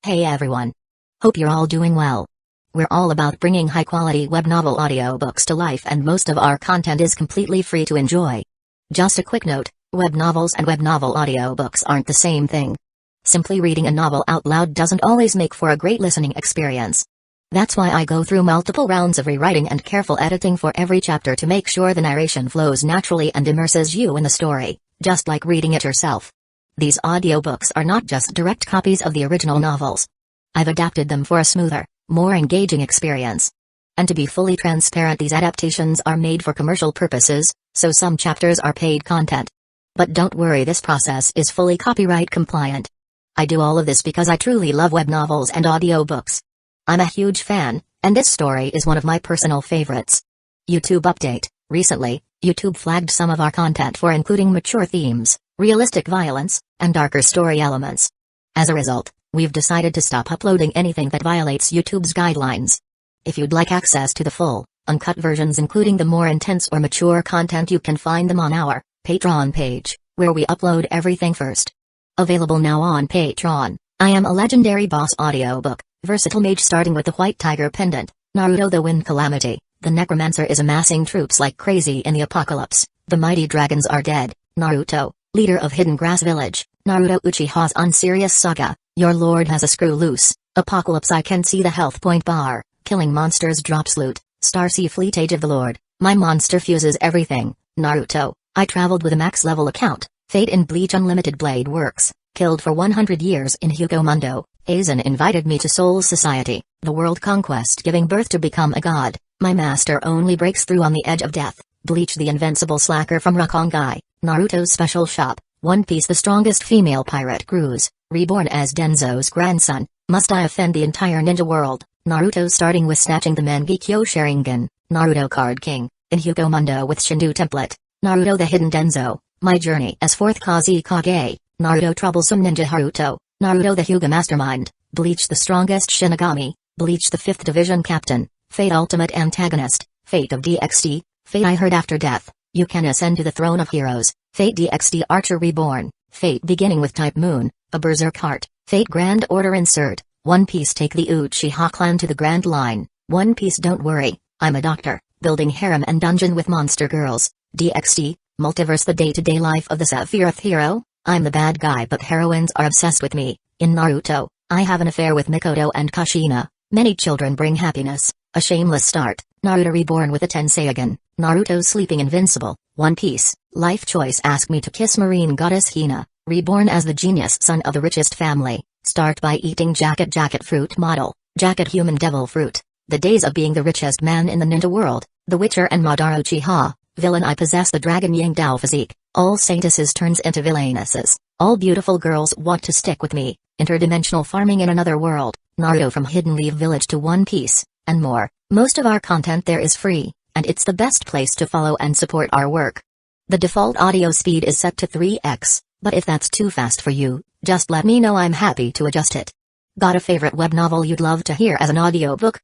Hey everyone. Hope you're all doing well. We're all about bringing high-quality web novel audiobooks to life, and most of our content is completely free to enjoy. Just a quick note, web novels and web novel audiobooks aren't the same thing. Simply reading a novel out loud doesn't always make for a great listening experience. That's why I go through multiple rounds of rewriting and careful editing for every chapter to make sure the narration flows naturally and immerses you in the story, just like reading it yourself. These audiobooks are not just direct copies of the original novels. I've adapted them for a smoother, more engaging experience. And to be fully transparent, these adaptations are made for commercial purposes, so some chapters are paid content. But don't worry, this process is fully copyright compliant. I do all of this because I truly love web novels and audiobooks. I'm a huge fan, and this story is one of my personal favorites. YouTube update: recently, YouTube flagged some of our content for including mature themes, realistic violence, and darker story elements. As a result, we've decided to stop uploading anything that violates YouTube's guidelines. If you'd like access to the full, uncut versions including the more intense or mature content, you can find them on our Patreon page, where we upload everything first. Available now on Patreon: I Am a Legendary Boss audiobook, Versatile Mage starting with the White Tiger Pendant, Naruto the Wind Calamity, the Necromancer is amassing troops like crazy in the apocalypse, the mighty dragons are dead, Naruto, leader of Hidden Grass Village, Naruto Uchiha's Unserious Saga, your lord has a screw loose, Apocalypse I can see the health point bar, killing monsters drops loot, Starsea Fleet Age of the Lord, my monster fuses everything, Naruto, I traveled with a max level account, Fate in Bleach Unlimited Blade Works, killed for 100 years in Hueco Mundo, Aizen invited me to Soul Society, the world conquest giving birth to become a god, my master only breaks through on the edge of death, Bleach the Invincible Slacker from Rukongai, Naruto's Special Shop, One Piece the strongest female pirate cruise, Reborn as Danzō's grandson, must I offend the entire ninja world, Naruto starting with snatching the Mangekyo Sharingan, Naruto Card King, in Hueco Mundo with Shindu template, Naruto the Hidden Danzō, my journey as 4th Kusagakure, Naruto Troublesome Ninja Haruto, Naruto the Hyuga Mastermind, Bleach the strongest Shinigami, Bleach the 5th Division Captain, Fate Ultimate Antagonist, Fate of DXD, Fate I Heard After Death, you can ascend to the throne of heroes, Fate DXD Archer Reborn, Fate beginning with Type Moon, a Berserk Heart, Fate Grand Order Insert, One Piece take the Uchiha clan to the Grand Line, One Piece don't worry, I'm a doctor, building harem and dungeon with monster girls, DXD, Multiverse the day-to-day life of the Sephiroth hero, I'm the bad guy but heroines are obsessed with me, in Naruto, I have an affair with Mikoto and Kushina, many children bring happiness, a shameless start, Naruto Reborn with a Tenseigan, Naruto sleeping Invincible, One Piece, life choice ask me to kiss Marine Goddess Hina, reborn as the genius son of the richest family, start by eating jacket fruit model, jacket human devil fruit, the days of being the richest man in the ninja world, the Witcher and Madara Uchiha, villain I possess the dragon Yang Dao physique, all saintesses turns into villainesses, all beautiful girls want to stick with me, interdimensional farming in another world, Naruto from Hidden Leaf Village to One Piece, and more. Most of our content there is free, and it's the best place to follow and support our work. The default audio speed is set to 3x, but if that's too fast for you, just let me know, I'm happy to adjust it. Got a favorite web novel you'd love to hear as an audiobook?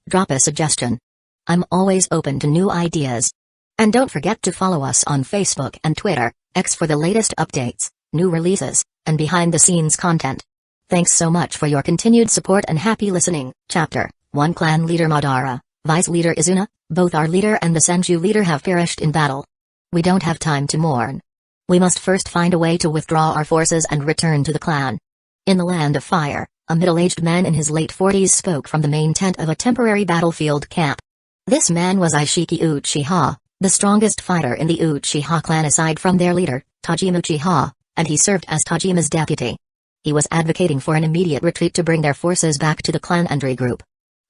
Drop a suggestion. I'm always open to new ideas. And don't forget to follow us on Facebook and Twitter, X for the latest updates, new releases, and behind-the-scenes content. Thanks so much for your continued support and happy listening. Chapter 1 Clan Leader Madara, Vice Leader Izuna, both our leader and the Senju leader have perished in battle. We don't have time to mourn. We must first find a way to withdraw our forces and return to the clan. In the Land of Fire, a middle-aged man in his late 40s spoke from the main tent of a temporary battlefield camp. This man was Ishiki Uchiha, the strongest fighter in the Uchiha clan aside from their leader, Tajima Uchiha, and he served as Tajima's deputy. He was advocating for an immediate retreat to bring their forces back to the clan and regroup.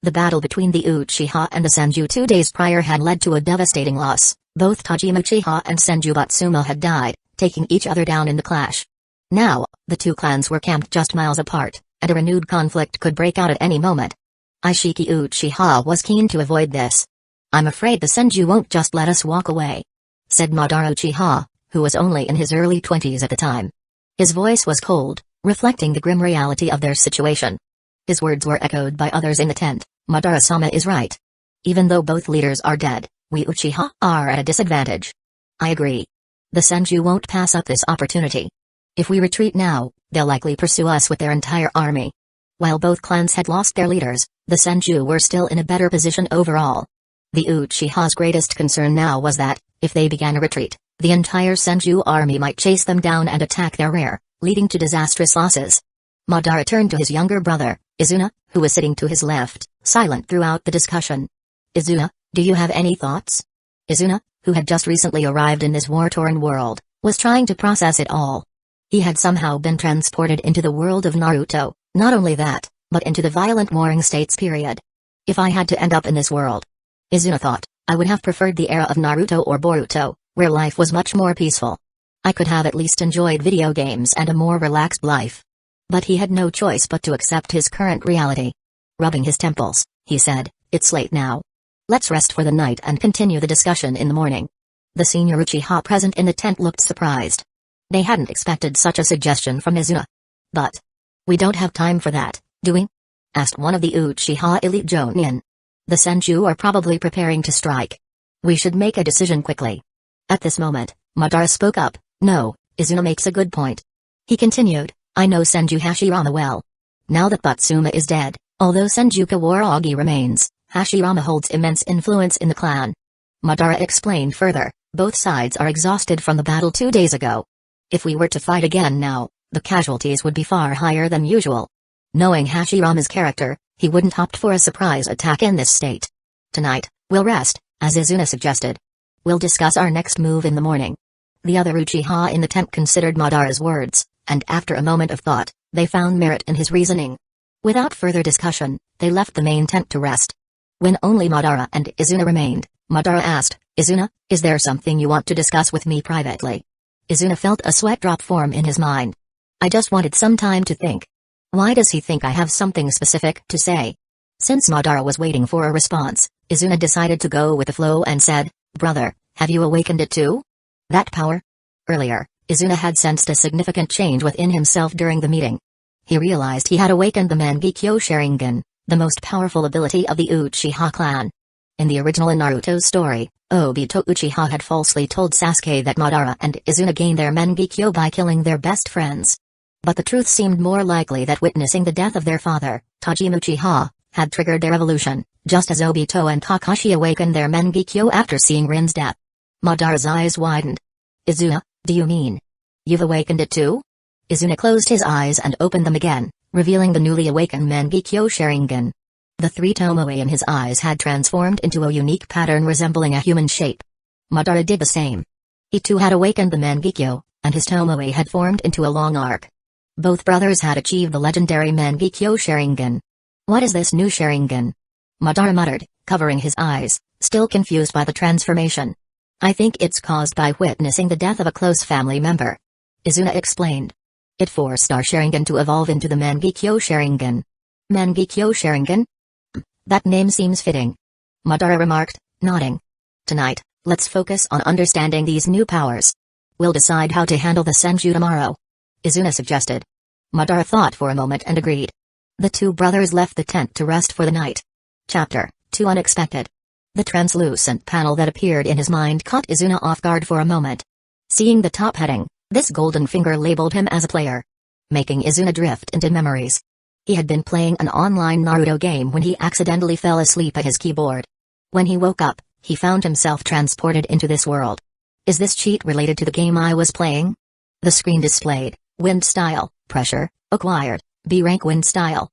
The battle between the Uchiha and the Senju 2 days prior had led to a devastating loss. Both Tajima Uchiha and Senju Batsuma had died, taking each other down in the clash. Now, the two clans were camped just miles apart, and a renewed conflict could break out at any moment. Ishiki Uchiha was keen to avoid this. I'm afraid the Senju won't just let us walk away, said Madara Uchiha, who was only in his early 20s at the time. His voice was cold, reflecting the grim reality of their situation. His words were echoed by others in the tent. Madara-sama is right. Even though both leaders are dead, we Uchiha are at a disadvantage. I agree. The Senju won't pass up this opportunity. If we retreat now, they'll likely pursue us with their entire army. While both clans had lost their leaders, the Senju were still in a better position overall. The Uchiha's greatest concern now was that, if they began a retreat, the entire Senju army might chase them down and attack their rear, leading to disastrous losses. Madara turned to his younger brother, Izuna, who was sitting to his left, silent throughout the discussion. Izuna, do you have any thoughts? Izuna, who had just recently arrived in this war-torn world, was trying to process it all. He had somehow been transported into the world of Naruto, not only that, but into the violent warring states period. If I had to end up in this world, Izuna thought, I would have preferred the era of Naruto or Boruto, where life was much more peaceful. I could have at least enjoyed video games and a more relaxed life. But he had no choice but to accept his current reality. Rubbing his temples, he said, it's late now. Let's rest for the night and continue the discussion in the morning. The senior Uchiha present in the tent looked surprised. They hadn't expected such a suggestion from Izuna. But we don't have time for that, do we? Asked one of the Uchiha elite Jonin. The Senju are probably preparing to strike. We should make a decision quickly. At this moment, Madara spoke up. No, Izuna makes a good point. He continued, I know Senju Hashirama well. Now that Butsuma is dead, although Senju Kawaragi remains, Hashirama holds immense influence in the clan. Madara explained further, both sides are exhausted from the battle 2 days ago. If we were to fight again now, the casualties would be far higher than usual. Knowing Hashirama's character, he wouldn't opt for a surprise attack in this state. Tonight, we'll rest, as Izuna suggested. We'll discuss our next move in the morning. The other Uchiha in the tent considered Madara's words, and after a moment of thought, they found merit in his reasoning. Without further discussion, they left the main tent to rest. When only Madara and Izuna remained, Madara asked, Izuna, is there something you want to discuss with me privately? Izuna felt a sweat drop form in his mind. I just wanted some time to think. Why does he think I have something specific to say? Since Madara was waiting for a response, Izuna decided to go with the flow and said, Brother, have you awakened it too? That power? Earlier, Izuna had sensed a significant change within himself during the meeting. He realized he had awakened the Mangekyo Sharingan, the most powerful ability of the Uchiha clan. In the original Naruto story, Obito Uchiha had falsely told Sasuke that Madara and Izuna gained their Mangekyo by killing their best friends. But the truth seemed more likely that witnessing the death of their father, Tajima Uchiha, had triggered their evolution, just as Obito and Kakashi awakened their Mangekyo after seeing Rin's death. Madara's eyes widened. Izuna, do you mean you've awakened it too? Izuna closed his eyes and opened them again, revealing the newly awakened Mangekyo Sharingan. The 3 tomoe in his eyes had transformed into a unique pattern resembling a human shape. Madara did the same. He too had awakened the Mangekyo, and his tomoe had formed into a long arc. Both brothers had achieved the legendary Mangekyo Sharingan. What is this new Sharingan? Madara muttered, covering his eyes, still confused by the transformation. I think it's caused by witnessing the death of a close family member. Izuna explained. It forced our Sharingan to evolve into the Mangekyo Sharingan. Mangekyo Sharingan? That name seems fitting. Madara remarked, nodding. Tonight, let's focus on understanding these new powers. We'll decide how to handle the Senju tomorrow. Izuna suggested. Madara thought for a moment and agreed. The 2 brothers left the tent to rest for the night. Chapter 2 Unexpected. The translucent panel that appeared in his mind caught Izuna off guard for a moment. Seeing the top heading, this golden finger labeled him as a player, making Izuna drift into memories. He had been playing an online Naruto game when he accidentally fell asleep at his keyboard. When he woke up, he found himself transported into this world. Is this cheat related to the game I was playing? The screen displayed, Wind Style, Pressure, Acquired, B rank Wind Style,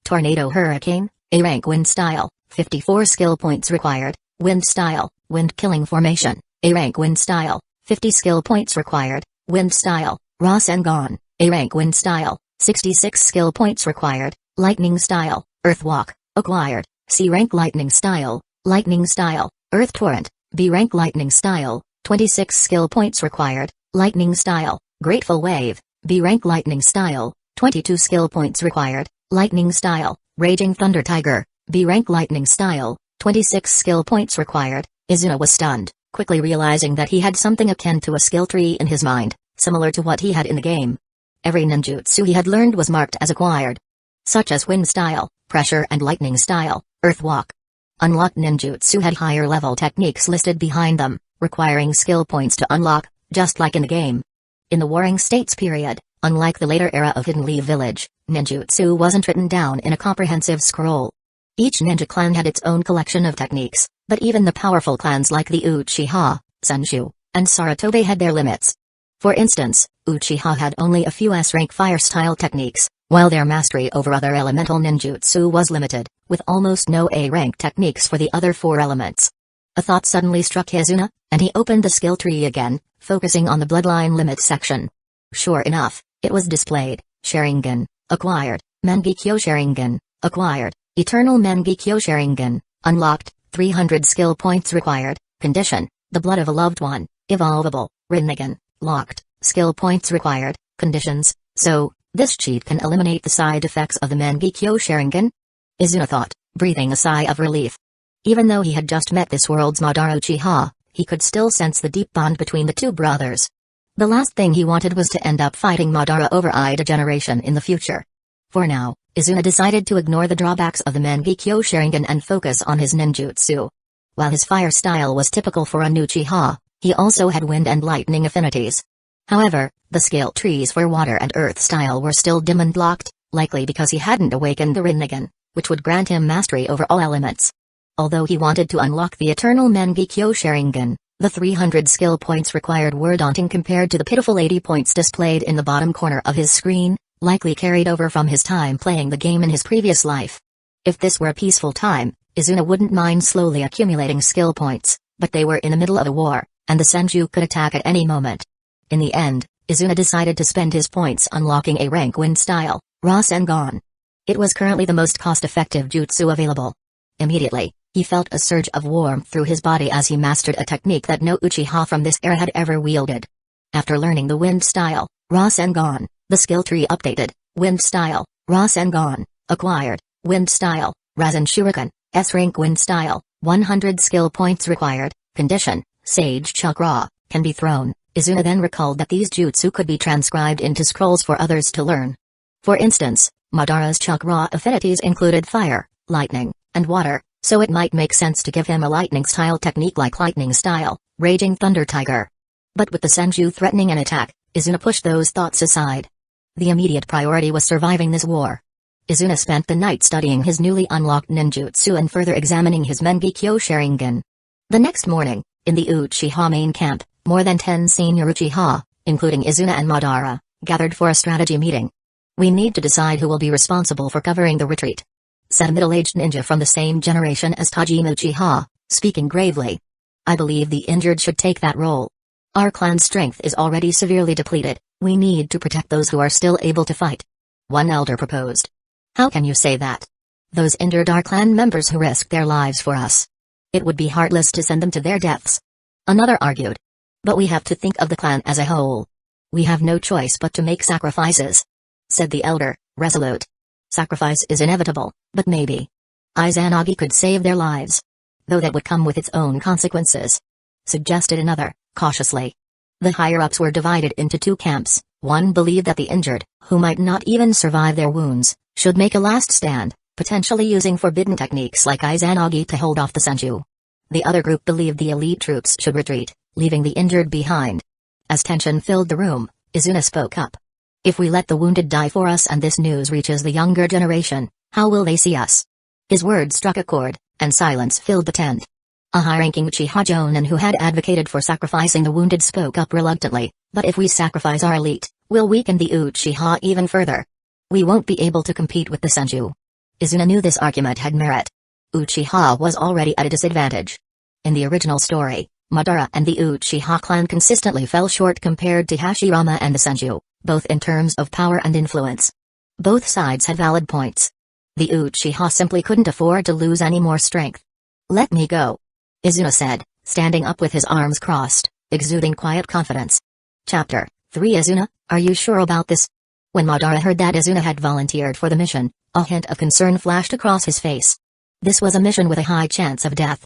Tornado Hurricane, A rank Wind Style, 54 skill points required, Wind Style, Wind Killing Formation, A rank Wind Style, 50 skill points required, Wind Style, Rasengan, A rank Wind Style, 66 skill points required, Lightning Style, Earth Walk, Acquired, C rank Lightning Style, Earth Torrent, B rank Lightning Style, 26 skill points required, Lightning Style, Grateful Wave, B rank Lightning Style, 22 skill points required, Lightning Style, Raging Thunder Tiger, B rank Lightning Style, 26 skill points required. Izuna was stunned, quickly realizing that he had something akin to a skill tree in his mind, similar to what he had in the game. Every ninjutsu he had learned was marked as acquired, such as Wind Style, Pressure and Lightning Style, Earth Walk. Unlocked ninjutsu had higher level techniques listed behind them, requiring skill points to unlock, just like in the game. In the Warring States period, unlike the later era of Hidden Leaf Village, Ninjutsu wasn't written down in a comprehensive scroll. Each ninja clan had its own collection of techniques, but even the powerful clans like the Uchiha, Senju, and Sarutobi had their limits. For instance, Uchiha had only a few S-rank fire-style techniques, while their mastery over other elemental ninjutsu was limited, with almost no A-rank techniques for the other four elements. A thought suddenly struck Izuna, and he opened the skill tree again, focusing on the bloodline limit section. Sure enough, it was displayed: Sharingan, acquired; Mangekyo Sharingan, acquired; Eternal Mangekyo Sharingan, unlocked; 300 skill points required; condition: the blood of a loved one, evolvable; Rinnegan, locked; skill points required; conditions: so, this cheat can eliminate the side effects of the Mangekyo Sharingan? Izuna thought, breathing a sigh of relief. Even though he had just met this world's Madara Uchiha, he could still sense the deep bond between the two brothers. The last thing he wanted was to end up fighting Madara over a generation in the future. For now, Izuna decided to ignore the drawbacks of the Mangekyo Sharingan and focus on his ninjutsu. While his fire style was typical for an Uchiha, he also had wind and lightning affinities. However, the skill trees for water and earth style were still dim and locked, likely because he hadn't awakened the Rinnegan, which would grant him mastery over all elements. Although he wanted to unlock the Eternal Mangekyo Sharingan, the 300 skill points required were daunting compared to the pitiful 80 points displayed in the bottom corner of his screen, likely carried over from his time playing the game in his previous life. If this were a peaceful time, Izuna wouldn't mind slowly accumulating skill points, but they were in the middle of a war, and the Senju could attack at any moment. In the end, Izuna decided to spend his points unlocking a rank wind style, Rasengan. It was currently the most cost-effective jutsu available. Immediately, he felt a surge of warmth through his body as he mastered a technique that no Uchiha from this era had ever wielded. After learning the wind style, Rasengan, the skill tree updated: wind style, Rasengan, acquired; wind style, Rasen Shuriken, S-rank wind style, 100 skill points required; condition: Sage Chakra, can be thrown. Izuna then recalled that these jutsu could be transcribed into scrolls for others to learn. For instance, Madara's chakra affinities included fire, lightning, and water, so it might make sense to give him a lightning-style technique like Lightning Style, Raging Thunder Tiger. But with the Senju threatening an attack, Izuna pushed those thoughts aside. The immediate priority was surviving this war. Izuna spent the night studying his newly unlocked ninjutsu and further examining his Mangekyo Sharingan. The next morning, in the Uchiha main camp, more than 10 senior Uchiha, including Izuna and Madara, gathered for a strategy meeting. "We need to decide who will be responsible for covering the retreat," said a middle-aged ninja from the same generation as Tajima Uchiha, speaking gravely. "I believe the injured should take that role. Our clan's strength is already severely depleted, we need to protect those who are still able to fight." One elder proposed. "How can you say that? Those injured are clan members who risked their lives for us. It would be heartless to send them to their deaths." Another argued. "But we have to think of the clan as a whole. We have no choice but to make sacrifices," said the elder, resolute. "Sacrifice is inevitable, but maybe Izanagi could save their lives. Though that would come with its own consequences," suggested another, cautiously. The higher-ups were divided into two camps. One believed that the injured, who might not even survive their wounds, should make a last stand, potentially using forbidden techniques like Izanagi to hold off the Senju. The other group believed the elite troops should retreat, leaving the injured behind. As tension filled the room, Izuna spoke up. "If we let the wounded die for us and this news reaches the younger generation, how will they see us?" His words struck a chord, and silence filled the tent. A high-ranking Uchiha Jonin who had advocated for sacrificing the wounded spoke up reluctantly, "But if we sacrifice our elite, we'll weaken the Uchiha even further. We won't be able to compete with the Senju." Izuna knew this argument had merit. Uchiha was already at a disadvantage. In the original story, Madara and the Uchiha clan consistently fell short compared to Hashirama and the Senju, both in terms of power and influence. Both sides had valid points. The Uchiha simply couldn't afford to lose any more strength. "Let me go," Izuna said, standing up with his arms crossed, exuding quiet confidence. Chapter 3. Izuna, are you sure about this? When Madara heard that Izuna had volunteered for the mission, a hint of concern flashed across his face. This was a mission with a high chance of death.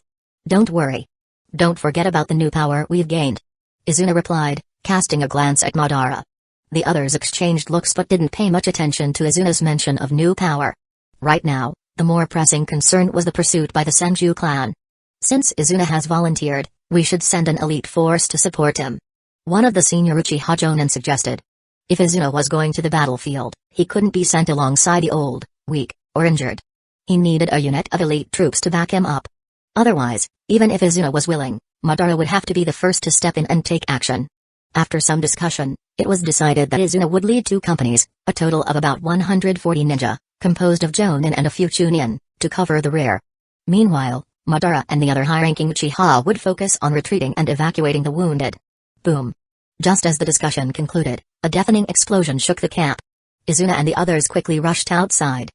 "Don't worry. Don't forget about the new power we've gained," Izuna replied, casting a glance at Madara. The others exchanged looks but didn't pay much attention to Izuna's mention of new power. Right now, the more pressing concern was the pursuit by the Senju clan. "Since Izuna has volunteered, we should send an elite force to support him," one of the senior Uchiha Jonin suggested. If Izuna was going to the battlefield, he couldn't be sent alongside the old, weak, or injured. He needed a unit of elite troops to back him up. Otherwise, even if Izuna was willing, Madara would have to be the first to step in and take action. After some discussion, it was decided that Izuna would lead 2 companies, a total of about 140 ninja, composed of Jonin and a few Chunin, to cover the rear. Meanwhile, Madara and the other high-ranking Uchiha would focus on retreating and evacuating the wounded. Boom. Just as the discussion concluded, a deafening explosion shook the camp. Izuna and the others quickly rushed outside.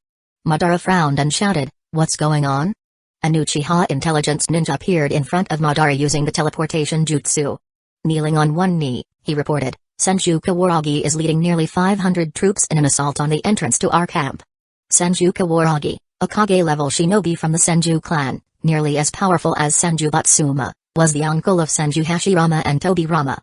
Madara frowned and shouted, "What's going on?" An Uchiha intelligence ninja appeared in front of Madara using the teleportation jutsu. Kneeling on one knee, he reported, "Senju Kawaragi is leading nearly 500 troops in an assault on the entrance to our camp." Senju Kawaragi, a Kage-level shinobi from the Senju clan, nearly as powerful as Senju Batsuma, was the uncle of Senju Hashirama and Tobirama.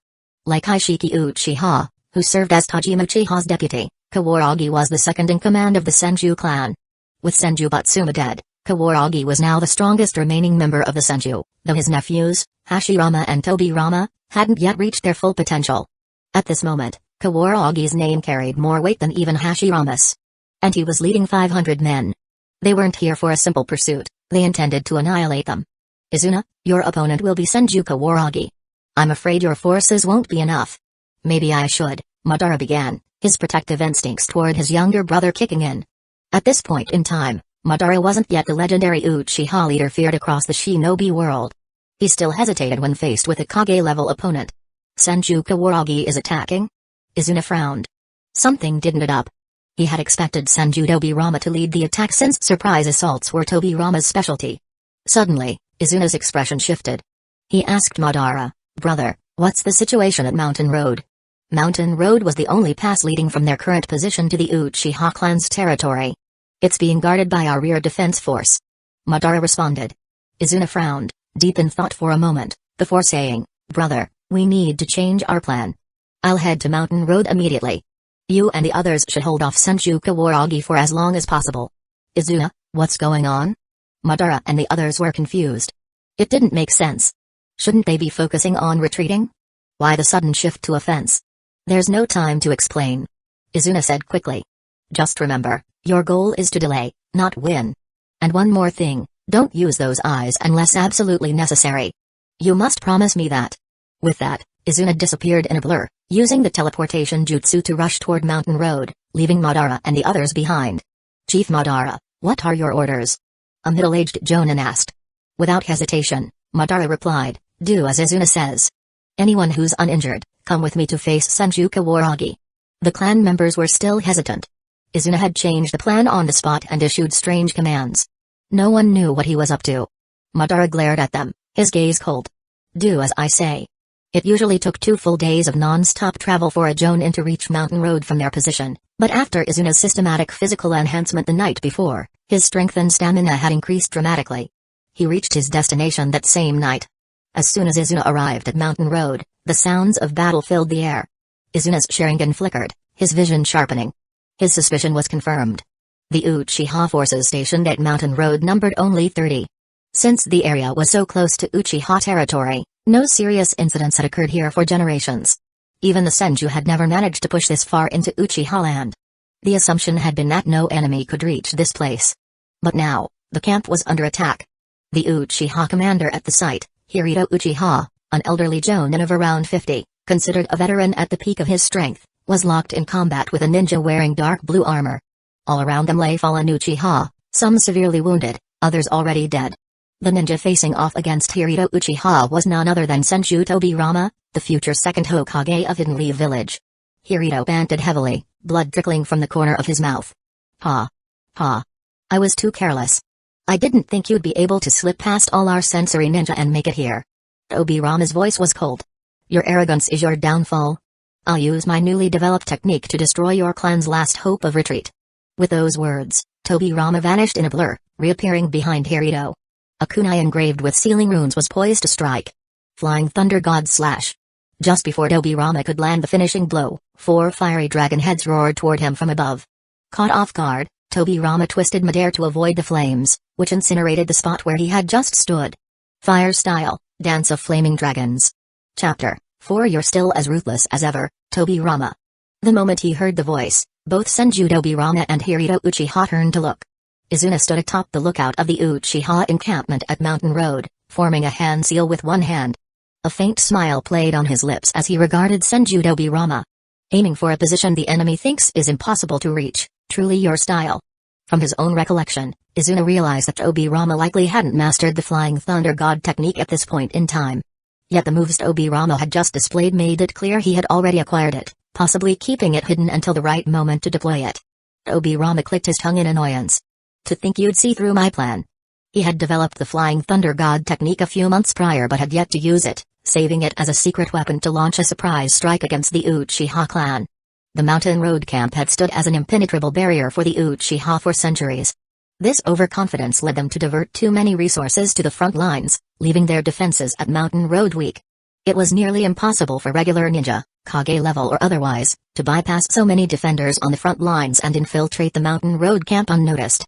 Like Ishiki Uchiha, who served as Tajima Uchiha's deputy, Kawaragi was the second in command of the Senju clan. With Senju Batsuma dead, Kawaragi was now the strongest remaining member of the Senju, though his nephews, Hashirama and Tobirama, hadn't yet reached their full potential. At this moment, Kawaragi's name carried more weight than even Hashirama's. And he was leading 500 men. They weren't here for a simple pursuit, they intended to annihilate them. "Izuna, your opponent will be Senju Kawaragi. I'm afraid your forces won't be enough." "Maybe I should," Madara began, his protective instincts toward his younger brother kicking in. At this point in time, Madara wasn't yet the legendary Uchiha leader feared across the shinobi world. He still hesitated when faced with a Kage-level opponent. "Senju Kawaragi is attacking?" Izuna frowned. Something didn't add up. He had expected Senju Tobirama to lead the attack since surprise assaults were Tobirama's specialty. Suddenly, Izuna's expression shifted. He asked Madara, "Brother, what's the situation at Mountain Road?" Mountain Road was the only pass leading from their current position to the Uchiha clan's territory. "It's being guarded by our rear defense force," Madara responded. Izuna frowned, deep in thought for a moment, before saying, "Brother, we need to change our plan. I'll head to Mountain Road immediately. You and the others should hold off Senju Kawaragi for as long as possible." "Izuna, what's going on?" Madara and the others were confused. It didn't make sense. Shouldn't they be focusing on retreating? Why the sudden shift to offense? "There's no time to explain," Izuna said quickly. "Just remember, your goal is to delay, not win. And one more thing, don't use those eyes unless absolutely necessary. You must promise me that." With that, Izuna disappeared in a blur, using the teleportation jutsu to rush toward Mountain Road, leaving Madara and the others behind. "Chief Madara, what are your orders?" a middle-aged Jonin asked. Without hesitation, Madara replied, "Do as Izuna says. Anyone who's uninjured, come with me to face Senju Kawaragi." The clan members were still hesitant. Izuna had changed the plan on the spot and issued strange commands. No one knew what he was up to. Madara glared at them, his gaze cold. "Do as I say." It usually took 2 full days of non-stop travel for a Jonin to reach Mountain Road from their position, but after Izuna's systematic physical enhancement the night before, his strength and stamina had increased dramatically. He reached his destination that same night. As soon as Izuna arrived at Mountain Road, the sounds of battle filled the air. Izuna's Sharingan flickered, his vision sharpening. His suspicion was confirmed. The Uchiha forces stationed at Mountain Road numbered only 30. Since the area was so close to Uchiha territory, no serious incidents had occurred here for generations. Even the Senju had never managed to push this far into Uchiha land. The assumption had been that no enemy could reach this place. But now, the camp was under attack. The Uchiha commander at the site, Hirito Uchiha, an elderly Jonin of around 50, considered a veteran at the peak of his strength, was locked in combat with a ninja wearing dark blue armor. All around them lay fallen Uchiha, some severely wounded, others already dead. The ninja facing off against Hirito Uchiha was none other than Senju Tobirama, the future second Hokage of Hidden Leaf Village. Hirito panted heavily, blood trickling from the corner of his mouth. "Ha. Ha. I was too careless. I didn't think you'd be able to slip past all our sensory ninja and make it here." Tobirama's voice was cold. "Your arrogance is your downfall. I'll use my newly developed technique to destroy your clan's last hope of retreat." With those words, Tobirama vanished in a blur, reappearing behind Hirito. A kunai engraved with sealing runes was poised to strike. Flying Thunder God Slash. Just before Tobirama could land the finishing blow, 4 fiery dragon heads roared toward him from above. Caught off guard, Tobirama twisted midair to avoid the flames, which incinerated the spot where he had just stood. Fire Style, Dance of Flaming Dragons. Chapter 4. You're still as ruthless as ever, Tobirama. The moment he heard the voice, both Senju Tobirama and Naruto Uchiha turned to look. Izuna stood atop the lookout of the Uchiha encampment at Mountain Road, forming a hand seal with one hand. A faint smile played on his lips as he regarded Senju Tobirama. Aiming for a position the enemy thinks is impossible to reach, truly your style. From his own recollection, Izuna realized that Tobirama likely hadn't mastered the Flying Thunder God technique at this point in time. Yet the moves Tobirama had just displayed made it clear he had already acquired it, possibly keeping it hidden until the right moment to deploy it. Tobirama clicked his tongue in annoyance. To think you'd see through my plan. He had developed the Flying Thunder God technique a few months prior but had yet to use it, saving it as a secret weapon to launch a surprise strike against the Uchiha clan. The Mountain Road camp had stood as an impenetrable barrier for the Uchiha for centuries. This overconfidence led them to divert too many resources to the front lines, leaving their defenses at Mountain Road weak. It was nearly impossible for regular ninja, Kage level or otherwise, to bypass so many defenders on the front lines and infiltrate the Mountain Road camp unnoticed.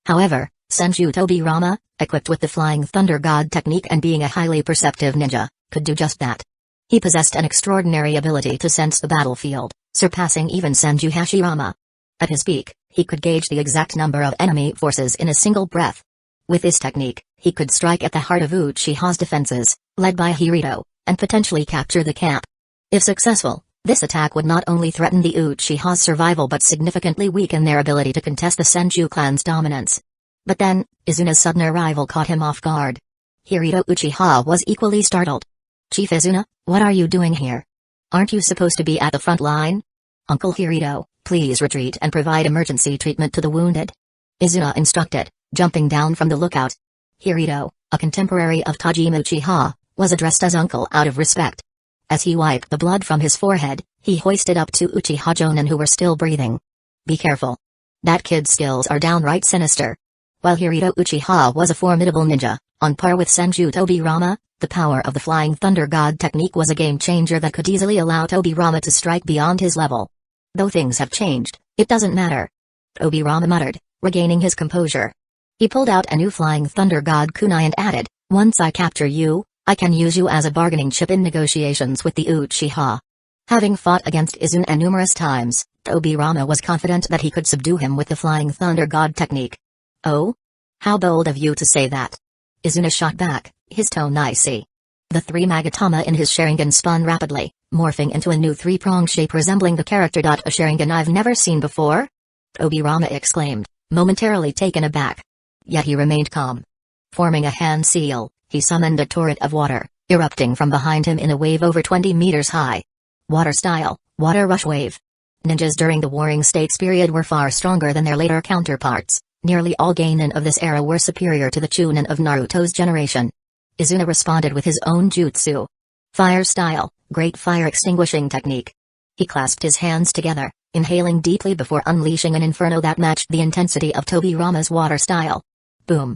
However, Senju Tobirama, equipped with the Flying Thunder God technique and being a highly perceptive ninja, could do just that. He possessed an extraordinary ability to sense the battlefield, surpassing even Senju Hashirama. At his peak, he could gauge the exact number of enemy forces in a single breath. With this technique, he could strike at the heart of Uchiha's defenses, led by Naruto, and potentially capture the camp. If successful, this attack would not only threaten the Uchiha's survival but significantly weaken their ability to contest the Senju clan's dominance. But then, Izuna's sudden arrival caught him off guard. Naruto Uchiha was equally startled. Chief Izuna, what are you doing here? Aren't you supposed to be at the front line? Uncle Naruto, please retreat and provide emergency treatment to the wounded. Izuna instructed, jumping down from the lookout. Naruto, a contemporary of Tajima Uchiha, was addressed as uncle out of respect. As he wiped the blood from his forehead, he hoisted up two Uchiha Jonin who were still breathing. Be careful. That kid's skills are downright sinister. While Naruto Uchiha was a formidable ninja, on par with Senju Tobirama, the power of the Flying Thunder God technique was a game-changer that could easily allow Tobirama to strike beyond his level. Though things have changed, it doesn't matter. Tobirama muttered, regaining his composure. He pulled out a new Flying Thunder God kunai and added, once I capture you, I can use you as a bargaining chip in negotiations with the Uchiha. Having fought against Izuna numerous times, Tobirama was confident that he could subdue him with the Flying Thunder God technique. Oh? How bold of you to say that. Izuna shot back, his tone icy. The three Magatama in his Sharingan spun rapidly, morphing into a new three-pronged shape resembling the character. A Sharingan I've never seen before? Tobirama exclaimed, momentarily taken aback. Yet he remained calm. Forming a hand seal, he summoned a torrent of water, erupting from behind him in a wave over 20 meters high. Water style, water rush wave. Ninjas during the Warring States period were far stronger than their later counterparts. Nearly all geinin of this era were superior to the chunin of Naruto's generation. Izuna responded with his own jutsu. Fire style, great fire extinguishing technique. He clasped his hands together, inhaling deeply before unleashing an inferno that matched the intensity of Tobirama's water style. Boom.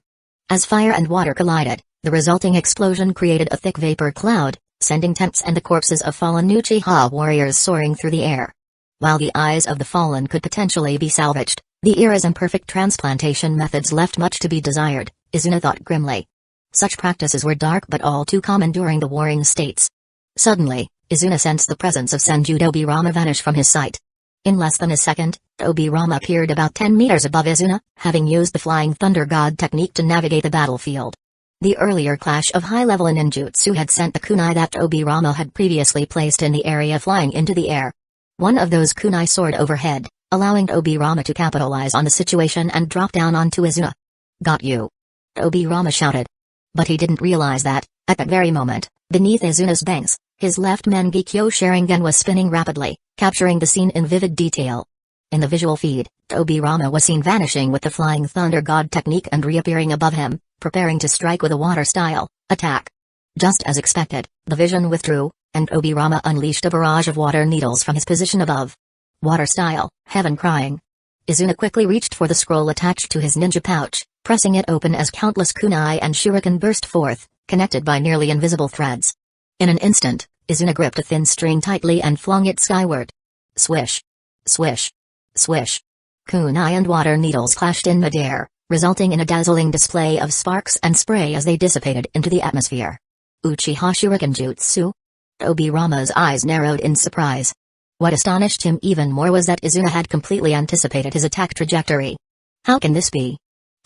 As fire and water collided, the resulting explosion created a thick vapor cloud, sending tents and the corpses of fallen Uchiha warriors soaring through the air. While the eyes of the fallen could potentially be salvaged, the era's imperfect transplantation methods left much to be desired, Izuna thought grimly. Such practices were dark but all too common during the Warring States. Suddenly, Izuna sensed the presence of Senju Tobirama vanish from his sight. In less than a second, Tobirama appeared about 10 meters above Izuna, having used the Flying Thunder God technique to navigate the battlefield. The earlier clash of high-level ninjutsu had sent the kunai that Tobirama had previously placed in the area flying into the air. One of those kunai soared overhead, allowing Tobirama to capitalize on the situation and drop down onto Izuna. Got you. Tobirama shouted. But he didn't realize that, at that very moment, beneath Izuna's banks, his left Mangekyo Sharingan was spinning rapidly, capturing the scene in vivid detail. In the visual feed, Tobirama was seen vanishing with the Flying Thunder God technique and reappearing above him, preparing to strike with a water-style attack. Just as expected, the vision withdrew, and Tobirama unleashed a barrage of water needles from his position above. Water style, heaven crying. Izuna quickly reached for the scroll attached to his ninja pouch, pressing it open as countless kunai and shuriken burst forth, connected by nearly invisible threads. In an instant, Izuna gripped a thin string tightly and flung it skyward. Swish. Swish. Swish. Kunai and water needles clashed in midair, resulting in a dazzling display of sparks and spray as they dissipated into the atmosphere. Uchiha Shuriken Jutsu? Tobirama's eyes narrowed in surprise. What astonished him even more was that Izuna had completely anticipated his attack trajectory. How can this be?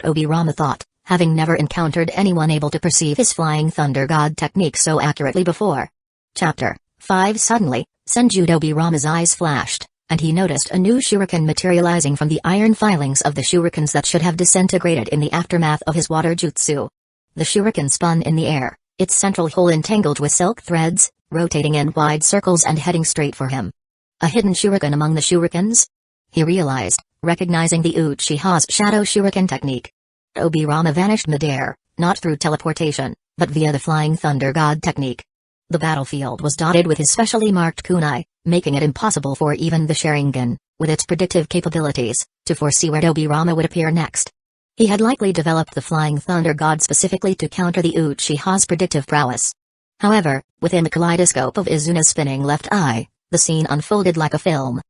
Tobirama thought, having never encountered anyone able to perceive his Flying Thunder God technique so accurately before. Chapter 5. Suddenly, Senju Tobirama's eyes flashed, and he noticed a new shuriken materializing from the iron filings of the shurikens that should have disintegrated in the aftermath of his water jutsu. The shuriken spun in the air, its central hole entangled with silk threads, rotating in wide circles and heading straight for him. A hidden shuriken among the shurikens? He realized, recognizing the Uchiha's shadow shuriken technique. Tobirama vanished midair, not through teleportation, but via the Flying Thunder God technique. The battlefield was dotted with his specially marked kunai, making it impossible for even the Sharingan, with its predictive capabilities, to foresee where Tobirama would appear next. He had likely developed the Flying Thunder God specifically to counter the Uchiha's predictive prowess. However, within the kaleidoscope of Izuna's spinning left eye, the scene unfolded like a film.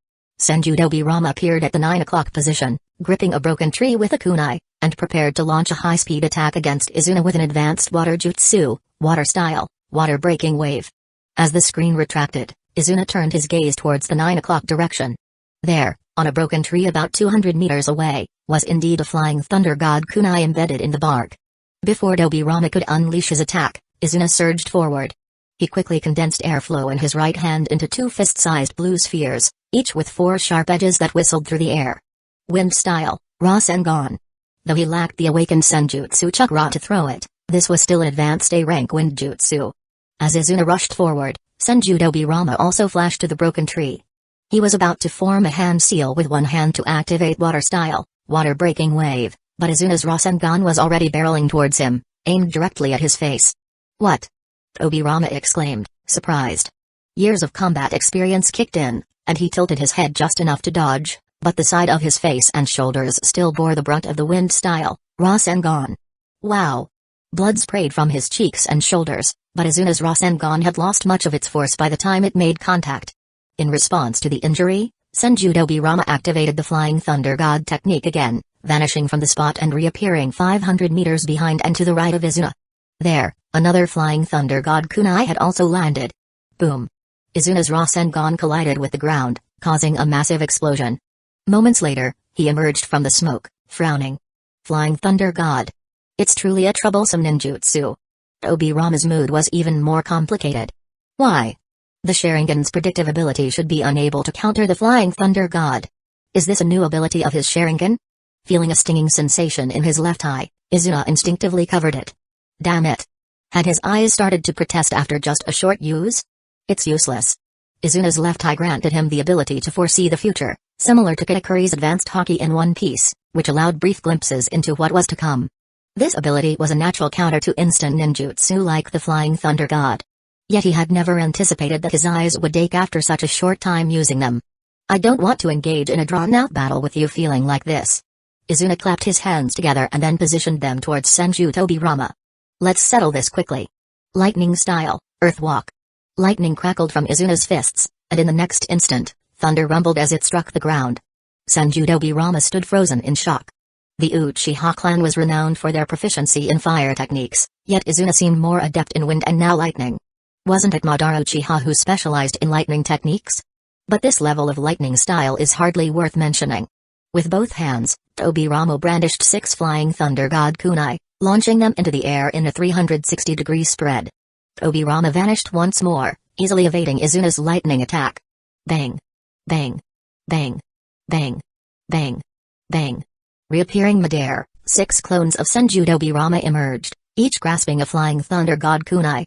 Senju Tobirama appeared at the 9 o'clock position, gripping a broken tree with a kunai, and prepared to launch a high-speed attack against Izuna with an advanced water jutsu, water-style, water-breaking wave. As the screen retracted, Izuna turned his gaze towards the 9 o'clock direction. There, on a broken tree about 200 meters away, was indeed a Flying Thunder God kunai embedded in the bark. Before Tobirama could unleash his attack, Izuna surged forward. He quickly condensed airflow in his right hand into 2 fist-sized blue spheres, each with 4 sharp edges that whistled through the air. Wind-style, Rasengan. Though he lacked the awakened Senjutsu chakra to throw it, this was still an advanced A-rank wind jutsu. As Izuna rushed forward, Senju Tobirama also flashed to the broken tree. He was about to form a hand seal with one hand to activate water-style, water-breaking wave, but Izuna's Rasengan was already barreling towards him, aimed directly at his face. What? Tobirama exclaimed, surprised. Years of combat experience kicked in, and he tilted his head just enough to dodge, but the side of his face and shoulders still bore the brunt of the wind-style, Rasengan. Wow! Blood sprayed from his cheeks and shoulders, but Izuna's Rasengan had lost much of its force by the time it made contact. In response to the injury, Senju Tobirama activated the Flying Thunder God technique again, vanishing from the spot and reappearing 500 meters behind and to the right of Izuna. There, another Flying Thunder God kunai had also landed. Boom! Izuna's Rasengan collided with the ground, causing a massive explosion. Moments later, he emerged from the smoke, frowning. Flying Thunder God. It's truly a troublesome ninjutsu. Tobirama's mood was even more complicated. Why? The Sharingan's predictive ability should be unable to counter the Flying Thunder God. Is this a new ability of his Sharingan? Feeling a stinging sensation in his left eye, Izuna instinctively covered it. Damn it. Had his eyes started to protest after just a short use? It's useless. Izuna's left eye granted him the ability to foresee the future, similar to Katakure's advanced haki in One Piece, which allowed brief glimpses into what was to come. This ability was a natural counter to instant ninjutsu like the Flying Thunder God. Yet he had never anticipated that his eyes would ache after such a short time using them. I don't want to engage in a drawn-out battle with you feeling like this. Izuna clapped his hands together and then positioned them towards Senju Tobirama. Let's settle this quickly. Lightning style, Earth Walk. Lightning crackled from Izuna's fists, and in the next instant, thunder rumbled as it struck the ground. Senju Tobirama stood frozen in shock. The Uchiha clan was renowned for their proficiency in fire techniques, yet Izuna seemed more adept in wind and now lightning. Wasn't it Madara Uchiha who specialized in lightning techniques? But this level of lightning style is hardly worth mentioning. With both hands, Tobirama brandished 6 Flying Thunder God kunai, launching them into the air in a 360-degree spread. Tobirama vanished once more, easily evading Izuna's lightning attack. Bang! Bang! Bang! Bang! Bang! Bang! Reappearing midair, 6 clones of Senju Tobirama emerged, each grasping a Flying Thunder God kunai.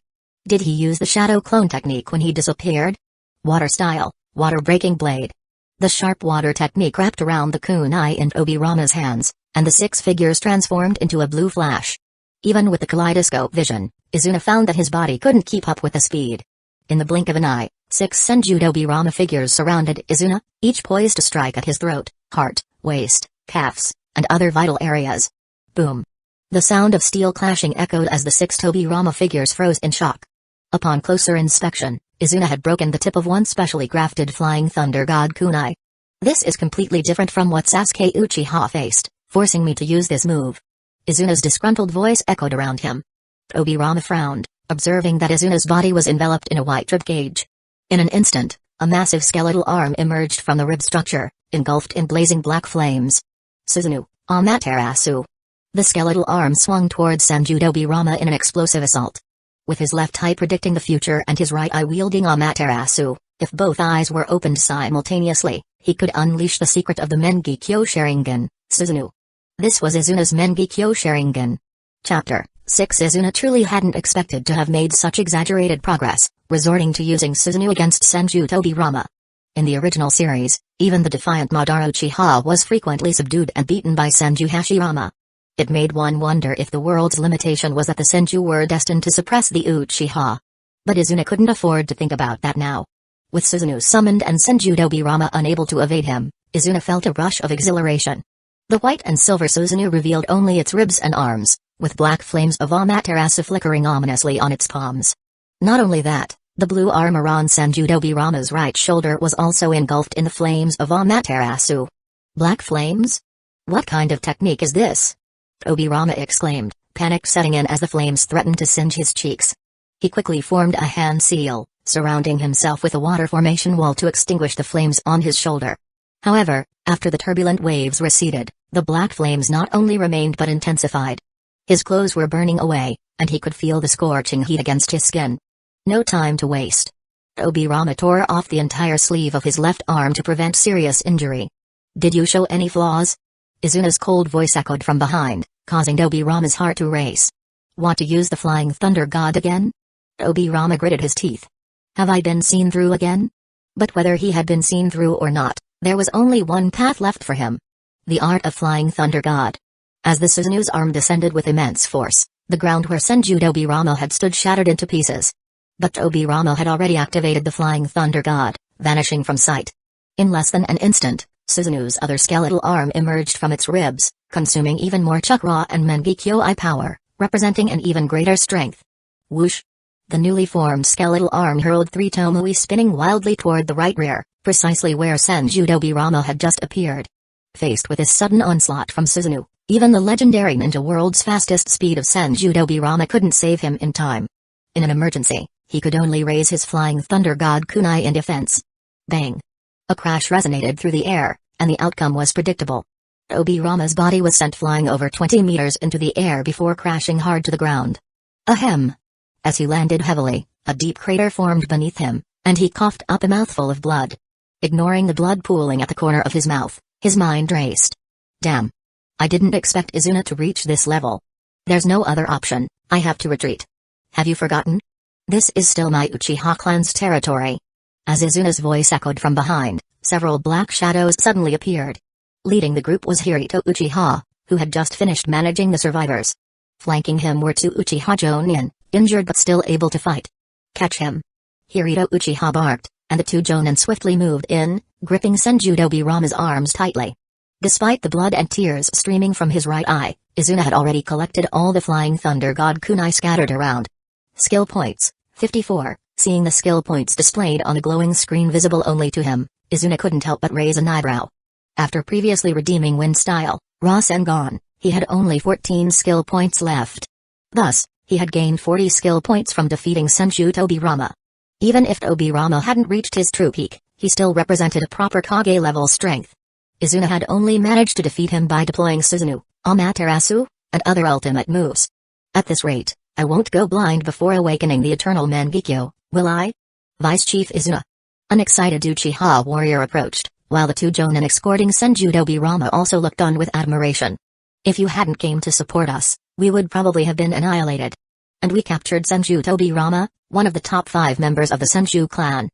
Did he use the shadow clone technique when he disappeared? Water style, water breaking blade. The sharp water technique wrapped around the kunai in Tobirama's hands, and the 6 figures transformed into a blue flash. Even with the kaleidoscope vision, Izuna found that his body couldn't keep up with the speed. In the blink of an eye, 6 Senju Tobirama figures surrounded Izuna, each poised to strike at his throat, heart, waist, calves, and other vital areas. Boom! The sound of steel clashing echoed as the 6 Tobirama figures froze in shock. Upon closer inspection, Izuna had broken the tip of one specially crafted Flying Thunder God kunai. This is completely different from what Sasuke Uchiha faced, forcing me to use this move. Izuna's disgruntled voice echoed around him. Tobirama frowned, observing that Izuna's body was enveloped in a white rib cage. In an instant, A massive skeletal arm emerged from the rib structure, engulfed in blazing black flames. Susanoo, Amaterasu. The skeletal arm swung towards Senjutobirama in an explosive assault. With his left eye predicting the future and his right eye wielding Amaterasu, if both eyes were opened simultaneously, he could unleash the secret of the Mengekyo Sharingan, Susanoo. This was Izuna's Mengekyo Sharingan. Chapter 6. Izuna truly hadn't expected to have made such exaggerated progress, resorting to using Susanoo against Senjutobirama. In the original series, even the defiant Madara Uchiha was frequently subdued and beaten by Senju Hashirama. It made one wonder if the world's limitation was that the Senju were destined to suppress the Uchiha. But Izuna couldn't afford to think about that now. With Susanoo summoned and Senjutobirama unable to evade him, Izuna felt a rush of exhilaration. The white and silver Susanoo revealed only its ribs and arms, with black flames of Amaterasu flickering ominously on its palms. Not only that, the blue armor on Senjutobirama's right shoulder was also engulfed in the flames of Amaterasu. Black flames? What kind of technique is this? Tobirama exclaimed, panic setting in as the flames threatened to singe his cheeks. He quickly formed a hand seal, surrounding himself with a water formation wall to extinguish the flames on his shoulder. However, after the turbulent waves receded, the black flames not only remained but intensified. His clothes were burning away, and he could feel the scorching heat against his skin. No time to waste. Tobirama tore off the entire sleeve of his left arm to prevent serious injury. Did you show any flaws? Izuna's cold voice echoed from behind, causing Tobirama's heart to race. Want to use the Flying Thunder God again? Tobirama gritted his teeth. Have I been seen through again? But whether he had been seen through or not, there was only one path left for him. The art of Flying Thunder God. As the Susanoo's arm descended with immense force, the ground where Senjutobirama had stood shattered into pieces. But Tobirama had already activated the Flying Thunder God, vanishing from sight. In less than an instant, Susanoo's other skeletal arm emerged from its ribs, consuming even more chakra and Mengekyo-I power, representing an even greater strength. Whoosh! The newly formed skeletal arm hurled 3 Tomoe spinning wildly toward the right rear, precisely where Senjutobirama had just appeared. Faced with this sudden onslaught from Susanoo, even the legendary ninja world's fastest speed of Senjutobirama couldn't save him in time. In an emergency, he could only raise his Flying Thunder God kunai in defense. Bang! A crash resonated through the air, and the outcome was predictable. Tobirama's body was sent flying over 20 meters into the air before crashing hard to the ground. Ahem! As he landed heavily, a deep crater formed beneath him, and he coughed up a mouthful of blood. Ignoring the blood pooling at the corner of his mouth, his mind raced. Damn! I didn't expect Izuna to reach this level. There's no other option, I have to retreat. Have you forgotten? This is still my Uchiha clan's territory. As Izuna's voice echoed from behind, several black shadows suddenly appeared. Leading the group was Naruto Uchiha, who had just finished managing the survivors. Flanking him were 2 Uchiha Jonin, injured but still able to fight. Catch him! Naruto Uchiha barked, and the 2 Jonin swiftly moved in, gripping Senjutobirama's arms tightly. Despite the blood and tears streaming from his right eye, Izuna had already collected all the Flying Thunder God kunai scattered around. Skill points, 54. Seeing the skill points displayed on a glowing screen visible only to him, Izuna couldn't help but raise an eyebrow. After previously redeeming Wind Style, Rasengan, he had only 14 skill points left. Thus, he had gained 40 skill points from defeating Senjutobirama. Even if Tobirama hadn't reached his true peak, he still represented a proper Kage-level strength. Izuna had only managed to defeat him by deploying Susanoo, Amaterasu, and other ultimate moves. At this rate, I won't go blind before awakening the eternal Mengekyo, will I? Vice Chief Izuna. An excited Uchiha warrior approached, while the 2 Jonin escorting Senjutobirama also looked on with admiration. If you hadn't came to support us, we would probably have been annihilated. And we captured Senjutobirama, one of the top 5 members of the Senju clan.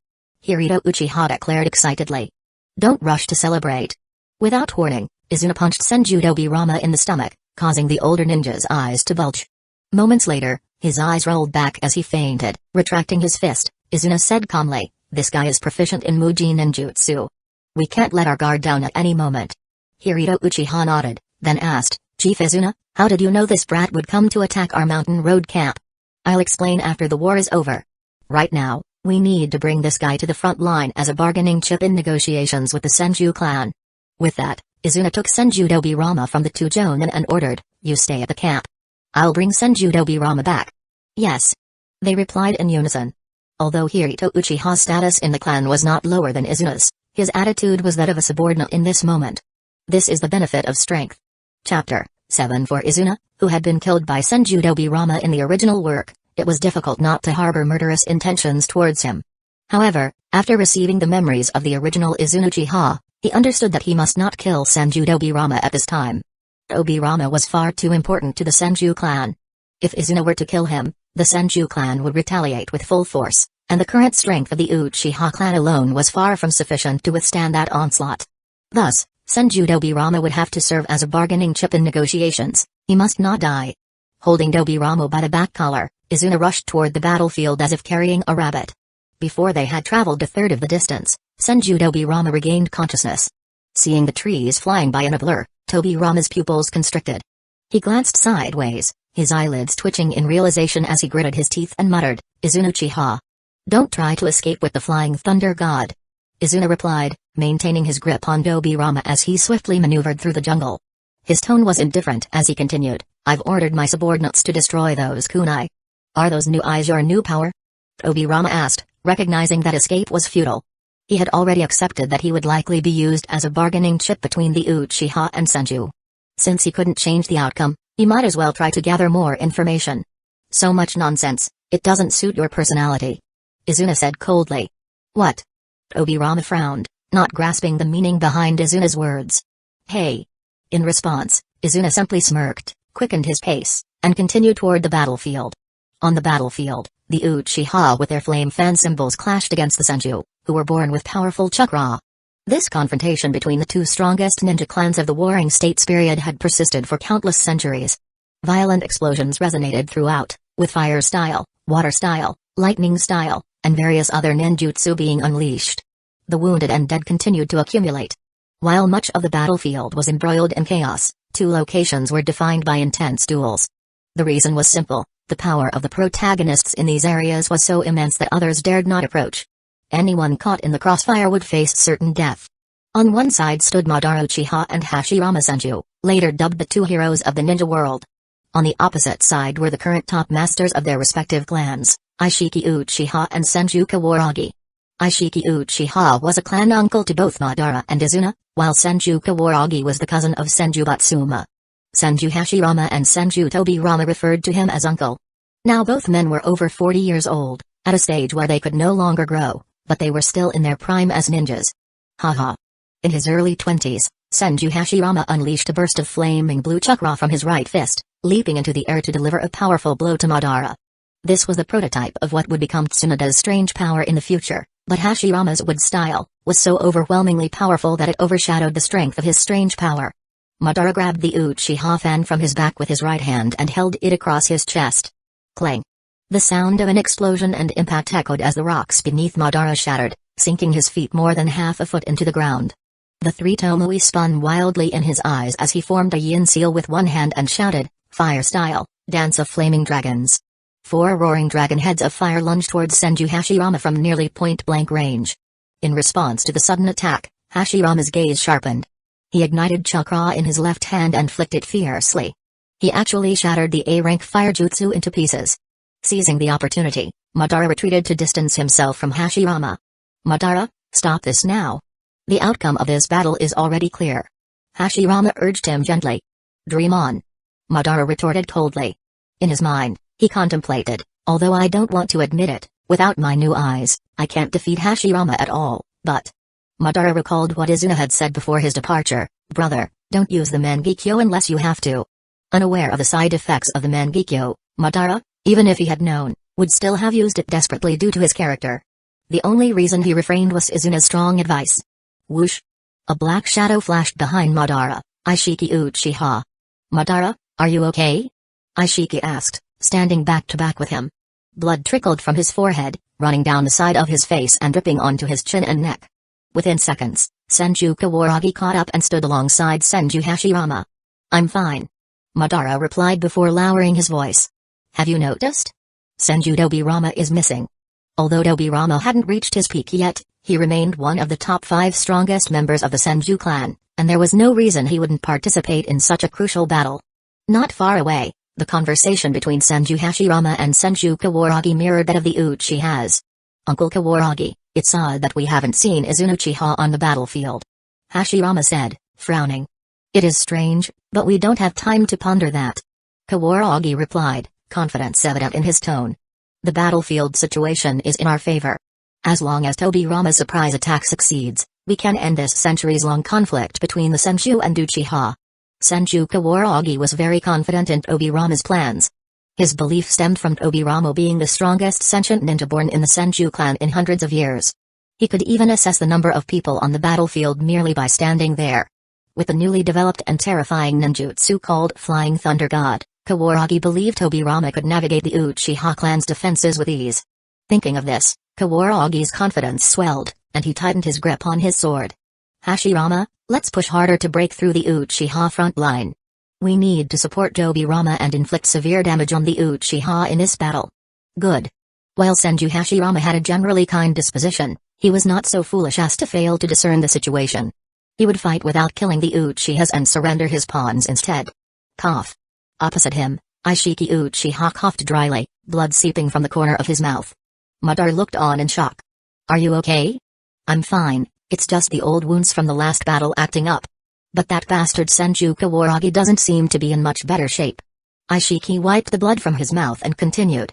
Naruto Uchiha declared excitedly. Don't rush to celebrate. Without warning, Izuna punched Senjutobirama in the stomach, causing the older ninja's eyes to bulge. Moments later, his eyes rolled back as he fainted. Retracting his fist, Izuna said calmly, this guy is proficient in Muji ninjutsu. We can't let our guard down at any moment. Naruto Uchiha nodded, then asked, Chief Izuna, how did you know this brat would come to attack our mountain road camp? I'll explain after the war is over. Right now, we need to bring this guy to the front line as a bargaining chip in negotiations with the Senju clan. With that, Izuna took Senjutobirama from the 2 Jonin and ordered, you stay at the camp. I'll bring Senjutobirama back. Yes. They replied in unison. Although Naruto Uchiha's status in the clan was not lower than Izuna's, his attitude was that of a subordinate in this moment. This is the benefit of strength. Chapter 7. For Izuna, who had been killed by Senju Dobirama in the original work, it was difficult not to harbor murderous intentions towards him. However, after receiving the memories of the original Izuna Uchiha, he understood that he must not kill Senju Dobirama at this time. Dobirama was far too important to the Senju clan. If Izuna were to kill him, the Senju clan would retaliate with full force, and the current strength of the Uchiha clan alone was far from sufficient to withstand that onslaught. Thus, Senju Dobirama would have to serve as a bargaining chip in negotiations. He must not die. Holding Dobirama by the back collar, Izuna rushed toward the battlefield as if carrying a rabbit. Before they had traveled a third of the distance, Senju Dobirama regained consciousness. Seeing the trees flying by in a blur, Dobirama's pupils constricted. He glanced sideways, his eyelids twitching in realization as he gritted his teeth and muttered, "Izuna Uchiha. Don't try to escape with the flying thunder god." Izuna replied, maintaining his grip on Dobirama as he swiftly maneuvered through the jungle. His tone was indifferent as he continued, "I've ordered my subordinates to destroy those kunai. Are those new eyes your new power?" Dobirama asked, recognizing that escape was futile. He had already accepted that he would likely be used as a bargaining chip between the Uchiha and Senju. Since he couldn't change the outcome, he might as well try to gather more information. "So much nonsense, it doesn't suit your personality," Izuna said coldly. "What?" Dobirama frowned, not grasping the meaning behind Izuna's words. "Hey." In response, Izuna simply smirked, quickened his pace, and continued toward the battlefield. On the battlefield, the Uchiha with their flame fan symbols clashed against the Senju, who were born with powerful chakra. This confrontation between the two strongest ninja clans of the Warring States period had persisted for countless centuries. Violent explosions resonated throughout, with fire style, water style, lightning style, and various other ninjutsu being unleashed. The wounded and dead continued to accumulate. While much of the battlefield was embroiled in chaos, two locations were defined by intense duels. The reason was simple: the power of the protagonists in these areas was so immense that others dared not approach. Anyone caught in the crossfire would face certain death. On one side stood Madara Uchiha and Hashirama Senju, later dubbed the two heroes of the ninja world. On the opposite side were the current top masters of their respective clans, Ishiki Uchiha and Senju Kawaragi. Ishiki Uchiha was a clan uncle to both Madara and Izuna, while Senju Kawaragi was the cousin of Senju Batsuma. Senju Hashirama and Senju Tobirama referred to him as uncle. Now both men were over 40 years old, at a stage where they could no longer grow, but they were still in their prime as ninjas. Haha. In his early 20s, Senju Hashirama unleashed a burst of flaming blue chakra from his right fist, leaping into the air to deliver a powerful blow to Madara. This was the prototype of what would become Tsunada's strange power in the future, but Hashirama's wood style was so overwhelmingly powerful that it overshadowed the strength of his strange power. Madara grabbed the Uchiha fan from his back with his right hand and held it across his chest. Clang! The sound of an explosion and impact echoed as the rocks beneath Madara shattered, sinking his feet more than half a foot into the ground. The three Tomoe spun wildly in his eyes as he formed a yin seal with one hand and shouted, "Fire style, dance of flaming dragons." 4 roaring dragon heads of fire lunged towards Senju Hashirama from nearly point-blank range. In response to the sudden attack, Hashirama's gaze sharpened. He ignited chakra in his left hand and flicked it fiercely. He actually shattered the A-rank fire jutsu into pieces. Seizing the opportunity, Madara retreated to distance himself from Hashirama. "Madara, stop this now. The outcome of this battle is already clear." Hashirama urged him gently. "Dream on," Madara retorted coldly. In his mind, he contemplated, "Although I don't want to admit it, without my new eyes, I can't defeat Hashirama at all, but..." Madara recalled what Izuna had said before his departure, "Brother, don't use the Mangekyo unless you have to." Unaware of the side effects of the Mangekyo, Madara, even if he had known, would still have used it desperately due to his character. The only reason he refrained was Izuna's strong advice. Whoosh! A black shadow flashed behind Madara, Ishiki Uchiha. "Madara, are you okay?" Ishiki asked, standing back to back with him. Blood trickled from his forehead, running down the side of his face and dripping onto his chin and neck. Within seconds, Senju Kawaragi caught up and stood alongside Senju Hashirama. "I'm fine," Madara replied before lowering his voice. "Have you noticed? Senju Dobirama is missing." Although Dobirama hadn't reached his peak yet, he remained one of the top 5 strongest members of the Senju clan, and there was no reason he wouldn't participate in such a crucial battle. Not far away, the conversation between Senju Hashirama and Senju Kawaragi mirrored that of the Uchihas. Uncle Kawaragi, it's odd that we haven't seen Izuna Uchiha on the battlefield. Hashirama said, frowning. It is strange, but we don't have time to ponder that. Kawaragi replied, confidence evident in his tone. The battlefield situation is in our favor. As long as Tobirama's surprise attack succeeds, we can end this centuries-long conflict between the Senju and Uchiha. Senju Kawaragi was very confident in Tobirama's plans. His belief stemmed from Tobirama being the strongest sentient ninja born in the Senju clan in hundreds of years. He could even assess the number of people on the battlefield merely by standing there. With the newly developed and terrifying ninjutsu called Flying Thunder God, Kawaragi believed Tobirama could navigate the Uchiha clan's defenses with ease. Thinking of this, Kawaragi's confidence swelled, and he tightened his grip on his sword. Hashirama, let's push harder to break through the Uchiha front line. We need to support Tobirama and inflict severe damage on the Uchiha in this battle. Good. While Senju Hashirama had a generally kind disposition, he was not so foolish as to fail to discern the situation. He would fight without killing the Uchihas and surrender his pawns instead. Cough. Opposite him, Ishiki Uchiha coughed dryly, blood seeping from the corner of his mouth. Madara looked on in shock. Are you okay? I'm fine, it's just the old wounds from the last battle acting up. But that bastard Senju Kawaragi doesn't seem to be in much better shape. Ishiki wiped the blood from his mouth and continued.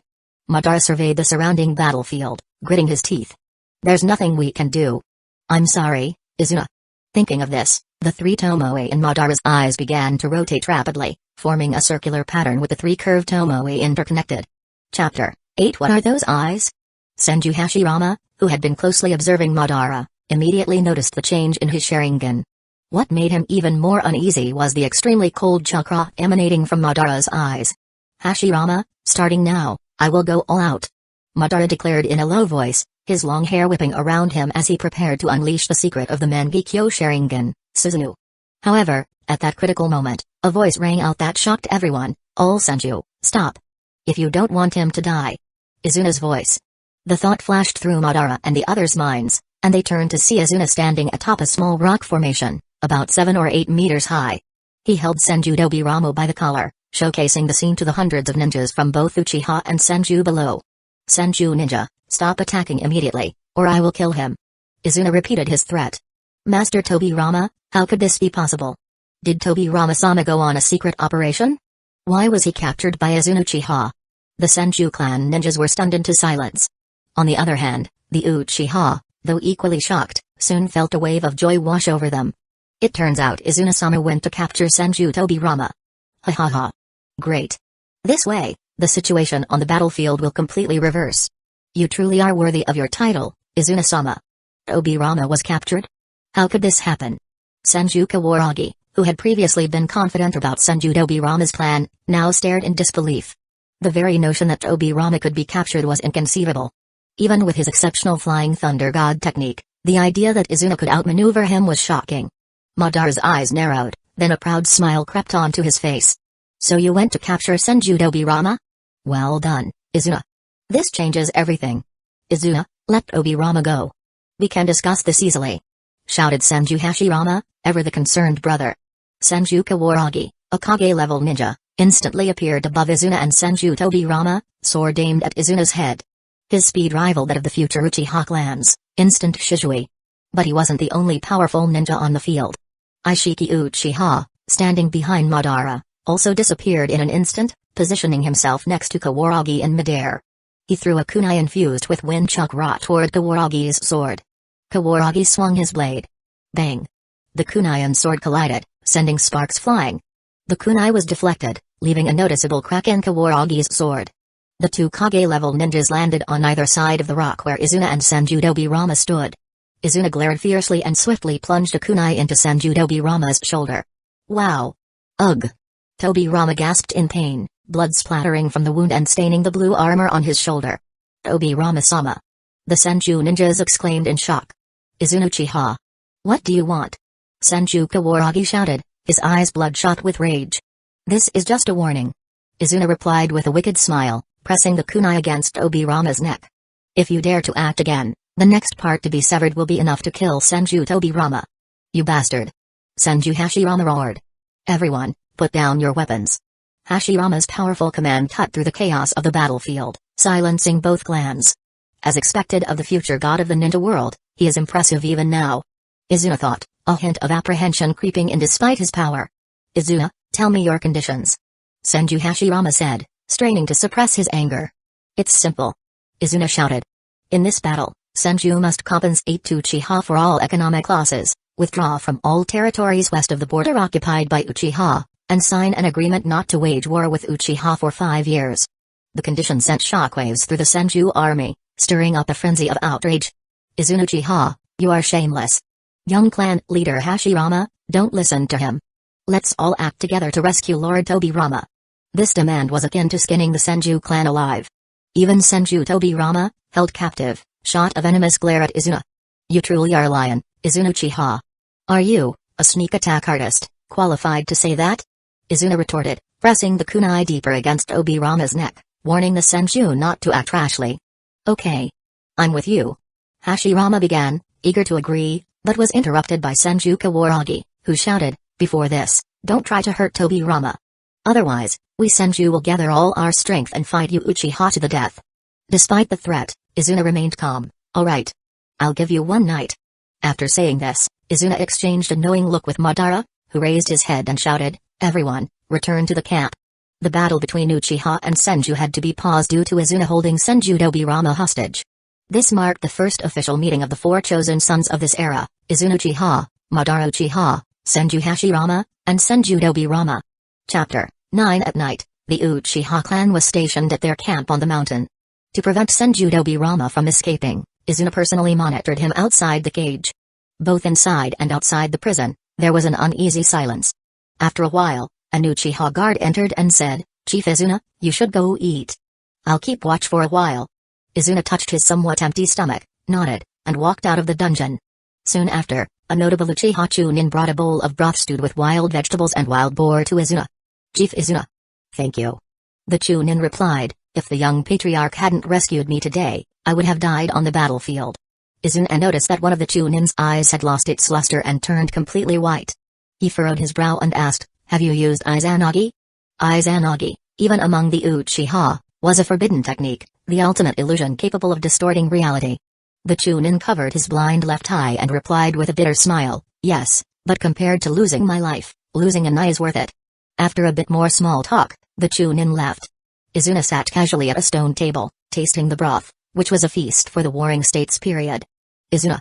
Madara surveyed the surrounding battlefield, gritting his teeth. There's nothing we can do. I'm sorry, Izuna. Thinking of this, the three tomoe in Madara's eyes began to rotate rapidly, forming a circular pattern with the three curved tomoe interconnected. Chapter 8. What are those eyes? Senju Hashirama, who had been closely observing Madara, immediately noticed the change in his Sharingan. What made him even more uneasy was the extremely cold chakra emanating from Madara's eyes. Hashirama, starting now, I will go all out. Madara declared in a low voice, his long hair whipping around him as he prepared to unleash the secret of the Mangekyo Sharingan, Susanoo. However, at that critical moment, a voice rang out that shocked everyone, all Senju, stop. If you don't want him to die. Izuna's voice. The thought flashed through Madara and the others' minds, and they turned to see Izuna standing atop a small rock formation, about 7 or 8 meters high. He held Senju Tobirama by the collar, showcasing the scene to the hundreds of ninjas from both Uchiha and Senju below. Senju ninja, stop attacking immediately, or I will kill him. Izuna repeated his threat. Master Tobirama, how could this be possible? Did Tobirama-sama go on a secret operation? Why was he captured by Izuna Uchiha? The Senju clan ninjas were stunned into silence. On the other hand, the Uchiha, though equally shocked, soon felt a wave of joy wash over them. It turns out Izuna-sama went to capture Senju Tobirama. Ha ha ha. Great. This way, the situation on the battlefield will completely reverse. You truly are worthy of your title, Izuna-sama. Tobirama was captured? How could this happen? Senju Kawaragi, who had previously been confident about Senju Tobirama's plan, now stared in disbelief. The very notion that Tobirama could be captured was inconceivable. Even with his exceptional Flying Thunder God technique, the idea that Izuna could outmaneuver him was shocking. Madara's eyes narrowed, then a proud smile crept onto his face. So you went to capture Senju Tobirama? Well done, Izuna. This changes everything. Izuna, let Tobirama go. We can discuss this easily. Shouted Senju Hashirama, ever the concerned brother. Senju Kawaragi, a Kage-level ninja, instantly appeared above Izuna and Senju Tobirama, sword aimed at Izuna's head. His speed rivaled that of the future Uchiha clans, instant Shizui. But he wasn't the only powerful ninja on the field. Ishiki Uchiha, standing behind Madara, also disappeared in an instant, positioning himself next to Kawaragi in midair. He threw a kunai infused with wind chakra toward Kawaragi's sword. Kawaragi swung his blade. Bang! The kunai and sword collided, sending sparks flying. The kunai was deflected, leaving a noticeable crack in Kawaragi's sword. The two Kage-level ninjas landed on either side of the rock where Izuna and Senju Tobirama stood. Izuna glared fiercely and swiftly plunged a kunai into Senju Tobirama's shoulder. Wow! Ugh! Tobirama gasped in pain, blood splattering from the wound and staining the blue armor on his shoulder. Tobirama-sama! The Senju ninjas exclaimed in shock. Izuna Uchiha! What do you want? Senju Kawaragi shouted, his eyes bloodshot with rage. This is just a warning. Izuna replied with a wicked smile, pressing the kunai against Tobirama's neck. If you dare to act again, the next part to be severed will be enough to kill Senju Tobirama. You bastard! Senju Hashirama roared. Everyone, put down your weapons. Hashirama's powerful command cut through the chaos of the battlefield, silencing both clans. As expected of the future god of the ninja world, he is impressive even now. Izuna thought, a hint of apprehension creeping in despite his power. Izuna, tell me your conditions. Senju Hashirama said, straining to suppress his anger. It's simple. Izuna shouted. In this battle, Senju must compensate to Uchiha for all economic losses, withdraw from all territories west of the border occupied by Uchiha, and sign an agreement not to wage war with Uchiha for 5 years. The condition sent shockwaves through the Senju army, stirring up a frenzy of outrage. Izuna Uchiha, you are shameless. Young clan leader Hashirama, don't listen to him. Let's all act together to rescue Lord Tobirama. This demand was akin to skinning the Senju clan alive. Even Senju Tobirama, held captive, shot a venomous glare at Izuna. You truly are a lion, Izuna Uchiha. Are you, a sneak attack artist, qualified to say that? Izuna retorted, pressing the kunai deeper against Tobirama's neck, warning the Senju not to act rashly. Okay. I'm with you. Hashirama began, eager to agree, but was interrupted by Senju Kawaragi, who shouted, before this, don't try to hurt Tobirama. Otherwise, we Senju will gather all our strength and fight you Uchiha to the death. Despite the threat, Izuna remained calm. Alright. I'll give you 1 night. After saying this, Izuna exchanged a knowing look with Madara, who raised his head and shouted, everyone, return to the camp. The battle between Uchiha and Senju had to be paused due to Izuna holding Senju Tobirama hostage. This marked the first official meeting of the 4 chosen sons of this era, Izuna Uchiha, Madara Uchiha, Senju Hashirama, and Senju Tobirama. Chapter 9 At night, the Uchiha clan was stationed at their camp on the mountain. To prevent Senju Tobirama from escaping, Izuna personally monitored him outside the cage. Both inside and outside the prison, there was an uneasy silence. After a while, an Uchiha guard entered and said, Chief Izuna, you should go eat. I'll keep watch for a while. Izuna touched his somewhat empty stomach, nodded, and walked out of the dungeon. Soon after, a notable Uchiha Chunin brought a bowl of broth stewed with wild vegetables and wild boar to Izuna. Chief Izuna. Thank you. The Chunin replied, if the young patriarch hadn't rescued me today, I would have died on the battlefield. Izuna noticed that one of the Chunin's eyes had lost its luster and turned completely white. He furrowed his brow and asked, have you used Izanagi? Izanagi, even among the Uchiha, was a forbidden technique, the ultimate illusion capable of distorting reality. The Chunin covered his blind left eye and replied with a bitter smile, yes, but compared to losing my life, losing an eye is worth it. After a bit more small talk, the Chunin left. Izuna sat casually at a stone table, tasting the broth, which was a feast for the Warring States period. Izuna.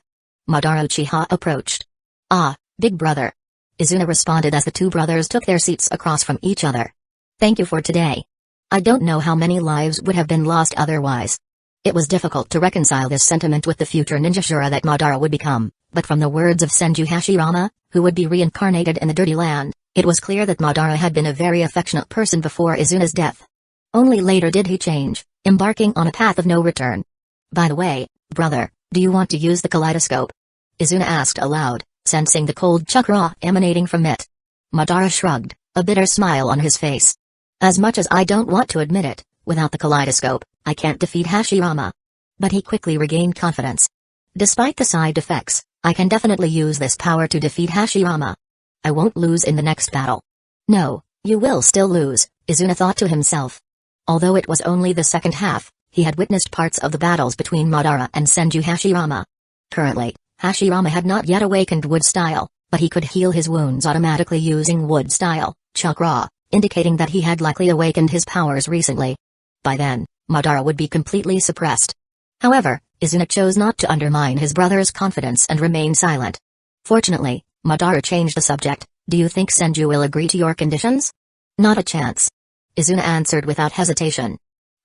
Madara Uchiha approached. Ah, big brother. Izuna responded as the 2 brothers took their seats across from each other. Thank you for today. I don't know how many lives would have been lost otherwise. It was difficult to reconcile this sentiment with the future ninja Shura that Madara would become, but from the words of Senju Hashirama, who would be reincarnated in the Dirty Land, it was clear that Madara had been a very affectionate person before Izuna's death. Only later did he change, embarking on a path of no return. By the way, brother, do you want to use the kaleidoscope? Izuna asked aloud, sensing the cold chakra emanating from it. Madara shrugged, a bitter smile on his face. As much as I don't want to admit it, without the kaleidoscope, I can't defeat Hashirama. But he quickly regained confidence. Despite the side effects, I can definitely use this power to defeat Hashirama. I won't lose in the next battle. No, you will still lose, Izuna thought to himself. Although it was only the second half, he had witnessed parts of the battles between Madara and Senju Hashirama. Currently, Hashirama had not yet awakened wood style, but he could heal his wounds automatically using wood style, chakra, indicating that he had likely awakened his powers recently. By then, Madara would be completely suppressed. However, Izuna chose not to undermine his brother's confidence and remain silent. Fortunately, Madara changed the subject. Do you think Senju will agree to your conditions? Not a chance. Izuna answered without hesitation.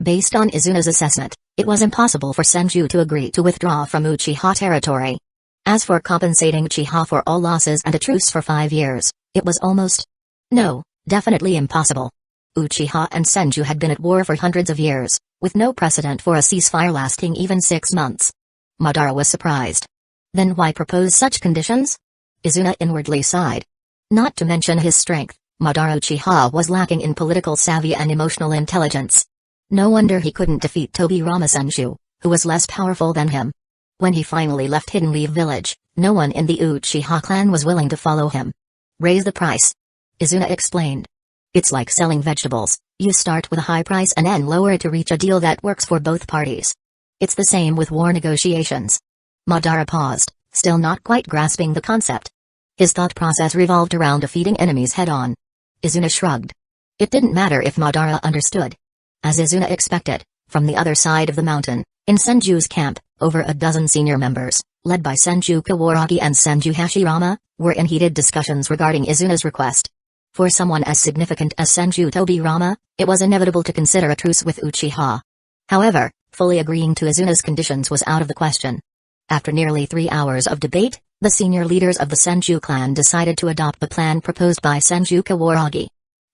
Based on Izuna's assessment, it was impossible for Senju to agree to withdraw from Uchiha territory. As for compensating Uchiha for all losses and a truce for 5 years, it was almost... No, definitely impossible. Uchiha and Senju had been at war for hundreds of years, with no precedent for a ceasefire lasting even 6 months. Madara was surprised. Then why propose such conditions? Izuna inwardly sighed. Not to mention his strength, Madara Uchiha was lacking in political savvy and emotional intelligence. No wonder he couldn't defeat Tobirama Senju, who was less powerful than him. When he finally left Hidden Leaf Village, no one in the Uchiha clan was willing to follow him. Raise the price. Izuna explained. It's like selling vegetables, you start with a high price and then lower it to reach a deal that works for both parties. It's the same with war negotiations. Madara paused, still not quite grasping the concept. His thought process revolved around defeating enemies head-on. Izuna shrugged. It didn't matter if Madara understood. As Izuna expected, from the other side of the mountain, in Senju's camp, over a dozen senior members, led by Senju Kawaragi and Senju Hashirama, were in heated discussions regarding Izuna's request. For someone as significant as Senju Tobirama, it was inevitable to consider a truce with Uchiha. However, fully agreeing to Izuna's conditions was out of the question. After nearly 3 hours of debate, the senior leaders of the Senju clan decided to adopt the plan proposed by Senju Kawaragi.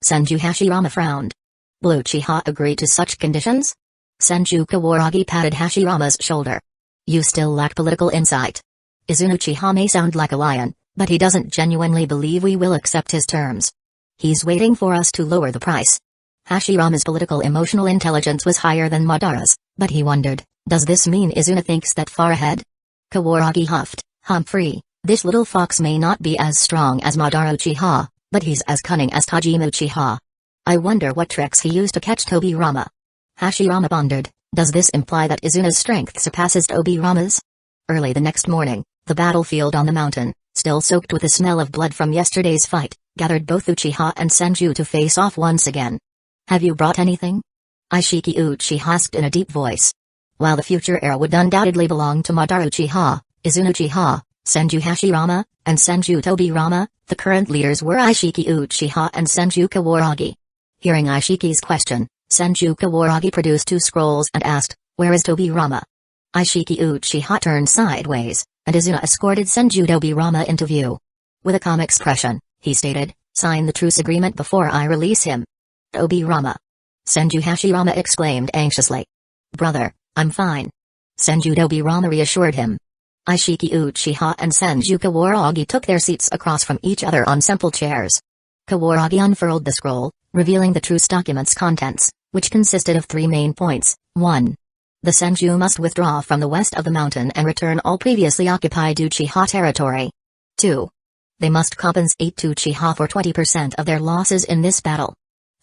Senju Hashirama frowned. Will Uchiha agree to such conditions? Senju Kawaragi patted Hashirama's shoulder. You still lack political insight. Izuna Uchiha may sound like a lion, but he doesn't genuinely believe we will accept his terms. He's waiting for us to lower the price. Hashirama's political emotional intelligence was higher than Madara's, but he wondered, does this mean Izuna thinks that far ahead? Kawaragi huffed, Humphrey, this little fox may not be as strong as Madara Uchiha, but he's as cunning as Tajima Uchiha. I wonder what tricks he used to catch Tobirama. Hashirama pondered, does this imply that Izuna's strength surpasses Tobirama's? Early the next morning, the battlefield on the mountain, still soaked with the smell of blood from yesterday's fight, gathered both Uchiha and Senju to face off once again. Have you brought anything? Ishiki Uchiha asked in a deep voice. While the future era would undoubtedly belong to Madara Uchiha, Izuna Uchiha, Senju Hashirama, and Senju Tobirama, the current leaders were Ishiki Uchiha and Senju Kawaragi. Hearing Ishiki's question, Senju Kawaragi produced 2 scrolls and asked, where is Tobirama? Ishiki Uchiha turned sideways, and Izuna escorted Senju Tobirama into view. With a calm expression, he stated, sign the truce agreement before I release him. Tobirama. Senju Hashirama exclaimed anxiously. Brother, I'm fine. Senju Tobirama reassured him. Ishiki Uchiha and Senju Kawaragi took their seats across from each other on simple chairs. Kawaragi unfurled the scroll, revealing the truce document's contents, which consisted of 3 main points. 1. The Senju must withdraw from the west of the mountain and return all previously occupied Uchiha territory. 2. They must compensate Uchiha for 20% of their losses in this battle.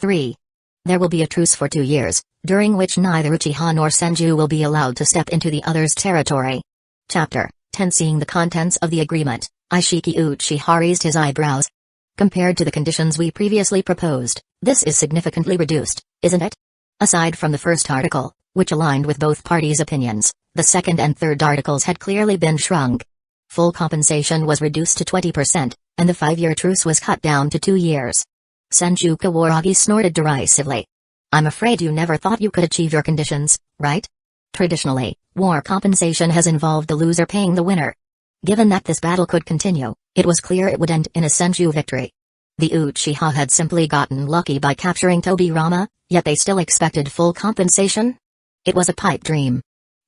3. There will be a truce for 2 years, during which neither Uchiha nor Senju will be allowed to step into the other's territory. Chapter 10. Seeing the contents of the agreement, Ishiki Uchiha raised his eyebrows. Compared to the conditions we previously proposed, this is significantly reduced, isn't it? Aside from the first article, which aligned with both parties' opinions, the second and third articles had clearly been shrunk. Full compensation was reduced to 20%, and the 5-year truce was cut down to 2 years. Senju Kawaragi snorted derisively. I'm afraid you never thought you could achieve your conditions, right? Traditionally, war compensation has involved the loser paying the winner. Given that this battle could continue, it was clear it would end in a Senju victory. The Uchiha had simply gotten lucky by capturing Tobirama, yet they still expected full compensation? It was a pipe dream.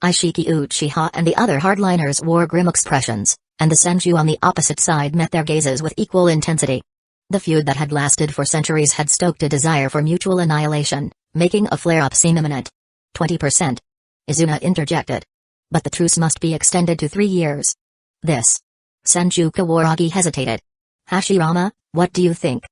Ishiki Uchiha and the other hardliners wore grim expressions, and the Senju on the opposite side met their gazes with equal intensity. The feud that had lasted for centuries had stoked a desire for mutual annihilation, making a flare-up seem imminent. 20%. Izuna interjected. But the truce must be extended to 3 years. This. Senju Kawaragi hesitated. Hashirama, what do you think?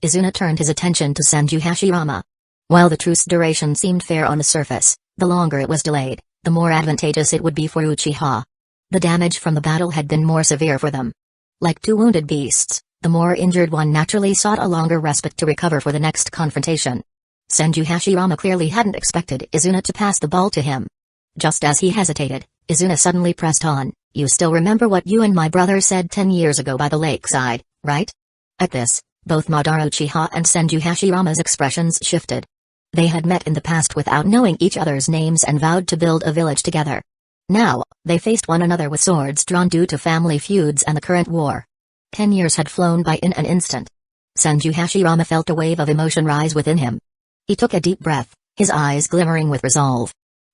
Izuna turned his attention to Senju Hashirama. While the truce duration seemed fair on the surface, the longer it was delayed, the more advantageous it would be for Uchiha. The damage from the battle had been more severe for them. Like 2 wounded beasts, the more injured one naturally sought a longer respite to recover for the next confrontation. Senju Hashirama clearly hadn't expected Izuna to pass the ball to him. Just as he hesitated, Izuna suddenly pressed on, you still remember what you and my brother said 10 years ago by the lakeside, right? At this, both Madara Uchiha and Senju Hashirama's expressions shifted. They had met in the past without knowing each other's names and vowed to build a village together. Now, they faced one another with swords drawn due to family feuds and the current war. 10 years had flown by in an instant. Senju Hashirama felt a wave of emotion rise within him. He took a deep breath, his eyes glimmering with resolve.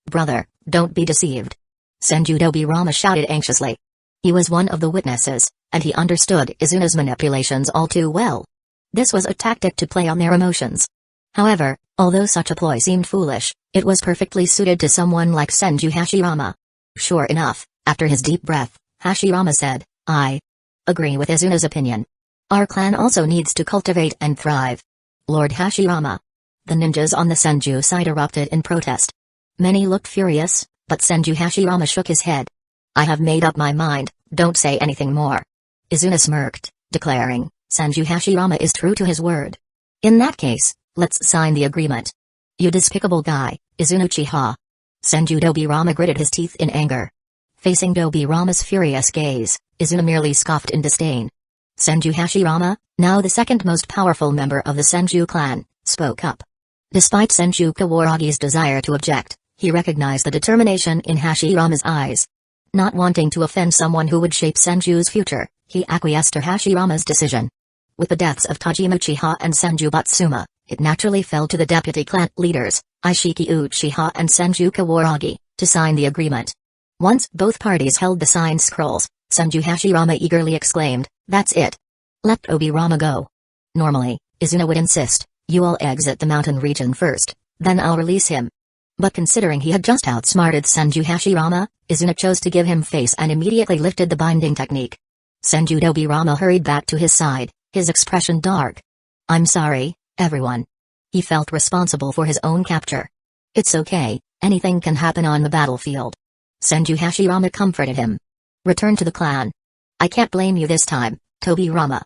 Brother, don't be deceived. Senju Tobirama shouted anxiously. He was one of the witnesses, and he understood Izuna's manipulations all too well. This was a tactic to play on their emotions. However, although such a ploy seemed foolish, it was perfectly suited to someone like Senju Hashirama. Sure enough, after his deep breath, Hashirama said, I agree with Izuna's opinion. Our clan also needs to cultivate and thrive. Lord Hashirama. The ninjas on the Senju side erupted in protest. Many looked furious, but Senju Hashirama shook his head. "I have made up my mind, don't say anything more." Izuna smirked, declaring, "Senju Hashirama is true to his word. In that case, let's sign the agreement." "You despicable guy, Izuna Uchiha." Senju Dobirama gritted his teeth in anger. Facing Dobirama's furious gaze, Izuna merely scoffed in disdain. Senju Hashirama, now the second most powerful member of the Senju clan, spoke up. Despite Senju Kawaragi's desire to object, he recognized the determination in Hashirama's eyes. Not wanting to offend someone who would shape Senju's future, he acquiesced to Hashirama's decision. With the deaths of Tajima Uchiha and Senju Batsuma, it naturally fell to the deputy clan leaders, Ishiki Uchiha and Senju Kawaragi, to sign the agreement. Once both parties held the signed scrolls, Senju Hashirama eagerly exclaimed, "That's it. Let Dobirama go." Normally, Izuna would insist, "You all exit the mountain region first, then I'll release him." But considering he had just outsmarted Senju Hashirama, Izuna chose to give him face and immediately lifted the binding technique. Senju Dobirama hurried back to his side, his expression dark. "I'm sorry, everyone." He felt responsible for his own capture. "It's okay, anything can happen on the battlefield." Senju Hashirama comforted him. "Return to the clan. I can't blame you this time, Tobirama.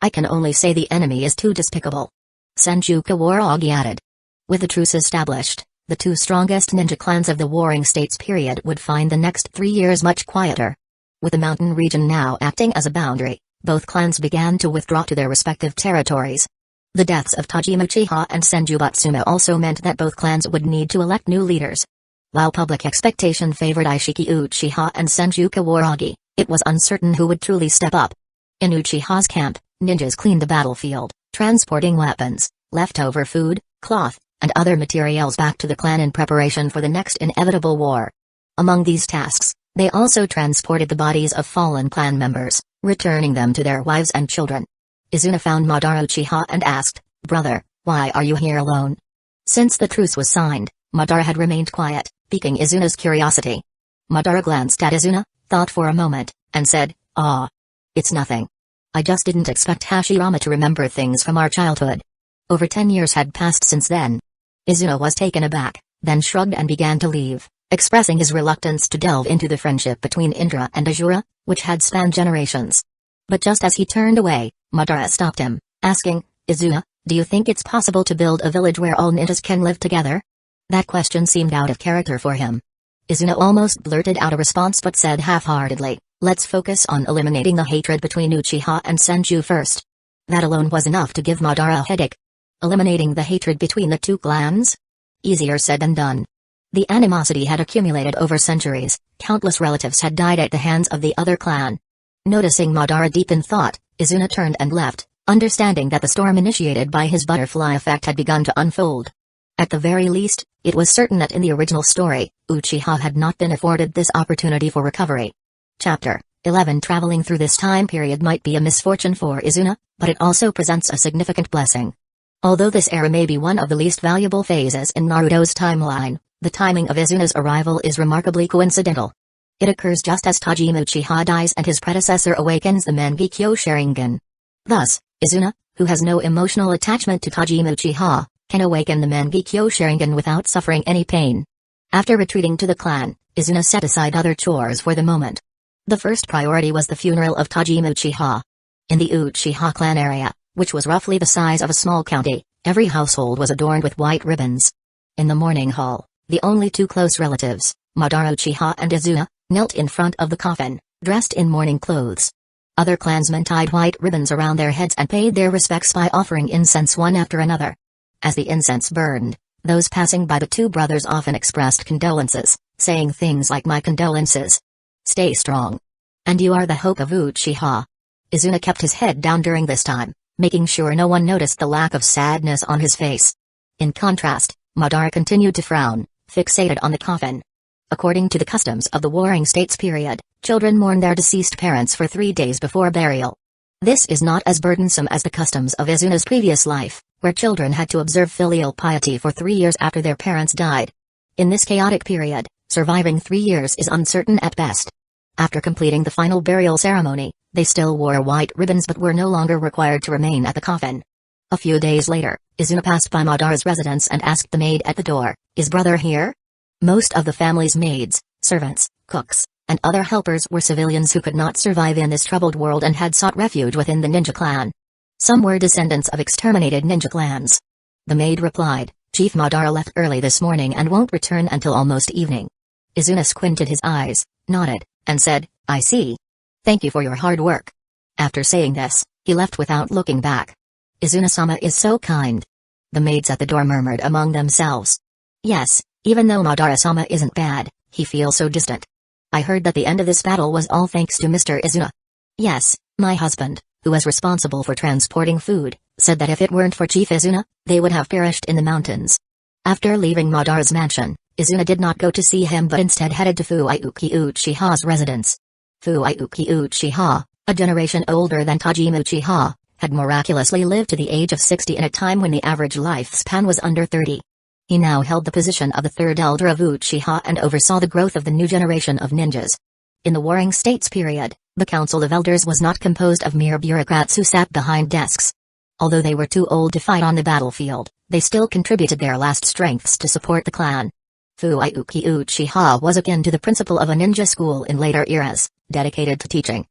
I can only say the enemy is too despicable." Senju Kawaragi added. With the truce established, the two strongest ninja clans of the Warring States period would find the next 3 years much quieter. With the mountain region now acting as a boundary, both clans began to withdraw to their respective territories. The deaths of Tajima Uchiha and Senju Batsuma also meant that both clans would need to elect new leaders. While public expectation favored Ishiki Uchiha and Senju Kawaragi, it was uncertain who would truly step up. In Uchiha's camp, ninjas cleaned the battlefield, transporting weapons, leftover food, cloth, and other materials back to the clan in preparation for the next inevitable war. Among these tasks, they also transported the bodies of fallen clan members, returning them to their wives and children. Izuna found Madara Uchiha and asked, "Brother, why are you here alone?" Since the truce was signed, Madara had remained quiet, piquing Izuna's curiosity. Madara glanced at Izuna, thought for a moment, and said, It's nothing. I just didn't expect Hashirama to remember things from our childhood." Over 10 years had passed since then. Izuna was taken aback, then shrugged and began to leave, expressing his reluctance to delve into the friendship between Indra and Azura, which had spanned generations. But just as he turned away, Madara stopped him, asking, "Izuna, do you think it's possible to build a village where all ninjas can live together?" That question seemed out of character for him. Izuna almost blurted out a response but said half-heartedly, "Let's focus on eliminating the hatred between Uchiha and Senju first." That alone was enough to give Madara a headache. Eliminating the hatred between the two clans? Easier said than done. The animosity had accumulated over centuries, countless relatives had died at the hands of the other clan. Noticing Madara deep in thought, Izuna turned and left, understanding that the storm initiated by his butterfly effect had begun to unfold. At the very least, it was certain that in the original story, Uchiha had not been afforded this opportunity for recovery. Chapter 11. Traveling through this time period might be a misfortune for Izuna, but it also presents a significant blessing. Although this era may be one of the least valuable phases in Naruto's timeline, the timing of Izuna's arrival is remarkably coincidental. It occurs just as Tajima Uchiha dies and his predecessor awakens the Mangekyo Sharingan. Thus, Izuna, who has no emotional attachment to Tajima Uchiha, can awaken the Mangekyo Sharingan without suffering any pain. After retreating to the clan, Izuna set aside other chores for the moment. The first priority was the funeral of Tajima Uchiha. In the Uchiha clan area, which was roughly the size of a small county, every household was adorned with white ribbons. In the mourning hall, the only two close relatives, Madara Uchiha and Izuna, knelt in front of the coffin, dressed in mourning clothes. Other clansmen tied white ribbons around their heads and paid their respects by offering incense one after another. As the incense burned, those passing by the two brothers often expressed condolences, saying things like "My condolences. Stay strong. And you are the hope of Uchiha." Izuna kept his head down during this time, making sure no one noticed the lack of sadness on his face. In contrast, Madara continued to frown, fixated on the coffin. According to the customs of the Warring States period, children mourn their deceased parents for 3 days before burial. This is not as burdensome as the customs of Izuna's previous life, where children had to observe filial piety for 3 years after their parents died. In this chaotic period, surviving 3 years is uncertain at best. After completing the final burial ceremony, they still wore white ribbons but were no longer required to remain at the coffin. A few days later, Izuna passed by Madara's residence and asked the maid at the door, "Is brother here?" Most of the family's maids, Servants, cooks, and other helpers were civilians who could not survive in this troubled world and had sought refuge within the ninja clan. Some were descendants of exterminated ninja clans. The maid replied, Chief Madara left early this morning and won't return until almost evening. Izuna squinted his eyes, nodded, and said, I see. Thank you for your hard work. After saying this, he left without looking back. Izuna-sama is so kind. The maids at the door murmured among themselves. Yes, even though Madara-sama isn't bad, he feels so distant. I heard that the end of this battle was all thanks to Mr. Izuna. Yes, my husband, who was responsible for transporting food, said that if it weren't for Chief Izuna, they would have perished in the mountains. After leaving Madara's mansion, Izuna did not go to see him but instead headed to Fuuki Uchiha's residence. Fuuki Uchiha, a generation older than Tajima Uchiha, had miraculously lived to the age of 60 in a time when the average lifespan was under 30. He now held the position of the third elder of Uchiha and oversaw the growth of the new generation of ninjas. In the Warring States period, the Council of Elders was not composed of mere bureaucrats who sat behind desks. Although they were too old to fight on the battlefield, they still contributed their last strengths to support the clan. Fuuki Uchiha was akin to the principal of a ninja school in later eras, dedicated to teaching.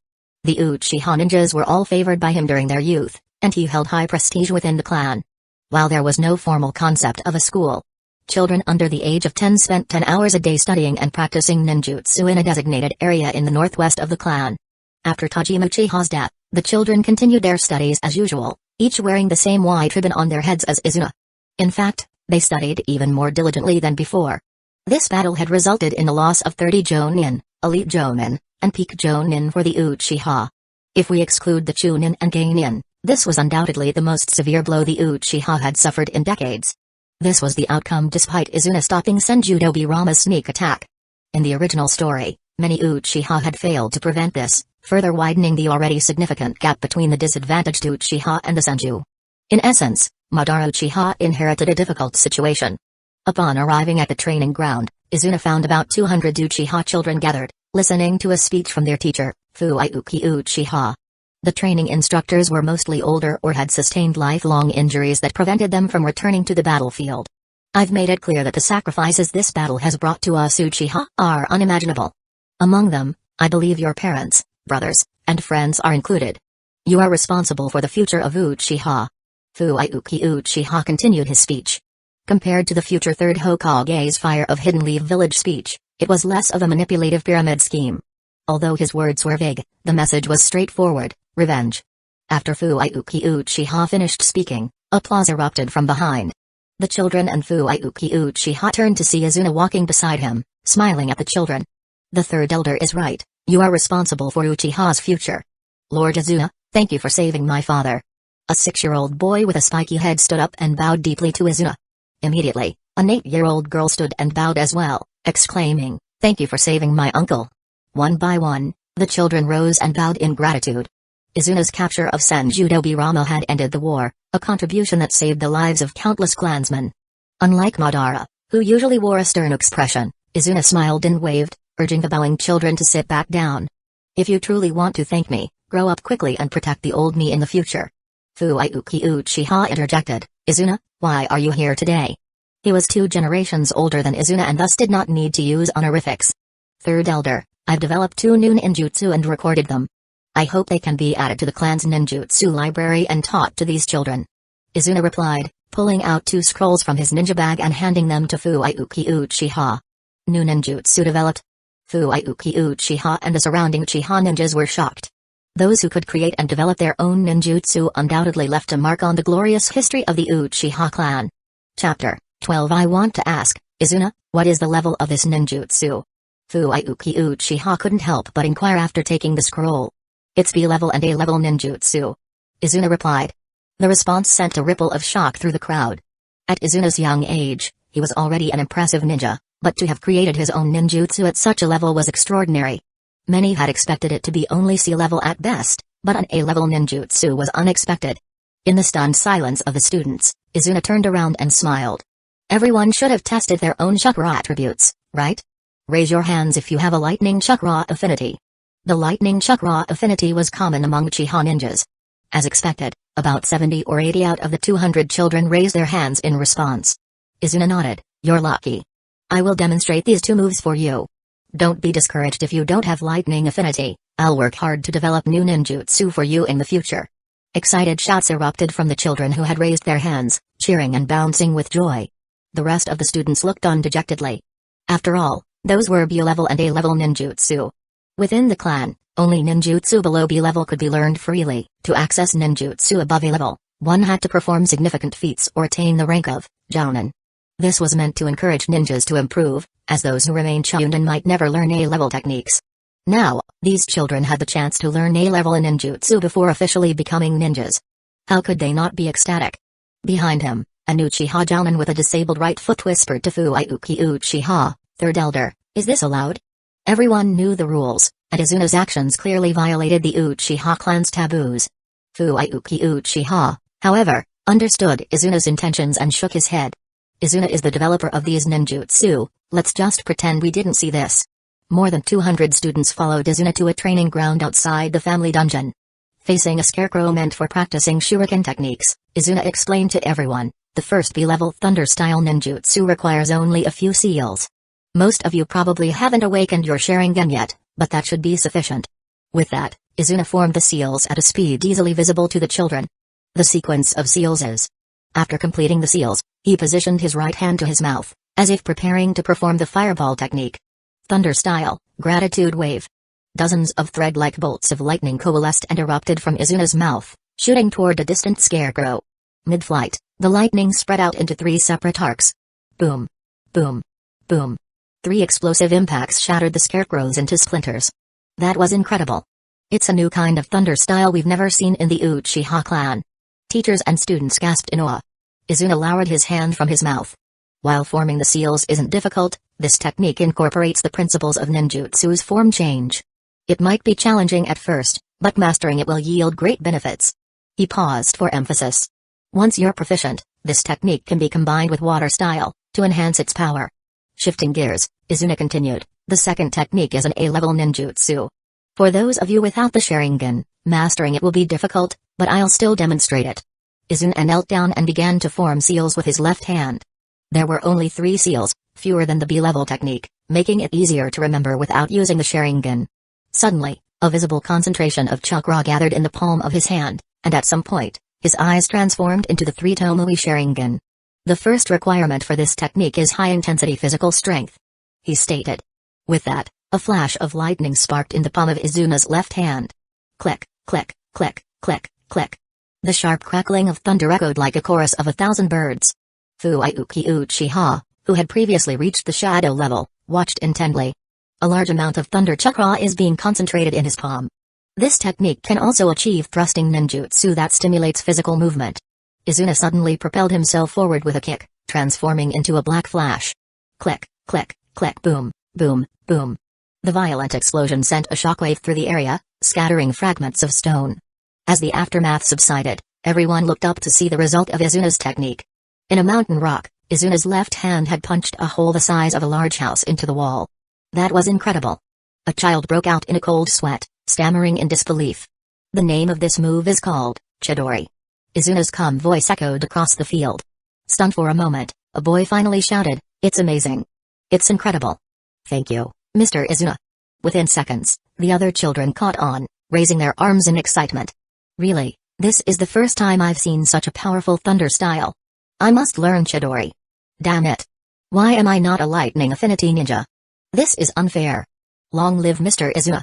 The Uchiha ninjas were all favored by him during their youth, and he held high prestige within the clan. While there was no formal concept of a school, children under the age of 10 spent 10 hours a day studying and practicing ninjutsu in a designated area in the northwest of the clan. After Tajima Uchiha's death, the children continued their studies as usual, each wearing the same white ribbon on their heads as Izuna. In fact, they studied even more diligently than before. This battle had resulted in the loss of 30 Jonin, Elite Jonin, and Peak Jonin for the Uchiha. If we exclude the Chunin and Geinin, this was undoubtedly the most severe blow the Uchiha had suffered in decades. This was the outcome despite Izuna stopping Senju Dobirama's sneak attack. In the original story, many Uchiha had failed to prevent this, further widening the already significant gap between the disadvantaged Uchiha and the Senju. In essence, Madara Uchiha inherited a difficult situation. Upon arriving at the training ground, Izuna found about 200 Uchiha children gathered, listening to a speech from their teacher, Fuuki Uchiha. The training instructors were mostly older or had sustained lifelong injuries that prevented them from returning to the battlefield. I've made it clear that the sacrifices this battle has brought to us Uchiha are unimaginable. Among them, I believe your parents, brothers, and friends are included. You are responsible for the future of Uchiha. Fuuki Uchiha continued his speech. Compared to the future third Hokage's Fire of Hidden Leaf Village speech, it was less of a manipulative pyramid scheme. Although his words were vague, the message was straightforward: revenge. After Fuuki Uchiha finished speaking, applause erupted from behind. The children and Fuuki Uchiha turned to see Izuna walking beside him, smiling at the children. The third elder is right, you are responsible for Uchiha's future. Lord Izuna, thank you for saving my father. A 6-year-old boy with a spiky head stood up and bowed deeply to Izuna. Immediately, an 8-year-old girl stood and bowed as well, exclaiming, thank you for saving my uncle. One by one, the children rose and bowed in gratitude. Izuna's capture of Senju Dobirama had ended the war, a contribution that saved the lives of countless clansmen. Unlike Madara, who usually wore a stern expression, Izuna smiled and waved, urging the bowing children to sit back down. If you truly want to thank me, grow up quickly and protect the old me in the future. Fuuki Uchiha interjected, Izuna, why are you here today? He was 2 generations older than Izuna and thus did not need to use honorifics. Third elder, I've developed 2 new ninjutsu and recorded them. I hope they can be added to the clan's ninjutsu library and taught to these children. Izuna replied, pulling out 2 scrolls from his ninja bag and handing them to Fuuki Uchiha. New ninjutsu developed. Fuuki Uchiha and the surrounding Uchiha ninjas were shocked. Those who could create and develop their own ninjutsu undoubtedly left a mark on the glorious history of the Uchiha clan. Chapter 12. I want to ask, Izuna, what is the level of this ninjutsu? Fuuki Uchiha couldn't help but inquire after taking the scroll. It's B-level and A-level ninjutsu. Izuna replied. The response sent a ripple of shock through the crowd. At Izuna's young age, he was already an impressive ninja, but to have created his own ninjutsu at such a level was extraordinary. Many had expected it to be only C-level at best, but an A-level ninjutsu was unexpected. In the stunned silence of the students, Izuna turned around and smiled. Everyone should have tested their own chakra attributes, right? Raise your hands if you have a lightning chakra affinity. The lightning chakra affinity was common among Uchiha ninjas. As expected, about 70 or 80 out of the 200 children raised their hands in response. Izuna nodded, you're lucky. I will demonstrate these 2 moves for you. Don't be discouraged if you don't have lightning affinity. I'll work hard to develop new ninjutsu for you in the future." Excited shouts erupted from the children who had raised their hands, cheering and bouncing with joy. The rest of the students looked on dejectedly. After all, those were B-level and A-level ninjutsu. Within the clan, only ninjutsu below B-level could be learned freely. To access ninjutsu above A-level, one had to perform significant feats or attain the rank of jounin. This was meant to encourage ninjas to improve, as those who remained chunin might never learn A-level techniques. Now, these children had the chance to learn A-level in ninjutsu before officially becoming ninjas. How could they not be ecstatic? Behind him, an Uchiha jounin with a disabled right foot whispered to Fuuki Uchiha, third elder, "Is this allowed?" Everyone knew the rules, and Izuna's actions clearly violated the Uchiha clan's taboos. Fuuki Uchiha, however, understood Izuna's intentions and shook his head. "Izuna is the developer of these ninjutsu, let's just pretend we didn't see this." More than 200 students followed Izuna to a training ground outside the family dungeon. Facing a scarecrow meant for practicing shuriken techniques, Izuna explained to everyone, "The first B-level thunder-style ninjutsu requires only a few seals. Most of you probably haven't awakened your Sharingan yet, but that should be sufficient." With that, Izuna formed the seals at a speed easily visible to the children. The sequence of seals is. After completing the seals, he positioned his right hand to his mouth, as if preparing to perform the fireball technique. Thunder style, gratitude wave. Dozens of thread-like bolts of lightning coalesced and erupted from Izuna's mouth, shooting toward a distant scarecrow. Mid-flight, the lightning spread out into 3 separate arcs. Boom. Boom. Boom. 3 explosive impacts shattered the scarecrows into splinters. That was incredible. It's a new kind of thunder style we've never seen in the Uchiha clan. Teachers and students gasped in awe. Izuna lowered his hand from his mouth. While forming the seals isn't difficult, this technique incorporates the principles of ninjutsu's form change. It might be challenging at first, but mastering it will yield great benefits. He paused for emphasis. Once you're proficient, this technique can be combined with water style, to enhance its power. Shifting gears, Izuna continued, the second technique is an A-level ninjutsu. For those of you without the Sharingan, mastering it will be difficult, but I'll still demonstrate it. Izuna knelt down and began to form seals with his left hand. There were only 3 seals, fewer than the B-level technique, making it easier to remember without using the Sharingan. Suddenly, a visible concentration of chakra gathered in the palm of his hand, and at some point, his eyes transformed into the 3 Tomoe Sharingan. The first requirement for this technique is high-intensity physical strength, he stated. With that, a flash of lightning sparked in the palm of Izuna's left hand. Click, click, click, click, click. The sharp crackling of thunder echoed like a chorus of 1,000 birds. Fuuki Uchiha, who had previously reached the shadow level, watched intently. A large amount of thunder chakra is being concentrated in his palm. This technique can also achieve thrusting ninjutsu that stimulates physical movement. Izuna suddenly propelled himself forward with a kick, transforming into a black flash. Click, click, click, boom, boom, boom. The violent explosion sent a shockwave through the area, scattering fragments of stone. As the aftermath subsided, everyone looked up to see the result of Izuna's technique. In a mountain rock, Izuna's left hand had punched a hole the size of a large house into the wall. That was incredible. A child broke out in a cold sweat, stammering in disbelief. The name of this move is called Chidori. Izuna's calm voice echoed across the field. Stunned for a moment, a boy finally shouted, "It's amazing. It's incredible. Thank you, Mr. Izuna." Within seconds, the other children caught on, raising their arms in excitement. Really, this is the first time I've seen such a powerful thunder style. I must learn Chidori. Damn it. Why am I not a lightning affinity ninja? This is unfair. Long live Mr. Izuna.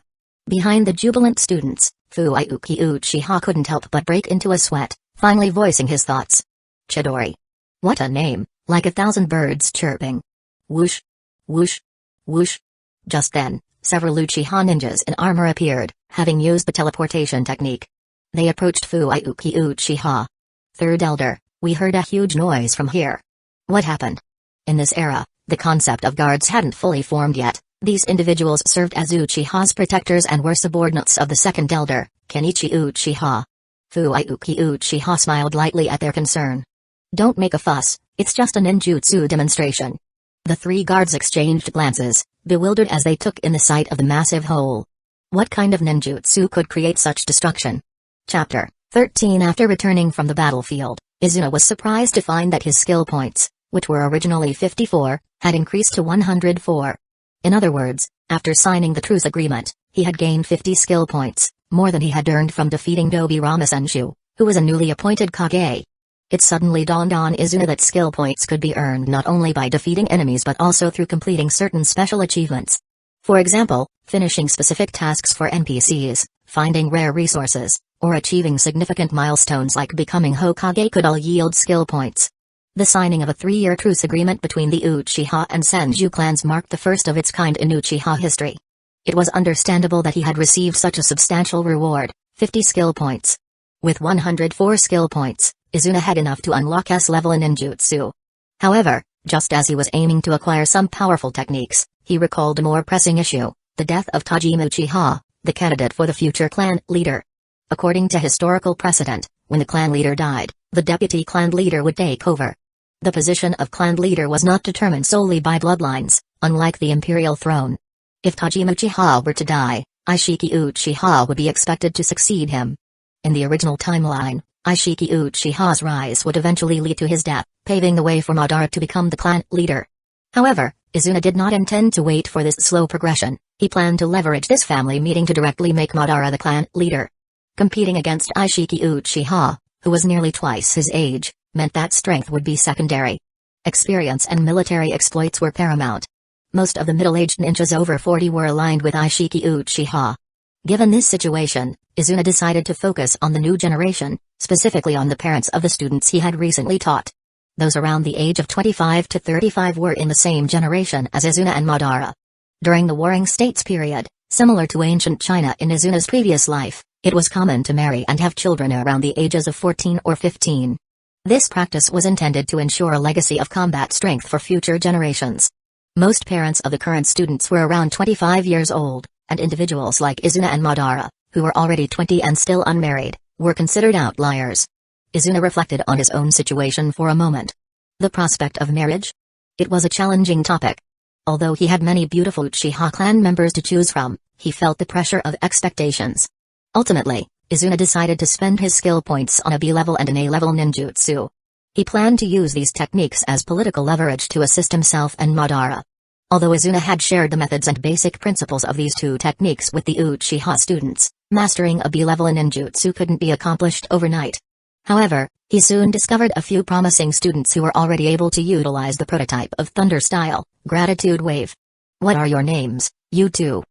Behind the jubilant students, Fuuki Uchiha couldn't help but break into a sweat, finally voicing his thoughts. Chidori. What a name, like 1,000 birds chirping. Whoosh. Whoosh. Whoosh. Just then, several Uchiha ninjas in armor appeared, having used the teleportation technique. They approached Fuuki Uchiha. Third elder, we heard a huge noise from here. What happened? In this era, the concept of guards hadn't fully formed yet. These individuals served as Uchiha's protectors and were subordinates of the second elder, Kenichi Uchiha. Fuuki Uchiha smiled lightly at their concern. Don't make a fuss, it's just a ninjutsu demonstration. The 3 guards exchanged glances, bewildered as they took in the sight of the massive hole. What kind of ninjutsu could create such destruction? Chapter 13. After returning from the battlefield, Izuna was surprised to find that his skill points, which were originally 54, had increased to 104. In other words, After signing the truce agreement, he had gained 50 skill points, more than he had earned from defeating Dobirama Senshu, who was a newly appointed Kage. It suddenly dawned on Izuna that skill points could be earned not only by defeating enemies but also through completing certain special achievements. For example, finishing specific tasks for NPCs, finding rare resources, or achieving significant milestones like becoming Hokage could all yield skill points. The signing of a 3-year truce agreement between the Uchiha and Senju clans marked the first of its kind in Uchiha history. It was understandable that he had received such a substantial reward, 50 skill points. With 104 skill points, Izuna had enough to unlock S-level in ninjutsu. However, just as he was aiming to acquire some powerful techniques, he recalled a more pressing issue, the death of Tajima Uchiha, the candidate for the future clan leader. According to historical precedent, when the clan leader died, the deputy clan leader would take over. The position of clan leader was not determined solely by bloodlines, unlike the imperial throne. If Tajima Uchiha were to die, Ishiki Uchiha would be expected to succeed him. In the original timeline, Ishiki Uchiha's rise would eventually lead to his death, paving the way for Madara to become the clan leader. However, Izuna did not intend to wait for this slow progression. He planned to leverage this family meeting to directly make Madara the clan leader. Competing against Ishiki Uchiha, who was nearly twice his age, meant that strength would be secondary. Experience and military exploits were paramount. Most of the middle-aged ninjas over 40 were aligned with Ishiki Uchiha. Given this situation, Izuna decided to focus on the new generation, specifically on the parents of the students he had recently taught. Those around the age of 25 to 35 were in the same generation as Izuna and Madara. During the Warring States period, similar to ancient China in Izuna's previous life, it was common to marry and have children around the ages of 14 or 15. This practice was intended to ensure a legacy of combat strength for future generations. Most parents of the current students were around 25 years old, and individuals like Izuna and Madara, who were already 20 and still unmarried, were considered outliers. Izuna reflected on his own situation for a moment. The prospect of marriage? It was a challenging topic. Although he had many beautiful Uchiha clan members to choose from, he felt the pressure of expectations. Ultimately, Izuna decided to spend his skill points on a B-level and an A-level ninjutsu. He planned to use these techniques as political leverage to assist himself and Madara. Although Izuna had shared the methods and basic principles of these two techniques with the Uchiha students, mastering a B-level in ninjutsu couldn't be accomplished overnight. However, he soon discovered a few promising students who were already able to utilize the prototype of Thunder Style, Gratitude Wave. "What are your names, you two?"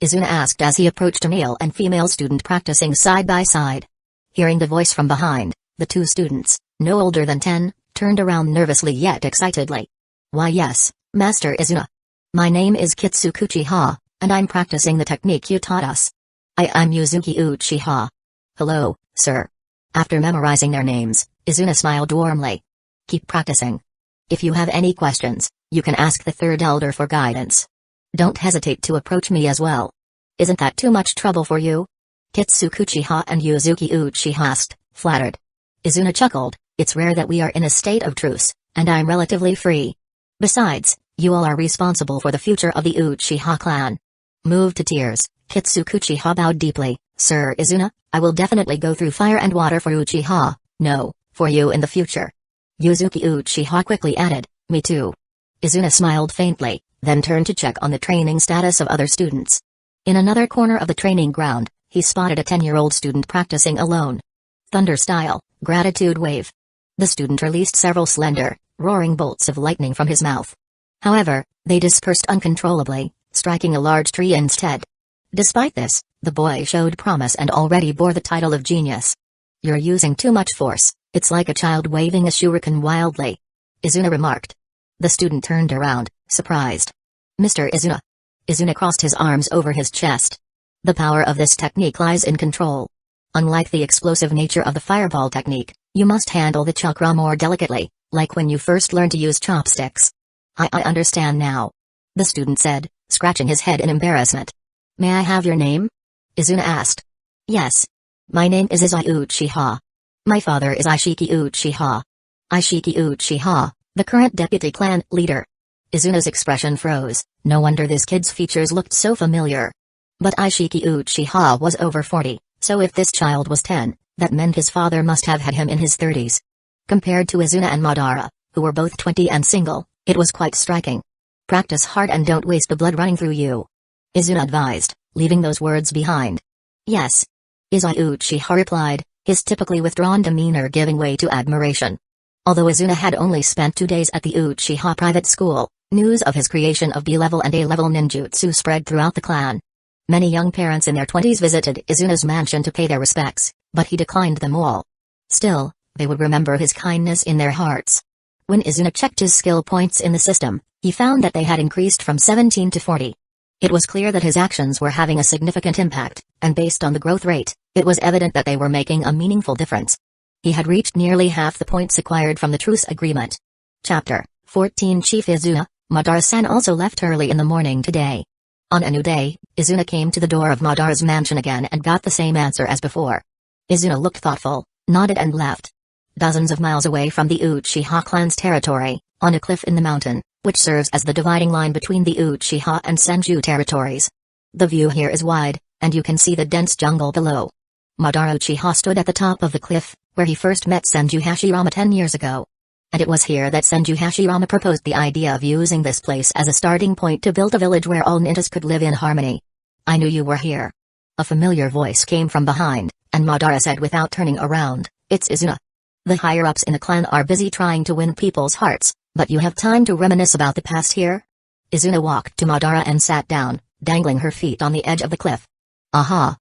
Izuna asked as he approached a male and female student practicing side by side. Hearing the voice from behind, the two students, no older than 10, turned around nervously yet excitedly. "Why yes, Master Izuna. My name is Kitsuku Uchiha, and I'm practicing the technique you taught us. I'm Yuzuki Uchiha. Hello, sir." After memorizing their names, Izuna smiled warmly. "Keep practicing. If you have any questions, you can ask the third elder for guidance. Don't hesitate to approach me as well. Isn't that too much trouble for you?" Kitsuku Uchiha and Yuzuki Uchiha asked, flattered. Izuna chuckled. "It's rare that we are in a state of truce, and I'm relatively free. Besides, you all are responsible for the future of the Uchiha clan." Moved to tears, Kitsuku Uchiha bowed deeply. "Sir Izuna, I will definitely go through fire and water for Uchiha, no, for you in the future." Yuzuki Uchiha quickly added, "Me too." Izuna smiled faintly, then turned to check on the training status of other students. In another corner of the training ground, he spotted a 10-year-old student practicing alone. Thunder Style, Gratitude Wave. The student released several slender, roaring bolts of lightning from his mouth. However, they dispersed uncontrollably, striking a large tree instead. Despite this, the boy showed promise and already bore the title of genius. "You're using too much force, it's like a child waving a shuriken wildly," Izuna remarked. The student turned around, surprised. "Mr. Izuna." Izuna crossed his arms over his chest. "The power of this technique lies in control. Unlike the explosive nature of the fireball technique, you must handle the chakra more delicately, like when you first learned to use chopsticks." I understand now," the student said, scratching his head in embarrassment. "May I have your name?" Izuna asked. "Yes. My name is Izai Uchiha. My father is Ishiki Uchiha. Ishiki Uchiha, the current deputy clan leader." Izuna's expression froze. No wonder this kid's features looked so familiar. But Ishiki Uchiha was over 40, so if this child was 10, that meant his father must have had him in his 30s. Compared to Izuna and Madara, who were both 20 and single, it was quite striking. "Practice hard and don't waste the blood running through you." Izuna advised, leaving those words behind. Yes. Izai Uchiha replied, his typically withdrawn demeanor giving way to admiration. Although Izuna had only spent 2 days at the Uchiha private school, news of his creation of B-level and A-level ninjutsu spread throughout the clan. Many young parents in their 20s visited Izuna's mansion to pay their respects, but he declined them all. Still, they would remember his kindness in their hearts. When Izuna checked his skill points in the system, he found that they had increased from 17 to 40. It was clear that his actions were having a significant impact, and based on the growth rate, it was evident that they were making a meaningful difference. He had reached nearly half the points acquired from the truce agreement. Chapter 14 Chief Izuna, Madara-san also left early in the morning today. On a new day, Izuna came to the door of Madara's mansion again and got the same answer as before. Izuna looked thoughtful, nodded and left. Dozens of miles away from the Uchiha clan's territory, on a cliff in the mountain, which serves as the dividing line between the Uchiha and Senju territories. The view here is wide, and you can see the dense jungle below. Madara Uchiha stood at the top of the cliff, where he first met Senju Hashirama 10 years ago. And it was here that Senju Hashirama proposed the idea of using this place as a starting point to build a village where all ninjas could live in harmony. I knew you were here. A familiar voice came from behind, and Madara said without turning around, it's Izuna. The higher-ups in the clan are busy trying to win people's hearts, but you have time to reminisce about the past here? Izuna walked to Madara and sat down, dangling her feet on the edge of the cliff. Aha!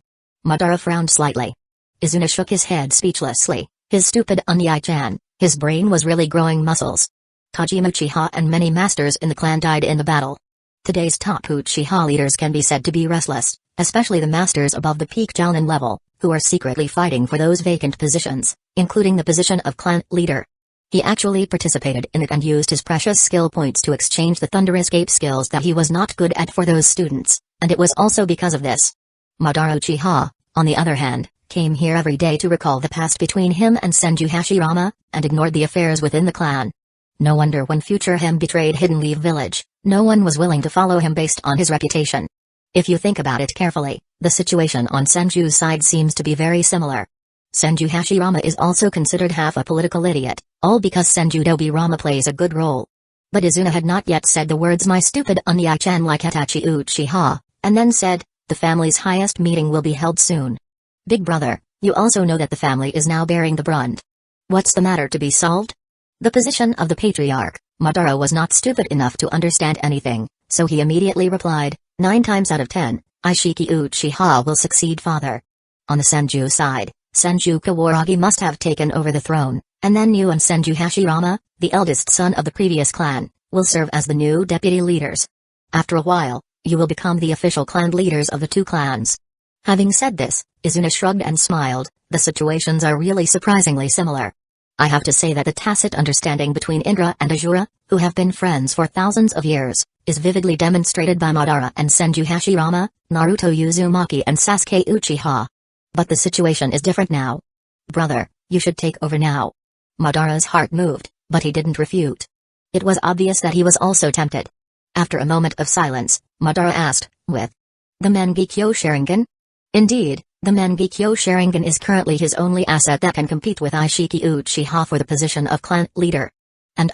Madara frowned slightly. Izuna shook his head speechlessly, his stupid Unyai-chan. His brain was really growing muscles. Tajima Uchiha and many masters in the clan died in the battle. Today's top Uchiha leaders can be said to be restless, especially the masters above the peak Jounin level, who are secretly fighting for those vacant positions, including the position of clan leader. He actually participated in it and used his precious skill points to exchange the Thunder Escape skills that he was not good at for those students, and it was also because of this. Madara Uchiha, on the other hand, came here every day to recall the past between him and Senju Hashirama, and ignored the affairs within the clan. No wonder when future him betrayed Hidden Leaf Village, no one was willing to follow him based on his reputation. If you think about it carefully, the situation on Senju's side seems to be very similar. Senju Hashirama is also considered half a political idiot, all because Senju Dobirama plays a good role. But Izuna had not yet said the words my stupid Unyai-chan like Itachi Uchiha, and then said, the family's highest meeting will be held soon. Big brother, you also know that the family is now bearing the brunt. What's the matter to be solved? The position of the patriarch, Madara was not stupid enough to understand anything, so he immediately replied, 9 times out of 10, Ishiki Uchiha will succeed father. On the Senju side, Senju Kawaragi must have taken over the throne, and then you and Senju Hashirama, the eldest son of the previous clan, will serve as the new deputy leaders. After a while, you will become the official clan leaders of the 2 clans. Having said this, Izuna shrugged and smiled, the situations are really surprisingly similar. I have to say that the tacit understanding between Indra and Azura, who have been friends for thousands of years, is vividly demonstrated by Madara and Senju Hashirama, Naruto Uzumaki and Sasuke Uchiha. But the situation is different now. Brother, you should take over now. Madara's heart moved, but he didn't refute. It was obvious that he was also tempted. After a moment of silence, Madara asked, with the Mangekyo Sharingan? Indeed, the Mangekyo Sharingan is currently his only asset that can compete with Ishiki Uchiha for the position of clan leader. And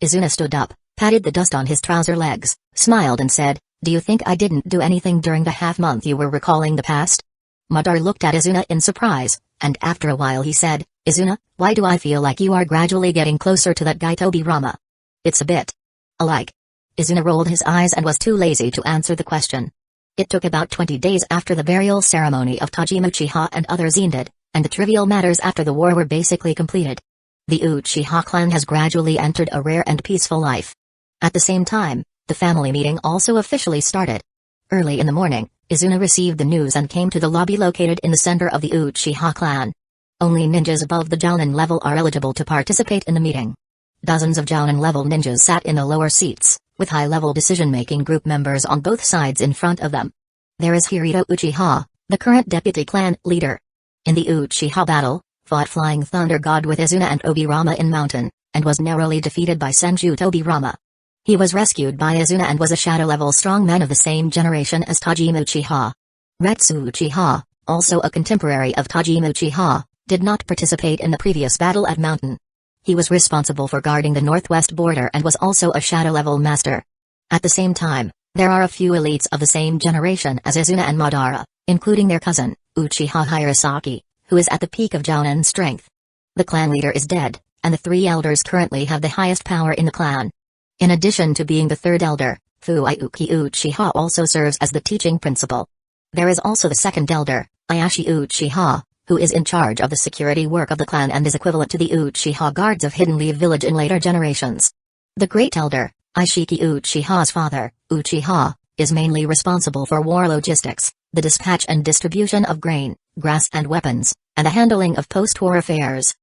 Izuna stood up, patted the dust on his trouser legs, smiled and said, do you think I didn't do anything during the half-month you were recalling the past? Madara looked at Izuna in surprise, and after a while he said, Izuna, why do I feel like you are gradually getting closer to that guy Tobirama? It's a bit alike. Izuna rolled his eyes and was too lazy to answer the question. It took about 20 days after the burial ceremony of Tajima Uchiha and others ended, and the trivial matters after the war were basically completed. The Uchiha clan has gradually entered a rare and peaceful life. At the same time, the family meeting also officially started. Early in the morning, Izuna received the news and came to the lobby located in the center of the Uchiha clan. Only ninjas above the Jounin level are eligible to participate in the meeting. Dozens of Jounin level ninjas sat in the lower seats, with high-level decision-making group members on both sides in front of them. There is Hirito Uchiha, the current deputy clan leader. In the Uchiha battle, fought Flying Thunder God with Izuna and Obirama in Mountain, and was narrowly defeated by Senju Tobirama. He was rescued by Izuna and was a shadow-level strongman of the same generation as Tajima Uchiha. Retsu Uchiha, also a contemporary of Tajima Uchiha, did not participate in the previous battle at Mountain. He was responsible for guarding the northwest border and was also a shadow-level master. At the same time, There are a few elites of the same generation as Izuna and Madara, including their cousin, Uchiha Hirasaki, who is at the peak of Jounin strength. The clan leader is dead, and the three elders currently have the highest power in the clan. In addition to being the third elder, Fuiuki Uchiha also serves as the teaching principal. There is also the second elder, Ayashi Uchiha, who is in charge of the security work of the clan and is equivalent to the Uchiha guards of Hidden Leaf Village in later generations. The great elder, Ishiki Uchiha's father, Uchiha, is mainly responsible for war logistics, the dispatch and distribution of grain, grass and weapons, and the handling of post-war affairs.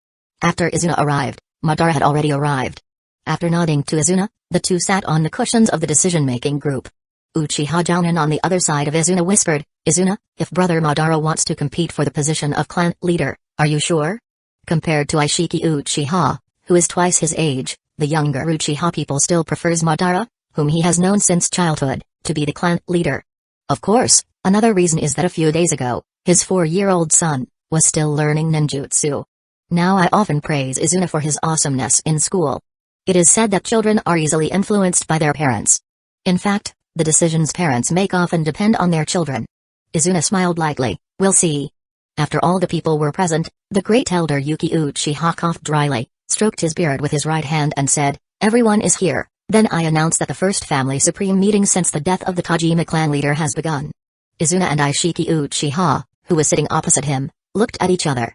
After Izuna arrived, Madara had already arrived. After nodding to Izuna, the two sat on the cushions of the decision-making group. Uchiha Jounin on the other side of Izuna whispered, "Izuna, if brother Madara wants to compete for the position of clan leader, are you sure?" Compared to Ishiki Uchiha, who is twice his age, the younger Uchiha people still prefers Madara, whom he has known since childhood, to be the clan leader. Of course, another reason is that a few days ago, his 4-year-old son was still learning ninjutsu. Now I often praise Izuna for his awesomeness in school. It is said that children are easily influenced by their parents. In fact, the decisions parents make often depend on their children. Izuna smiled lightly, "We'll see." After all the people were present, the great elder Yuki Uchiha coughed dryly, stroked his beard with his right hand and said, "Everyone is here." Then I announced that the first family supreme meeting since the death of the Tajima clan leader has begun. Izuna and Ishiki Uchiha, who was sitting opposite him, looked at each other.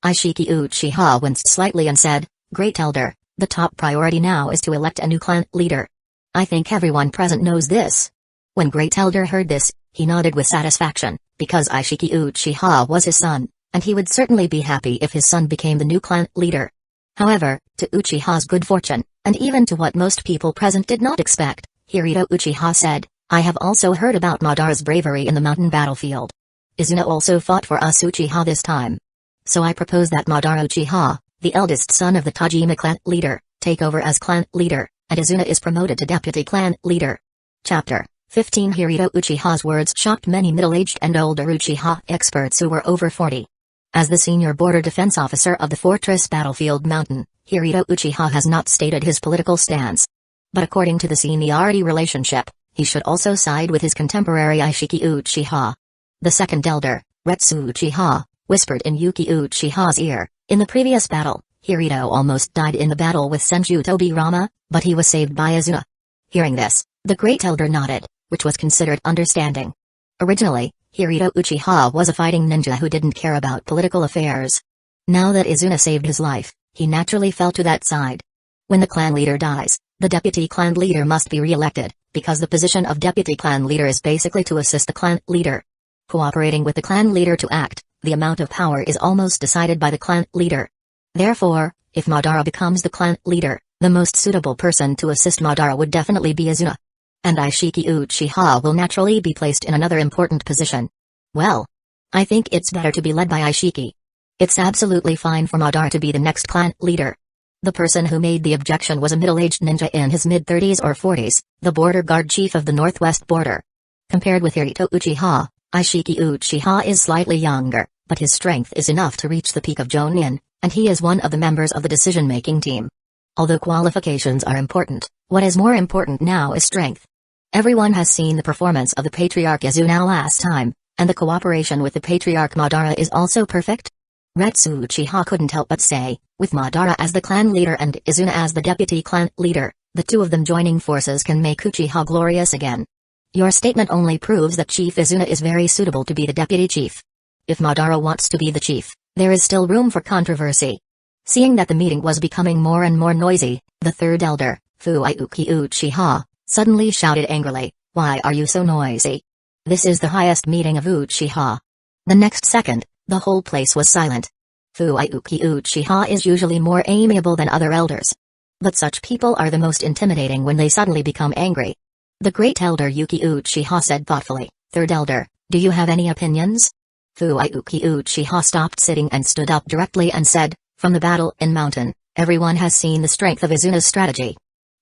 Ishiki Uchiha winced slightly and said, "Great elder, the top priority now is to elect a new clan leader. I think everyone present knows this." When Great Elder heard this, he nodded with satisfaction, because Ishiki Uchiha was his son, and he would certainly be happy if his son became the new clan leader. However, to Uchiha's good fortune, and even to what most people present did not expect, Hirito Uchiha said, "I have also heard about Madara's bravery in the mountain battlefield. Izuna also fought for us Uchiha this time. So I propose that Madara Uchiha, the eldest son of the Tajima clan leader, take over as clan leader, and Izuna is promoted to deputy clan leader." Chapter 15 Hirito Uchiha's words shocked many middle-aged and older Uchiha experts who were over 40. As the senior border defense officer of the fortress battlefield mountain, Hirito Uchiha has not stated his political stance. But according to the seniority relationship, he should also side with his contemporary Ishiki Uchiha. The second elder, Retsu Uchiha, whispered in Yuki Uchiha's ear, "In the previous battle, Hirito almost died in the battle with Senju Tobirama, but he was saved by Izuna." Hearing this, the great elder nodded, which was considered understanding. Originally, Hirito Uchiha was a fighting ninja who didn't care about political affairs. Now that Izuna saved his life, he naturally fell to that side. When the clan leader dies, the deputy clan leader must be re-elected, because the position of deputy clan leader is basically to assist the clan leader. Cooperating with the clan leader to act, the amount of power is almost decided by the clan leader. Therefore, if Madara becomes the clan leader, the most suitable person to assist Madara would definitely be Izuna. And Ishiki Uchiha will naturally be placed in another important position. Well, I think it's better to be led by Ishiki. It's absolutely fine for Madara to be the next clan leader. The person who made the objection was a middle-aged ninja in his mid-30s or 40s, the border guard chief of the northwest border. Compared with Hirito Uchiha, Ishiki Uchiha is slightly younger, but his strength is enough to reach the peak of Jounin, and he is one of the members of the decision-making team. Although qualifications are important, what is more important now is strength. Everyone has seen the performance of the Patriarch Izuna last time, and the cooperation with the Patriarch Madara is also perfect. Retsu Uchiha couldn't help but say, with Madara as the clan leader and Izuna as the deputy clan leader, the two of them joining forces can make Uchiha glorious again. Your statement only proves that Chief Izuna is very suitable to be the deputy chief. If Madara wants to be the chief, there is still room for controversy. Seeing that the meeting was becoming more and more noisy, the third elder, Fuiuki Uchiha, suddenly shouted angrily, "Why are you so noisy? This is the highest meeting of Uchiha." The next second, the whole place was silent. Fuiuki Uchiha is usually more amiable than other elders. But such people are the most intimidating when they suddenly become angry. The great elder Yuki Uchiha said thoughtfully, "Third elder, do you have any opinions?" Fuiuki Uchiha stopped sitting and stood up directly and said, "From the battle in Mountain, everyone has seen the strength of Izuna's strategy.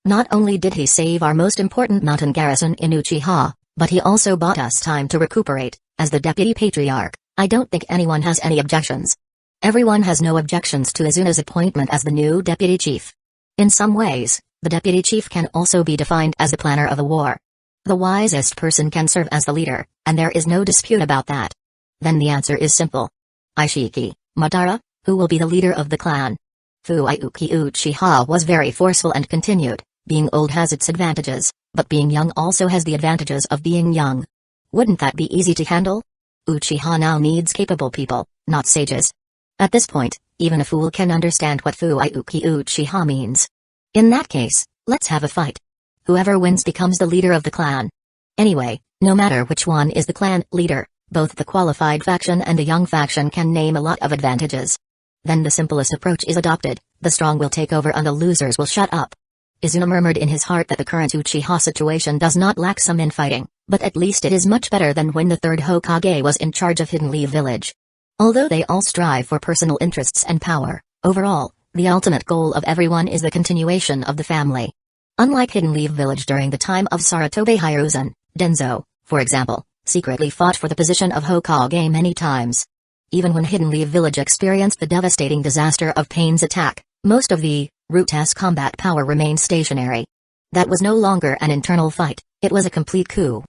Not only did he save our most important mountain garrison in Uchiha, but he also bought us time to recuperate. As the deputy patriarch, I don't think anyone has any objections. Everyone has no objections to Izuna's appointment as the new deputy chief. In some ways, the deputy chief can also be defined as the planner of a war. The wisest person can serve as the leader, and there is no dispute about that. Then the answer is simple. Aishiki, Madara, who will be the leader of the clan? Fuuki Uchiha was very forceful and continued, being old has its advantages, but being young also has the advantages of being young. Wouldn't that be easy to handle? Uchiha now needs capable people, not sages. At this point, even a fool can understand what Fuuki Uchiha means. In that case, let's have a fight. Whoever wins becomes the leader of the clan. Anyway, no matter which one is the clan leader, both the qualified faction and the young faction can name a lot of advantages. Then the simplest approach is adopted, the strong will take over and the losers will shut up. Izuna murmured in his heart that the current Uchiha situation does not lack some infighting, but at least it is much better than when the third Hokage was in charge of Hidden Leaf Village. Although they all strive for personal interests and power, overall, the ultimate goal of everyone is the continuation of the family. Unlike Hidden Leaf Village during the time of Sarutobi Hiruzen, Danzō, for example, secretly fought for the position of Hokage many times. Even when Hidden Leaf Village experienced the devastating disaster of Pain's attack, most of the Root's combat power remained stationary. That was no longer an internal fight, it was a complete coup.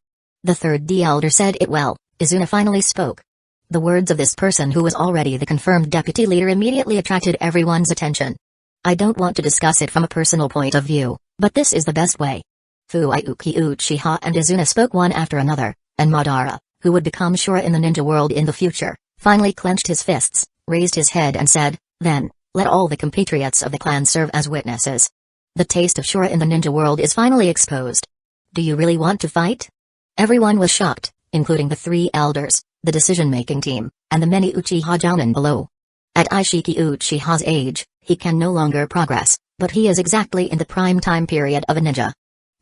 The third D elder said it well. Izuna finally spoke. The words of this person who was already the confirmed deputy leader immediately attracted everyone's attention. I don't want to discuss it from a personal point of view, but this is the best way. Fuuki Uchiha and Izuna spoke one after another, and Madara, who would become Shura in the ninja world in the future, finally clenched his fists, raised his head and said, "Then, let all the compatriots of the clan serve as witnesses. The taste of Shura in the ninja world is finally exposed. Do you really want to fight?" Everyone was shocked, including the three elders, the decision-making team, and the many Uchiha Jounin below. At Aishiki Uchiha's age, he can no longer progress, but he is exactly in the prime time period of a ninja.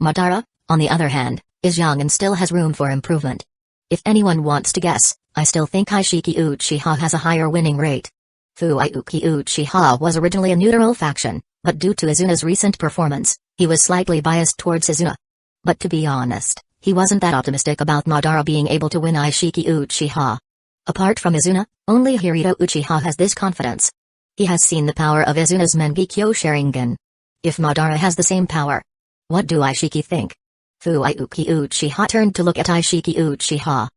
Madara, on the other hand, is young and still has room for improvement. If anyone wants to guess, I still think Aishiki Uchiha has a higher winning rate. Fuuki Uchiha was originally a neutral faction, but due to Izuna's recent performance, he was slightly biased towards Izuna. But to be honest, he wasn't that optimistic about Madara being able to win Aishiki Uchiha. Apart from Izuna, only Hiruto Uchiha has this confidence. He has seen the power of Izuna's Mangekyo Sharingan. If Madara has the same power, what do Aishiki think? Fuuki Uchiha turned to look at Aishiki Uchiha.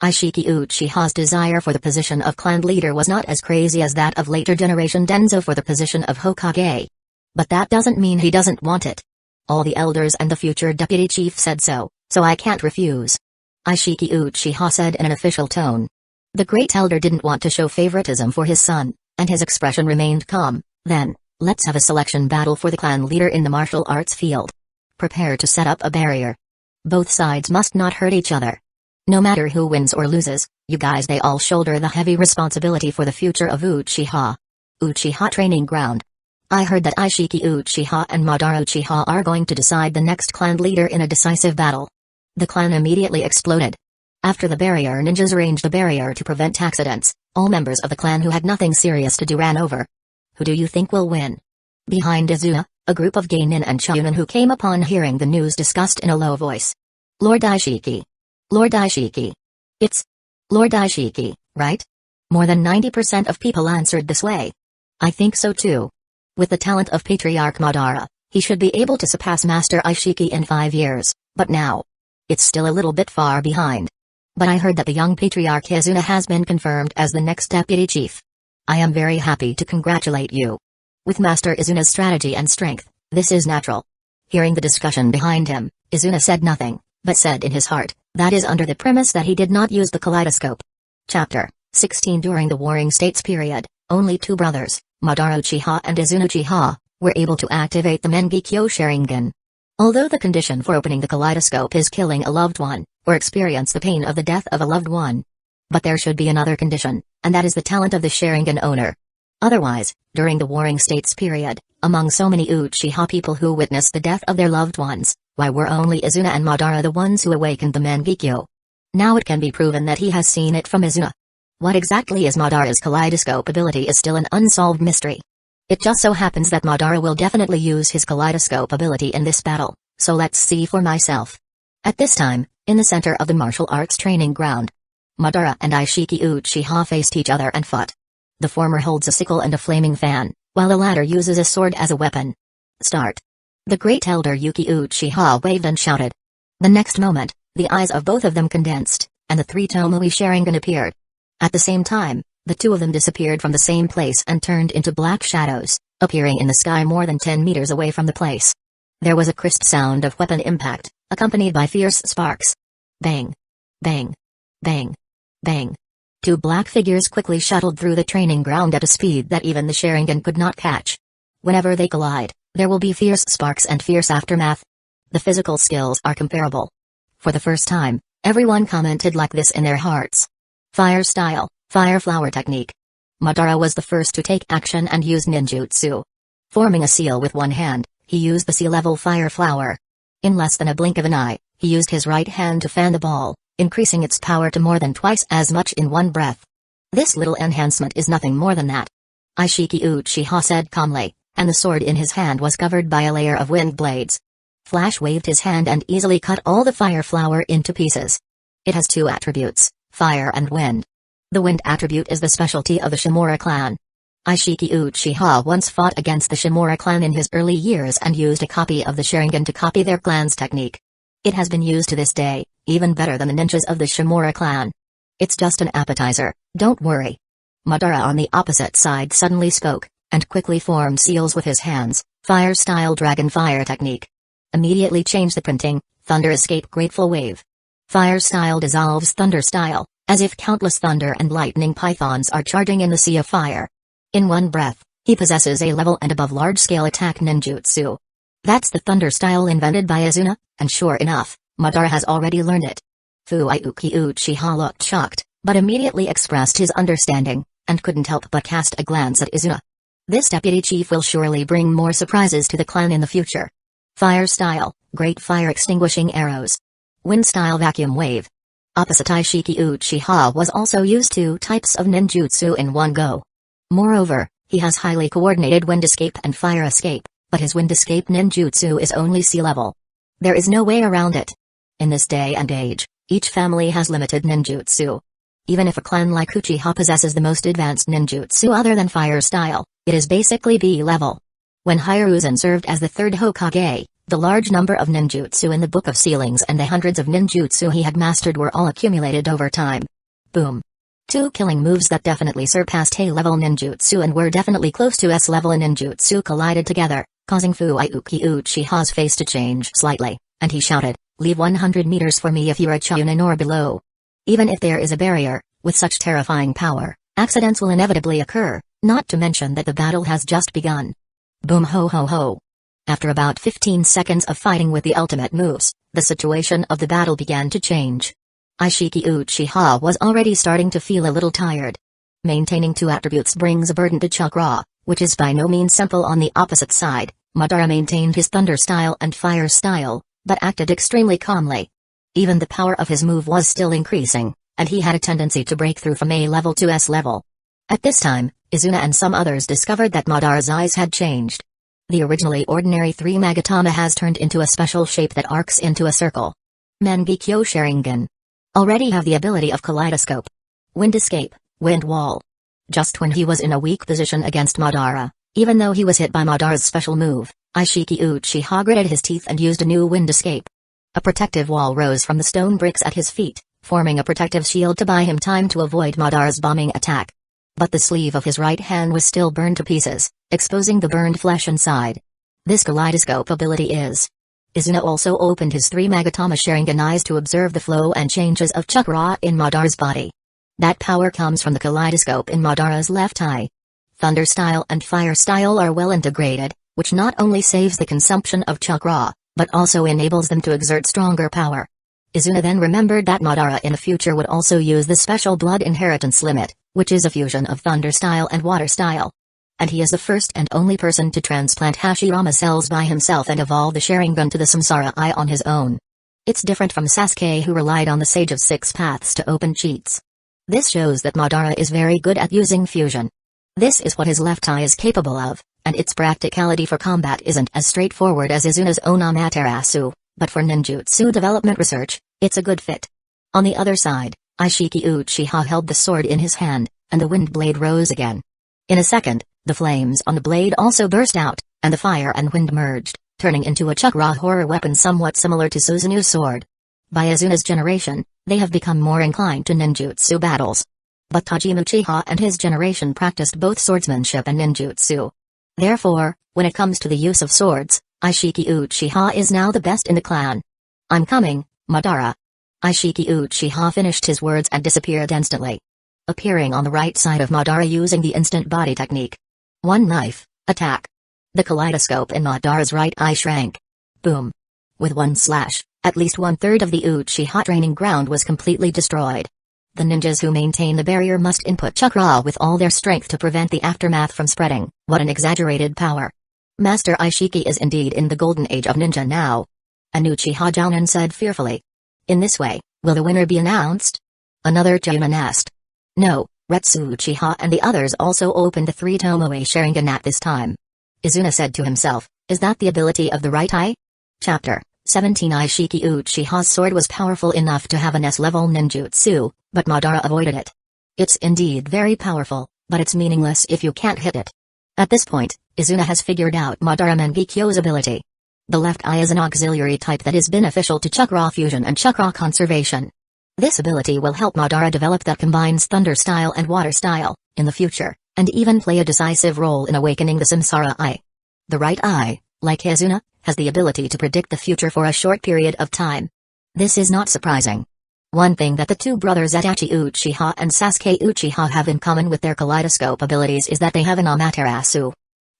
Aishiki Uchiha's desire for the position of clan leader was not as crazy as that of later generation Danzō for the position of Hokage. But that doesn't mean he doesn't want it. All the elders and the future deputy chief said so I can't refuse. Aishiki Uchiha said in an official tone. The great elder didn't want to show favoritism for his son, and his expression remained calm. Then, let's have a selection battle for the clan leader in the martial arts field. Prepare to set up a barrier. Both sides must not hurt each other. No matter who wins or loses, you guys they all shoulder the heavy responsibility for the future of Uchiha. Uchiha Training Ground. I heard that Aishiki Uchiha and Madara Uchiha are going to decide the next clan leader in a decisive battle. The clan immediately exploded. After the barrier ninjas arranged a barrier to prevent accidents, all members of the clan who had nothing serious to do ran over. Who do you think will win? Behind Izuna, a group of Geinin and Chunin who came upon hearing the news discussed in a low voice. Lord Aishiki. Lord Aishiki. It's Lord Aishiki, right? More than 90% of people answered this way. I think so too. With the talent of Patriarch Madara, he should be able to surpass Master Aishiki in 5 years, but now, it's still a little bit far behind. But I heard that the young Patriarch Izuna has been confirmed as the next deputy chief. I am very happy to congratulate you. With Master Izuna's strategy and strength, this is natural. Hearing the discussion behind him, Izuna said nothing, but said in his heart, that is under the premise that he did not use the kaleidoscope. Chapter 16 During the Warring States period, only two brothers, Madara Uchiha and Izuna Uchiha, were able to activate the Mangekyo Sharingan. Although the condition for opening the kaleidoscope is killing a loved one, or experience the pain of the death of a loved one. But there should be another condition, and that is the talent of the Sharingan owner. Otherwise, during the Warring States period, among so many Uchiha people who witnessed the death of their loved ones, why were only Izuna and Madara the ones who awakened the Mangekyo? Now it can be proven that he has seen it from Izuna. What exactly is Madara's kaleidoscope ability is still an unsolved mystery. It just so happens that Madara will definitely use his kaleidoscope ability in this battle, so let's see for myself. At this time, in the center of the martial arts training ground, Madara and Aishiki Uchiha faced each other and fought. The former holds a sickle and a flaming fan, while the latter uses a sword as a weapon. Start. The great elder Yuki Uchiha waved and shouted. The next moment, the eyes of both of them condensed, and the three Tomoe Sharingan appeared. At the same time, the two of them disappeared from the same place and turned into black shadows, appearing in the sky more than 10 meters away from the place. There was a crisp sound of weapon impact, accompanied by fierce sparks. Bang! Bang! Bang! Bang! Two black figures quickly shuttled through the training ground at a speed that even the Sharingan could not catch. Whenever they collide, there will be fierce sparks and fierce aftermath. The physical skills are comparable. For the first time, everyone commented like this in their hearts. Fire style, fire flower technique. Madara was the first to take action and use ninjutsu. Forming a seal with one hand, he used the sea-level fire flower. In less than a blink of an eye, he used his right hand to fan the ball, increasing its power to more than twice as much in one breath. This little enhancement is nothing more than that. Aishiki Uchiha said calmly, and the sword in his hand was covered by a layer of wind blades. Flash waved his hand and easily cut all the fire flower into pieces. It has two attributes, fire and wind. The wind attribute is the specialty of the Shimura clan. Aishiki Uchiha once fought against the Shimura clan in his early years and used a copy of the Sharingan to copy their clan's technique. It has been used to this day, even better than the ninjas of the Shimura clan. It's just an appetizer, don't worry. Madara on the opposite side suddenly spoke, and quickly formed seals with his hands, fire-style dragon fire technique. Immediately change the printing, thunder escape grateful wave. Fire-style dissolves thunder-style, as if countless thunder and lightning pythons are charging in the sea of fire. In one breath, he possesses a level and above large-scale attack ninjutsu. That's the thunder style invented by Izuna, and sure enough, Madara has already learned it. Fuiuki Uchiha looked shocked, but immediately expressed his understanding, and couldn't help but cast a glance at Izuna. This deputy chief will surely bring more surprises to the clan in the future. Fire style, great fire extinguishing arrows. Wind style vacuum wave. Opposite Aishiki Uchiha was also used two types of ninjutsu in one go. Moreover, he has highly coordinated wind escape and fire escape, but his wind escape ninjutsu is only sea level. There is no way around it. In this day and age, each family has limited ninjutsu. Even if a clan like Uchiha possesses the most advanced ninjutsu other than fire style, it is basically B level. When Hiruzen served as the third Hokage, the large number of ninjutsu in the Book of Ceilings and the hundreds of ninjutsu he had mastered were all accumulated over time. Boom. Two killing moves that definitely surpassed A-level ninjutsu and were definitely close to S-level ninjutsu collided together, causing Fuiuki Uchiha's face to change slightly, and he shouted, "Leave 100 meters for me if you're a Chunin or below." Even if there is a barrier, with such terrifying power, accidents will inevitably occur, not to mention that the battle has just begun. Boom ho ho ho. After about 15 seconds of fighting with the ultimate moves, the situation of the battle began to change. Aishiki Uchiha was already starting to feel a little tired. Maintaining two attributes brings a burden to chakra, which is by no means simple. On the opposite side, Madara maintained his thunder style and fire style, but acted extremely calmly. Even the power of his move was still increasing, and he had a tendency to break through from A level to S level. At this time, Izuna and some others discovered that Madara's eyes had changed. The originally ordinary 3 Magatama has turned into a special shape that arcs into a circle. Mangekyo Sharingan. Already have the ability of kaleidoscope. Wind escape, wind wall. Just when he was in a weak position against Madara, even though he was hit by Madara's special move, Aishiki Uchiha gritted his teeth and used a new wind escape. A protective wall rose from the stone bricks at his feet, forming a protective shield to buy him time to avoid Madara's bombing attack. But the sleeve of his right hand was still burned to pieces, exposing the burned flesh inside. This kaleidoscope ability is. Izuna also opened his 3 Magatama Sharingan eyes to observe the flow and changes of chakra in Madara's body. That power comes from the kaleidoscope in Madara's left eye. Thunder style and fire style are well integrated, which not only saves the consumption of chakra, but also enables them to exert stronger power. Izuna then remembered that Madara in the future would also use the special blood inheritance limit, which is a fusion of thunder style and water style. And he is the first and only person to transplant Hashirama cells by himself and evolve the Sharingan to the Samsara Eye on his own. It's different from Sasuke, who relied on the Sage of Six Paths to open cheats. This shows that Madara is very good at using fusion. This is what his left eye is capable of, and its practicality for combat isn't as straightforward as Izuna's own Amaterasu, but for ninjutsu development research, it's a good fit. On the other side, Aishiki Uchiha held the sword in his hand, and the wind blade rose again. In a second, the flames on the blade also burst out, and the fire and wind merged, turning into a chakra horror weapon somewhat similar to Suzunu's sword. By Izuna's generation, they have become more inclined to ninjutsu battles. But Tajima Uchiha and his generation practiced both swordsmanship and ninjutsu. Therefore, when it comes to the use of swords, Aishiki Uchiha is now the best in the clan. I'm coming, Madara. Aishiki Uchiha finished his words and disappeared instantly, appearing on the right side of Madara using the instant body technique. One knife, attack. The kaleidoscope in Madara's right eye shrank. Boom. With one slash, at least 1/3 of the Uchiha training ground was completely destroyed. The ninjas who maintain the barrier must input chakra with all their strength to prevent the aftermath from spreading. What an exaggerated power. Master Aishiki is indeed in the golden age of ninja now. An Uchiha Jounin said fearfully. In this way, will the winner be announced? Another Jounin asked. No, Retsu Uchiha and the others also opened the 3 Tomoe Sharingan at this time. Izuna said to himself, is that the ability of the right eye? Chapter 17 Aishiki Uchiha's sword was powerful enough to have an S-level ninjutsu, but Madara avoided it. It's indeed very powerful, but it's meaningless if you can't hit it. At this point, Izuna has figured out Madara Mangekyo's ability. The left eye is an auxiliary type that is beneficial to chakra fusion and chakra conservation. This ability will help Madara develop that combines thunder style and water style, in the future, and even play a decisive role in awakening the Samsara eye. The right eye, like Izuna, has the ability to predict the future for a short period of time. This is not surprising. One thing that the two brothers Itachi Uchiha and Sasuke Uchiha have in common with their kaleidoscope abilities is that they have an Amaterasu.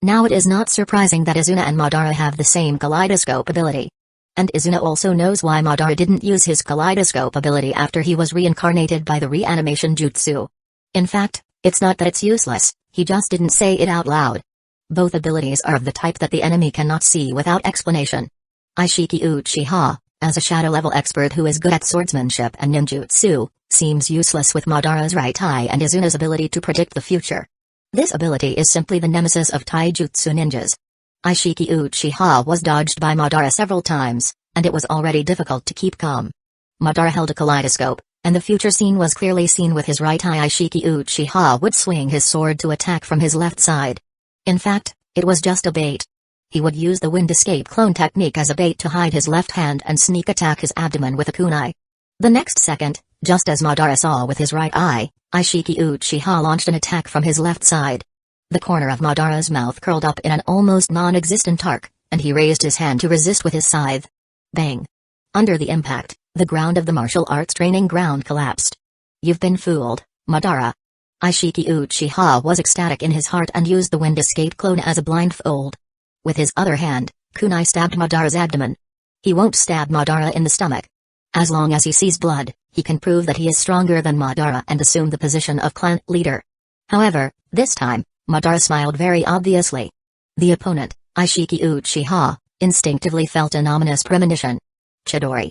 Now it is not surprising that Izuna and Madara have the same kaleidoscope ability. And Izuna also knows why Madara didn't use his kaleidoscope ability after he was reincarnated by the reanimation jutsu. In fact, it's not that it's useless, he just didn't say it out loud. Both abilities are of the type that the enemy cannot see without explanation. Aishiki Uchiha, as a shadow-level expert who is good at swordsmanship and ninjutsu, seems useless with Madara's right eye and Izuna's ability to predict the future. This ability is simply the nemesis of taijutsu ninjas. Aishiki Uchiha was dodged by Madara several times, and it was already difficult to keep calm. Madara held a kaleidoscope, and the future scene was clearly seen with his right eye. Aishiki Uchiha would swing his sword to attack from his left side. In fact, it was just a bait. He would use the wind escape clone technique as a bait to hide his left hand and sneak attack his abdomen with a kunai. The next second, just as Madara saw with his right eye, Aishiki Uchiha launched an attack from his left side. The corner of Madara's mouth curled up in an almost non-existent arc, and he raised his hand to resist with his scythe. Bang! Under the impact, the ground of the martial arts training ground collapsed. You've been fooled, Madara. Aishiki Uchiha was ecstatic in his heart and used the wind escape clone as a blindfold. With his other hand, kunai stabbed Madara's abdomen. He won't stab Madara in the stomach. As long as he sees blood, he can prove that he is stronger than Madara and assume the position of clan leader. However, this time, Madara smiled very obviously. The opponent, Aishiki Uchiha, instinctively felt an ominous premonition. Chidori.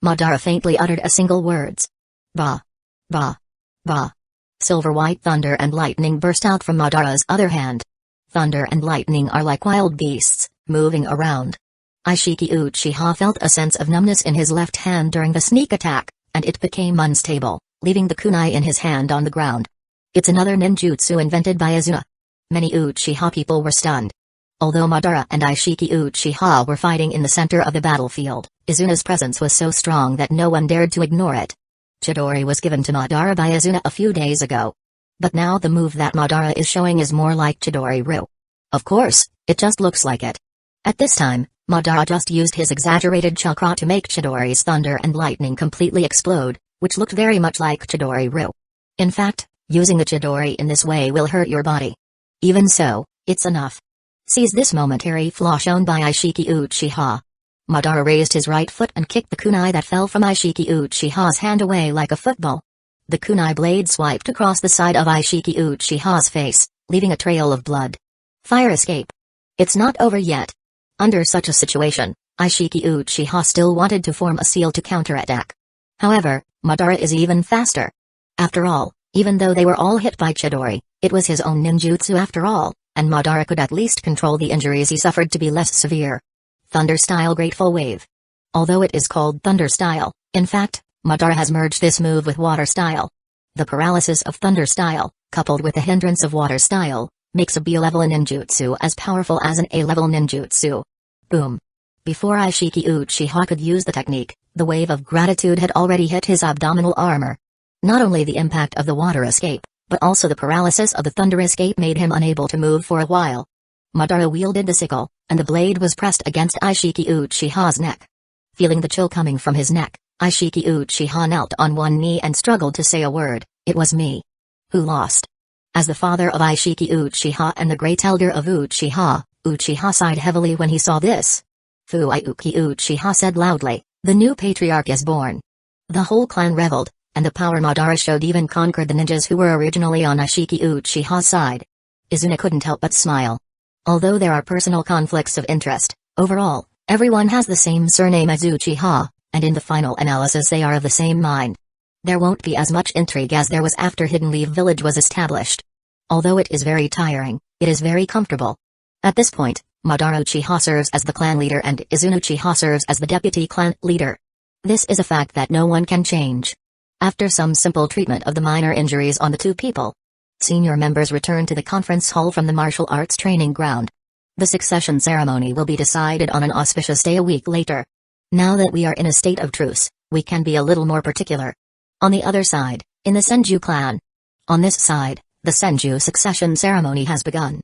Madara faintly uttered a single words. Ba. Ba. Ba. Silver-white thunder and lightning burst out from Madara's other hand. Thunder and lightning are like wild beasts, moving around. Aishiki Uchiha felt a sense of numbness in his left hand during the sneak attack, and it became unstable, leaving the kunai in his hand on the ground. It's another ninjutsu invented by Izuna. Many Uchiha people were stunned. Although Madara and Aishiki Uchiha were fighting in the center of the battlefield, Izuna's presence was so strong that no one dared to ignore it. Chidori was given to Madara by Izuna a few days ago. But now the move that Madara is showing is more like Chidori-ryu. Of course, it just looks like it. At this time, Madara just used his exaggerated chakra to make Chidori's thunder and lightning completely explode, which looked very much like Chidori-ryu. In fact, using the Chidori in this way will hurt your body. Even so, it's enough. Seize this momentary flaw shown by Aishiki Uchiha. Madara raised his right foot and kicked the kunai that fell from Aishiki Uchiha's hand away like a football. The kunai blade swiped across the side of Aishiki Uchiha's face, leaving a trail of blood. Fire escape. It's not over yet. Under such a situation, Aishiki Uchiha still wanted to form a seal to counterattack. However, Madara is even faster. After all, even though they were all hit by Chidori, it was his own ninjutsu after all, and Madara could at least control the injuries he suffered to be less severe. Thunder-style Grateful Wave. Although it is called Thunder-style, in fact, Madara has merged this move with Water-style. The paralysis of Thunder-style, coupled with the hindrance of Water-style, makes a B-level ninjutsu as powerful as an A-level ninjutsu. Boom. Before Aishiki Uchiha could use the technique, the wave of gratitude had already hit his abdominal armor. Not only the impact of the water escape, but also the paralysis of the thunder escape made him unable to move for a while. Madara wielded the sickle, and the blade was pressed against Aishiki Uchiha's neck. Feeling the chill coming from his neck, Aishiki Uchiha knelt on one knee and struggled to say a word. It was me. Who lost? As the father of Aishiki Uchiha and the great elder of Uchiha, Uchiha sighed heavily when he saw this. Fuuki Uchiha said loudly, "The new patriarch is born." The whole clan reveled, and the power Madara showed even conquered the ninjas who were originally on Aishiki Uchiha's side. Izuna couldn't help but smile. Although there are personal conflicts of interest, overall, everyone has the same surname as Uchiha, and in the final analysis they are of the same mind. There won't be as much intrigue as there was after Hidden Leaf Village was established. Although it is very tiring, it is very comfortable. At this point, Madara Uchiha serves as the clan leader and Izuna Uchiha serves as the deputy clan leader. This is a fact that no one can change. After some simple treatment of the minor injuries on the two people, senior members return to the conference hall from the martial arts training ground. The succession ceremony will be decided on an auspicious day a week later. Now that we are in a state of truce, we can be a little more particular. On the other side, in the Senju clan. On this side, the Senju succession ceremony has begun.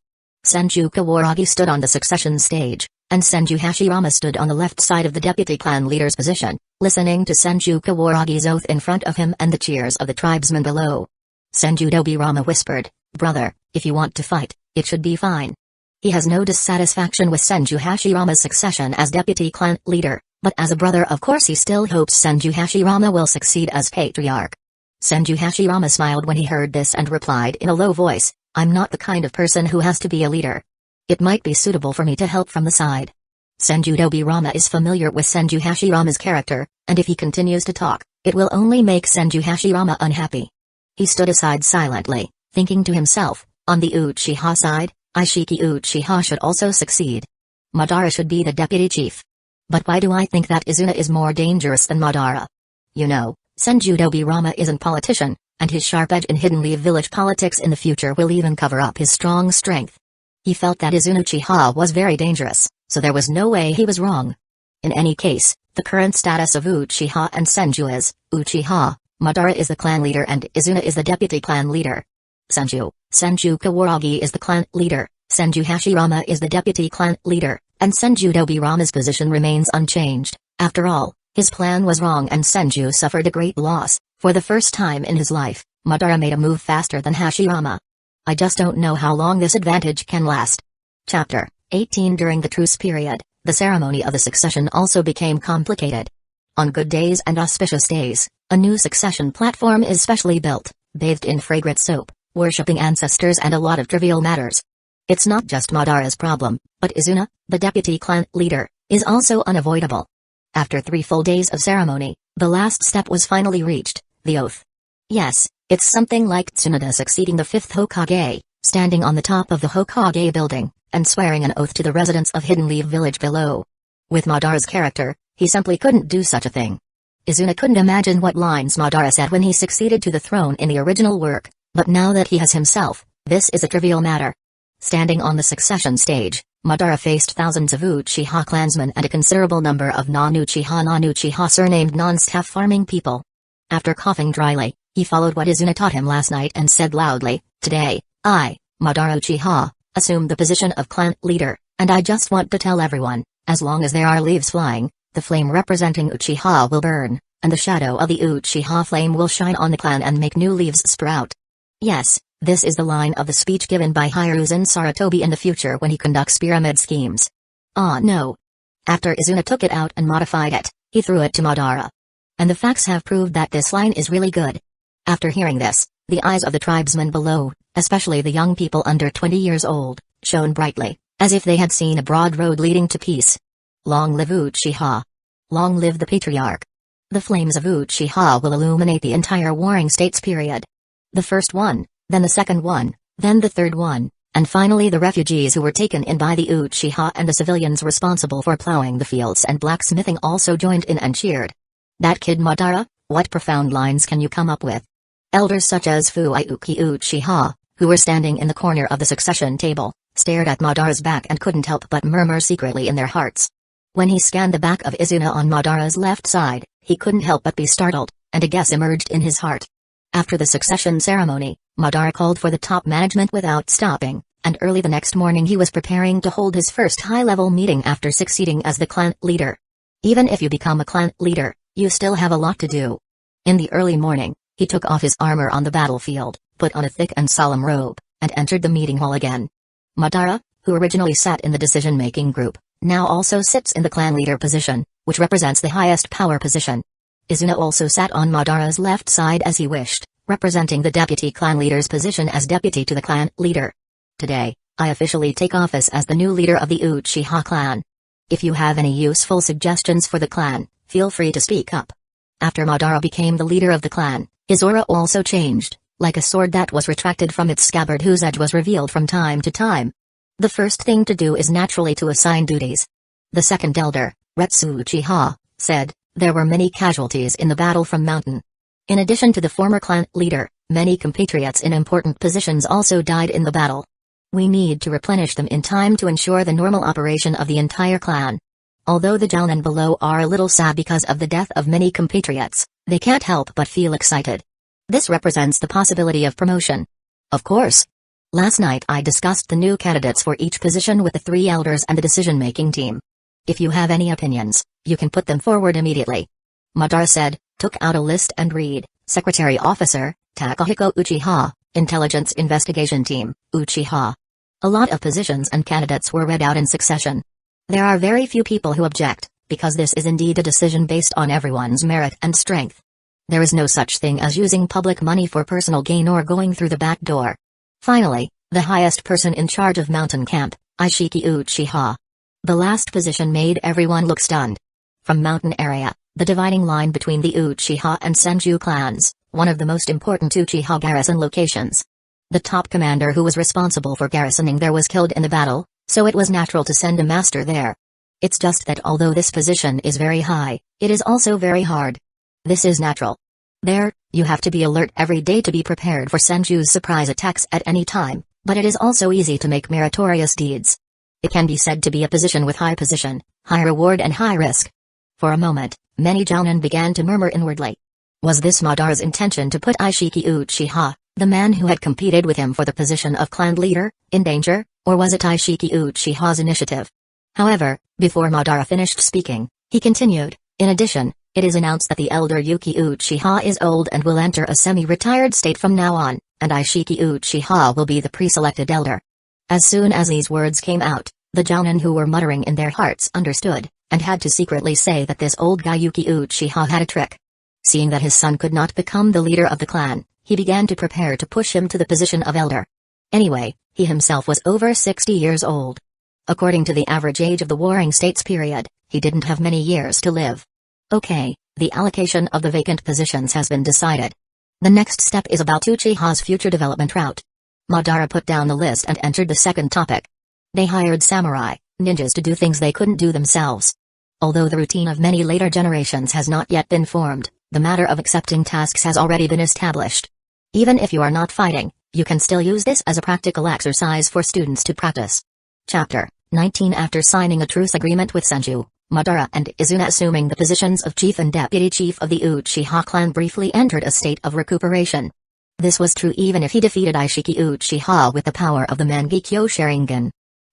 Senju Kawaragi stood on the succession stage, and Senju Hashirama stood on the left side of the deputy clan leader's position, listening to Senju Kawaragi's oath in front of him and the cheers of the tribesmen below. Senju Dobirama whispered, "Brother, if you want to fight, it should be fine." He has no dissatisfaction with Senju Hashirama's succession as deputy clan leader, but as a brother of course he still hopes Senju Hashirama will succeed as patriarch. Senju Hashirama smiled when he heard this and replied in a low voice, "I'm not the kind of person who has to be a leader. It might be suitable for me to help from the side." Senju Dobirama is familiar with Senju Hashirama's character, and if he continues to talk, it will only make Senju Hashirama unhappy. He stood aside silently, thinking to himself, on the Uchiha side, Aishiki Uchiha should also succeed. Madara should be the deputy chief. But why do I think that Izuna is more dangerous than Madara? You know, Senju Dobirama isn't politician, and his sharp edge in Hidden Leaf Village politics in the future will even cover up his strong strength. He felt that Izuna Uchiha was very dangerous, so there was no way he was wrong. In any case, the current status of Uchiha and Senju is, Uchiha, Madara is the clan leader and Izuna is the deputy clan leader. Senju Kawaragi is the clan leader, Senju Hashirama is the deputy clan leader, and Senju Dobirama's position remains unchanged. After all, his plan was wrong and Senju suffered a great loss. For the first time in his life, Madara made a move faster than Hashirama. I just don't know how long this advantage can last. Chapter 18 During the truce period, the ceremony of the succession also became complicated. On good days and auspicious days, a new succession platform is specially built, bathed in fragrant soap, worshipping ancestors and a lot of trivial matters. It's not just Madara's problem, but Izuna, the deputy clan leader, is also unavoidable. After 3 full days of ceremony, the last step was finally reached, the oath. Yes, it's something like Tsunade succeeding the 5th Hokage, standing on the top of the Hokage building, and swearing an oath to the residents of Hidden Leaf Village below. With Madara's character, he simply couldn't do such a thing. Izuna couldn't imagine what lines Madara said when he succeeded to the throne in the original work, but now that he has himself, this is a trivial matter. Standing on the succession stage, Madara faced thousands of Uchiha clansmen and a considerable number of non-Uchiha surnamed non-staff farming people. After coughing dryly, he followed what Izuna taught him last night and said loudly, "Today, I, Madara Uchiha, assume the position of clan leader, and I just want to tell everyone, as long as there are leaves flying, the flame representing Uchiha will burn, and the shadow of the Uchiha flame will shine on the clan and make new leaves sprout." Yes, this is the line of the speech given by Hiruzen Sarutobi in the future when he conducts pyramid schemes. Ah no. After Izuna took it out and modified it, he threw it to Madara. And the facts have proved that this line is really good. After hearing this, the eyes of the tribesmen below, especially the young people under 20 years old, shone brightly, as if they had seen a broad road leading to peace. Long live Uchiha. Long live the patriarch. The flames of Uchiha will illuminate the entire Warring States period. The first one, then the second one, then the third one, and finally the refugees who were taken in by the Uchiha and the civilians responsible for plowing the fields and blacksmithing also joined in and cheered. That kid Madara, what profound lines can you come up with? Elders such as Fuuki Uchiha, who were standing in the corner of the succession table, stared at Madara's back and couldn't help but murmur secretly in their hearts. When he scanned the back of Izuna on Madara's left side, he couldn't help but be startled, and a guess emerged in his heart. After the succession ceremony, Madara called for the top management without stopping, and early the next morning he was preparing to hold his first high-level meeting after succeeding as the clan leader. Even if you become a clan leader, you still have a lot to do. In the early morning, he took off his armor on the battlefield, put on a thick and solemn robe, and entered the meeting hall again. Madara, who originally sat in the decision-making group, now also sits in the clan leader position, which represents the highest power position. Izuna also sat on Madara's left side as he wished, representing the deputy clan leader's position as deputy to the clan leader. Today, I officially take office as the new leader of the Uchiha clan. If you have any useful suggestions for the clan, feel free to speak up. After Madara became the leader of the clan, his aura also changed, like a sword that was retracted from its scabbard whose edge was revealed from time to time. The first thing to do is naturally to assign duties. The second elder, Naruto Uchiha, said, there were many casualties in the battle from Mountain. In addition to the former clan leader, many compatriots in important positions also died in the battle. We need to replenish them in time to ensure the normal operation of the entire clan. Although the jounen below are a little sad because of the death of many compatriots, they can't help but feel excited. This represents the possibility of promotion. Of course. Last night I discussed the new candidates for each position with the three elders and the decision-making team. If you have any opinions, you can put them forward immediately. Madara said, took out a list and read, Secretary Officer, Takahiko Uchiha, Intelligence Investigation Team, Uchiha. A lot of positions and candidates were read out in succession. There are very few people who object, because this is indeed a decision based on everyone's merit and strength. There is no such thing as using public money for personal gain or going through the back door. Finally, the highest person in charge of Mountain Camp, Ishiki Uchiha. The last position made everyone look stunned. From Mountain Area, the dividing line between the Uchiha and Senju clans, one of the most important Uchiha garrison locations. The top commander who was responsible for garrisoning there was killed in the battle, so it was natural to send a master there. It's just that although this position is very high, it is also very hard. This is natural. There, you have to be alert every day to be prepared for Senju's surprise attacks at any time, but it is also easy to make meritorious deeds. It can be said to be a position with high position, high reward and high risk. For a moment, many jounen began to murmur inwardly. Was this Madara's intention to put Ishiki Uchiha, the man who had competed with him for the position of clan leader, in danger, or was it Ishiki Uchiha's initiative? However, before Madara finished speaking, he continued, in addition, it is announced that the elder Yuki Uchiha is old and will enter a semi-retired state from now on, and Ishiki Uchiha will be the pre-selected elder. As soon as these words came out, the jounen who were muttering in their hearts understood, and had to secretly say that this old guy Yuki Uchiha had a trick. Seeing that his son could not become the leader of the clan, he began to prepare to push him to the position of elder. Anyway, he himself was over 60 years old. According to the average age of the Warring States period, he didn't have many years to live. Okay, the allocation of the vacant positions has been decided. The next step is about Uchiha's future development route. Madara put down the list and entered the second topic. They hired samurai, ninjas to do things they couldn't do themselves. Although the routine of many later generations has not yet been formed, the matter of accepting tasks has already been established. Even if you are not fighting, you can still use this as a practical exercise for students to practice. Chapter 19. After signing a truce agreement with Senju, Madara and Izuna, assuming the positions of chief and deputy chief of the Uchiha clan, briefly entered a state of recuperation. This was true even if he defeated Ishiki Uchiha with the power of the Mangekyo Sharingan.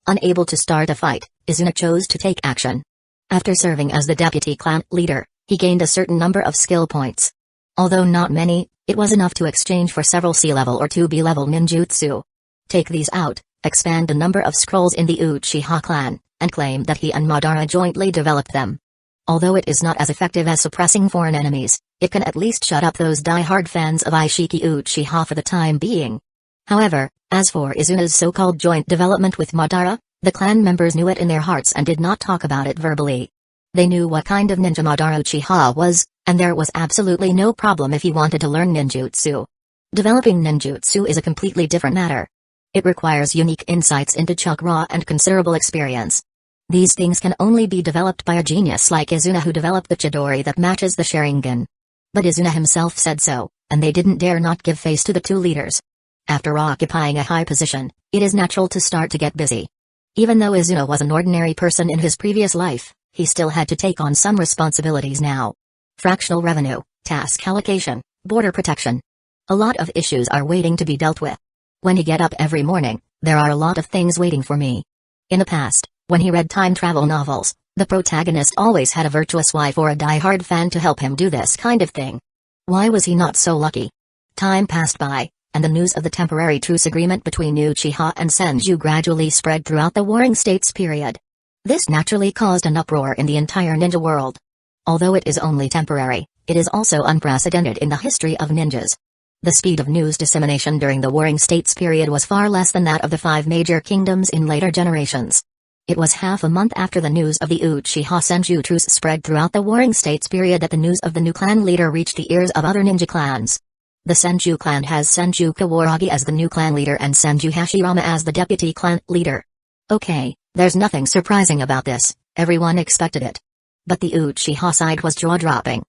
Unable to start a fight, Izuna chose to take action. After serving as the deputy clan leader, he gained a certain number of skill points. Although not many, it was enough to exchange for several C-level or 2B-level ninjutsu. Take these out, expand the number of scrolls in the Uchiha clan, and claim that he and Madara jointly developed them. Although it is not as effective as suppressing foreign enemies, it can at least shut up those die-hard fans of Ishiki Uchiha for the time being. However, as for Izuna's so-called joint development with Madara, the clan members knew it in their hearts and did not talk about it verbally. They knew what kind of ninja Madara Uchiha was, and there was absolutely no problem if he wanted to learn ninjutsu. Developing ninjutsu is a completely different matter. It requires unique insights into chakra and considerable experience. These things can only be developed by a genius like Izuna, who developed the Chidori that matches the Sharingan. But Izuna himself said so, and they didn't dare not give face to the two leaders. After occupying a high position, it is natural to start to get busy. Even though Izuna was an ordinary person in his previous life, he still had to take on some responsibilities now. Fractional revenue, task allocation, border protection. A lot of issues are waiting to be dealt with. When he get up every morning, there are a lot of things waiting for me. In the past, when he read time travel novels, the protagonist always had a virtuous wife or a die-hard fan to help him do this kind of thing. Why was he not so lucky? Time passed by, and the news of the temporary truce agreement between Uchiha and Senju gradually spread throughout the Warring States period. This naturally caused an uproar in the entire ninja world. Although it is only temporary, it is also unprecedented in the history of ninjas. The speed of news dissemination during the Warring States period was far less than that of the 5 major kingdoms in later generations. It was half a month after the news of the Uchiha Senju truce spread throughout the Warring States period that the news of the new clan leader reached the ears of other ninja clans. The Senju clan has Senju Kawaragi as the new clan leader and Senju Hashirama as the deputy clan leader. Okay, there's nothing surprising about this, everyone expected it. But the Uchiha side was jaw-dropping.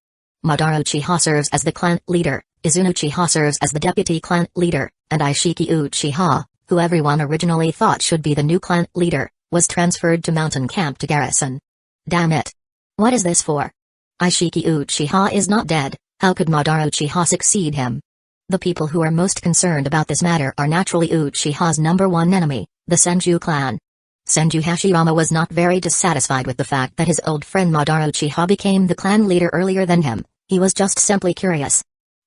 Madara Uchiha serves as the clan leader, Izuna Uchiha serves as the deputy clan leader, and Aishiki Uchiha, who everyone originally thought should be the new clan leader, was transferred to mountain camp to garrison. Damn it. What is this for? Aishiki Uchiha is not dead, how could Madara Uchiha succeed him? The people who are most concerned about this matter are naturally Uchiha's #1 enemy, the Senju clan. Senju Hashirama was not very dissatisfied with the fact that his old friend Madara Uchiha became the clan leader earlier than him, he was just simply curious.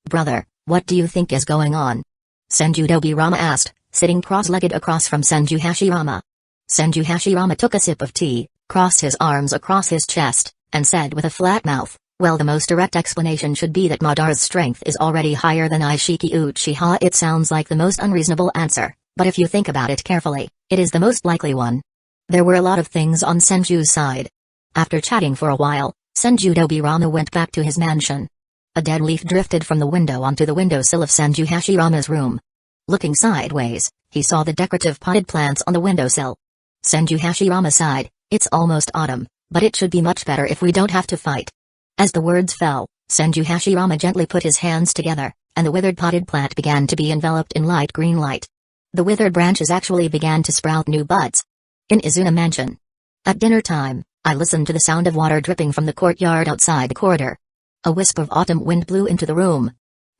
Brother, what do you think is going on? Senju Dobirama asked, sitting cross-legged across from Senju Hashirama. Senju Hashirama took a sip of tea, crossed his arms across his chest, and said with a flat mouth, well, the most direct explanation should be that Madara's strength is already higher than Aishiki Uchiha. It sounds like the most unreasonable answer, but if you think about it carefully, it is the most likely one. There were a lot of things on Senju's side. After chatting for a while, Senju Dobirama went back to his mansion. A dead leaf drifted from the window onto the windowsill of Senju Hashirama's room. Looking sideways, he saw the decorative potted plants on the windowsill. Senju Hashirama sighed, it's almost autumn, but it should be much better if we don't have to fight. As the words fell, Senju Hashirama gently put his hands together, and the withered potted plant began to be enveloped in light green light. The withered branches actually began to sprout new buds. In Izuna Mansion. At dinner time, I listened to the sound of water dripping from the courtyard outside the corridor. A wisp of autumn wind blew into the room.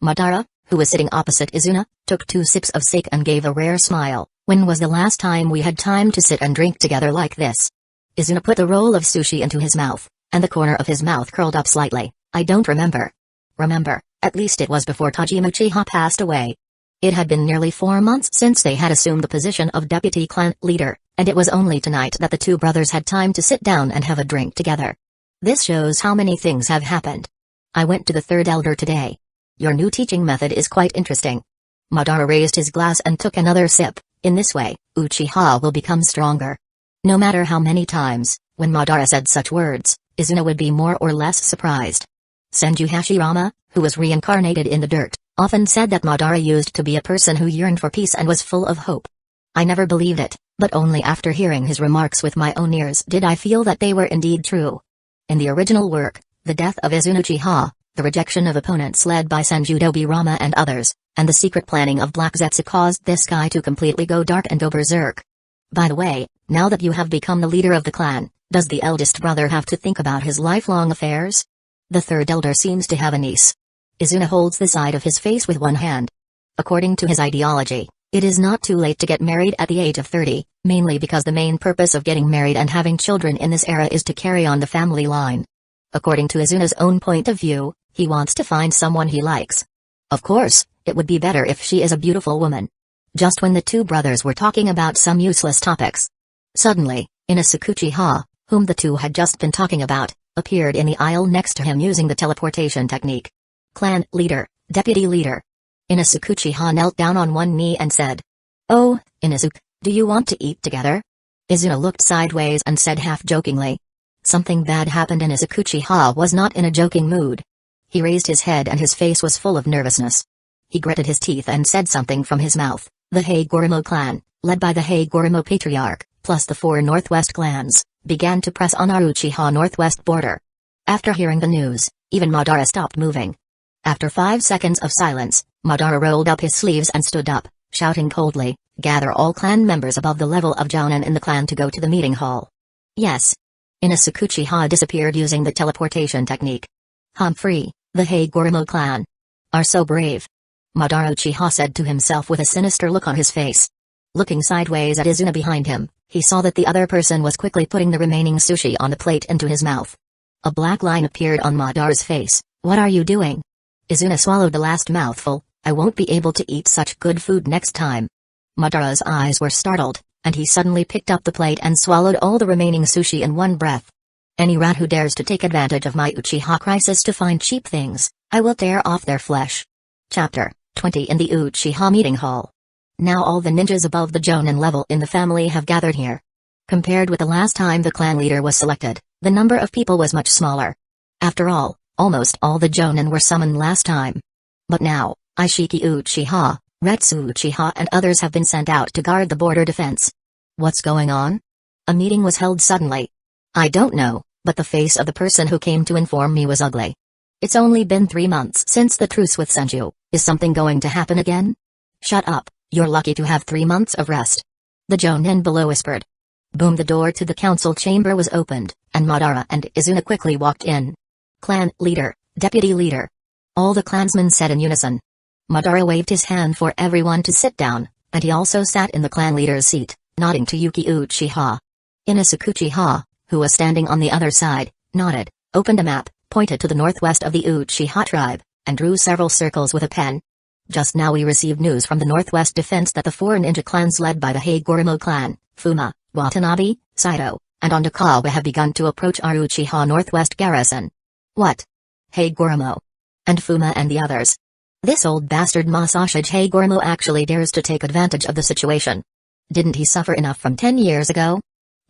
Madara, who was sitting opposite Izuna, took 2 sips of sake and gave a rare smile. When was the last time we had time to sit and drink together like this? Izuna put a roll of sushi into his mouth, and the corner of his mouth curled up slightly. I don't remember. Remember, at least it was before Tajima Uchiha passed away. It had been nearly 4 months since they had assumed the position of deputy clan leader, and it was only tonight that the 2 brothers had time to sit down and have a drink together. This shows how many things have happened. I went to the 3rd elder today. Your new teaching method is quite interesting. Madara raised his glass and took another sip. In this way, Uchiha will become stronger. No matter how many times, when Madara said such words, Izuna would be more or less surprised. Senju Hashirama, who was reincarnated in the dirt, often said that Madara used to be a person who yearned for peace and was full of hope. I never believed it, but only after hearing his remarks with my own ears did I feel that they were indeed true. In the original work, the death of Izuna Uchiha, the rejection of opponents led by Senju Dobirama and others, and the secret planning of Black Zetsu caused this guy to completely go dark and go berserk. By the way, now that you have become the leader of the clan, does the eldest brother have to think about his lifelong affairs? The 3rd elder seems to have a niece. Izuna holds the side of his face with one hand. According to his ideology, it is not too late to get married at the age of 30, mainly because the main purpose of getting married and having children in this era is to carry on the family line. According to Izuna's own point of view, he wants to find someone he likes. Of course, it would be better if she is a beautiful woman. Just when the 2 brothers were talking about some useless topics, suddenly, Inosuke Uchiha, whom the 2 had just been talking about, appeared in the aisle next to him using the teleportation technique. Clan leader, deputy leader. Inosuke Uchiha knelt down on one knee and said, "Oh, Inosuke, do you want to eat together?" Izuna looked sideways and said half-jokingly. Something bad happened. Inosuke Uchiha was not in a joking mood. He raised his head and his face was full of nervousness. He gritted his teeth and said something from his mouth. The Heigorimo clan, led by the Heigorimo patriarch, plus the 4 northwest clans, began to press on our Uchiha northwest border. After hearing the news, even Madara stopped moving. After 5 seconds of silence, Madara rolled up his sleeves and stood up, shouting coldly, "Gather all clan members above the level of Jounin in the clan to go to the meeting hall." Yes. Naruto Uchiha disappeared using the teleportation technique. Humphrey, the Hagoromo clan are so brave. Madara Uchiha said to himself with a sinister look on his face. Looking sideways at Izuna behind him, he saw that the other person was quickly putting the remaining sushi on the plate into his mouth. A black line appeared on Madara's face. What are you doing? Izuna swallowed the last mouthful. I won't be able to eat such good food next time. Madara's eyes were startled, and he suddenly picked up the plate and swallowed all the remaining sushi in one breath. Any rat who dares to take advantage of my Uchiha crisis to find cheap things, I will tear off their flesh. Chapter 20 In the Uchiha Meeting Hall. Now all the ninjas above the Jonin level in the family have gathered here. Compared with the last time the clan leader was selected, the number of people was much smaller. After all, almost all the Jonin were summoned last time. But now, Ishiki Uchiha, Retsu Uchiha and others have been sent out to guard the border defense. What's going on? A meeting was held suddenly. I don't know, but the face of the person who came to inform me was ugly. It's only been 3 months since the truce with Senju. Is something going to happen again? Shut up, you're lucky to have 3 months of rest. The Jonin below whispered. Boom, the door to the council chamber was opened, and Madara and Izuna quickly walked in. Clan leader, deputy leader. All the clansmen said in unison. Madara waved his hand for everyone to sit down, and he also sat in the clan leader's seat, nodding to Yuki Uchiha. Inosuke Uchiha, who was standing on the other side, nodded, opened a map, pointed to the northwest of the Uchiha tribe, and drew several circles with a pen. Just now we received news from the northwest defense that the 4 ninja clans led by the Hagoromo clan, Fuma, Watanabe, Saito, and Ondakawa have begun to approach our Uchiha northwest garrison. What? Hagoromo. And Fuma and the others. This old bastard Masashi Hagoromo actually dares to take advantage of the situation. Didn't he suffer enough from 10 years ago?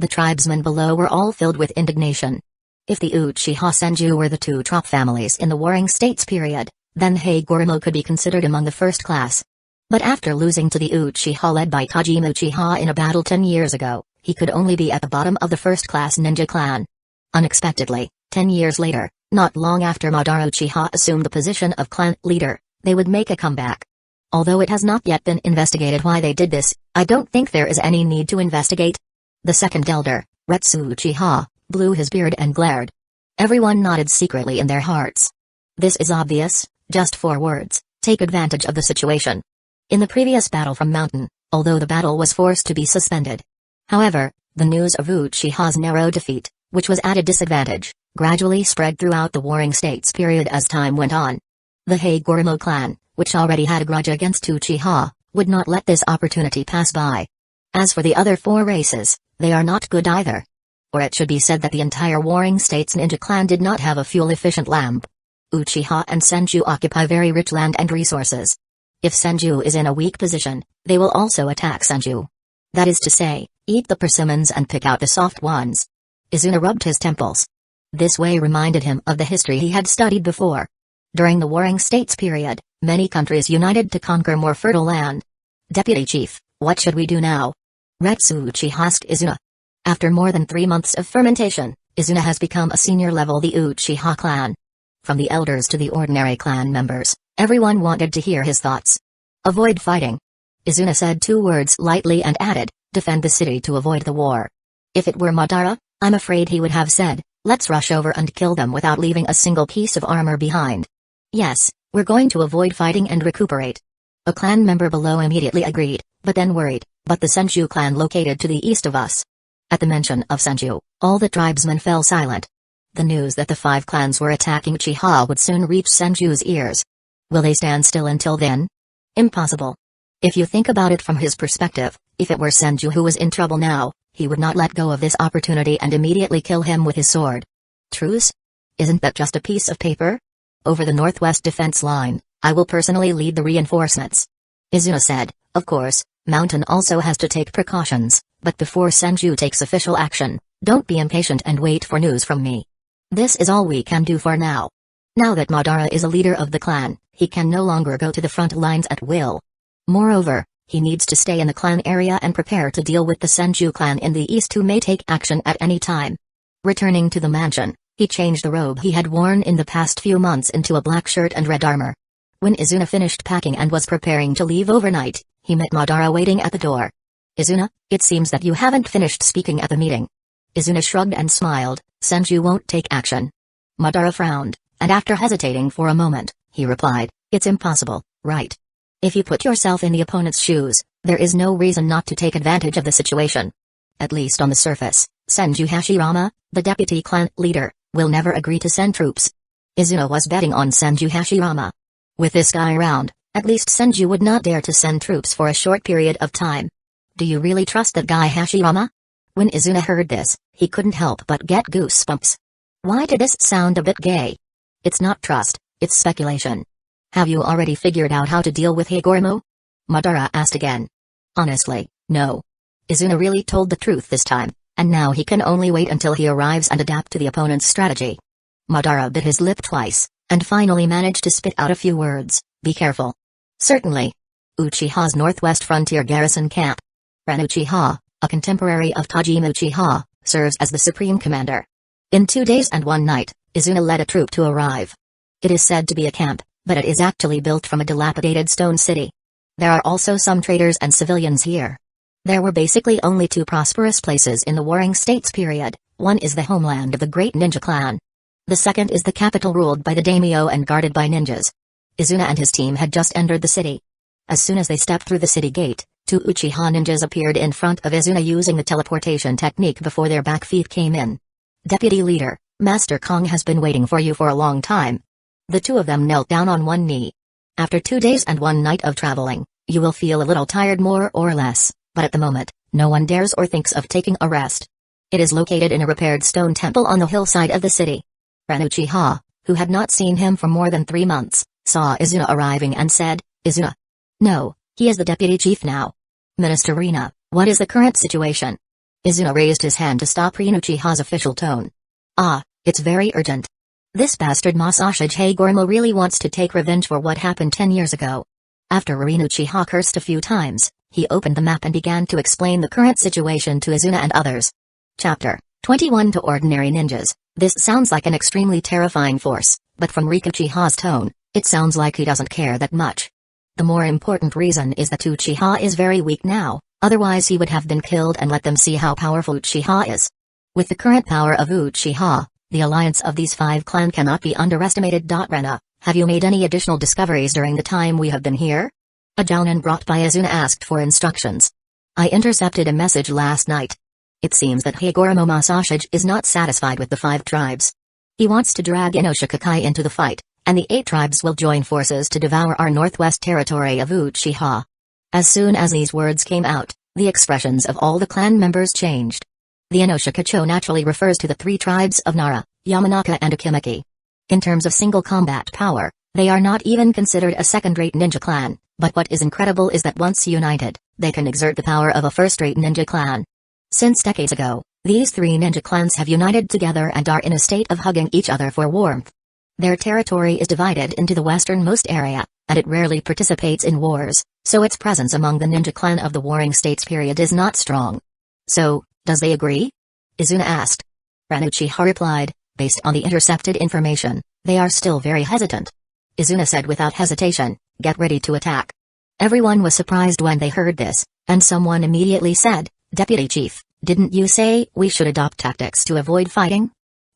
The tribesmen below were all filled with indignation. If the Uchiha Senju were the 2 top families in the Warring States period, then Hagoromo could be considered among the first class. But after losing to the Uchiha led by Tajima Uchiha in a battle 10 years ago, he could only be at the bottom of the first-class ninja clan. Unexpectedly, 10 years later, not long after Madara Uchiha assumed the position of clan leader, they would make a comeback. Although it has not yet been investigated why they did this, I don't think there is any need to investigate. The second elder, Retsu Uchiha, blew his beard and glared. Everyone nodded secretly in their hearts. This is obvious, just 4 words, take advantage of the situation. In the previous battle from Mountain, although the battle was forced to be suspended. However, the news of Uchiha's narrow defeat, which was at a disadvantage, gradually spread throughout the Warring States period as time went on. The Hagoromo clan, which already had a grudge against Uchiha, would not let this opportunity pass by. As for the other 4 races, they are not good either. Or it should be said that the entire Warring States ninja clan did not have a fuel-efficient lamp. Uchiha and Senju occupy very rich land and resources. If Senju is in a weak position, they will also attack Senju. That is to say, eat the persimmons and pick out the soft ones. Izuna rubbed his temples. This way reminded him of the history he had studied before. During the Warring States period, many countries united to conquer more fertile land. Deputy Chief, what should we do now? Retsu Uchiha asked Izuna. After more than 3 months of fermentation, Izuna has become a senior level the Uchiha clan. From the elders to the ordinary clan members, everyone wanted to hear his thoughts. Avoid fighting. Izuna said 2 words lightly and added, defend the city to avoid the war. If it were Madara, I'm afraid he would have said, let's rush over and kill them without leaving a single piece of armor behind. Yes, we're going to avoid fighting and recuperate. A clan member below immediately agreed, but then worried, but the Senju clan located to the east of us. At the mention of Senju, all the tribesmen fell silent. The news that the 5 clans were attacking Uchiha would soon reach Senju's ears. Will they stand still until then? Impossible. If you think about it from his perspective, if it were Senju who was in trouble now, he would not let go of this opportunity and immediately kill him with his sword. Truce? Isn't that just a piece of paper? Over the northwest defense line, I will personally lead the reinforcements. Izuna said, of course, Mountain also has to take precautions, but before Senju takes official action, don't be impatient and wait for news from me. This is all we can do for now. Now that Madara is a leader of the clan, he can no longer go to the front lines at will. Moreover, he needs to stay in the clan area and prepare to deal with the Senju clan in the east who may take action at any time. Returning to the mansion, he changed the robe he had worn in the past few months into a black shirt and red armor. When Izuna finished packing and was preparing to leave overnight, he met Madara waiting at the door. Izuna, it seems that you haven't finished speaking at the meeting. Izuna shrugged and smiled. Senju won't take action. Madara frowned, and after hesitating for a moment, he replied, it's impossible, right? If you put yourself in the opponent's shoes, there is no reason not to take advantage of the situation. At least on the surface, Senju Hashirama, the deputy clan leader, will never agree to send troops. Izuna was betting on Senju Hashirama. With this guy around, at least Senju would not dare to send troops for a short period of time. Do you really trust that guy Hashirama? When Izuna heard this, he couldn't help but get goosebumps. Why did this sound a bit gay? It's not trust, it's speculation. Have you already figured out how to deal with Higoromo? Madara asked again. Honestly, no. Izuna really told the truth this time, and now he can only wait until he arrives and adapt to the opponent's strategy. Madara bit his lip twice, and finally managed to spit out a few words, be careful. Certainly. Uchiha's northwest frontier garrison camp. Ren Uchiha, a contemporary of Tajima Uchiha, serves as the supreme commander. In 2 days and 1 night, Izuna led a troop to arrive. It is said to be a camp, but it is actually built from a dilapidated stone city. There are also some traders and civilians here. There were basically only 2 prosperous places in the Warring States period. One is the homeland of the great ninja clan. The second is the capital ruled by the daimyo and guarded by ninjas. Izuna and his team had just entered the city. As soon as they stepped through the city gate, 2 Uchiha ninjas appeared in front of Izuna using the teleportation technique before their back feet came in. Deputy leader, Master Kong has been waiting for you for a long time. The 2 of them knelt down on one knee. After 2 days and 1 night of traveling, you will feel a little tired more or less, but at the moment, no one dares or thinks of taking a rest. It is located in a repaired stone temple on the hillside of the city. Ren Uchiha, who had not seen him for more than 3 months, saw Izuna arriving and said, Izuna. No, he is the deputy chief now. Minister Rina, what is the current situation? Izuna raised his hand to stop Rin Uchiha's official tone. Ah, it's very urgent. This bastard Masashi Hagoromo really wants to take revenge for what happened 10 years ago. After Rin Uchiha cursed a few times, he opened the map and began to explain the current situation to Izuna and others. Chapter 21 To Ordinary Ninjas. This sounds like an extremely terrifying force, but from Rin Uchiha's tone, it sounds like he doesn't care that much. The more important reason is that Uchiha is very weak now, otherwise he would have been killed and let them see how powerful Uchiha is. With the current power of Uchiha, the alliance of these 5 clans cannot be underestimated. Rena, have you made any additional discoveries during the time we have been here? A jounin brought by Izuna asked for instructions. I intercepted a message last night. It seems that Higoromo Masashi is not satisfied with the 5 tribes. He wants to drag Inoshikakai into the fight, and the 8 tribes will join forces to devour our northwest territory of Uchiha. As soon as these words came out, the expressions of all the clan members changed. The Inoshikacho naturally refers to the 3 tribes of Nara, Yamanaka and Akimaki. In terms of single combat power, they are not even considered a second-rate ninja clan, but what is incredible is that once united, they can exert the power of a first-rate ninja clan. Since decades ago, these 3 ninja clans have united together and are in a state of hugging each other for warmth. Their territory is divided into the westernmost area, and it rarely participates in wars, so its presence among the ninja clan of the Warring States period is not strong. So, does they agree? Izuna asked. Ren Uchiha replied, based on the intercepted information, they are still very hesitant. Izuna said without hesitation, get ready to attack. Everyone was surprised when they heard this, and someone immediately said, Deputy Chief, didn't you say we should adopt tactics to avoid fighting?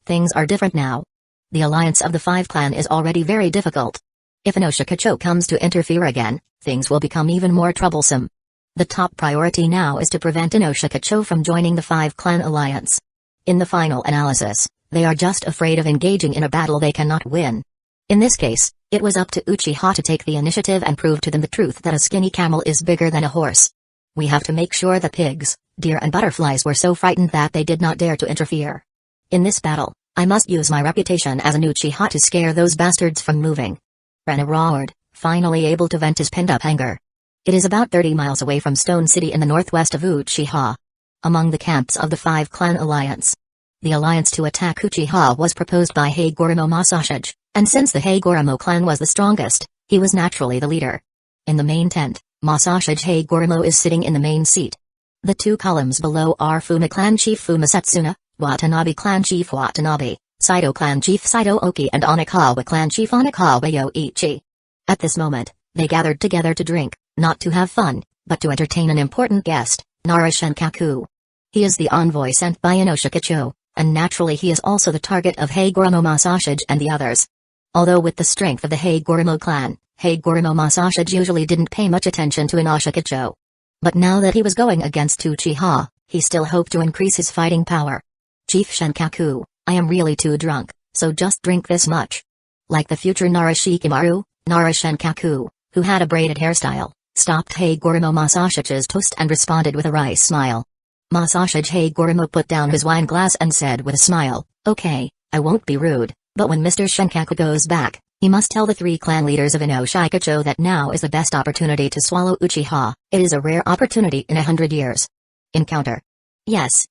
Things are different now. The alliance of the 5 clan is already very difficult. If Inoshikacho comes to interfere again, things will become even more troublesome. The top priority now is to prevent Inoshikacho from joining the 5 clan alliance. In the final analysis, they are just afraid of engaging in a battle they cannot win. In this case, it was up to Uchiha to take the initiative and prove to them the truth that a skinny camel is bigger than a horse. We have to make sure that pigs, deer and butterflies were so frightened that they did not dare to interfere. In this battle, I must use my reputation as an Uchiha to scare those bastards from moving. Rena roared, finally able to vent his pent-up anger. It is about 30 miles away from Stone City in the northwest of Uchiha. Among the camps of the 5 clan alliance. The alliance to attack Uchiha was proposed by Higoromo Masashi, and since the Higoromo clan was the strongest, he was naturally the leader. In the main tent, Masashi Higoromo is sitting in the main seat. The 2 columns below are Fuma clan chief Fuma Setsuna, Watanabe clan chief Watanabe, Saito clan chief Saito Oki and Onikawa clan chief Onikawa Yoichi. At this moment, they gathered together to drink, not to have fun, but to entertain an important guest, Nara Shenkaku. He is the envoy sent by Inoshikacho, and naturally he is also the target of Hagoromo Masashige and the others. Although with the strength of the Hagoromo clan, Hagoromo Masashige usually didn't pay much attention to Inoshikacho. But now that he was going against Uchiha, he still hoped to increase his fighting power. Chief Shenkaku, I am really too drunk, so just drink this much. Like the future Narashikimaru, Nara Shenkaku, who had a braided hairstyle, stopped Hagoromo Masashige's toast and responded with a wry smile. Masashige Hagoromo put down his wine glass and said with a smile, okay, I won't be rude, but when Mr. Shenkaku goes back, he must tell the 3 clan leaders of Inoshikacho that now is the best opportunity to swallow Uchiha. It is a rare opportunity in 100 years. Encounter. Yes,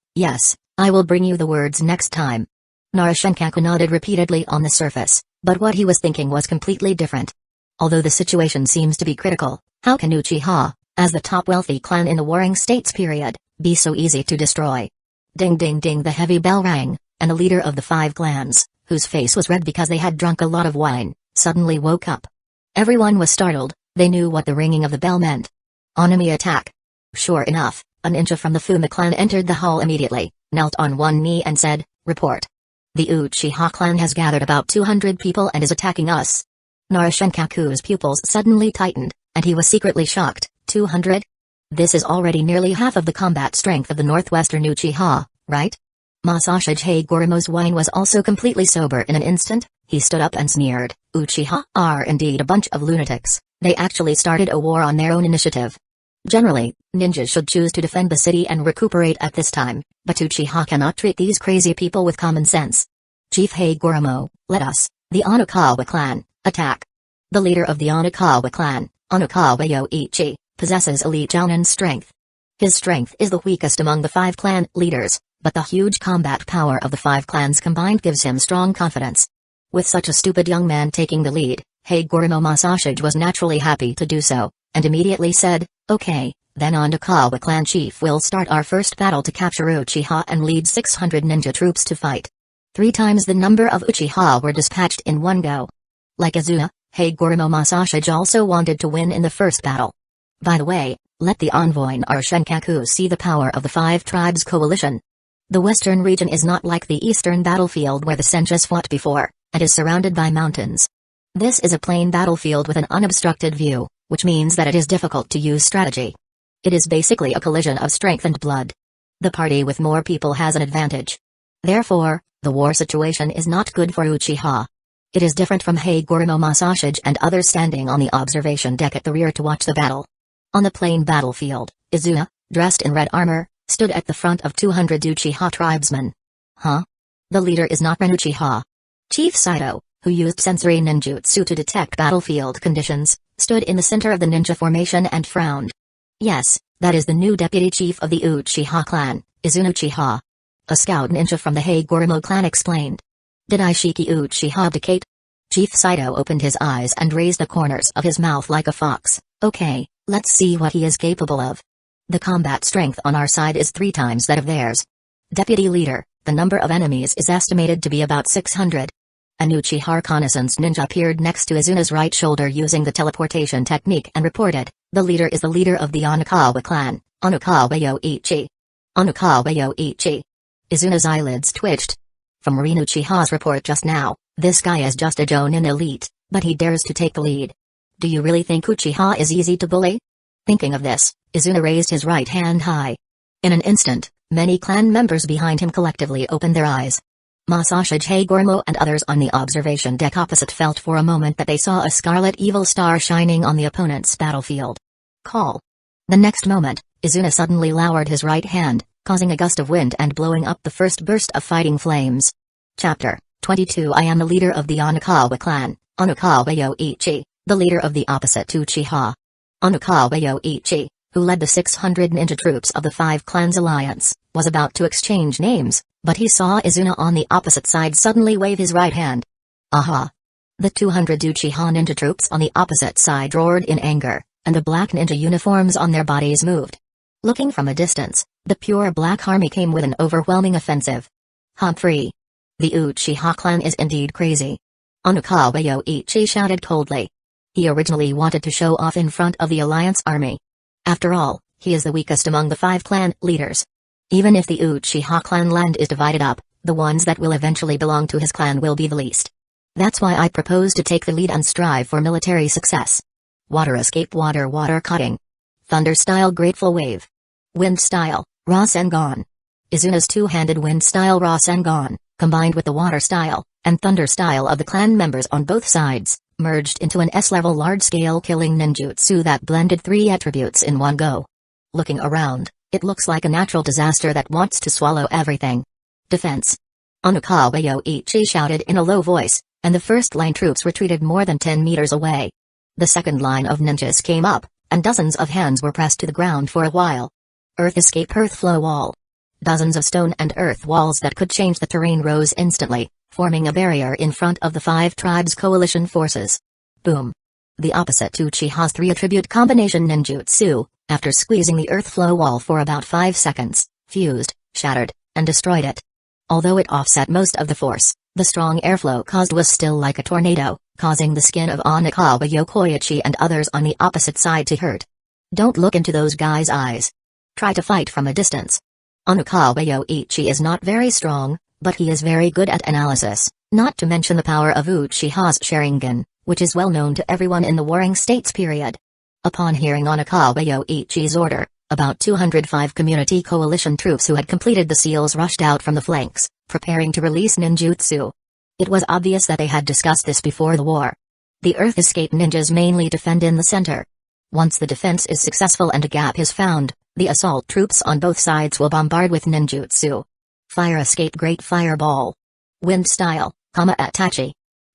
I will bring you the words next time. Nara Shenkaku nodded repeatedly on the surface, but what he was thinking was completely different. Although the situation seems to be critical, how can Uchiha, as the top wealthy clan in the Warring States period, be so easy to destroy? Ding ding ding, the heavy bell rang, and the leader of the 5 clans, whose face was red because they had drunk a lot of wine, suddenly woke up. Everyone was startled, they knew what the ringing of the bell meant. Enemy attack. Sure enough, a ninja from the Fuma clan entered the hall immediately, knelt on one knee and said, report. The Uchiha clan has gathered about 200 people and is attacking us. Nara Shenkaku's pupils suddenly tightened, and he was secretly shocked. 200? This is already nearly half of the combat strength of the northwestern Uchiha, right? Masashige Hagoromo's wine was also completely sober in an instant. He stood up and sneered, Uchiha are indeed a bunch of lunatics, they actually started a war on their own initiative. Generally, ninjas should choose to defend the city and recuperate at this time, but Uchiha cannot treat these crazy people with common sense. Chief Hagoromo, let us, the Onikawa clan, attack. The leader of the Onikawa clan, Onikawa Yoichi, possesses elite Jounin strength. His strength is the weakest among the 5 clan leaders, but the huge combat power of the 5 clans combined gives him strong confidence. With such a stupid young man taking the lead, Hagoromo Masashige was naturally happy to do so, and immediately said, okay, then Onikawa clan chief will start our first battle to capture Uchiha and lead 600 ninja troops to fight. 3 times the number of Uchiha were dispatched in one go. Like Izuna, Hagoromo Masashige also wanted to win in the first battle. By the way, let the envoy Nara Shenkaku see the power of the 5 tribes coalition. The western region is not like the eastern battlefield where the Senshas fought before, and is surrounded by mountains. This is a plain battlefield with an unobstructed view, which means that it is difficult to use strategy. It is basically a collision of strength and blood. The party with more people has an advantage. Therefore, the war situation is not good for Uchiha. It is different from Hagoromo Masashige and others standing on the observation deck at the rear to watch the battle. On the plain battlefield, Izuna, dressed in red armor, stood at the front of 200 Uchiha tribesmen. Huh? The leader is not Ren Uchiha. Chief Saito, who used sensory ninjutsu to detect battlefield conditions, stood in the center of the ninja formation and frowned. Yes, that is the new deputy chief of the Uchiha clan, Izuna Uchiha. A scout ninja from the Hagoromo clan explained. Did Ishiki Uchiha abdicate? Chief Saito opened his eyes and raised the corners of his mouth like a fox. Okay, let's see what he is capable of. The combat strength on our side is 3 times that of theirs. Deputy leader, the number of enemies is estimated to be about 600. An Uchiha reconnaissance ninja appeared next to Izuna's right shoulder using the teleportation technique and reported, the leader is the leader of the Onikawa clan, Onikawa Yoichi. Onikawa Yoichi. Izuna's eyelids twitched. From Rin Uchiha's report just now, this guy is just a Jounin elite, but he dares to take the lead. Do you really think Uchiha is easy to bully? Thinking of this, Izuna raised his right hand high. In an instant, many clan members behind him collectively opened their eyes. Masashige Hagoromo and others on the observation deck opposite felt for a moment that they saw a scarlet evil star shining on the opponent's battlefield. Call. The next moment, Izuna suddenly lowered his right hand, causing a gust of wind and blowing up the first burst of fighting flames. Chapter 22 I am the leader of the Onikawa clan, Onikawa Yoichi, the leader of the opposite Uchiha. Onikawa Yoichi, who led the 600 ninja troops of the 5 clans alliance, was about to exchange names, but he saw Izuna on the opposite side suddenly wave his right hand. Aha! The 200 Uchiha ninja troops on the opposite side roared in anger, and the black ninja uniforms on their bodies moved. Looking from a distance, the pure black army came with an overwhelming offensive. Humphrey! The Uchiha clan is indeed crazy. Onikawa Yoichi shouted coldly. He originally wanted to show off in front of the alliance army. After all, he is the weakest among the 5 clan leaders. Even if the Uchiha clan land is divided up, the ones that will eventually belong to his clan will be the least. That's why I propose to take the lead and strive for military success. Water escape, water cutting. Thunder style, grateful wave. Wind style, Rasengan. Izuna's two-handed wind style Rasengan, combined with the water style and thunder style of the clan members on both sides, merged into an S-level large-scale killing ninjutsu that blended three attributes in one go. Looking around, it looks like a natural disaster that wants to swallow everything. Defense. Onukawa Yoichi shouted in a low voice, and the first-line troops retreated more than 10 meters away. The second line of ninjas came up, and dozens of hands were pressed to the ground for a while. Earth escape, earth flow wall. Dozens of stone and earth walls that could change the terrain rose instantly, forming a barrier in front of the five tribes' coalition forces. Boom. The opposite to Uchiha's three-attribute combination ninjutsu, after squeezing the earth flow wall for about 5 seconds, fused, shattered, and destroyed it. Although it offset most of the force, the strong airflow caused was still like a tornado, causing the skin of Onukawa Yoichi and others on the opposite side to hurt. Don't look into those guys' eyes. Try to fight from a distance. Onukawa Yoichi is not very strong, but he is very good at analysis, not to mention the power of Uchiha's Sharingan, which is well known to everyone in the Warring States period. Upon hearing Onukawa Yoichi's order, about 205 community coalition troops who had completed the seals rushed out from the flanks, preparing to release ninjutsu. It was obvious that they had discussed this before the war. The earth escape ninjas mainly defend in the center. Once the defense is successful and a gap is found, the assault troops on both sides will bombard with ninjutsu. Fire escape, great fireball. Wind style, Kama-Atachi.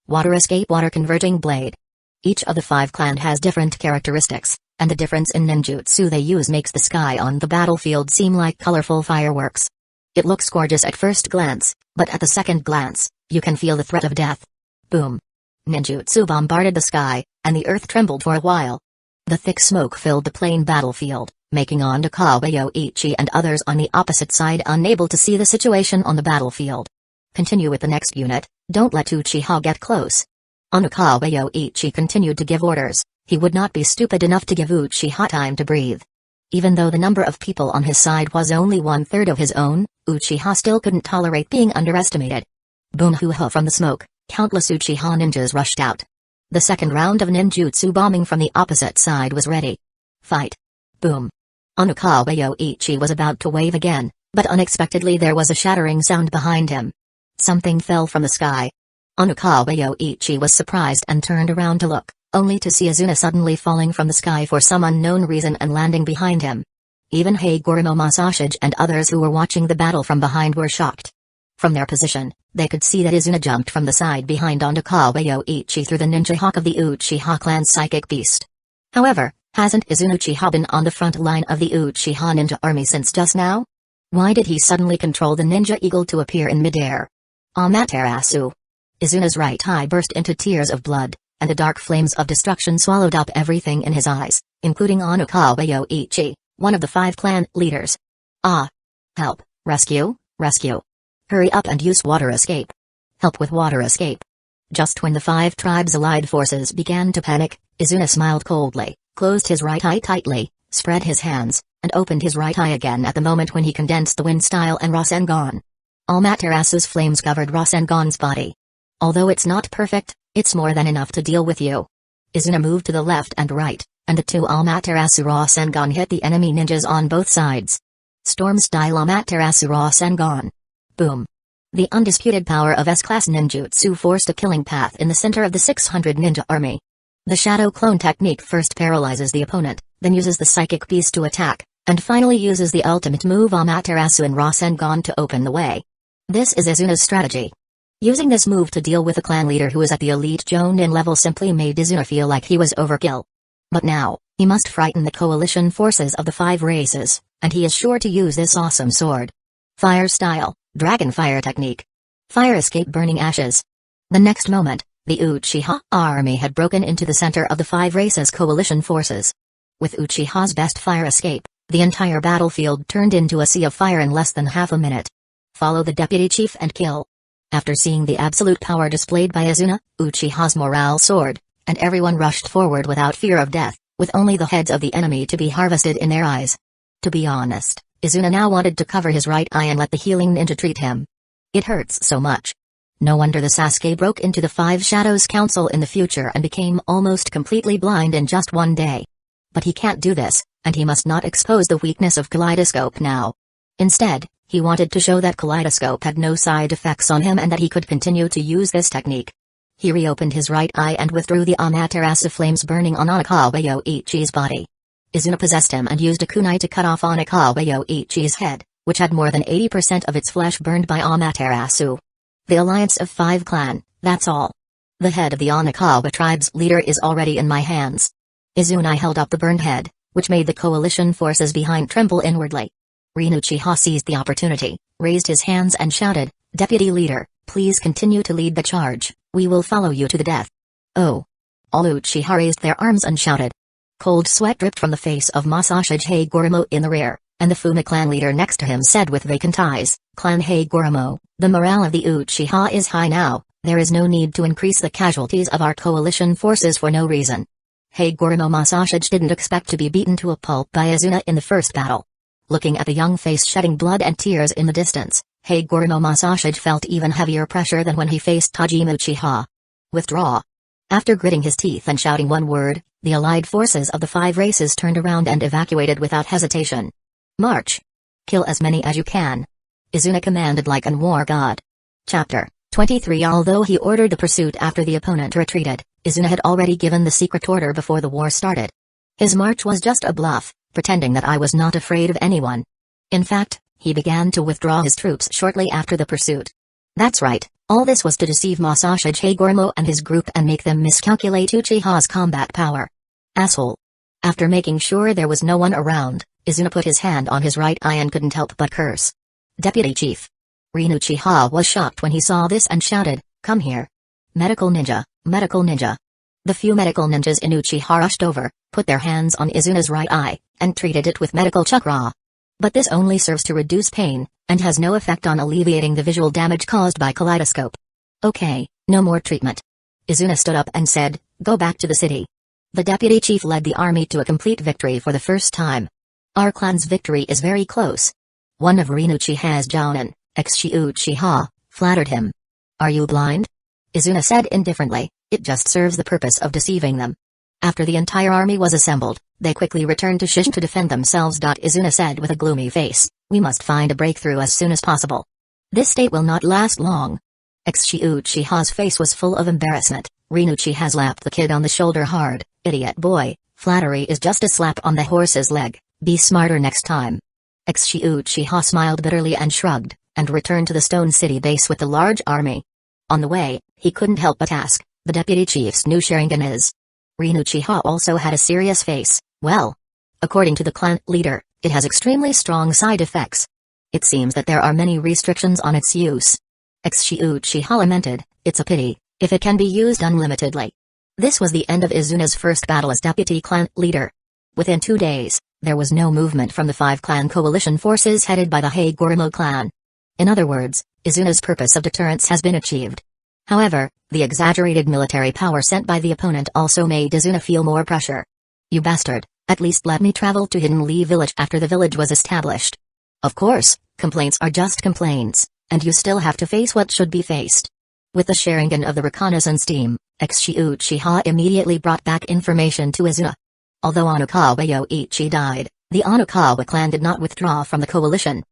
Water escape, water converging blade. Each of the five clans has different characteristics, and the difference in ninjutsu they use makes the sky on the battlefield seem like colorful fireworks. It looks gorgeous at first glance, but at the second glance, you can feel the threat of death. Boom. Ninjutsu bombarded the sky, and the earth trembled for a while. The thick smoke filled the plain battlefield, making Onukawa Yoichi and others on the opposite side unable to see the situation on the battlefield. Continue with the next unit, don't let Uchiha get close. Onukawa Yoichi continued to give orders. He would not be stupid enough to give Uchiha time to breathe. Even though the number of people on his side was only 1/3 of his own, Uchiha still couldn't tolerate being underestimated. Boom hoo-ha from the smoke, countless Uchiha ninjas rushed out. The second round of ninjutsu bombing from the opposite side was ready. Fight. Boom. Onukawa Yoichi was about to wave again, but unexpectedly there was a shattering sound behind him. Something fell from the sky. Onukawa Yoichi was surprised and turned around to look, only to see Izuna suddenly falling from the sky for some unknown reason and landing behind him. Even Hagoromo Masashi and others who were watching the battle from behind were shocked. From their position, they could see that Izuna jumped from the side behind Onukawa Yoichi through the ninja hawk of the Uchiha clan's psychic beast. However, hasn't Izuna Uchiha been on the front line of the Uchiha ninja army since just now? Why did he suddenly control the ninja eagle to appear in midair? Amaterasu. Izuna's right eye burst into tears of blood, and the dark flames of destruction swallowed up everything in his eyes, including Onukawa Yoichi, one of the 5 clan leaders. Ah! Help, rescue, rescue. Hurry up and use water escape. Help with water escape. Just when the 5 tribes' allied forces began to panic, Izuna smiled coldly, closed his right eye tightly, spread his hands, and opened his right eye again at the moment when he condensed the wind style and Rasengan. Amaterasu's flames covered Rasengan's body. Although it's not perfect, it's more than enough to deal with you. Izuna moved to the left and right, and the 2 Amaterasu Rasengan hit the enemy ninjas on both sides. Storm-style Amaterasu Rasengan. Boom. The undisputed power of S-class ninjutsu forced a killing path in the center of the 600 ninja army. The shadow clone technique first paralyzes the opponent, then uses the psychic beast to attack, and finally uses the ultimate move Amaterasu and Rasengan to open the way. This is Izuna's strategy. Using this move to deal with a clan leader who is at the elite Jonin level simply made Izuna feel like he was overkill. But now, he must frighten the coalition forces of the 5 races, and he is sure to use this awesome sword. Fire style, dragon fire technique. Fire escape, burning ashes. The next moment, the Uchiha army had broken into the center of the 5 races' coalition forces. With Uchiha's best fire escape, the entire battlefield turned into a sea of fire in less than half a minute. Follow the deputy chief and kill. After seeing the absolute power displayed by Izuna, Uchiha's morale soared, and everyone rushed forward without fear of death, with only the heads of the enemy to be harvested in their eyes. To be honest, Izuna now wanted to cover his right eye and let the healing ninja treat him. It hurts so much. No wonder the Sasuke broke into the Five Shadows Council in the future and became almost completely blind in just one day. But he can't do this, and he must not expose the weakness of Kaleidoscope now. Instead, he wanted to show that Kaleidoscope had no side effects on him and that he could continue to use this technique. He reopened his right eye and withdrew the Amaterasu flames burning on Onikawa Yoichi's body. Izuna possessed him and used a kunai to cut off Onikawa Yoichi's head, which had more than 80% of its flesh burned by Amaterasu. The Alliance of Five Clan, that's all. The head of the Onikawa tribe's leader is already in my hands. Izuna held up the burned head, which made the coalition forces behind tremble inwardly. Uchiha seized the opportunity, raised his hands and shouted, "Deputy Leader, please continue to lead the charge, we will follow you to the death." Oh! All Uchiha raised their arms and shouted. Cold sweat dripped from the face of Masashi Hagoromo in the rear, and the Fuma clan leader next to him said with vacant eyes, "Clan Hagoromo, the morale of the Uchiha is high now, there is no need to increase the casualties of our coalition forces for no reason." Hagoromo Masashi didn't expect to be beaten to a pulp by Izuna in the first battle. Looking at the young face shedding blood and tears in the distance, Hagoromo Masashi felt even heavier pressure than when he faced Hajime Uchiha. Withdraw. After gritting his teeth and shouting one word, the allied forces of the five races turned around and evacuated without hesitation. March. Kill as many as you can. Izuna commanded like an war god. Chapter 23. Although he ordered the pursuit after the opponent retreated, Izuna had already given the secret order before the war started. His march was just a bluff, pretending that I was not afraid of anyone. In fact, he began to withdraw his troops shortly after the pursuit. That's right, all this was to deceive Masashi Hagoromo and his group and make them miscalculate Uchiha's combat power. Asshole. After making sure there was no one around, Izuna put his hand on his right eye and couldn't help but curse. Deputy Chief. Uchiha was shocked when he saw this and shouted, "Come here. Medical ninja, medical ninja." The few medical ninjas in Uchiha rushed over, put their hands on Izuna's right eye, and treated it with medical chakra. But this only serves to reduce pain, and has no effect on alleviating the visual damage caused by Kaleidoscope. Okay, no more treatment. Izuna stood up and said, "Go back to the city." The deputy chief led the army to a complete victory for the first time. Our clan's victory is very close. One of Uchiha's jounin, Uchiha, flattered him. Are you blind? Izuna said indifferently, it just serves the purpose of deceiving them. After the entire army was assembled, they quickly returned to Shishin to defend themselves. Izuna said with a gloomy face, "We must find a breakthrough as soon as possible. This state will not last long." Uchiha's face was full of embarrassment. Uchiha slapped the kid on the shoulder hard. "Idiot boy, flattery is just a slap on the horse's leg, be smarter next time." Uchiha smiled bitterly and shrugged, and returned to the Stone City base with the large army. On the way, he couldn't help but ask, "The deputy chief's new Sharingan is?" Uchiha also had a serious face. "Well, according to the clan leader, it has extremely strong side effects. It seems that there are many restrictions on its use." Uchiha lamented, "It's a pity, if it can be used unlimitedly." This was the end of Izuna's first battle as deputy clan leader. Within 2 days, there was no movement from the five-clan coalition forces headed by the Hagoromo clan. In other words, Izuna's purpose of deterrence has been achieved. However, the exaggerated military power sent by the opponent also made Izuna feel more pressure. "You bastard, at least let me travel to Hidden Lee village after the village was established." Of course, complaints are just complaints, and you still have to face what should be faced. With the Sharingan of the reconnaissance team, Uchiha immediately brought back information to Izuna. Although Onikawa Yoichi died, the Onikawa clan did not withdraw from the coalition.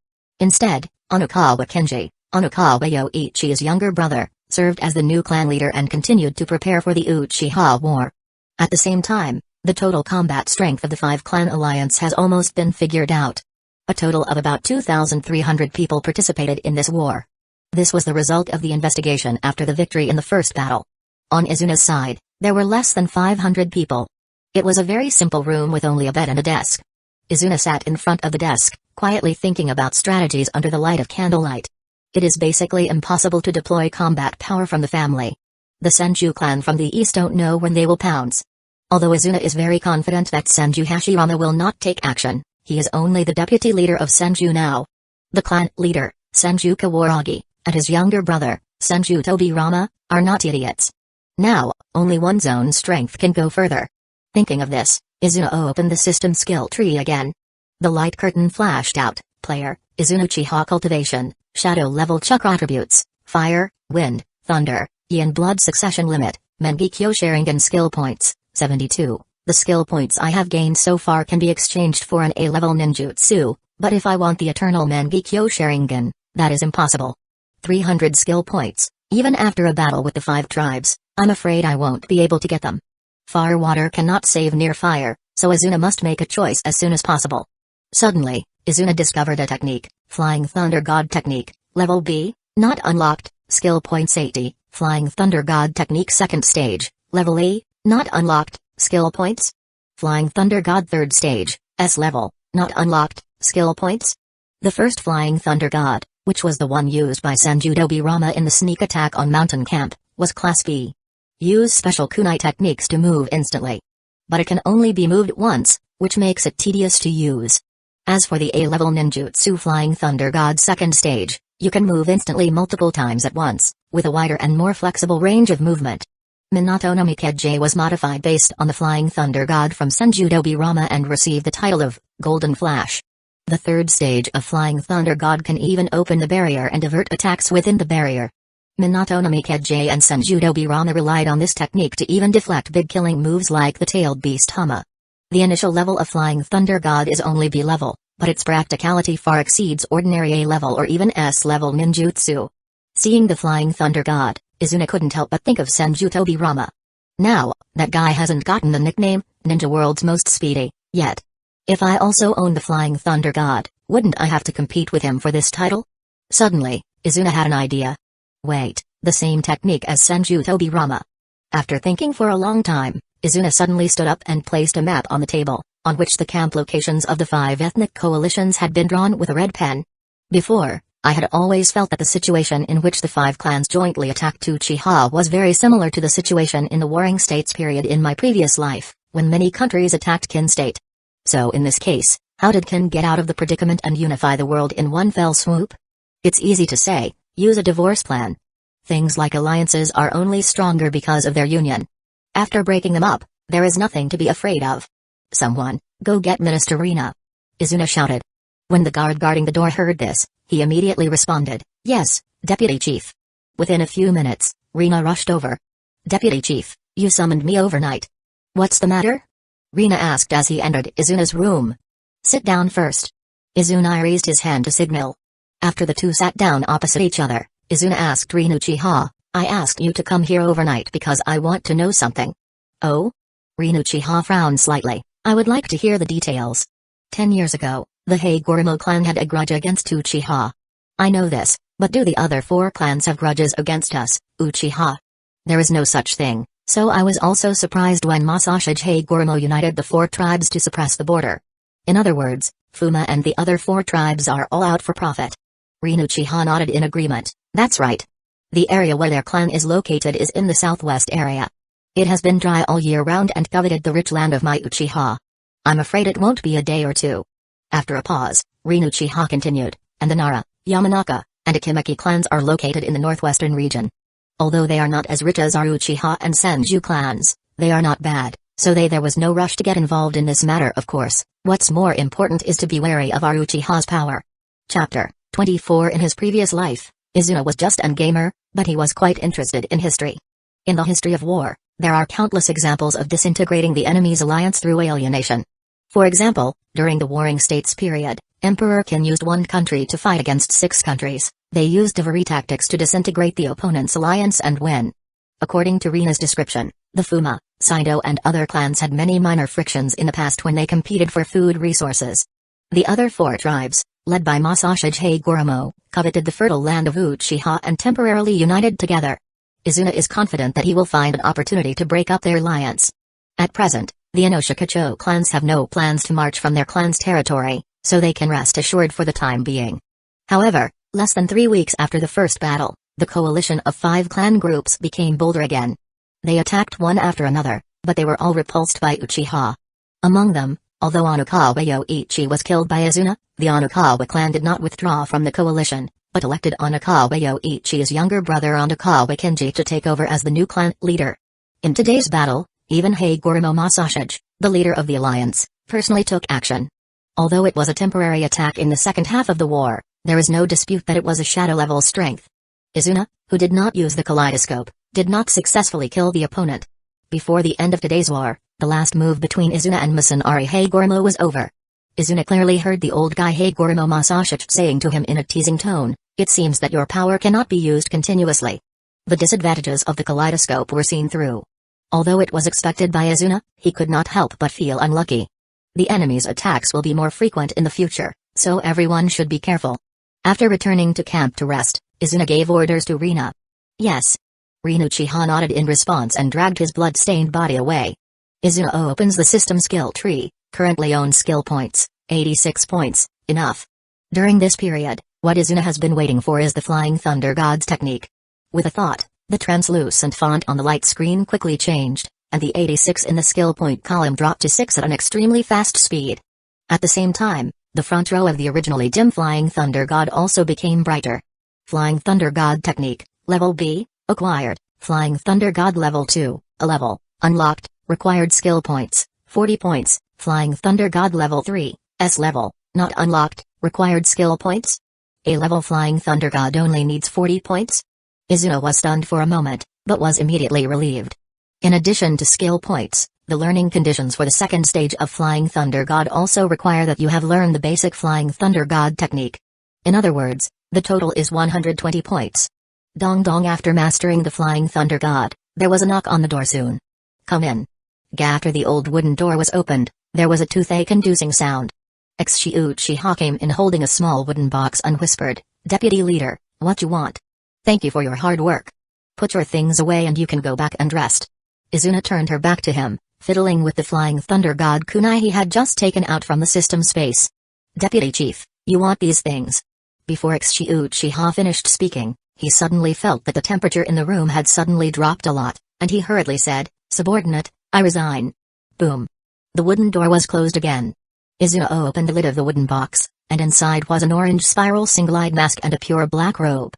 Instead, Onikawa Kenji, Onikawa Yoichi's younger brother, served as the new clan leader and continued to prepare for the Uchiha War. At the same time, the total combat strength of the five-clan alliance has almost been figured out. A total of about 2,300 people participated in this war. This was the result of the investigation after the victory in the first battle. On Izuna's side, there were less than 500 people. It was a very simple room with only a bed and a desk. Izuna sat in front of the desk, quietly thinking about strategies under the light of candlelight. It is basically impossible to deploy combat power from the family. The Senju clan from the east don't know when they will pounce. Although Izuna is very confident that Senju Hashirama will not take action, he is only the deputy leader of Senju now. The clan leader, Senju Kawaragi, and his younger brother, Senju Tobirama, are not idiots. Now, only one's own strength can go further. Thinking of this, Izuna opened the system skill tree again. The light curtain flashed out, Player, Izuna Uchiha Cultivation, Shadow Level Chakra Attributes, Fire, Wind, Thunder, Yin Blood Succession Limit, Mangekyo Sharingan Skill Points, 72. The skill points I have gained so far can be exchanged for an A-level ninjutsu, but if I want the Eternal Mangekyo Sharingan, that is impossible. 300 skill points, even after a battle with the 5 tribes, I'm afraid I won't be able to get them. Far water cannot save near fire, so Izuna must make a choice as soon as possible. Suddenly, Izuna discovered a technique, Flying Thunder God Technique, Level B, not unlocked, skill points 80, Flying Thunder God Technique Second Stage, Level A, not unlocked, skill points. Flying Thunder God Third Stage, S level, not unlocked, skill points. The first Flying Thunder God, which was the one used by Senju Dobirama in the sneak attack on Mountain Camp, was Class B. Use special kunai techniques to move instantly. But it can only be moved once, which makes it tedious to use. As for the A-level ninjutsu Flying Thunder God Second Stage, you can move instantly multiple times at once, with a wider and more flexible range of movement. Minato no Mikeji was modified based on the Flying Thunder God from Senju Dobirama and received the title of Golden Flash. The third stage of Flying Thunder God can even open the barrier and divert attacks within the barrier. Minato no Mikeji and Senju Dobirama relied on this technique to even deflect big killing moves like the Tailed Beast Hama. The initial level of Flying Thunder God is only B level, but its practicality far exceeds ordinary A level or even S level ninjutsu. Seeing the Flying Thunder God, Izuna couldn't help but think of Senju Dobirama. Now, that guy hasn't gotten the nickname, Ninja World's Most Speedy, yet. If I also own the Flying Thunder God, wouldn't I have to compete with him for this title? Suddenly, Izuna had an idea. Wait, the same technique as Senju Dobirama. After thinking for a long time, Izuna suddenly stood up and placed a map on the table, on which the camp locations of the 5 ethnic coalitions had been drawn with a red pen. Before, I had always felt that the situation in which the 5 clans jointly attacked Uchiha was very similar to the situation in the Warring States period in my previous life, when many countries attacked Qin State. So in this case, how did Qin get out of the predicament and unify the world in one fell swoop? It's easy to say, use a divorce plan. Things like alliances are only stronger because of their union. After breaking them up, there is nothing to be afraid of. Someone, go get Minister Rina. Izuna shouted. When the guard guarding the door heard this, he immediately responded, yes, Deputy Chief. Within a few minutes, Rina rushed over. Deputy Chief, you summoned me overnight. What's the matter? Rina asked as he entered Izuna's room. Sit down first. Izuna raised his hand to signal. After the two sat down opposite each other, Izuna asked Rina Uchiha, I asked you to come here overnight because I want to know something. Oh? Rina Uchiha frowned slightly. I would like to hear the details. 10 years ago, the Heigurumo clan had a grudge against Uchiha. I know this, but do the other 4 clans have grudges against us, Uchiha? There is no such thing, so I was also surprised when Masashi Heigurumo united the 4 tribes to suppress the border. In other words, Fuma and the other 4 tribes are all out for profit. Rina Uchiha nodded in agreement. That's right. The area where their clan is located is in the southwest area. It has been dry all year round and coveted the rich land of my Uchiha. I'm afraid it won't be a day or two. After a pause, Rina Uchiha continued, and the Nara, Yamanaka, and Akimeki clans are located in the northwestern region. Although they are not as rich as our Uchiha and Senju clans, they are not bad, so there was no rush to get involved in this matter of course. What's more important is to be wary of our Uchiha's power. Chapter 24 In his previous life, Izuna was just a gamer, but he was quite interested in history. In the history of war, there are countless examples of disintegrating the enemy's alliance through alienation. For example, during the Warring States period, Emperor Qin used one country to fight against 6 countries. They used Divari tactics to disintegrate the opponent's alliance and win. According to Rina's description, the Fuma, Saido and other clans had many minor frictions in the past when they competed for food resources. The other 4 tribes, led by Masashi Heigurumo, coveted the fertile land of Uchiha and temporarily united together. Izuna is confident that he will find an opportunity to break up their alliance. At present, the Inoshikacho clans have no plans to march from their clan's territory, so they can rest assured for the time being. However, less than 3 weeks after the first battle, the coalition of 5 clan groups became bolder again. They attacked one after another, but they were all repulsed by Uchiha. Among them, although Onukawa Yoichi was killed by Izuna, the Onukawa clan did not withdraw from the coalition, but elected Onukawa Yoichi's younger brother Onukawa Kenji to take over as the new clan leader. In today's battle, even Heigurumo Masashi, the leader of the alliance, personally took action. Although it was a temporary attack in the second half of the war, there is no dispute that it was a shadow-level strength. Izuna, who did not use the kaleidoscope, did not successfully kill the opponent. Before the end of today's war, the last move between Izuna and Masanari Hagoromo was over. Izuna clearly heard the old guy Hagoromo Masashi saying to him in a teasing tone, "It seems that your power cannot be used continuously." The disadvantages of the kaleidoscope were seen through. Although it was expected by Izuna, he could not help but feel unlucky. The enemy's attacks will be more frequent in the future, so everyone should be careful. After returning to camp to rest, Izuna gave orders to Rina. "Yes." Rina Uchiha nodded in response and dragged his blood-stained body away. Izuna opens the system skill tree, currently owns skill points, 86 points, enough. During this period, what Izuna has been waiting for is the Flying Thunder God's technique. With a thought, the translucent font on the light screen quickly changed, and the 86 in the skill point column dropped to 6 at an extremely fast speed. At the same time, the front row of the originally dim Flying Thunder God also became brighter. Flying Thunder God technique, level B, acquired, Flying Thunder God level 2, a level, unlocked, required skill points, 40 points, Flying Thunder God level 3, S level, not unlocked, required skill points. A level Flying Thunder God only needs 40 points? Izuna was stunned for a moment, but was immediately relieved. In addition to skill points, the learning conditions for the second stage of Flying Thunder God also require that you have learned the basic Flying Thunder God technique. In other words, the total is 120 points. Dong dong. After mastering the Flying Thunder God, there was a knock on the door soon. "Come in." After the old wooden door was opened, there was a toothache-inducing sound. Uchiha came in holding a small wooden box and whispered, "Deputy Leader, what you want?" "Thank you for your hard work. Put your things away and you can go back and rest." Izuna turned her back to him, fiddling with the Flying Thunder God kunai he had just taken out from the system space. "Deputy Chief, you want these things?" Before Uchiha finished speaking, he suddenly felt that the temperature in the room had suddenly dropped a lot, and he hurriedly said, "Subordinate, I resign." Boom. The wooden door was closed again. Izuna opened the lid of the wooden box, and inside was an orange spiral single-eyed mask and a pure black robe.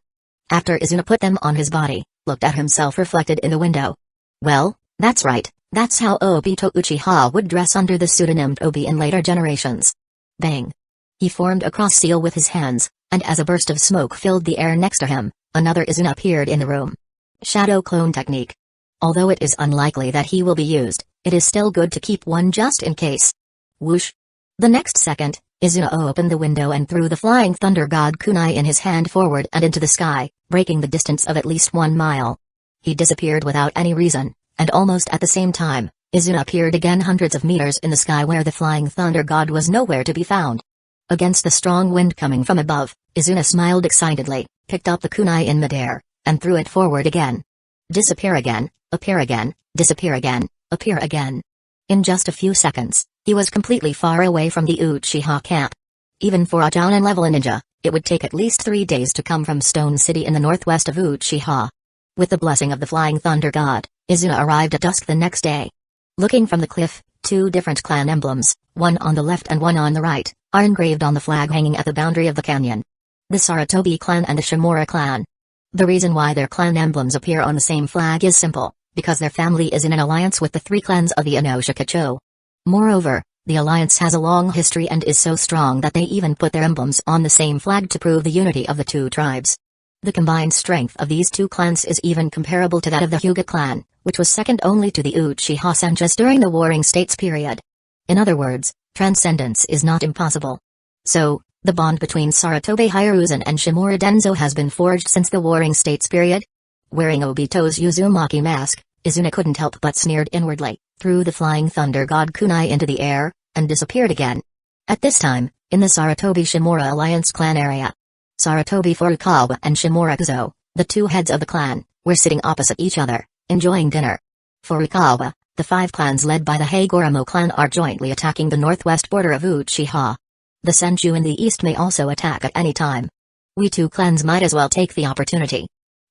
After Izuna put them on his body, looked at himself reflected in the window. Well, that's right, that's how Obito Uchiha would dress under the pseudonym Obi in later generations. Bang. He formed a cross seal with his hands, and as a burst of smoke filled the air next to him, another Izuna appeared in the room. Shadow clone technique. Although it is unlikely that he will be used, it is still good to keep one just in case. Whoosh. The next second, Izuna opened the window and threw the Flying Thunder God kunai in his hand forward and into the sky, breaking the distance of at least 1 mile. He disappeared without any reason, and almost at the same time, Izuna appeared again hundreds of meters in the sky where the Flying Thunder God was nowhere to be found. Against the strong wind coming from above, Izuna smiled excitedly, picked up the kunai in midair, and threw it forward again. Disappear again, appear again, disappear again, appear again. In just a few seconds, he was completely far away from the Uchiha camp. Even for a Jounin level ninja, it would take at least 3 days to come from Stone City in the northwest of Uchiha. With the blessing of the Flying Thunder God, Izuna arrived at dusk the next day. Looking from the cliff, 2 different clan emblems, one on the left and one on the right, are engraved on the flag hanging at the boundary of the canyon. The Sarutobi clan and the Shimura clan. The reason why their clan emblems appear on the same flag is simple, because their family is in an alliance with the 3 clans of the Inoshikacho. Moreover, the alliance has a long history and is so strong that they even put their emblems on the same flag to prove the unity of the 2 tribes. The combined strength of these 2 clans is even comparable to that of the Hyuga clan, which was second only to the Uchiha Senjus during the Warring States period. In other words, transcendence is not impossible. So, the bond between Sarutobi Hiruzen and Shimura Danzō has been forged since the Warring States period? Wearing Obito's Uzumaki mask, Izuna couldn't help but sneered inwardly, threw the Flying Thunder God kunai into the air, and disappeared again. At this time, in the Sarutobi Shimura Alliance clan area, Sarutobi Furukawa and Shimura Kuzo, the 2 heads of the clan, were sitting opposite each other, enjoying dinner. Furukawa, the 5 clans led by the Hagoromo clan are jointly attacking the northwest border of Uchiha. The Senju in the east may also attack at any time. We 2 clans might as well take the opportunity.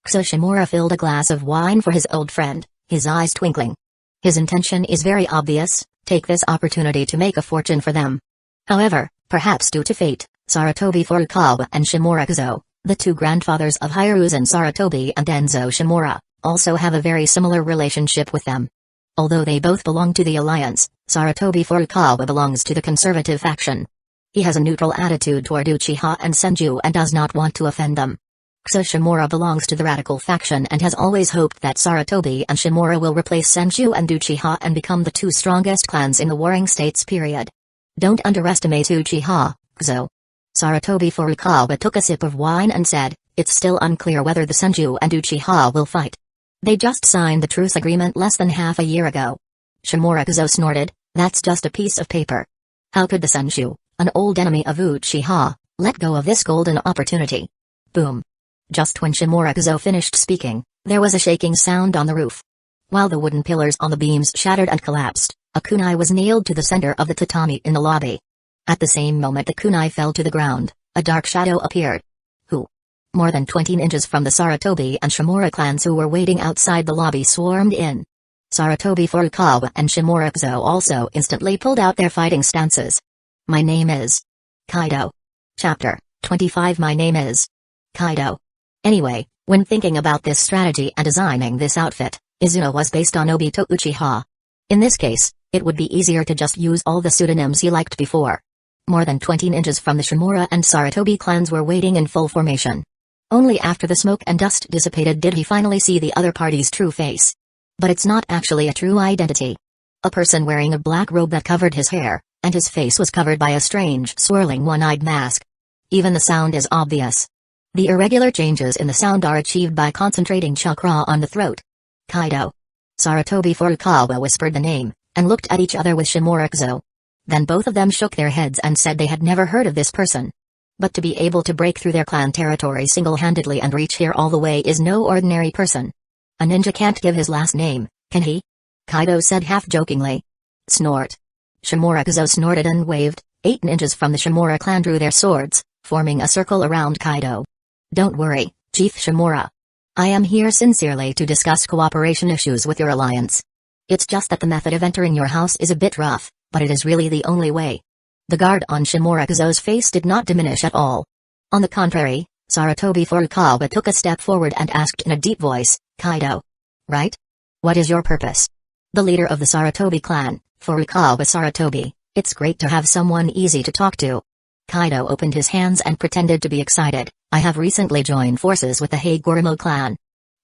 Kuzo Shimura filled a glass of wine for his old friend, his eyes twinkling. His intention is very obvious, take this opportunity to make a fortune for them. However, perhaps due to fate, Sarutobi Furukawa and Shimura Kuzo, the 2 grandfathers of Hiruzen Sarutobi and Danzō Shimura, also have a very similar relationship with them. Although they both belong to the alliance, Sarutobi Furukawa belongs to the conservative faction. He has a neutral attitude toward Uchiha and Senju and does not want to offend them. Shimura belongs to the radical faction and has always hoped that Sarutobi and Shimura will replace Senju and Uchiha and become the two strongest clans in the Warring States period. Don't underestimate Uchiha, Kuzo. Sarutobi Furukawa took a sip of wine and said, it's still unclear whether the Senju and Uchiha will fight. They just signed the truce agreement less than half a year ago. Shimura Kuzo snorted, that's just a piece of paper. How could the Senju, an old enemy of Uchiha, let go of this golden opportunity? Boom. Just when Shimura Kuzo finished speaking, there was a shaking sound on the roof. While the wooden pillars on the beams shattered and collapsed, a kunai was nailed to the center of the tatami in the lobby. At the same moment the kunai fell to the ground, a dark shadow appeared. Who? More than 20 ninjas from the Sarutobi and Shimura clans who were waiting outside the lobby swarmed in. Sarutobi Furukawa and Shimura Kuzo also instantly pulled out their fighting stances. My name is Kaido. Chapter 25. My name is Kaido. Anyway, when thinking about this strategy and designing this outfit, Izuna was based on Obito Uchiha. In this case, it would be easier to just use all the pseudonyms he liked before. More than 20 ninjas from the Shimura and Sarutobi clans were waiting in full formation. Only after the smoke and dust dissipated did he finally see the other party's true face. But it's not actually a true identity. A person wearing a black robe that covered his hair, and his face was covered by a strange swirling one-eyed mask. Even the sound is obvious. The irregular changes in the sound are achieved by concentrating chakra on the throat. Kaido. Sarutobi Furukawa whispered the name, and looked at each other with Shimura Kuzo. Then both of them shook their heads and said they had never heard of this person. But to be able to break through their clan territory single-handedly and reach here all the way is no ordinary person. A ninja can't give his last name, can he? Kaido said half-jokingly. Snort. Shimura Kuzo snorted and waved. 8 ninjas from the Shimura clan drew their swords, forming a circle around Kaido. Don't worry, Chief Shimura. I am here sincerely to discuss cooperation issues with your alliance. It's just that the method of entering your house is a bit rough, but it is really the only way. The guard on Shimura Kuzo's face did not diminish at all. On the contrary, Sarutobi Furukawa took a step forward and asked in a deep voice, Kaido. Right? What is your purpose? The leader of the Sarutobi clan, Furukawa Sarutobi, it's great to have someone easy to talk to. Kaido opened his hands and pretended to be excited. I have recently joined forces with the Hagoromo clan.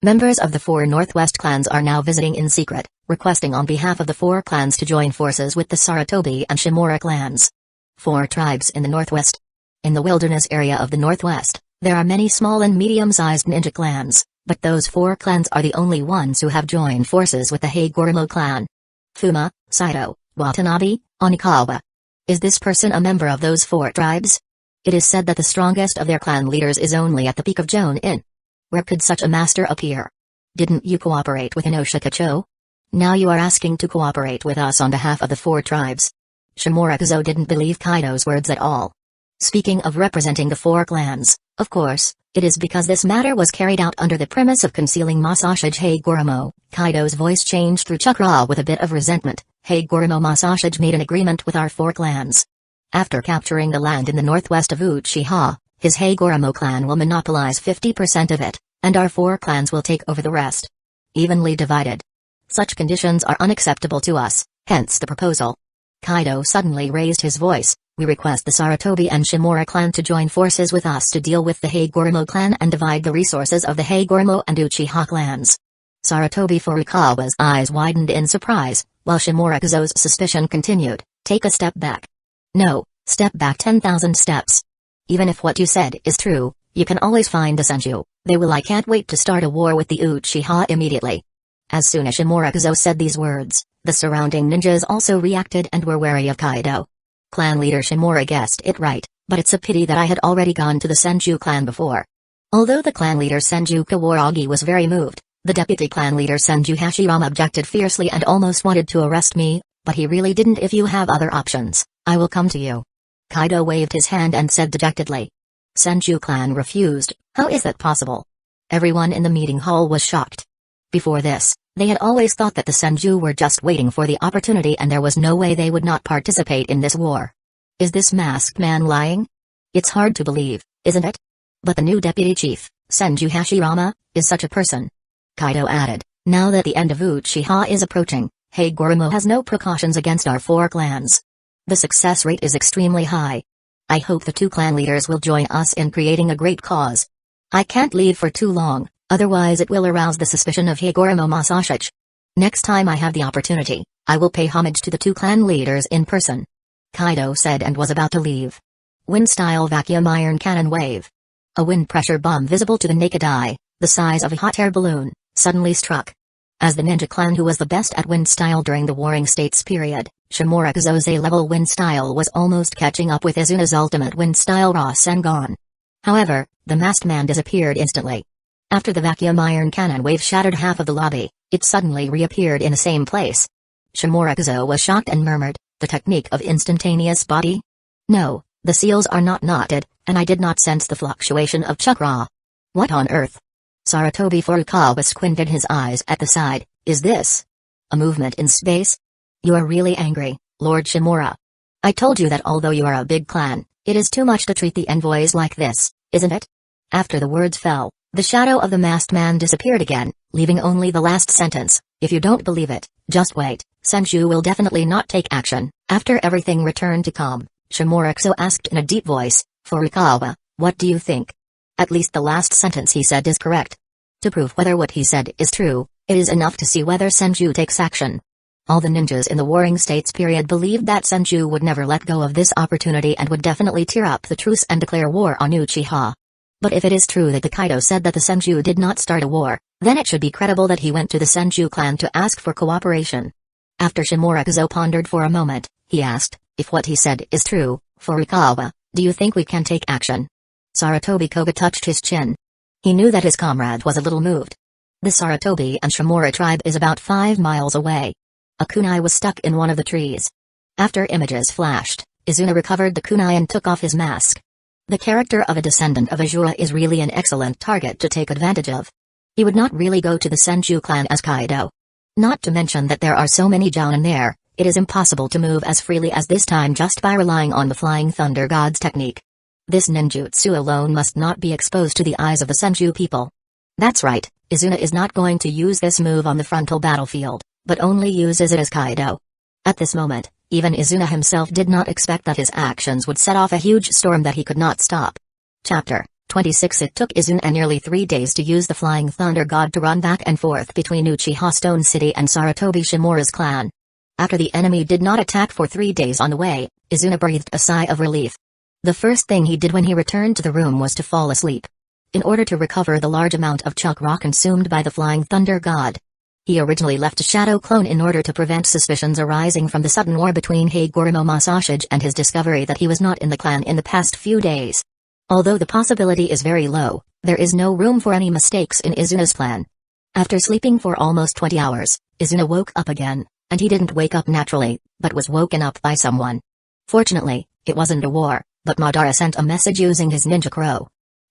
Members of the 4 Northwest clans are now visiting in secret, requesting on behalf of the 4 clans to join forces with the Sarutobi and Shimura clans. 4 tribes in the Northwest. In the wilderness area of the Northwest, there are many small and medium-sized ninja clans, but those 4 clans are the only ones who have joined forces with the Hagoromo clan. Fuma, Saito, Watanabe, Onikawa. Is this person a member of those 4 tribes? It is said that the strongest of their clan leaders is only at the peak of Jonin. Where could such a master appear? Didn't you cooperate with Inoshikacho? Now you are asking to cooperate with us on behalf of the 4 tribes. Shimura Kuzo didn't believe Kaido's words at all. Speaking of representing the 4 clans, of course, it is because this matter was carried out under the premise of concealing Masashige Hagoromo. Kaido's voice changed through chakra with a bit of resentment. Hagoromo Masashige made an agreement with our 4 clans. After capturing the land in the northwest of Uchiha, his Hagoromo clan will monopolize 50% of it, and our 4 clans will take over the rest. Evenly divided. Such conditions are unacceptable to us, hence the proposal. Kaido suddenly raised his voice. We request the Sarutobi and Shimura clan to join forces with us to deal with the Hagoromo clan and divide the resources of the Hagoromo and Uchiha clans. Sarutobi Furukawa's eyes widened in surprise, while Shimura Kuzo's suspicion continued. Take a step back. No, step back 10,000 steps. Even if what you said is true, you can always find the Senju. They will. I can't wait to start a war with the Uchiha immediately. As soon as Shimura Kuzo said these words, the surrounding ninjas also reacted and were wary of Kaido. Clan leader Shimura guessed it right, but it's a pity that I had already gone to the Senju clan before. Although the clan leader Senju Kawaragi was very moved, the deputy clan leader Senju Hashirama objected fiercely and almost wanted to arrest me, but he really didn't. If you have other options, I will come to you. Kaido waved his hand and said dejectedly. Senju clan refused. How is that possible? Everyone in the meeting hall was shocked. Before this, they had always thought that the Senju were just waiting for the opportunity and there was no way they would not participate in this war. Is this masked man lying? It's hard to believe, isn't it? But the new deputy chief, Senju Hashirama, is such a person. Kaido added, now that the end of Uchiha is approaching, Hagoromo has no precautions against our 4 clans. The success rate is extremely high. I hope the two clan leaders will join us in creating a great cause. I can't leave for too long, otherwise it will arouse the suspicion of Higoromo Masashi. Next time I have the opportunity, I will pay homage to the two clan leaders in person. Kaido said and was about to leave. Wind-style vacuum iron cannon wave. A wind pressure bomb visible to the naked eye, the size of a hot air balloon, suddenly struck. As the ninja clan who was the best at wind style during the Warring States period, Shimurakuzo's A-level wind style was almost catching up with Izuna's ultimate wind style Rasengan. However, the masked man disappeared instantly. After the vacuum iron cannon wave shattered half of the lobby, it suddenly reappeared in the same place. Shimurakuzo was shocked and murmured, "The technique of instantaneous body? No, the seals are not knotted, and I did not sense the fluctuation of chakra. What on earth?" Sarutobi Furukawa squinted his eyes at the side. "Is this a movement in space? You are really angry, Lord Shimura. I told you that although you are a big clan, it is too much to treat the envoys like this, isn't it?" After the words fell, the shadow of the masked man disappeared again, leaving only the last sentence. "If you don't believe it, just wait, Senju will definitely not take action." After everything returned to calm, Shimurakuzo asked in a deep voice, "Furukawa, what do you think?" At least the last sentence he said is correct. To prove whether what he said is true, it is enough to see whether Senju takes action. All the ninjas in the Warring States period believed that Senju would never let go of this opportunity and would definitely tear up the truce and declare war on Uchiha. But if it is true that the Kaido said that the Senju did not start a war, then it should be credible that he went to the Senju clan to ask for cooperation. After Shimurakuzo pondered for a moment, he asked, "If what he said is true, Furukawa, do you think we can take action?" Sarutobi Koga touched his chin. He knew that his comrade was a little moved. The Sarutobi and Shimura tribe is about 5 miles away. A kunai was stuck in one of the trees. After images flashed, Izuna recovered the kunai and took off his mask. The character of a descendant of Azura is really an excellent target to take advantage of. He would not really go to the Senju clan as Kaido. Not to mention that there are so many Jounin there, it is impossible to move as freely as this time just by relying on the Flying Thunder God's technique. This ninjutsu alone must not be exposed to the eyes of the Senju people. That's right, Izuna is not going to use this move on the frontal battlefield, but only uses it as Kaido. At this moment, even Izuna himself did not expect that his actions would set off a huge storm that he could not stop. Chapter 26. It took Izuna nearly 3 days to use the Flying Thunder God to run back and forth between Uchiha Stone City and Sarutobi Shimura's clan. After the enemy did not attack for 3 days on the way, Izuna breathed a sigh of relief. The first thing he did when he returned to the room was to fall asleep. In order to recover the large amount of chakra consumed by the Flying Thunder God. He originally left a shadow clone in order to prevent suspicions arising from the sudden war between Higoromo Masashi and his discovery that he was not in the clan in the past few days. Although the possibility is very low, there is no room for any mistakes in Izuna's plan. After sleeping for almost 20 hours, Izuna woke up again, and he didn't wake up naturally, but was woken up by someone. Fortunately, it wasn't a war, but Madara sent a message using his ninja crow.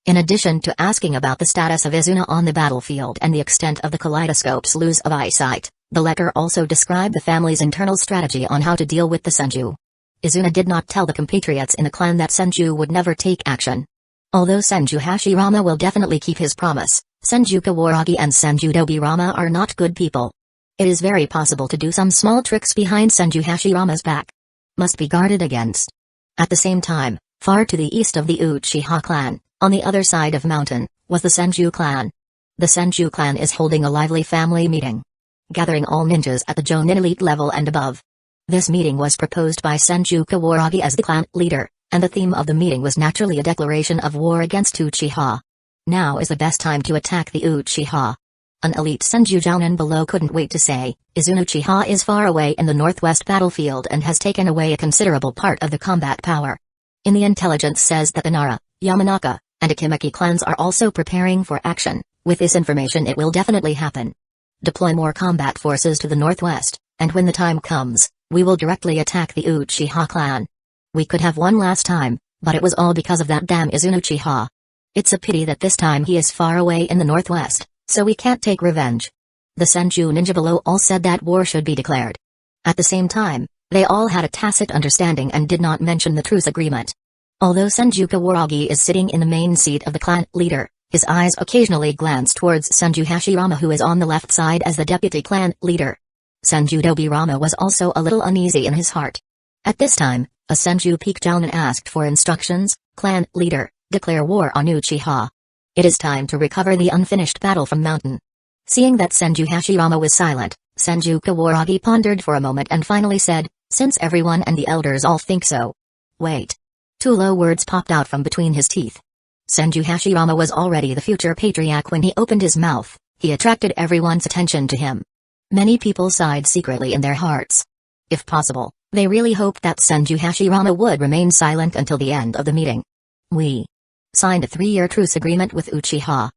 In addition to asking about the status of Izuna on the battlefield and the extent of the kaleidoscope's loss of eyesight, the letter also described the family's internal strategy on how to deal with the Senju. Izuna did not tell the compatriots in the clan that Senju would never take action. Although Senju Hashirama will definitely keep his promise, Senju Kawaragi and Senju Dobirama are not good people. It is very possible to do some small tricks behind Senju Hashirama's back. Must be guarded against. At the same time, far to the east of the Uchiha clan, on the other side of mountain, was the Senju clan. The Senju clan is holding a lively family meeting, gathering all ninjas at the Jonin elite level and above. This meeting was proposed by Senju Kawaragi as the clan leader, and the theme of the meeting was naturally a declaration of war against Uchiha. Now is the best time to attack the Uchiha. An elite Senju Jounin below couldn't wait to say, Izuna Uchiha is far away in the northwest battlefield and has taken away a considerable part of the combat power. In the intelligence says that the Nara, Yamanaka, and Akimaki clans are also preparing for action. With this information it will definitely happen. Deploy more combat forces to the northwest, and when the time comes, we will directly attack the Uchiha clan. We could have won last time, but it was all because of that damn Izuna Uchiha. It's a pity that this time he is far away in the northwest, so we can't take revenge. The Senju ninja below all said that war should be declared. At the same time, they all had a tacit understanding and did not mention the truce agreement. Although Senju Kawaragi is sitting in the main seat of the clan leader, his eyes occasionally glance towards Senju Hashirama, who is on the left side as the deputy clan leader. Senju Dobirama was also a little uneasy in his heart. At this time, a Senju peeked down and asked for instructions. Clan leader, declare war on Uchiha. It is time to recover the unfinished battle from Mountain. Seeing that Senju Hashirama was silent, Senju Kawaragi pondered for a moment and finally said, since everyone and the elders all think so. Wait. Two low words popped out from between his teeth. Senju Hashirama was already the future patriarch when he opened his mouth. He attracted everyone's attention to him. Many people sighed secretly in their hearts. If possible, they really hoped that Senju Hashirama would remain silent until the end of the meeting. We signed a 3-year truce agreement with Uchiha.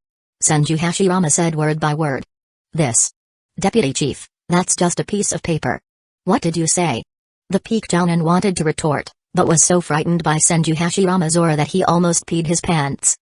Senju Hashirama said word by word. This. Deputy Chief, that's just a piece of paper. What did you say? The peaked Jounin wanted to retort, but was so frightened by Senju Hashirama's aura that he almost peed his pants.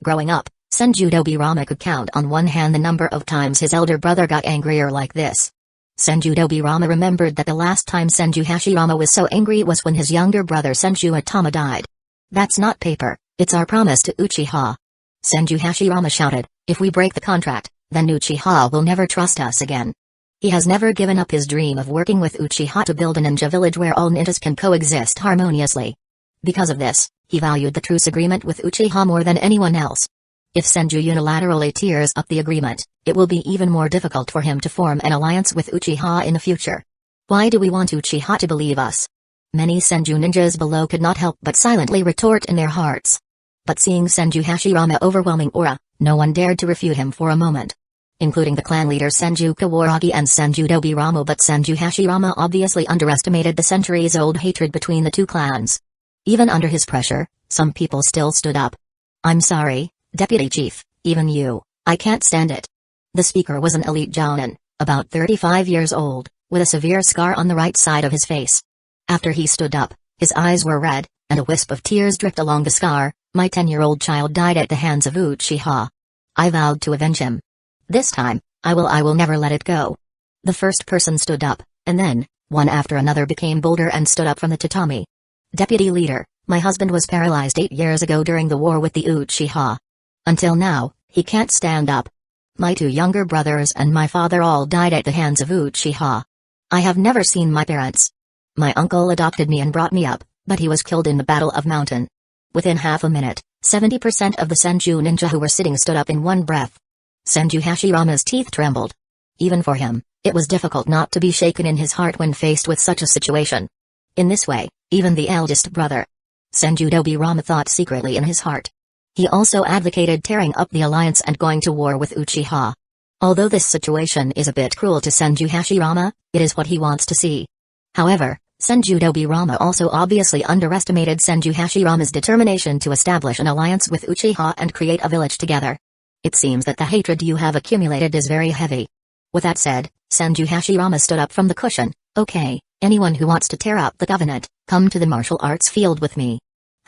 Growing up, Senju Dobirama could count on one hand the number of times his elder brother got angrier like this. Senju Dobirama remembered that the last time Senju Hashirama was so angry was when his younger brother Senju Atama died. That's not paper, it's our promise to Uchiha. Senju Hashirama shouted, if we break the contract, then Uchiha will never trust us again. He has never given up his dream of working with Uchiha to build a ninja village where all ninjas can coexist harmoniously. Because of this, he valued the truce agreement with Uchiha more than anyone else. If Senju unilaterally tears up the agreement, it will be even more difficult for him to form an alliance with Uchiha in the future. Why do we want Uchiha to believe us? Many Senju ninjas below could not help but silently retort in their hearts. But seeing Senju Hashirama's overwhelming aura, no one dared to refute him for a moment. Including the clan leader Senju Kawaragi and Senju Dobirama, but Senju Hashirama obviously underestimated the centuries-old hatred between the two clans. Even under his pressure, some people still stood up. I'm sorry, Deputy Chief, even you, I can't stand it. The speaker was an elite Jounin, about 35 years old, with a severe scar on the right side of his face. After he stood up, his eyes were red, and a wisp of tears dripped along the scar. My 10-year-old child died at the hands of Uchiha. I vowed to avenge him. This time, I will never let it go. The first person stood up, and then, one after another became bolder and stood up from the tatami. Deputy leader, my husband was paralyzed 8 years ago during the war with the Uchiha. Until now, he can't stand up. My 2 younger brothers and my father all died at the hands of Uchiha. I have never seen my parents. My uncle adopted me and brought me up, but he was killed in the Battle of Mountain. Within half a minute, 70% of the Senju ninja who were sitting stood up in one breath. Senju Hashirama's teeth trembled. Even for him, it was difficult not to be shaken in his heart when faced with such a situation. In this way, even the eldest brother, Senju Dobirama, thought secretly in his heart. He also advocated tearing up the alliance and going to war with Uchiha. Although this situation is a bit cruel to Senju Hashirama, it is what he wants to see. However, Senju Dobirama also obviously underestimated Senju Hashirama's determination to establish an alliance with Uchiha and create a village together. It seems that the hatred you have accumulated is very heavy. With that said, Senju Hashirama stood up from the cushion. Okay, anyone who wants to tear up the covenant, come to the martial arts field with me.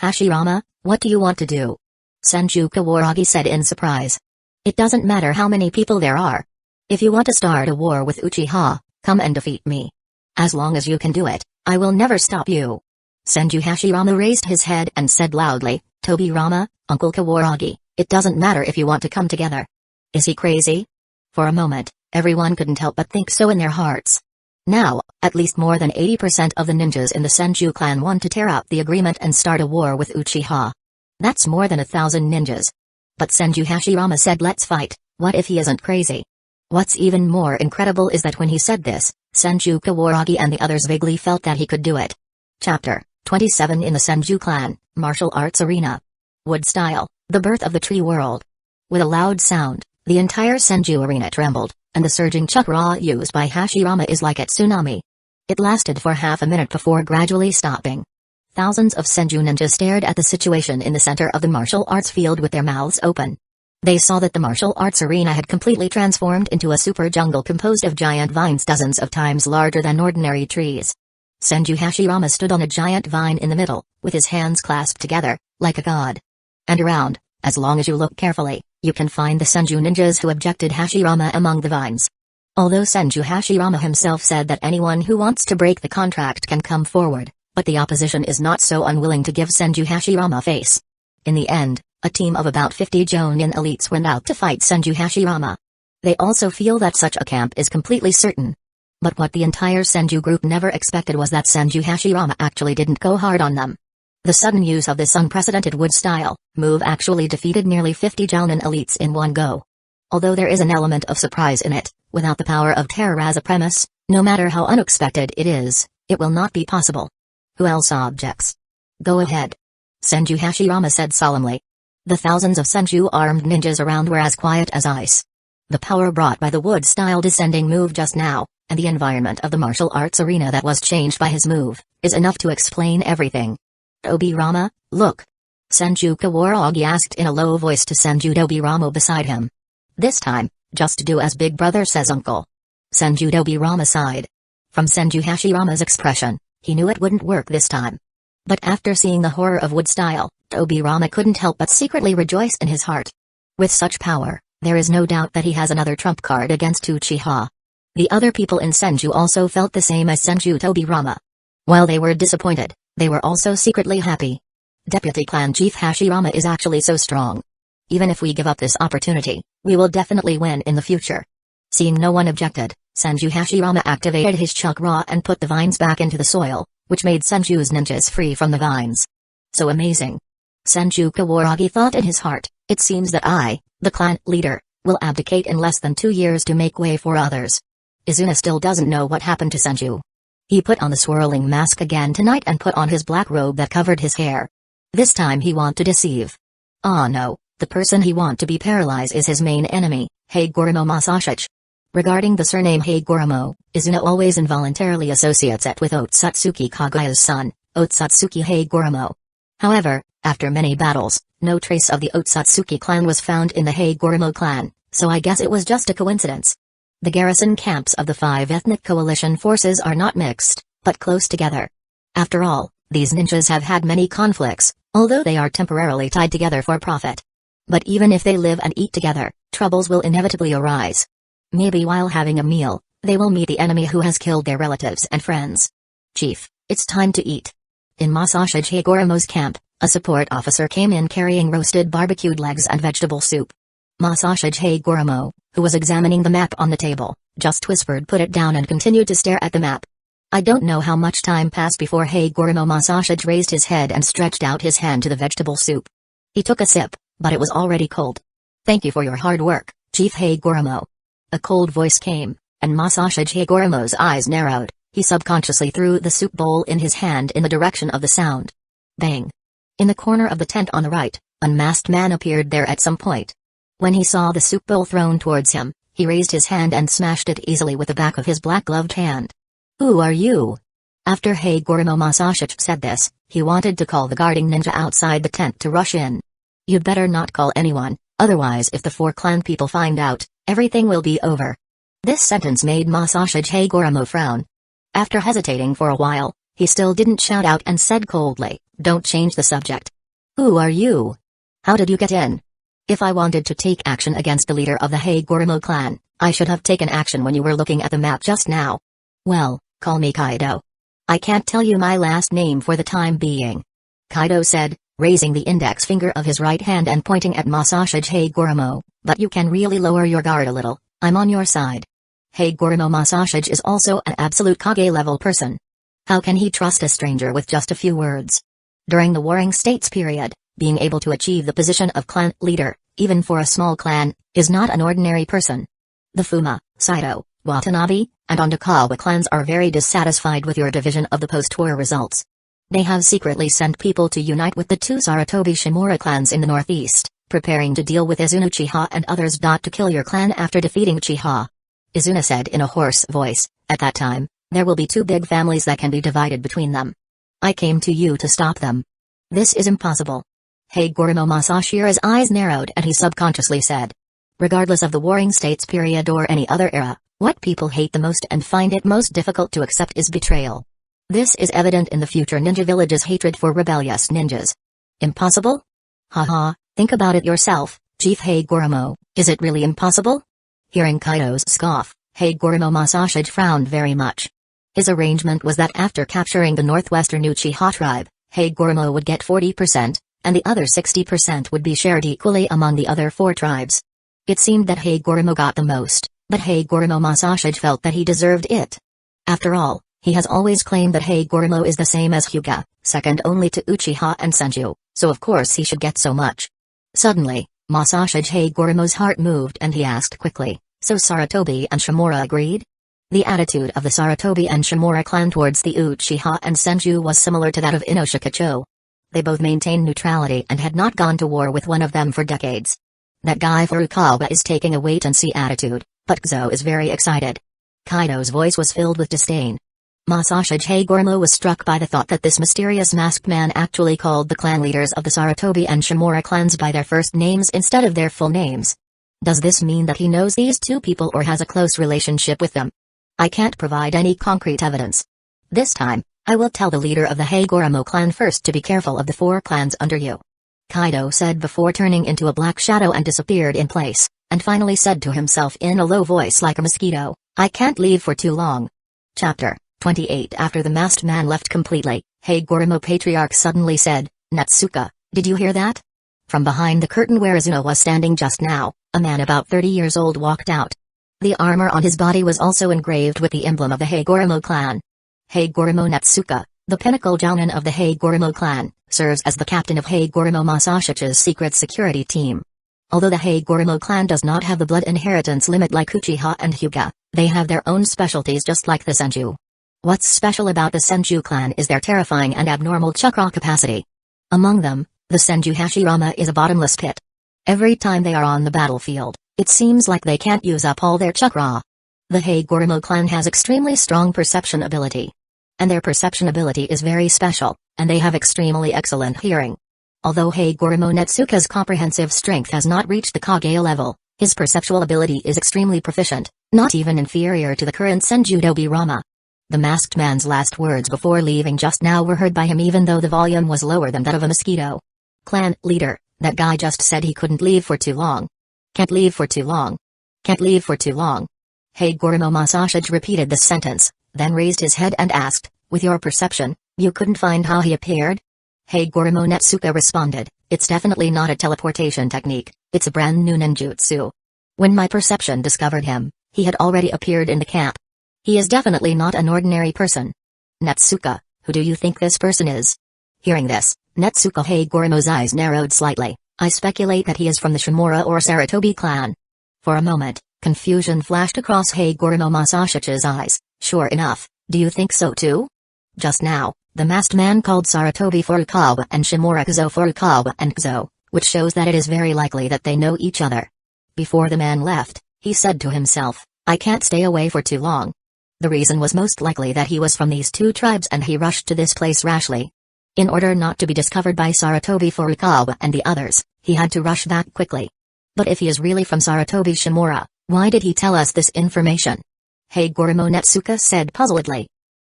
Hashirama, what do you want to do? Senju Kawaragi said in surprise. It doesn't matter how many people there are. If you want to start a war with Uchiha, come and defeat me. As long as you can do it, I will never stop you. Senju Hashirama raised his head and said loudly, Tobirama, Uncle Kawaragi, it doesn't matter if you want to come together. Is he crazy? For a moment, everyone couldn't help but think so in their hearts. Now, at least more than 80% of the ninjas in the Senju clan want to tear up the agreement and start a war with Uchiha. That's more than 1,000 ninjas. But Senju Hashirama said let's fight. What if he isn't crazy? What's even more incredible is that when he said this, Senju Kawaragi and the others vaguely felt that he could do it. Chapter 27 In the Senju clan, Martial Arts Arena. Wood Style, the birth of the tree world. With a loud sound, the entire Senju arena trembled, and the surging chakra used by Hashirama is like a tsunami. It lasted for half a minute before gradually stopping. Thousands of Senju ninjas stared at the situation in the center of the martial arts field with their mouths open. They saw that the martial arts arena had completely transformed into a super jungle composed of giant vines dozens of times larger than ordinary trees. Senju Hashirama stood on a giant vine in the middle, with his hands clasped together, like a god. And around, as long as you look carefully, you can find the Senju ninjas who objected Hashirama among the vines. Although Senju Hashirama himself said that anyone who wants to break the contract can come forward, but the opposition is not so unwilling to give Senju Hashirama face. In the end, a team of about 50 Jonin elites went out to fight Senju Hashirama. They also feel that such a camp is completely certain. But what the entire Senju group never expected was that Senju Hashirama actually didn't go hard on them. The sudden use of this unprecedented wood-style move actually defeated nearly 50 Jounin elites in one go. Although there is an element of surprise in it, without the power of terror as a premise, no matter how unexpected it is, it will not be possible. Who else objects? Go ahead. Senju Hashirama said solemnly. The thousands of Senju armed ninjas around were as quiet as ice. The power brought by the wood-style descending move just now, and the environment of the martial arts arena that was changed by his move, is enough to explain everything. Dobirama, look. Senju Kawaragi asked in a low voice to Senju Dobirama beside him. This time, just do as big brother says uncle. Senju Dobirama sighed. From Senju Hashirama's expression, he knew it wouldn't work this time. But after seeing the horror of wood-style, Dobirama couldn't help but secretly rejoice in his heart. With such power, there is no doubt that he has another trump card against Uchiha. The other people in Senju also felt the same as Senju Dobirama. While they were disappointed, they were also secretly happy. Deputy Clan Chief Hashirama is actually so strong. Even if we give up this opportunity, we will definitely win in the future. Seeing no one objected, Senju Hashirama activated his chakra and put the vines back into the soil, which made Senju's ninjas free from the vines. So amazing. Senju Kawaragi thought in his heart, it seems that I, the clan leader, will abdicate in less than 2 years to make way for others. Izuna still doesn't know what happened to Senju. He put on the swirling mask again tonight and put on his black robe that covered his hair. This time he want to deceive. Ah no, the person he want to be paralyzed is his main enemy, Hagoromo Masashi. Regarding the surname Hagoromo, Izuna always involuntarily associates it with Otsutsuki Kagaya's son, Otsutsuki Hagoromo. However, after many battles, no trace of the Otsutsuki clan was found in the Hagoromo clan, so I guess it was just a coincidence. The garrison camps of the 5 ethnic coalition forces are not mixed, but close together. After all, these ninjas have had many conflicts, although they are temporarily tied together for profit. But even if they live and eat together, troubles will inevitably arise. Maybe while having a meal, they will meet the enemy who has killed their relatives and friends. Chief, it's time to eat. In Masashi Hagoromo's camp, a support officer came in carrying roasted barbecued legs and vegetable soup. Masashi Hagoromo, who was examining the map on the table, just whispered put it down and continued to stare at the map. I don't know how much time passed before Hagoromo Masashi raised his head and stretched out his hand to the vegetable soup. He took a sip, but it was already cold. Thank you for your hard work, Chief Hagoromo. A cold voice came, and Masashi Hagoromo's eyes narrowed. He subconsciously threw the soup bowl in his hand in the direction of the sound. Bang! In the corner of the tent on the right, an unmasked man appeared there at some point. When he saw the soup bowl thrown towards him, he raised his hand and smashed it easily with the back of his black-gloved hand. Who are you? After Hagoromo Masashi said this, he wanted to call the guarding ninja outside the tent to rush in. You'd better not call anyone, otherwise if the 4 clan people find out, everything will be over. This sentence made Masashi Hagoromo frown. After hesitating for a while, he still didn't shout out and said coldly, don't change the subject. Who are you? How did you get in? If I wanted to take action against the leader of the Hagoromo clan, I should have taken action when you were looking at the map just now. Well, call me Kaido. I can't tell you my last name for the time being. Kaido said, raising the index finger of his right hand and pointing at Masashi Hagoromo, but you can really lower your guard a little, I'm on your side. Hagoromo Masashi is also an absolute Kage-level person. How can he trust a stranger with just a few words? During the Warring States period, being able to achieve the position of clan leader, even for a small clan, is not an ordinary person. The Fuma, Saito, Watanabe, and Ondakawa clans are very dissatisfied with your division of the post-war results. They have secretly sent people to unite with the 2 Sarutobi Shimura clans in the northeast, preparing to deal with Izuna Uchiha and others. To kill your clan after defeating Uchiha. Izuna said in a hoarse voice, at that time, there will be 2 big families that can be divided between them. I came to you to stop them. This is impossible. Hagoromo Masashi's eyes narrowed and he subconsciously said. Regardless of the Warring States period or any other era, what people hate the most and find it most difficult to accept is betrayal. This is evident in the future ninja village's hatred for rebellious ninjas. Impossible? Haha, think about it yourself, Chief Hagoromo, is it really impossible? Hearing Kaido's scoff, Hagoromo Masashi frowned very much. His arrangement was that after capturing the northwestern Uchiha tribe, Hagoromo would get 40%, and the other 60% would be shared equally among the other 4 tribes. It seemed that Hagoromo got the most, but Hagoromo Masashi felt that he deserved it. After all, he has always claimed that Hagoromo is the same as Hyuga, second only to Uchiha and Senju, so of course he should get so much. Suddenly, Masashi Hagoromo's heart moved and he asked quickly, so Sarutobi and Shimura agreed? The attitude of the Sarutobi and Shimura clan towards the Uchiha and Senju was similar to that of Inoshikacho. They both maintained neutrality and had not gone to war with one of them for decades. That guy Furukawa is taking a wait-and-see attitude, but Kuzo is very excited. Kaido's voice was filled with disdain. Masashi Hagoromo was struck by the thought that this mysterious masked man actually called the clan leaders of the Sarutobi and Shimura clans by their first names instead of their full names. Does this mean that he knows these two people or has a close relationship with them? I can't provide any concrete evidence. This time, I will tell the leader of the Hagoromo clan first to be careful of the 4 clans under you. Kaido said before turning into a black shadow and disappeared in place, and finally said to himself in a low voice like a mosquito, I can't leave for too long. Chapter 28. After the masked man left completely, Hagoromo Patriarch suddenly said, Natsuka, did you hear that? From behind the curtain where Izuna was standing just now, a man about 30 years old walked out. The armor on his body was also engraved with the emblem of the Hagoromo clan. Hagoromo Natsuka, the pinnacle jounin of the Hagoromo clan, serves as the captain of Hagoromo Masashi's secret security team. Although the Hagoromo clan does not have the blood inheritance limit like Uchiha and Hyuga, they have their own specialties just like the Senju. What's special about the Senju clan is their terrifying and abnormal chakra capacity. Among them, the Senju Hashirama is a bottomless pit. Every time they are on the battlefield, it seems like they can't use up all their chakra. The Hagoromo clan has extremely strong perception ability. And their perception ability is very special, and they have extremely excellent hearing. Although Hagoromo Natsuka's comprehensive strength has not reached the Kage level, his perceptual ability is extremely proficient, not even inferior to the current Senju Dobirama. The masked man's last words before leaving just now were heard by him even though the volume was lower than that of a mosquito. Clan leader, that guy just said he couldn't leave for too long. Can't leave for too long. Can't leave for too long. Hagoromo Masashi repeated this sentence, then raised his head and asked, with your perception, you couldn't find how he appeared? Hagoromo Natsuka responded, it's definitely not a teleportation technique, it's a brand new ninjutsu. When my perception discovered him, he had already appeared in the camp. He is definitely not an ordinary person. Natsuka, who do you think this person is? Hearing this, Natsuka Hagoromo's eyes narrowed slightly. I speculate that he is from the Shimura or Sarutobi clan. For a moment, confusion flashed across Hagoromo Masashi's eyes. Sure enough, do you think so too? Just now, the masked man called Sarutobi Furukawa and Shimura Kuzo Furukawa and Kuzo, which shows that it is very likely that they know each other. Before the man left, he said to himself, I can't stay away for too long. The reason was most likely that he was from these 2 tribes and he rushed to this place rashly. In order not to be discovered by Sarutobi Furukawa and the others, he had to rush that quickly. But if he is really from Sarutobi Shimura, why did he tell us this information? Hagoromo Natsuka said puzzledly.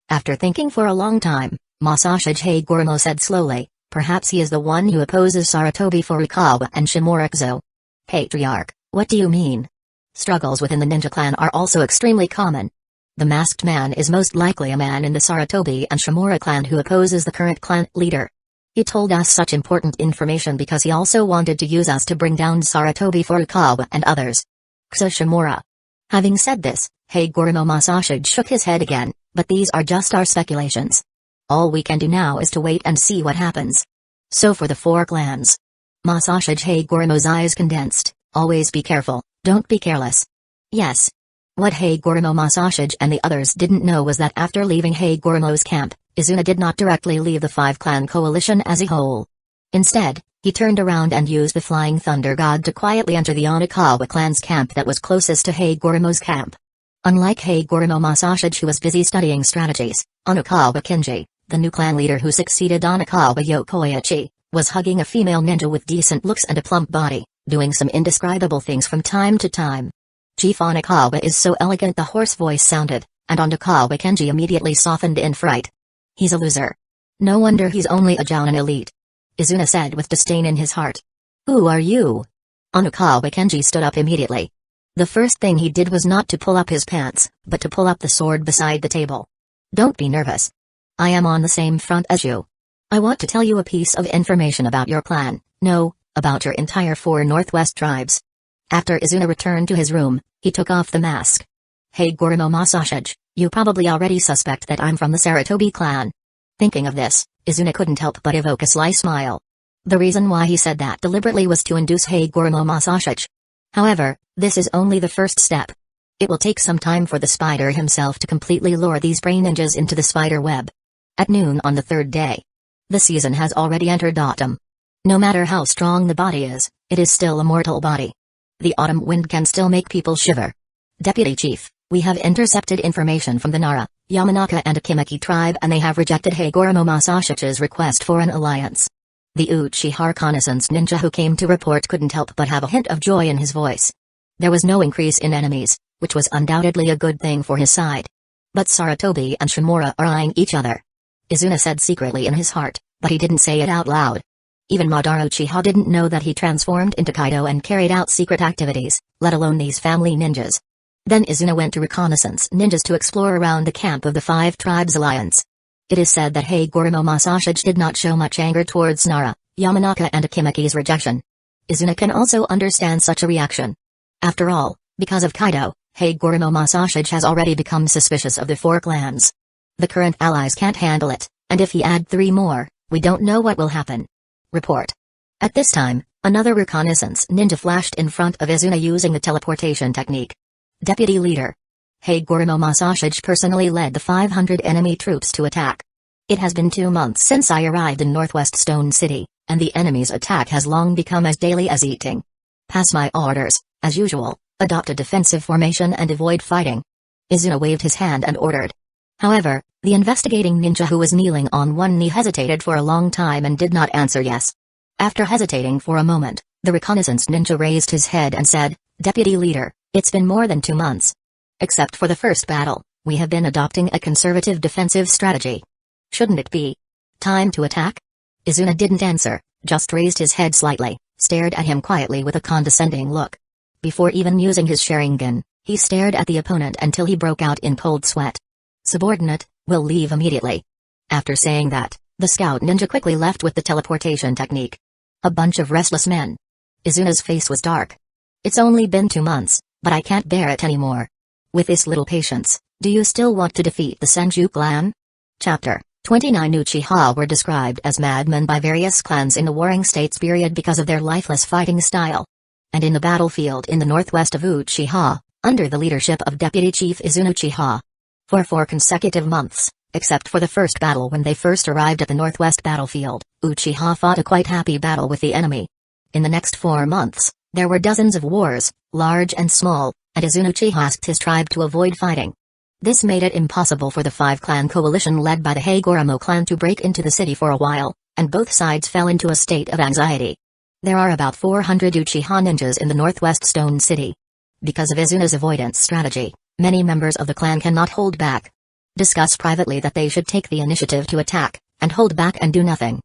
After thinking for a long time, Masashi Hagoromo said slowly, perhaps he is the one who opposes Sarutobi Furukawa and Shimura Kuzo. Patriarch, what do you mean? Struggles within the ninja clan are also extremely common. The masked man is most likely a man in the Sarutobi and Shimura clan who opposes the current clan leader. He told us such important information because he also wanted to use us to bring down Sarutobi Furukawa and others. Kuzo Shimura. Having said this, Hagoromo Masashi shook his head again, but these are just our speculations. All we can do now is to wait and see what happens. So for the 4 clans. Masashi Hagoromo's eyes condensed, always be careful, don't be careless. Yes. What Hagoromo Masashi and the others didn't know was that after leaving Hagoromo's camp, Izuna did not directly leave the 5-clan coalition as a whole. Instead, he turned around and used the Flying Thunder God to quietly enter the Onikawa clan's camp that was closest to Hagoromo's camp. Unlike Hagoromo Masashi who was busy studying strategies, Onikawa Kenji, the new clan leader who succeeded Onikawa Yokoichi, was hugging a female ninja with decent looks and a plump body, doing some indescribable things from time to time. Chief Onikawa is so elegant the hoarse voice sounded, and Onikawa Kenji immediately softened in fright. He's a loser. No wonder he's only a jounin elite. Izuna said with disdain in his heart. Who are you? Onikawa Kenji stood up immediately. The first thing he did was not to pull up his pants, but to pull up the sword beside the table. Don't be nervous. I am on the same front as you. I want to tell you a piece of information about your clan, no, about your entire 4 Northwest tribes. After Izuna returned to his room, he took off the mask. Hagoromo Masashi, You probably already suspect that I'm from the Sarutobi clan. Thinking of this, Izuna couldn't help but evoke a sly smile. The reason why he said that deliberately was to induce Hagoromo Masashi. However, this is only the first step. It will take some time for the spider himself to completely lure these brain ninjas into the spider web. At noon on the third day. The season has already entered autumn. No matter how strong the body is, it is still a mortal body. The autumn wind can still make people shiver. Deputy Chief, we have intercepted information from the Nara, Yamanaka and Akimaki tribe and they have rejected Hagoromo Masashi's request for an alliance. The Uchiha reconnaissance ninja who came to report couldn't help but have a hint of joy in his voice. There was no increase in enemies, which was undoubtedly a good thing for his side. But Sarutobi and Shimura are eyeing each other. Izuna said secretly in his heart, but he didn't say it out loud. Even Madara Uchiha didn't know that he transformed into Kaido and carried out secret activities, let alone these family ninjas. Then Izuna went to reconnaissance ninjas to explore around the camp of the Five Tribes Alliance. It is said that Hagoromo Masashi did not show much anger towards Nara, Yamanaka and Akimaki's rejection. Izuna can also understand such a reaction. After all, because of Kaido, Hagoromo Masashi has already become suspicious of the four clans. The current allies can't handle it, and if he add 3 more, we don't know what will happen. Report. At this time, another reconnaissance ninja flashed in front of Izuna using the teleportation technique. Deputy Leader. Hagoromo Masashi personally led the 500 enemy troops to attack. It has been 2 months since I arrived in Northwest Stone City, and the enemy's attack has long become as daily as eating. Pass my orders, as usual, adopt a defensive formation and avoid fighting. Izuna waved his hand and ordered. However, the investigating ninja who was kneeling on one knee hesitated for a long time and did not answer yes. After hesitating for a moment, the reconnaissance ninja raised his head and said, Deputy Leader, it's been more than 2 months. Except for the first battle, we have been adopting a conservative defensive strategy. Shouldn't it be time to attack? Izuna didn't answer, just raised his head slightly, stared at him quietly with a condescending look. Before even using his Sharingan, he stared at the opponent until he broke out in cold sweat. Subordinate, will leave immediately. After saying that, the scout ninja quickly left with the teleportation technique. A bunch of restless men. Izuna's face was dark. It's only been 2 months, but I can't bear it anymore. With this little patience, do you still want to defeat the Senju clan? Chapter 29 Uchiha were described as madmen by various clans in the Warring States period because of their lifeless fighting style. And in the battlefield in the northwest of Uchiha, under the leadership of Deputy Chief Izuna Uchiha. For 4 consecutive months, except for the first battle when they first arrived at the northwest battlefield, Uchiha fought a quite happy battle with the enemy. In the next 4 months, there were dozens of wars, large and small, and Izuna Uchiha asked his tribe to avoid fighting. This made it impossible for the 5-clan coalition led by the Hagoromo clan to break into the city for a while, and both sides fell into a state of anxiety. There are about 400 Uchiha ninjas in the northwest Stone City. Because of Izuna's avoidance strategy, many members of the clan cannot hold back. Discuss privately that they should take the initiative to attack, and hold back and do nothing.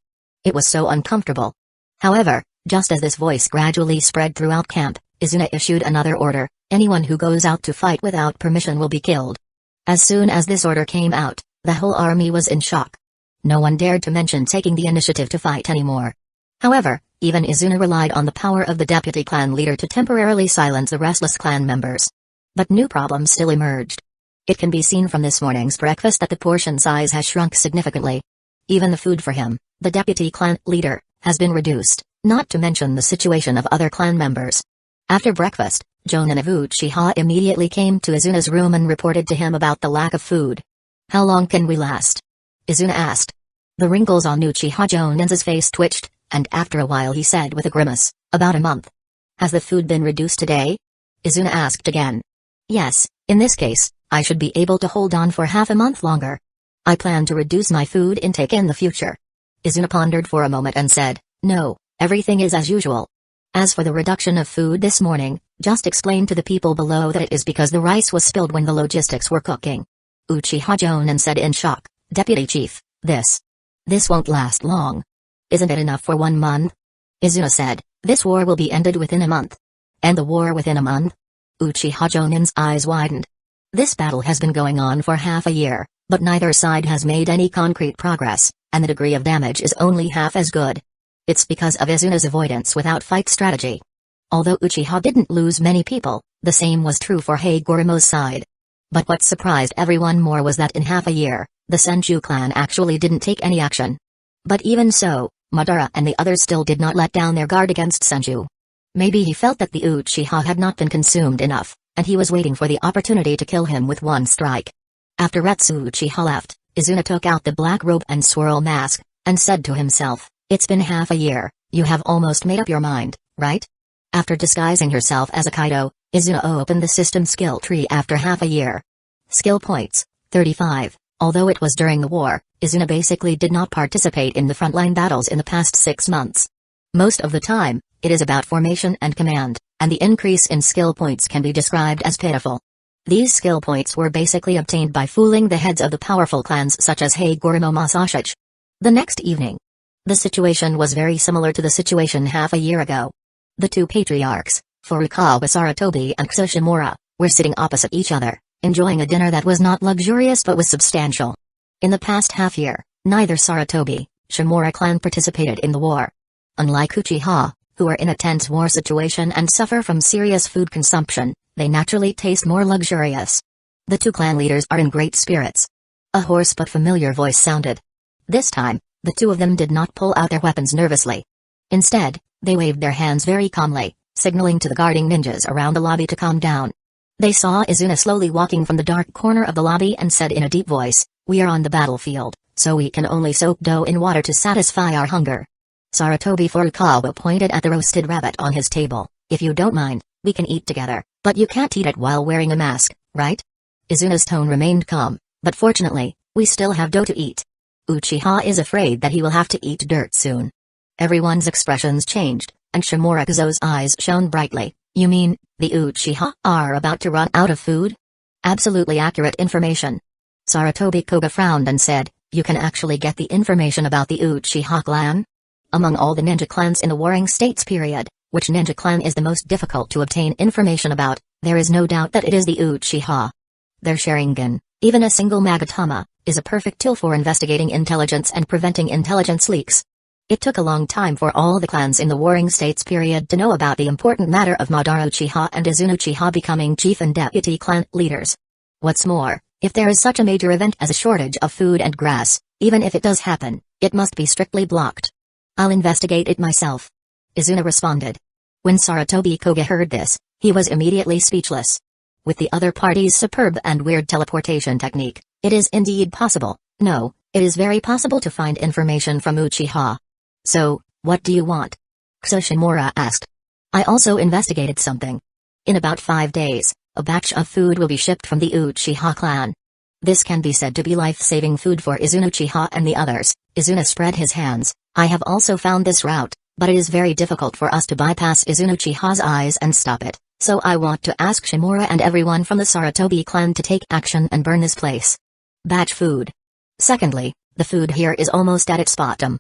It was so uncomfortable. However, just as this voice gradually spread throughout camp, Izuna issued another order: anyone who goes out to fight without permission will be killed. As soon as this order came out, the whole army was in shock. No one dared to mention taking the initiative to fight anymore. However, even Izuna relied on the power of the deputy clan leader to temporarily silence the restless clan members. But new problems still emerged. It can be seen from this morning's breakfast that the portion size has shrunk significantly. Even the food for him, the deputy clan leader, has been reduced, not to mention the situation of other clan members. After breakfast, Jonin of Uchiha immediately came to Izuna's room and reported to him about the lack of food. How long can we last? Izuna asked. The wrinkles on Uchiha Jonin's face twitched, and after a while he said with a grimace, about a month. Has the food been reduced today? Izuna asked again. Yes, in this case, I should be able to hold on for half a month longer. I plan to reduce my food intake in the future. Izuna pondered for a moment and said, no, everything is as usual. As for the reduction of food this morning, just explain to the people below that it is because the rice was spilled when the logistics were cooking. Uchiha Jonin said in shock, Deputy Chief, this won't last long. Isn't it enough for 1 month? Izuna said, this war will be ended within a month. And the war within a month? Uchiha Jonin's eyes widened. This battle has been going on for half a year, but neither side has made any concrete progress, and the degree of damage is only half as good. It's because of Izuna's avoidance without fight strategy. Although Uchiha didn't lose many people, the same was true for Hagoromo's side. But what surprised everyone more was that in half a year, the Senju clan actually didn't take any action. But even so, Madara and the others still did not let down their guard against Senju. Maybe he felt that the Uchiha had not been consumed enough, and he was waiting for the opportunity to kill him with one strike. After Retsu Uchiha left, Izuna took out the black robe and swirl mask, and said to himself, "It's been half a year, you have almost made up your mind, right?" After disguising herself as a Kaido, Izuna opened the system skill tree after half a year. Skill points, 35. Although it was during the war, Izuna basically did not participate in the frontline battles in the past 6 months. Most of the time, it is about formation and command, and the increase in skill points can be described as pitiful. These skill points were basically obtained by fooling the heads of the powerful clans such as Hagoromo Masashi. The next evening, the situation was very similar to the situation half a year ago. The two patriarchs, Furukawa Sarutobi and Kusagakure, were sitting opposite each other, enjoying a dinner that was not luxurious but was substantial. In the past half year, neither Sarutobi, Shimura clan participated in the war. Unlike Uchiha, who are in a tense war situation and suffer from serious food consumption, they naturally taste more luxurious. The two clan leaders are in great spirits. A hoarse but familiar voice sounded. This time, the two of them did not pull out their weapons nervously. Instead, they waved their hands very calmly, signaling to the guarding ninjas around the lobby to calm down. They saw Izuna slowly walking from the dark corner of the lobby and said in a deep voice, "We are on the battlefield, so we can only soak dough in water to satisfy our hunger." Sarutobi Furukawa pointed at the roasted rabbit on his table. "If you don't mind, we can eat together, but you can't eat it while wearing a mask, right?" Izuna's tone remained calm, "But fortunately, we still have dough to eat." Uchiha is afraid that he will have to eat dirt soon. Everyone's expressions changed, and Shimura-Kuzo's eyes shone brightly. "You mean, the Uchiha are about to run out of food?" "Absolutely accurate information." Sarutobi Koga frowned and said, "You can actually get the information about the Uchiha clan? Among all the ninja clans in the Warring States period, which ninja clan is the most difficult to obtain information about, there is no doubt that it is the Uchiha. Their Sharingan, even a single Magatama, is a perfect tool for investigating intelligence and preventing intelligence leaks. It took a long time for all the clans in the Warring States period to know about the important matter of Madara Uchiha and Izuna Uchiha becoming chief and deputy clan leaders. What's more, if there is such a major event as a shortage of food and grass, even if it does happen, it must be strictly blocked." "I'll investigate it myself," Izuna responded. When Sarutobi Koga heard this, he was immediately speechless. With the other party's superb and weird teleportation technique, it is indeed possible, no, it is very possible to find information from Uchiha. "So, what do you want?" Shimura asked. "I also investigated something. In about 5 days, a batch of food will be shipped from the Uchiha clan. This can be said to be life-saving food for Izuna Uchiha and the others." Izuna spread his hands. "I have also found this route, but it is very difficult for us to bypass Izuna Uchiha's eyes and stop it, so I want to ask Shimura and everyone from the Sarutobi clan to take action and burn this place." Batch food. Secondly, the food here is almost at its bottom.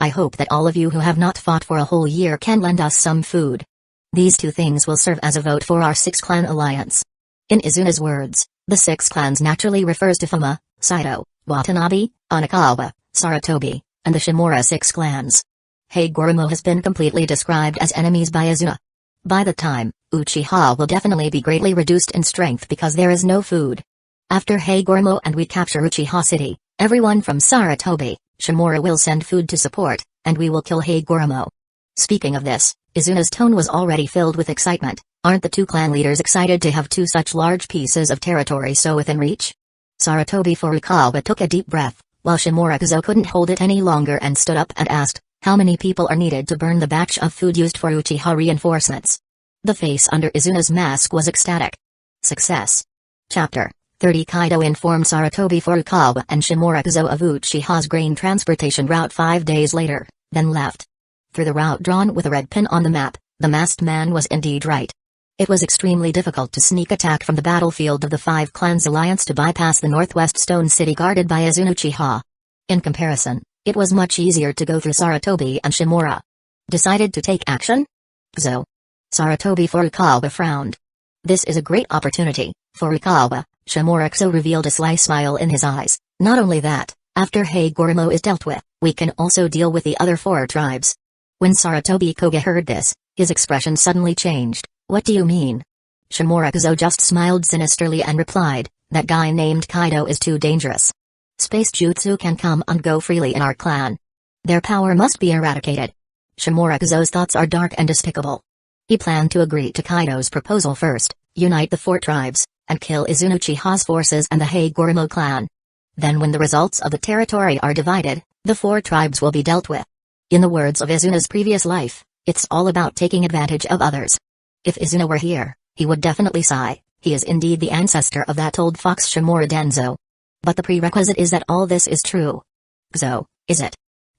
I hope that all of you who have not fought for a whole year can lend us some food. These two things will serve as a vote for our 6-clan alliance. In Izuna's words, the 6 clans naturally refers to Fuma, Saito, Watanabe, Anakawa, Sarutobi, and the Shimura 6 clans. Hagoromo has been completely described as enemies by Izuna. By the time, Uchiha will definitely be greatly reduced in strength because there is no food. After Hagoromo and we capture Uchiha City, everyone from Sarutobi, Shimura will send food to support, and we will kill Hagoromo. Speaking of this, Izuna's tone was already filled with excitement. Aren't the two clan leaders excited to have 2 such large pieces of territory so within reach? Sarutobi Furukawa took a deep breath, while Shimura-Kuzo couldn't hold it any longer and stood up and asked, "How many people are needed to burn the batch of food used for Uchiha reinforcements?" The face under Izuna's mask was ecstatic. Success. Chapter 30 Kaido informed Sarutobi Furukawa and Shimura-Kuzo of Uchiha's grain transportation route 5 days later, then left. Through the route drawn with a red pin on the map, the masked man was indeed right. It was extremely difficult to sneak attack from the battlefield of the 5 clans alliance to bypass the northwest stone city guarded by Izuna Uchiha. In comparison, it was much easier to go through Sarutobi and Shimura. Decided to take action? Kuzo. Sarutobi Furukawa frowned. This is a great opportunity, Furukawa. Shimura-Kuzo revealed a sly smile in his eyes. Not only that, after Hagoromo is dealt with, we can also deal with the other 4 tribes. When Sarutobi Koga heard this, his expression suddenly changed. What do you mean? Shimura-Kuzo just smiled sinisterly and replied, That guy named Kaido is too dangerous. Space jutsu can come and go freely in our clan. Their power must be eradicated. Shimurakuzo's thoughts are dark and despicable. He planned to agree to Kaido's proposal first, unite the 4 tribes, and kill Izuna Uchiha's forces and the Hagoromo clan. Then when the results of the territory are divided, the 4 tribes will be dealt with. In the words of Izuna's previous life, it's all about taking advantage of others. If Izuna were here, he would definitely sigh. He is indeed the ancestor of that old fox Shimura Danzō. But the prerequisite is that all this is true. So, is it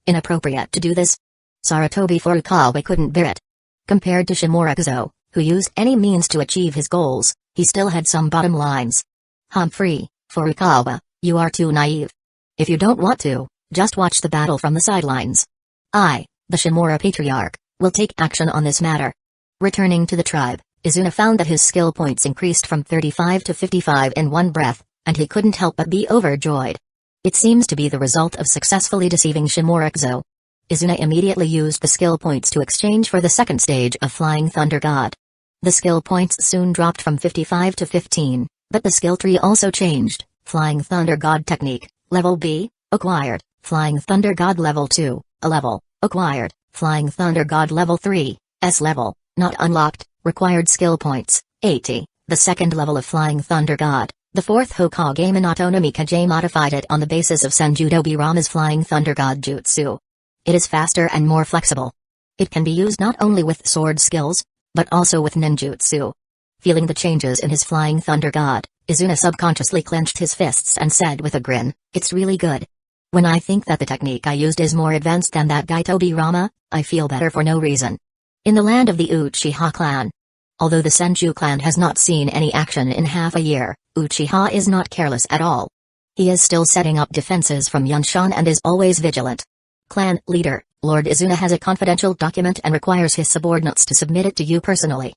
inappropriate to do this? Sarutobi Furukawa couldn't bear it. Compared to Shimurakuzo, who used any means to achieve his goals, he still had some bottom lines. Humphrey, Furukawa, you are too naive. If you don't want to, just watch the battle from the sidelines. I, the Shimura Patriarch, will take action on this matter. Returning to the tribe, Izuna found that his skill points increased from 35 to 55 in one breath, and he couldn't help but be overjoyed. It seems to be the result of successfully deceiving Shimurakuzo. Izuna immediately used the skill points to exchange for the second stage of Flying Thunder God. The skill points soon dropped from 55 to 15, but the skill tree also changed. Flying Thunder God Technique, Level B, acquired. Flying Thunder God Level 2, a level, acquired. Flying Thunder God Level 3, S level, not unlocked, required skill points, 80. The second level of Flying Thunder God, the 4th Hokage Minato no Mikaze modified it on the basis of Senju Dobirama's Flying Thunder God Jutsu. It is faster and more flexible. It can be used not only with sword skills, but also with ninjutsu. Feeling the changes in his Flying Thunder God, Izuna subconsciously clenched his fists and said with a grin, "It's really good. When I think that the technique I used is more advanced than that guy Tobirama, I feel better for no reason." In the land of the Uchiha clan. Although the Senju clan has not seen any action in half a year, Uchiha is not careless at all. He is still setting up defenses from Yunshan and is always vigilant. Clan leader, Lord Izuna has a confidential document and requires his subordinates to submit it to you personally.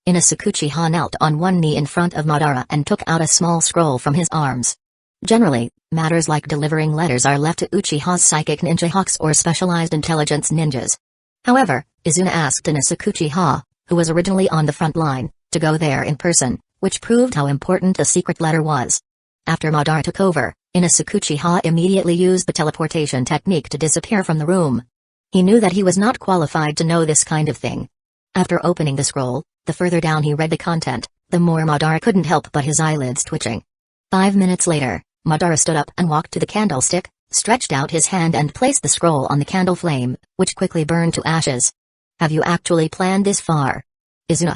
Inosuke Uchiha knelt on one knee in front of Madara and took out a small scroll from his arms. Generally, matters like delivering letters are left to Uchiha's psychic ninja hawks or specialized intelligence ninjas. However, Izuna asked Inosuke Uchiha, who was originally on the front line, to go there in person, which proved how important the secret letter was. After Madara took over, Inosuke Uchiha immediately used the teleportation technique to disappear from the room. He knew that he was not qualified to know this kind of thing. After opening the scroll, the further down he read the content, the more Madara couldn't help but his eyelids twitching. 5 minutes later, Madara stood up and walked to the candlestick, stretched out his hand and placed the scroll on the candle flame, which quickly burned to ashes. "Have you actually planned this far, Izuna?"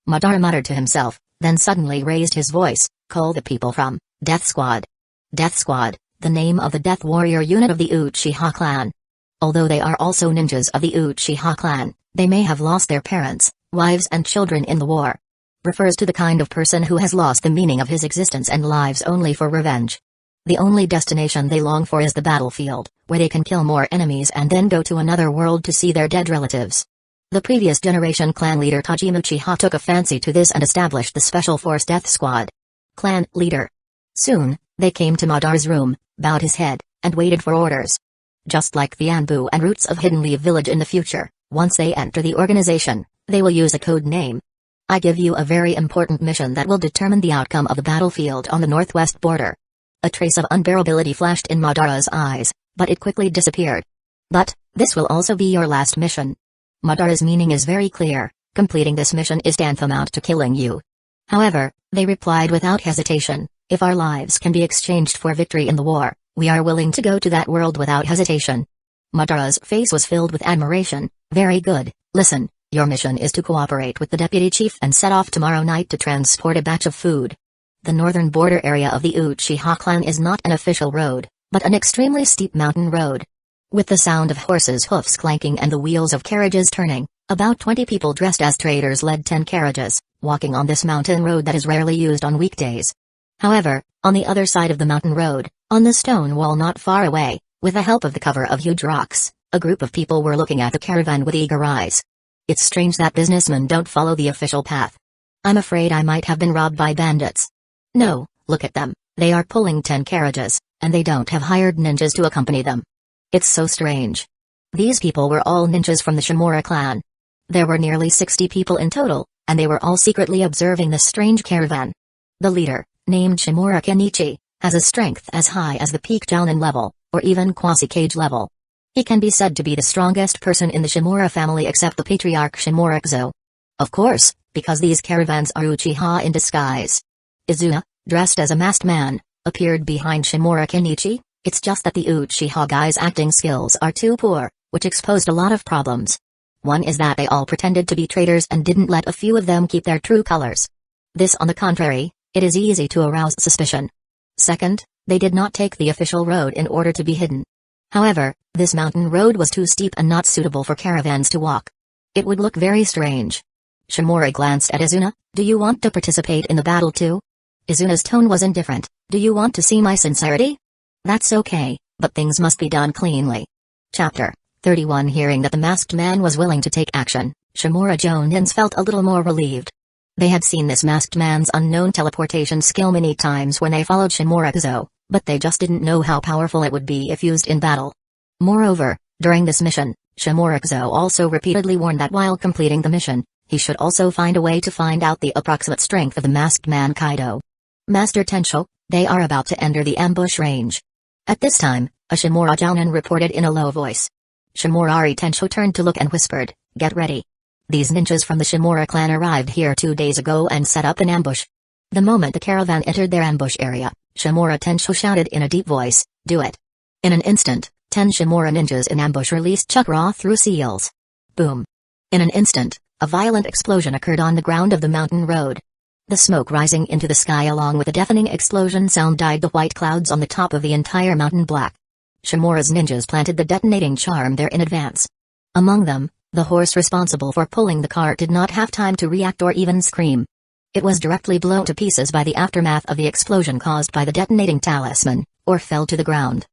Madara muttered to himself, then suddenly raised his voice, "Call the people from Death Squad." Death Squad, the name of the Death Warrior unit of the Uchiha clan. Although they are also ninjas of the Uchiha clan, they may have lost their parents, wives and children in the war. Refers to the kind of person who has lost the meaning of his existence and lives only for revenge. The only destination they long for is the battlefield, where they can kill more enemies and then go to another world to see their dead relatives. The previous generation clan leader Tajima Uchiha took a fancy to this and established the Special Force Death Squad. Clan leader. Soon, they came to Madara's room, bowed his head, and waited for orders. Just like the Anbu and Roots of Hidden Leaf Village in the future, once they enter the organization, they will use a code name. I give you a very important mission that will determine the outcome of the battlefield on the northwest border. A trace of unbearability flashed in Madara's eyes, but it quickly disappeared. But, this will also be your last mission. Madara's meaning is very clear, completing this mission is tantamount to killing you. However, they replied without hesitation, if our lives can be exchanged for victory in the war, we are willing to go to that world without hesitation. Madara's face was filled with admiration. Very good, listen, your mission is to cooperate with the deputy chief and set off tomorrow night to transport a batch of food. The northern border area of the Uchiha clan is not an official road, but an extremely steep mountain road. With the sound of horses' hoofs clanking and the wheels of carriages turning, about 20 people dressed as traders led 10 carriages, walking on this mountain road that is rarely used on weekdays. However, on the other side of the mountain road, on the stone wall not far away, with the help of the cover of huge rocks, a group of people were looking at the caravan with eager eyes. It's strange that businessmen don't follow the official path. I'm afraid I might have been robbed by bandits. No, look at them, they are pulling 10 carriages, and they don't have hired ninjas to accompany them. It's so strange. These people were all ninjas from the Shimura clan. There were nearly 60 people in total, and they were all secretly observing this strange caravan. The leader, named Shimura Kenichi, has a strength as high as the peak Jounin level, or even quasi-cage level. He can be said to be the strongest person in the Shimura family except the patriarch Shimurakuzo. Of course, because these caravans are Uchiha in disguise. Izuna, dressed as a masked man, appeared behind Shimura Kenichi. It's just that the Uchiha guys' acting skills are too poor, which exposed a lot of problems. One is that they all pretended to be traitors and didn't let a few of them keep their true colors. This on the contrary, it is easy to arouse suspicion. Second, they did not take the official road in order to be hidden. However, this mountain road was too steep and not suitable for caravans to walk. It would look very strange. Shimura glanced at Izuna. Do you want to participate in the battle too? Izuna's tone was indifferent. Do you want to see my sincerity? That's okay, but things must be done cleanly. Chapter 31. Hearing that the masked man was willing to take action, Shimura Jonins felt a little more relieved. They had seen this masked man's unknown teleportation skill many times when they followed Shimurakuzo, but they just didn't know how powerful it would be if used in battle. Moreover, during this mission, Shimurakuzo also repeatedly warned that while completing the mission, he should also find a way to find out the approximate strength of the masked man Kaido. Master Tensho, they are about to enter the ambush range. At this time, a Shimura Jounin reported in a low voice. Shimurari Tensho turned to look and whispered, "Get ready. These ninjas from the Shimura clan arrived here 2 days ago and set up an ambush." The moment the caravan entered their ambush area, Shimura Tensho shouted in a deep voice, "Do it." In an instant, 10 Shimura ninjas in ambush released chakra through seals. Boom. In an instant, a violent explosion occurred on the ground of the mountain road. The smoke rising into the sky along with a deafening explosion sound dyed the white clouds on the top of the entire mountain black. Shimura's ninjas planted the detonating charm there in advance. Among them, the horse responsible for pulling the cart did not have time to react or even scream. It was directly blown to pieces by the aftermath of the explosion caused by the detonating talisman, or fell to the ground.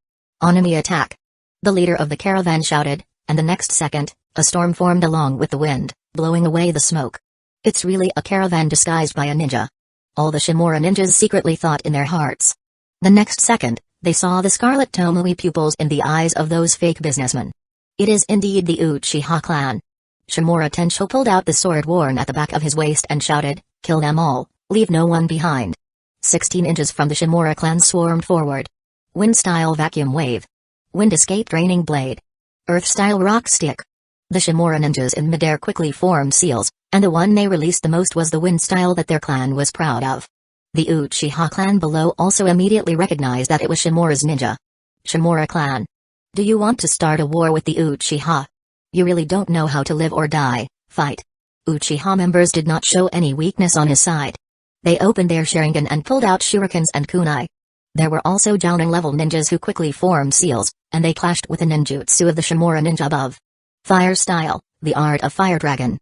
Enemy attack! The leader of the caravan shouted, and the next second, a storm formed along with the wind, blowing away the smoke. It's really a caravan disguised by a ninja. All the Shimura ninjas secretly thought in their hearts. The next second, they saw the scarlet Tomoe pupils in the eyes of those fake businessmen. It is indeed the Uchiha clan. Shimura Tensho pulled out the sword worn at the back of his waist and shouted, "Kill them all, leave no one behind." 16 ninjas from the Shimura clan swarmed forward. Wind-style vacuum wave. Wind-escape draining blade. Earth-style rock stick. The Shimura ninjas in midair quickly formed seals, and the one they released the most was the wind style that their clan was proud of. The Uchiha clan below also immediately recognized that it was Shimura's ninja. Shimura clan. Do you want to start a war with the Uchiha? You really don't know how to live or die, fight. Uchiha members did not show any weakness on his side. They opened their Sharingan and pulled out shurikens and kunai. There were also Jounin-level ninjas who quickly formed seals, and they clashed with the ninjutsu of the Shimura ninja above. Fire style, the art of fire dragon.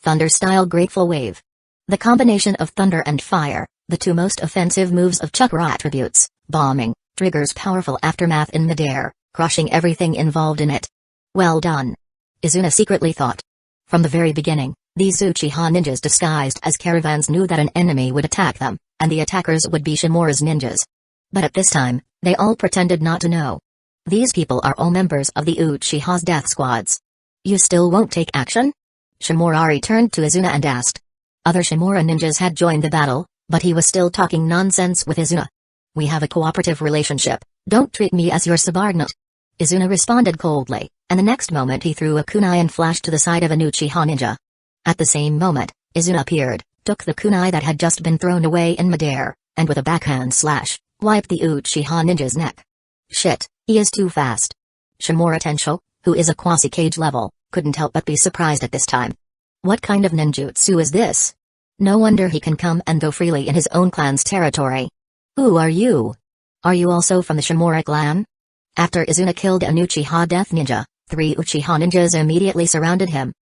Thunder style grateful wave. The combination of thunder and fire, the two most offensive moves of chakra attributes, bombing, triggers powerful aftermath in midair, crushing everything involved in it. Well done. Izuna secretly thought. From the very beginning, these Uchiha ninjas disguised as caravans knew that an enemy would attack them, and the attackers would be Shimura's ninjas. But at this time, they all pretended not to know. These people are all members of the Uchiha's death squads. You still won't take action? Shimurari turned to Izuna and asked. Other Shimura ninjas had joined the battle, but he was still talking nonsense with Izuna. We have a cooperative relationship, don't treat me as your subordinate. Izuna responded coldly, and the next moment he threw a kunai and flashed to the side of an Uchiha ninja. At the same moment, Izuna appeared, took the kunai that had just been thrown away in midair, and with a backhand slash, wiped the Uchiha ninja's neck. Shit, he is too fast. Shimura Tensho, who is a quasi-cage level, couldn't help but be surprised at this time. What kind of ninjutsu is this? No wonder he can come and go freely in his own clan's territory. Who are you? Are you also from the Shimura clan? After Izuna killed an Uchiha death ninja, 3 Uchiha ninjas immediately surrounded him.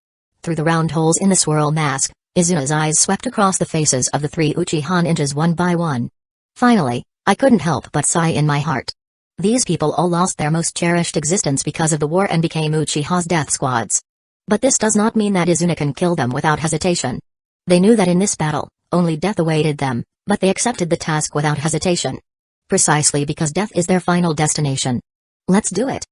Through the round holes in the swirl mask, Izuna's eyes swept across the faces of the 3 Uchiha ninjas one by one. Finally, I couldn't help but sigh in my heart. These people all lost their most cherished existence because of the war and became Uchiha's death squads. But this does not mean that Izuna can kill them without hesitation. They knew that in this battle, only death awaited them, but they accepted the task without hesitation. Precisely because death is their final destination. Let's do it.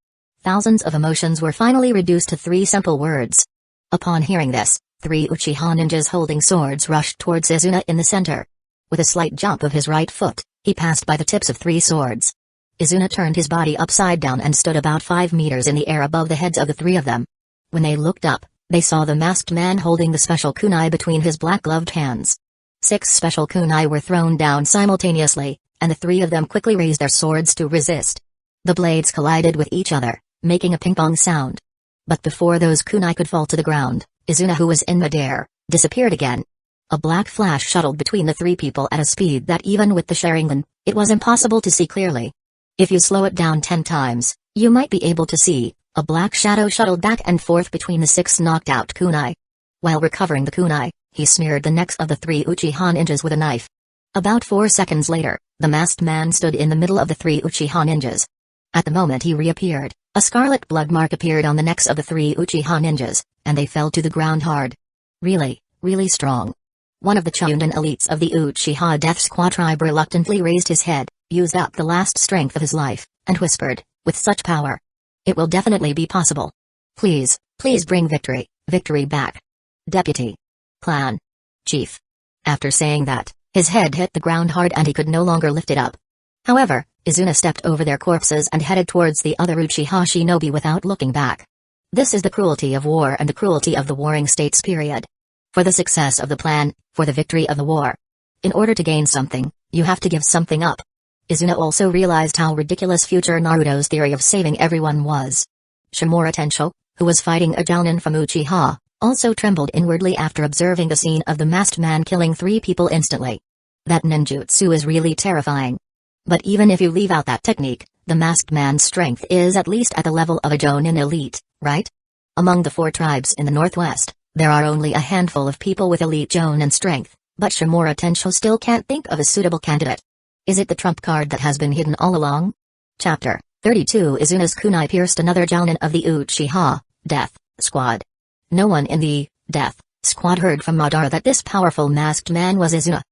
Thousands of emotions were finally reduced to 3 simple words. Upon hearing this, 3 Uchiha ninjas holding swords rushed towards Izuna in the center. With a slight jump of his right foot, he passed by the tips of 3 swords. Izuna turned his body upside down and stood about 5 meters in the air above the heads of the 3 of them. When they looked up, they saw the masked man holding the special kunai between his black-gloved hands. 6 special kunai were thrown down simultaneously, and the 3 of them quickly raised their swords to resist. The blades collided with each other, making a ping-pong sound. But before those kunai could fall to the ground, Izuna, who was in midair, disappeared again. A black flash shuttled between the 3 people at a speed that even with the Sharingan, it was impossible to see clearly. If you slow it down 10 times, you might be able to see. A black shadow shuttled back and forth between the 6 knocked-out kunai. While recovering the kunai, he smeared the necks of the 3 Uchiha ninjas with a knife. About 4 seconds later, the masked man stood in the middle of the 3 Uchiha ninjas. At the moment he reappeared, a scarlet blood mark appeared on the necks of the 3 Uchiha ninjas, and they fell to the ground hard. Really, really strong. One of the Chunin elites of the Uchiha Death Squad tribe reluctantly raised his head, used up the last strength of his life, and whispered, with such power. It will definitely be possible. Please, please bring victory back. Deputy. Clan. Chief. After saying that, his head hit the ground hard and he could no longer lift it up. However, Izuna stepped over their corpses and headed towards the other Uchiha shinobi without looking back. This is the cruelty of war and the cruelty of the warring states period. For the success of the plan, for the victory of the war. In order to gain something, you have to give something up. Izuna also realized how ridiculous future Naruto's theory of saving everyone was. Shimura Tensho, who was fighting a Jounin from Uchiha, also trembled inwardly after observing the scene of the masked man killing 3 people instantly. That ninjutsu is really terrifying. But even if you leave out that technique, the masked man's strength is at least at the level of a Jounin elite, right? Among the 4 tribes in the northwest, there are only a handful of people with elite Jounin strength, but Shimura Tensho still can't think of a suitable candidate. Is it the trump card that has been hidden all along? Chapter 32 Izuna's kunai pierced another Jounin of the Uchiha Death Squad. No one in the Death Squad heard from Madara that this powerful masked man was Izuna.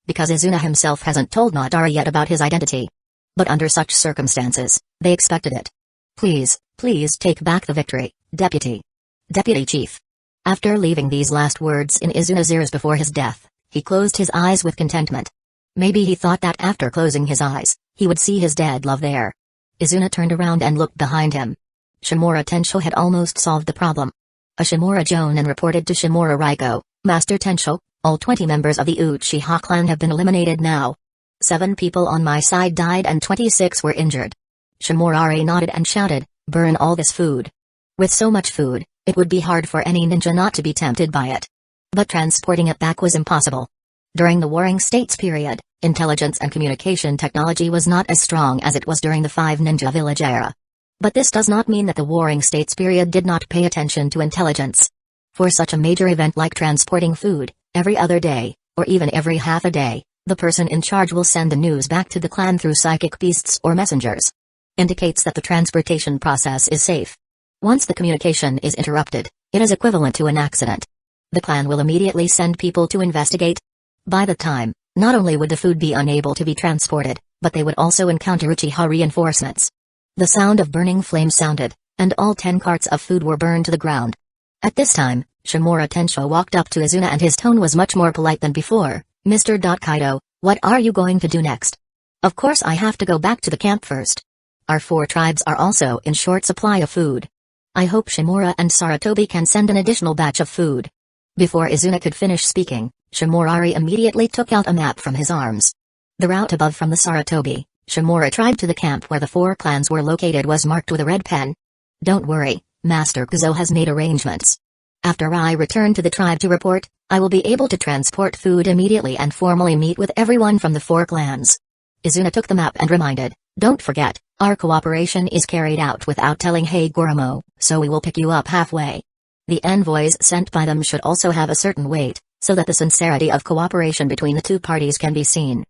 Because Izuna himself hasn't told Madara yet about his identity. But under such circumstances, they expected it. Please, please take back the victory, Deputy. Deputy Chief. After leaving these last words in Izuna's ears before his death, he closed his eyes with contentment. Maybe he thought that after closing his eyes, he would see his dead love there. Izuna turned around and looked behind him. Shimura Tensho had almost solved the problem. A Shimura Jounin reported to Shimura Hueco, Master Tensho, all 20 members of the Uchiha clan have been eliminated now. 7 people on my side died and 26 were injured. Shimura nodded and shouted, burn all this food. With so much food, it would be hard for any ninja not to be tempted by it. But transporting it back was impossible. During the Warring States period, intelligence and communication technology was not as strong as it was during the 5 Ninja Village era. But this does not mean that the Warring States period did not pay attention to intelligence. For such a major event like transporting food, every other day, or even every half a day, the person in charge will send the news back to the clan through psychic beasts or messengers. Indicates that the transportation process is safe. Once the communication is interrupted, it is equivalent to an accident. The clan will immediately send people to investigate. By the time, not only would the food be unable to be transported, but they would also encounter Uchiha reinforcements. The sound of burning flames sounded, and all 10 carts of food were burned to the ground. At this time, Shimura Tensho walked up to Izuna and his tone was much more polite than before. Mr. Kaido, what are you going to do next? Of course I have to go back to the camp first. Our 4 tribes are also in short supply of food. I hope Shimura and Sarutobi can send an additional batch of food. Before Izuna could finish speaking, Shimura immediately took out a map from his arms. The route above from the Sarutobi, Shimura tribe to the camp where the 4 clans were located was marked with a red pen. Don't worry, Master Kuzo has made arrangements. After I return to the tribe to report, I will be able to transport food immediately and formally meet with everyone from the 4 clans. Izuna took the map and reminded, don't forget, our cooperation is carried out without telling Hagoromo, so we will pick you up halfway. The envoys sent by them should also have a certain weight, so that the sincerity of cooperation between the 2 parties can be seen.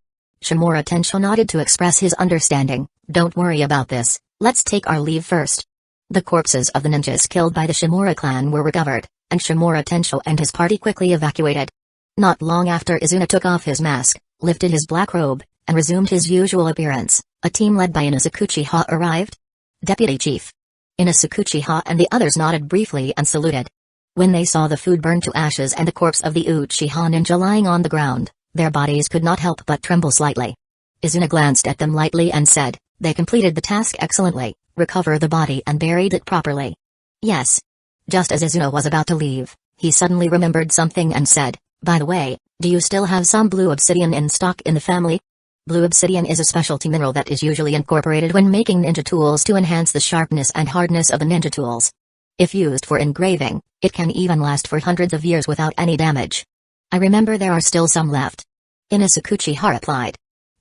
Shimura Tensho nodded to express his understanding. Don't worry about this, let's take our leave first. The corpses of the ninjas killed by the Shimura clan were recovered, and Shimura Tensho and his party quickly evacuated. Not long after Izuna took off his mask, lifted his black robe, and resumed his usual appearance, a team led by Inazuka Uchiha arrived. Deputy Chief. Inazuka Uchiha and the others nodded briefly and saluted. When they saw the food burned to ashes and the corpse of the Uchiha ninja lying on the ground, Their bodies could not help but tremble slightly. Izuna glanced at them lightly and said, "They completed the task excellently, recover the body and buried it properly." "Yes." Just as Izuna was about to leave, he suddenly remembered something and said, "By the way, do you still have some blue obsidian in stock in the family?" Blue obsidian is a specialty mineral that is usually incorporated when making ninja tools to enhance the sharpness and hardness of the ninja tools. If used for engraving, it can even last for hundreds of years without any damage. "I remember there are still some left." Naruto Uchiha replied.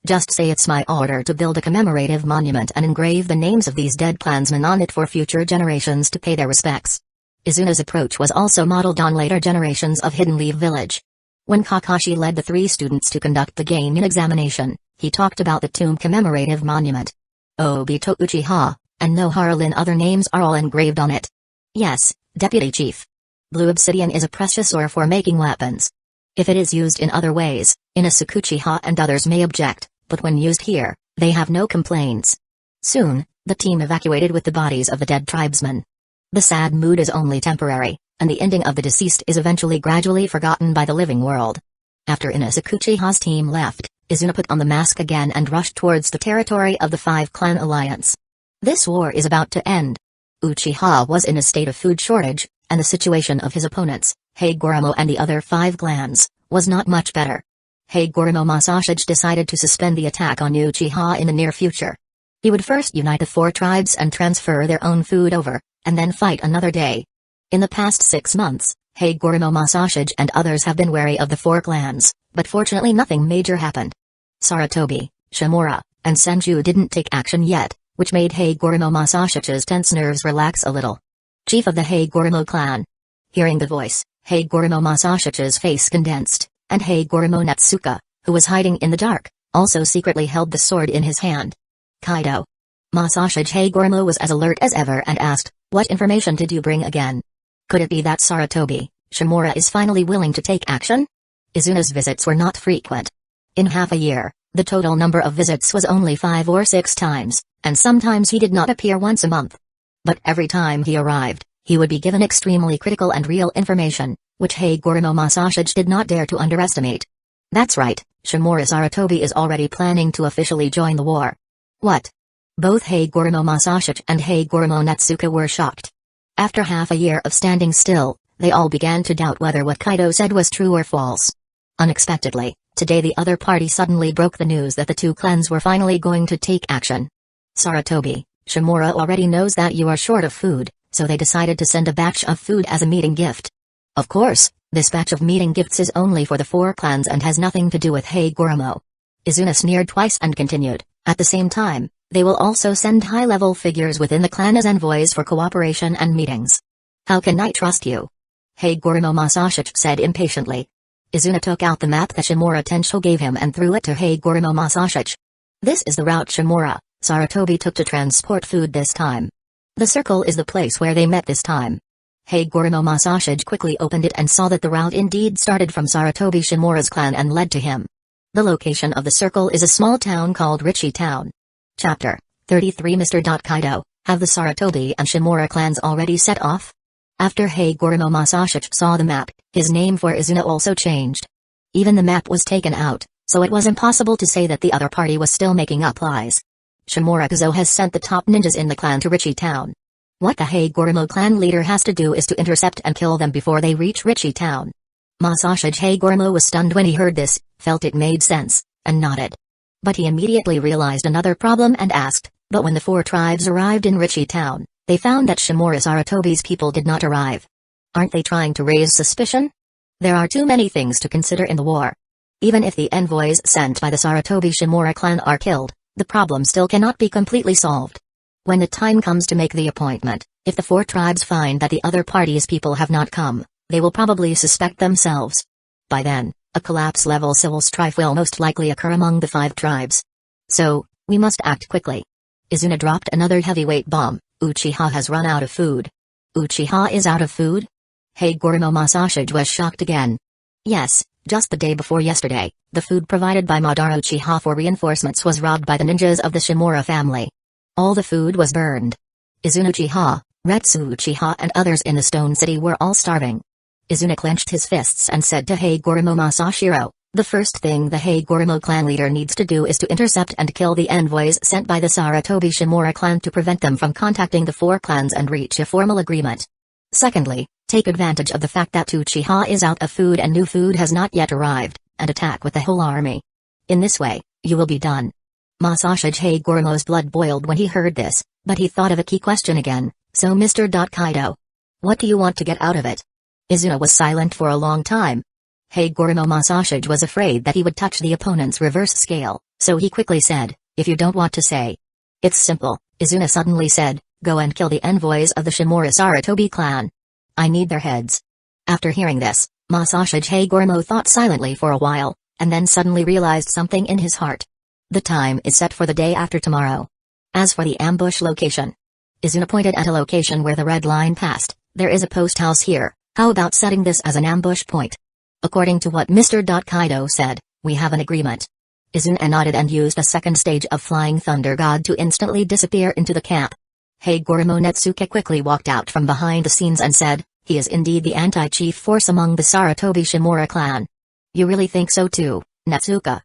"Just say it's my order to build a commemorative monument and engrave the names of these dead clansmen on it for future generations to pay their respects." Izuna's approach was also modeled on later generations of Hidden Leaf Village. When Kakashi led the 3 students to conduct the Genin examination, he talked about the tomb commemorative monument. Obito Uchiha, and Nohara other names are all engraved on it. "Yes, Deputy Chief. Blue obsidian is a precious ore for making weapons. If it is used in other ways, Naruto Uchiha and others may object, but when used here, they have no complaints." Soon, the team evacuated with the bodies of the dead tribesmen. The sad mood is only temporary, and the ending of the deceased is eventually gradually forgotten by the living world. After Naruto Uchiha's team left, Izuna put on the mask again and rushed towards the territory of the 5-clan alliance. This war is about to end. Uchiha was in a state of food shortage, and the situation of his opponents, Hagoromo and the other 5 clans, was not much better. Hagoromo Masashi decided to suspend the attack on Uchiha in the near future. He would first unite the 4 tribes and transfer their own food over, and then fight another day. In the past 6 months, Hagoromo Masashi and others have been wary of the 4 clans, but fortunately nothing major happened. Sarutobi, Shimura, and Senju didn't take action yet, which made Hagoromo Masashi's tense nerves relax a little. "Chief of the Hagoromo clan." Hearing the voice, Hagoromo Masashi's face condensed, and Hagoromo Natsuka, who was hiding in the dark, also secretly held the sword in his hand. "Kaido." Masashi Hagoromo was as alert as ever and asked, "What information did you bring again? Could it be that Sarutobi, Shimura is finally willing to take action?" Izuna's visits were not frequent. In half a year, the total number of visits was only 5 or 6 times, and sometimes he did not appear once a month. But every time he arrived, he would be given extremely critical and real information, which Hagoromo Masashi did not dare to underestimate. "That's right, Shimura Sarutobi is already planning to officially join the war." "What?" Both Hagoromo Masashi and Hagoromo Natsuka were shocked. After half a year of standing still, they all began to doubt whether what Kaido said was true or false. Unexpectedly, today the other party suddenly broke the news that the 2 clans were finally going to take action. "Sarutobi, Shimura already knows that you are short of food, so they decided to send a batch of food as a meeting gift." "Of course, this batch of meeting gifts is only for the 4 clans and has nothing to do with Hagoromo." Izuna sneered twice and continued, "At the same time, they will also send high-level figures within the clan as envoys for cooperation and meetings." "How can I trust you?" Hagoromo Masashi said impatiently. Izuna took out the map that Shimura Tensho gave him and threw it to Hagoromo Masashi. "This is the route Shimura, Sarutobi took to transport food this time. The circle is the place where they met this time." Hagoromo Masashi quickly opened it and saw that the route indeed started from Sarutobi Shimura's clan and led to him. The location of the circle is a small town called Richie Town. Chapter 33 Mr. Kaido, have the Sarutobi and Shimura clans already set off? After Hagoromo Masashi saw the map, his name for Izuna also changed. Even the map was taken out, so it was impossible to say that the other party was still making up lies. Shimura Kuzo has sent the top ninjas in the clan to Richie Town. What the Hagoromo clan leader has to do is to intercept and kill them before they reach Richie Town. Masashi Hagoromo was stunned when he heard this, felt it made sense, and nodded. But he immediately realized another problem and asked, "But when the 4 tribes arrived in Richie Town, they found that Shimura Sarutobi's people did not arrive. Aren't they trying to raise suspicion? There are too many things to consider in the war. Even if the envoys sent by the Sarutobi Shimura clan are killed, the problem still cannot be completely solved. When the time comes to make the appointment, if the 4 tribes find that the other party's people have not come, they will probably suspect themselves. By then, a collapse-level civil strife will most likely occur among the 5 tribes. So, we must act quickly." Izuna dropped another heavyweight bomb. "Uchiha has run out of food." "Uchiha is out of food?" Hagoromo Masashi was shocked again. "Yes, just the day before yesterday, the food provided by Madara Uchiha for reinforcements was robbed by the ninjas of the Shimura family. All the food was burned. Izuna Uchiha, Retsu Uchiha and others in the Stone City were all starving." Izuna clenched his fists and said to Hagoromo Masashi, The first thing the Hagoromo clan leader needs to do is to intercept and kill the envoys sent by the Sarutobi Shimura clan to prevent them from contacting the four clans and reach a formal agreement. Secondly, take advantage of the fact that Uchiha is out of food and new food has not yet arrived, and attack with the whole army. In this way, you will be done. Masashi Hagoromo's blood boiled when he heard this, but he thought of a key question again. So Mr. Kaido, what do you want to get out of it? Izuna was silent for a long time. Hagoromo Masashi was afraid that he would touch the opponent's reverse scale, so he quickly said, if you don't want to say. It's simple, Izuna suddenly said, go and kill the envoys of the Shimura Sarutobi clan. I need their heads. After hearing this, Masashi Hagoromo thought silently for a while, and then suddenly realized something in his heart. The time is set for the day after tomorrow. As for the ambush location, Izuna pointed at a location where the red line passed. There is a post house here, how about setting this as an ambush point? According to what Mr. Kaido said, we have an agreement. Izuna nodded and used a second stage of Flying Thunder God to instantly disappear into the camp. Hagoromo Netsuke quickly walked out from behind the scenes and said, he is indeed the anti-chief force among the Sarutobi Shimura clan. You really think so too, Netsuke?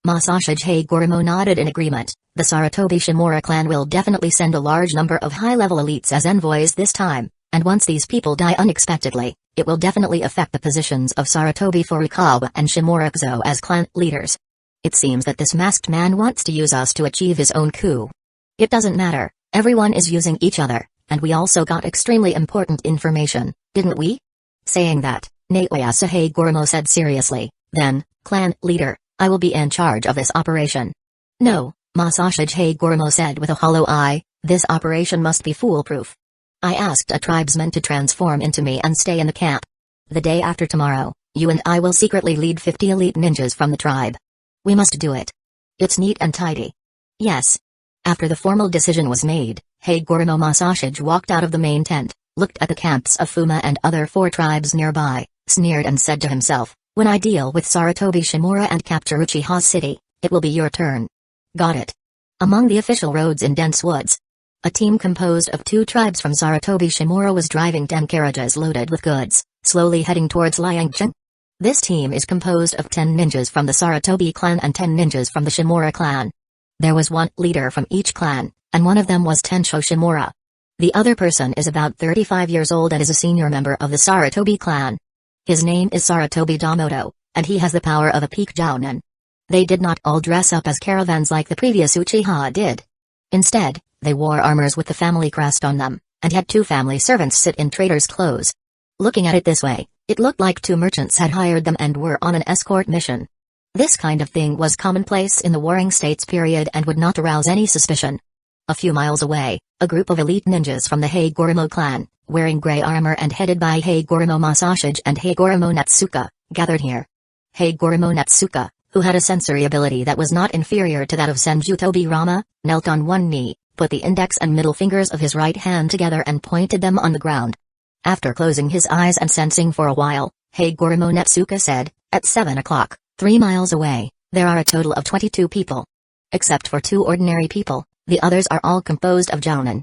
Masashi Hagoromo nodded in agreement. The Sarutobi Shimura clan will definitely send a large number of high-level elites as envoys this time, and once these people die unexpectedly, it will definitely affect the positions of Sarutobi Furukawa and Shimurakuzo as clan leaders. It seems that this masked man wants to use us to achieve his own coup. It doesn't matter, everyone is using each other, and we also got extremely important information, didn't we? Saying that, Naoyasa Hagoromo said seriously, then, clan leader, I will be in charge of this operation. No, Masashi Hagoromo said with a hollow eye, this operation must be foolproof. I asked a tribesman to transform into me and stay in the camp. The day after tomorrow, you and I will secretly lead 50 elite ninjas from the tribe. We must do it. It's neat and tidy. Yes. After the formal decision was made, Hagoromo Masashi walked out of the main tent, looked at the camps of Fuma and other 4 tribes nearby, sneered and said to himself, when I deal with Sarutobi Shimura and capture Uchiha City, it will be your turn. Got it. Among the official roads in dense woods, a team composed of 2 tribes from Sarutobi Shimura was driving 10 carriages loaded with goods, slowly heading towards Liangcheng. This team is composed of 10 ninjas from the Sarutobi clan and 10 ninjas from the Shimura clan. There was 1 leader from each clan, and one of them was Tensho Shimura. The other person is about 35 years old and is a senior member of the Sarutobi clan. His name is Sarutobi Damoto, and he has the power of a peak jounin. They did not all dress up as caravans like the previous Uchiha did. Instead, they wore armors with the family crest on them, and had 2 family servants sit in traders' clothes. Looking at it this way, it looked like 2 merchants had hired them and were on an escort mission. This kind of thing was commonplace in the Warring States period and would not arouse any suspicion. A few miles away, a group of elite ninjas from the Hagoromo clan, wearing gray armor and headed by Hagoromo Masashi and Hagoromo Netsuke, gathered here. Hagoromo Netsuke, who had a sensory ability that was not inferior to that of Senju Tobirama, knelt on one knee, put the index and middle fingers of his right hand together and pointed them on the ground. After closing his eyes and sensing for a while, Hagoromo Netsuke said, at 7 o'clock, 3 miles away, there are a total of 22 people. Except for 2 ordinary people, the others are all composed of jounin.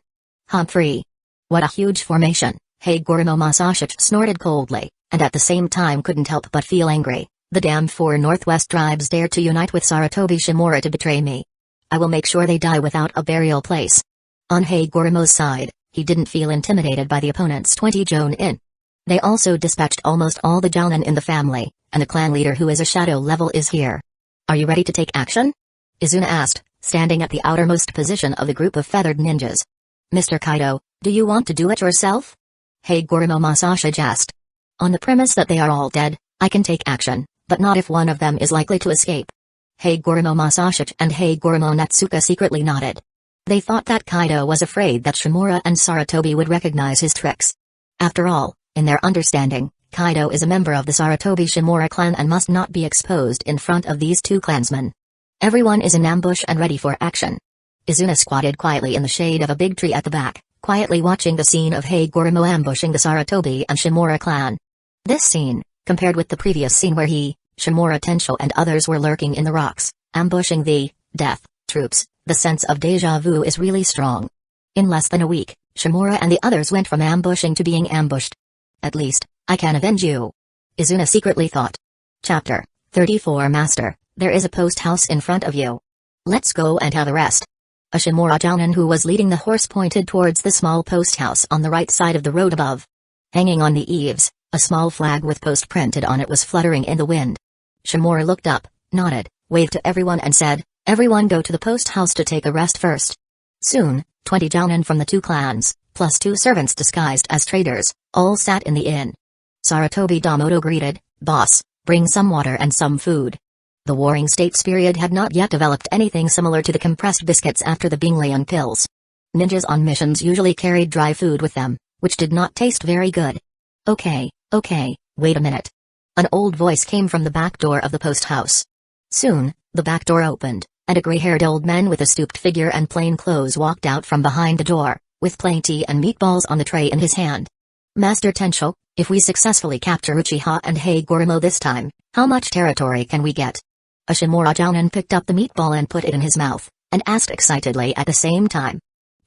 Humphrey. What a huge formation, Hagoromo Masashi snorted coldly, and at the same time couldn't help but feel angry. The damn 4 Northwest tribes dared to unite with Sarutobi Shimura to betray me. I will make sure they die without a burial place. On Hagoromo's side, he didn't feel intimidated by the opponent's 20 jounin. They also dispatched almost all the jounin in the family, and the clan leader who is a shadow level is here. Are you ready to take action? Izuna asked, standing at the outermost position of the group of feathered ninjas. Mr. Kaido, do you want to do it yourself? Hagoromo Masashi asked. On the premise that they are all dead, I can take action, but not if one of them is likely to escape. Hagoromo Masashi and Hagoromo Netsuke secretly nodded. They thought that Kaido was afraid that Shimura and Sarutobi would recognize his tricks. After all, in their understanding, Kaido is a member of the Sarutobi Shimura clan and must not be exposed in front of these 2 clansmen. Everyone is in ambush and ready for action. Izuna squatted quietly in the shade of a big tree at the back, quietly watching the scene of Hagoromo ambushing the Sarutobi and Shimura clan. This scene, compared with the previous scene where he, Shimura Tensho and others were lurking in the rocks, ambushing the death troops, the sense of deja vu is really strong. In less than a week, Shimura and the others went from ambushing to being ambushed. At least, I can avenge you. Izuna secretly thought. Chapter 34 Master, there is a post house in front of you. Let's go and have a rest. A Shimura Jounin who was leading the horse pointed towards the small post house on the right side of the road above. Hanging on the eaves, a small flag with post printed on it was fluttering in the wind. Shimura looked up, nodded, waved to everyone and said, "Everyone go to the post house to take a rest first." Soon, 20 Jounin from the 2 clans, plus 2 servants disguised as traders, all sat in the inn. Sarutobi Damoto greeted, "Boss, bring some water and some food." The Warring States period had not yet developed anything similar to the compressed biscuits after the Bingliang pills. Ninjas on missions usually carried dry food with them, which did not taste very good. Okay, wait a minute." An old voice came from the back door of the post house. Soon, the back door opened, and a gray-haired old man with a stooped figure and plain clothes walked out from behind the door, with plain tea and meatballs on the tray in his hand. "Master Tensho, if we successfully capture Uchiha and Hagoromo this time, how much territory can we get?" A Shimura Jounin picked up the meatball and put it in his mouth, and asked excitedly at the same time.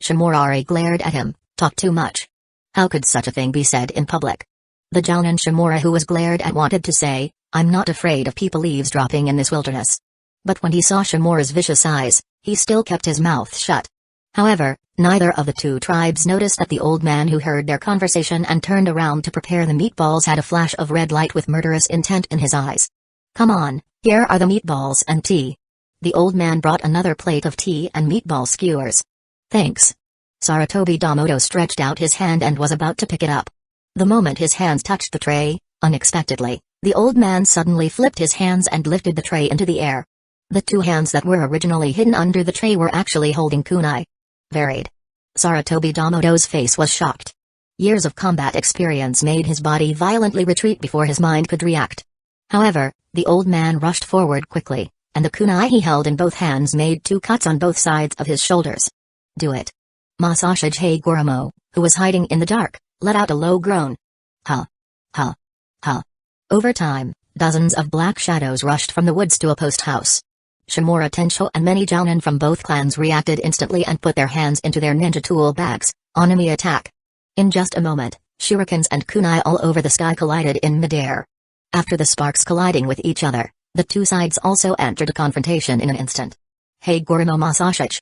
Shimurari glared at him, "Talk too much. How could such a thing be said in public?" The Jounin Shimura who was glared at wanted to say, "I'm not afraid of people eavesdropping in this wilderness." But when he saw Shimura's vicious eyes, he still kept his mouth shut. However, neither of the 2 tribes noticed that the old man who heard their conversation and turned around to prepare the meatballs had a flash of red light with murderous intent in his eyes. "Come on, here are the meatballs and tea." The old man brought another plate of tea and meatball skewers. "Thanks." Sarutobi Damoto stretched out his hand and was about to pick it up. The moment his hands touched the tray, unexpectedly, the old man suddenly flipped his hands and lifted the tray into the air. The 2 hands that were originally hidden under the tray were actually holding kunai. Varied. Sarutobi Damoto's face was shocked. Years of combat experience made his body violently retreat before his mind could react. However, the old man rushed forward quickly, and the kunai he held in both hands made 2 cuts on both sides of his shoulders. "Do it." Masashi Hagoromo, who was hiding in the dark, let out a low groan. Ha! Ha! Ha! Over time, dozens of black shadows rushed from the woods to a post house. Shimura Tensho and many Jounin from both clans reacted instantly and put their hands into their ninja tool bags, enemy attack. In just a moment, shurikens and kunai all over the sky collided in midair. After the sparks colliding with each other, the 2 sides also entered a confrontation in an instant. Hagoromo Masashi.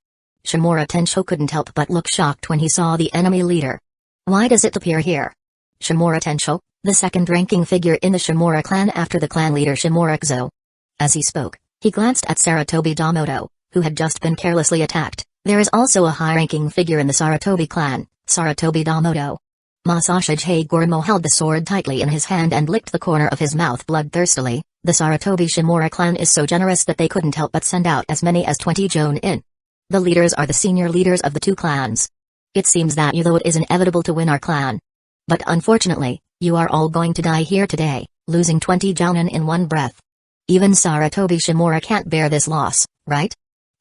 Shimura Tensho couldn't help but look shocked when he saw the enemy leader. Why does it appear here? Shimura Tensho, the second-ranking figure in the Shimura clan after the clan leader Shimura Kuzo. As he spoke, he glanced at Sarutobi Damoto, who had just been carelessly attacked. There is also a high-ranking figure in the Sarutobi clan, Sarutobi Damoto. Masashi Hagoromo held the sword tightly in his hand and licked the corner of his mouth bloodthirstily. The Sarutobi Shimura clan is so generous that they couldn't help but send out as many as 20 Jounin. The leaders are the senior leaders of the 2 clans. It seems that though it is inevitable to win our clan. But unfortunately, you are all going to die here today, losing 20 Jounin in one breath. Even Sarutobi Shimura can't bear this loss, right?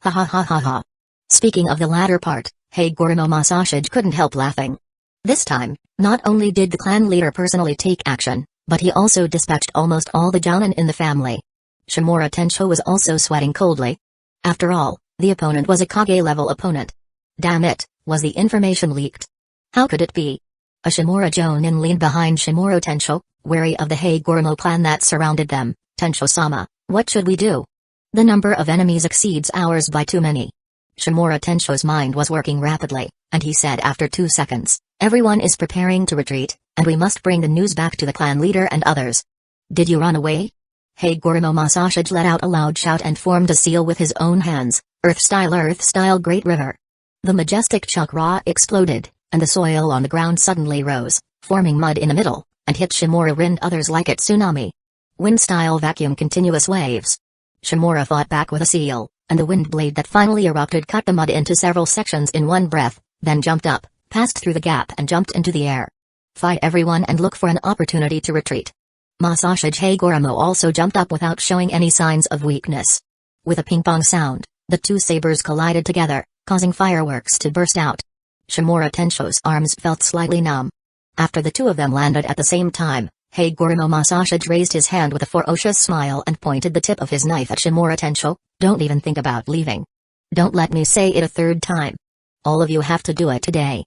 Ha ha ha ha ha. Speaking of the latter part, Hagoromo Masashi couldn't help laughing. This time, not only did the clan leader personally take action, but he also dispatched almost all the Jounin in the family. Shimura Tensho was also sweating coldly. After all, the opponent was a Kage-level opponent. Damn it, was the information leaked? How could it be? A Shimura Jounin leaned behind Shimura Tensho, wary of the Hagoromo clan that surrounded them. "Tensho-sama, what should we do? The number of enemies exceeds ours by too many." Shimura Tensho's mind was working rapidly, and he said after 2 seconds, "Everyone is preparing to retreat, and we must bring the news back to the clan leader and others." "Did you run away?" Hagoromo Masashi let out a loud shout and formed a seal with his own hands, Earth style Great River. The majestic chakra exploded, and the soil on the ground suddenly rose, forming mud in the middle, and hit Shimura and others like it tsunami. Wind-style vacuum continuous waves. Shimura fought back with a seal, and the wind blade that finally erupted cut the mud into several sections in one breath, then jumped up, passed through the gap and jumped into the air. "Fight everyone and look for an opportunity to retreat." Masashi Hagoromo also jumped up without showing any signs of weakness. With a ping-pong sound, the 2 sabers collided together, causing fireworks to burst out. Shimura Tensho's arms felt slightly numb. After the 2 of them landed at the same time, Hagoromo Masashi raised his hand with a ferocious smile and pointed the tip of his knife at Shimura Tensho. "Don't even think about leaving. Don't let me say it a 3rd time. All of you have to do it today.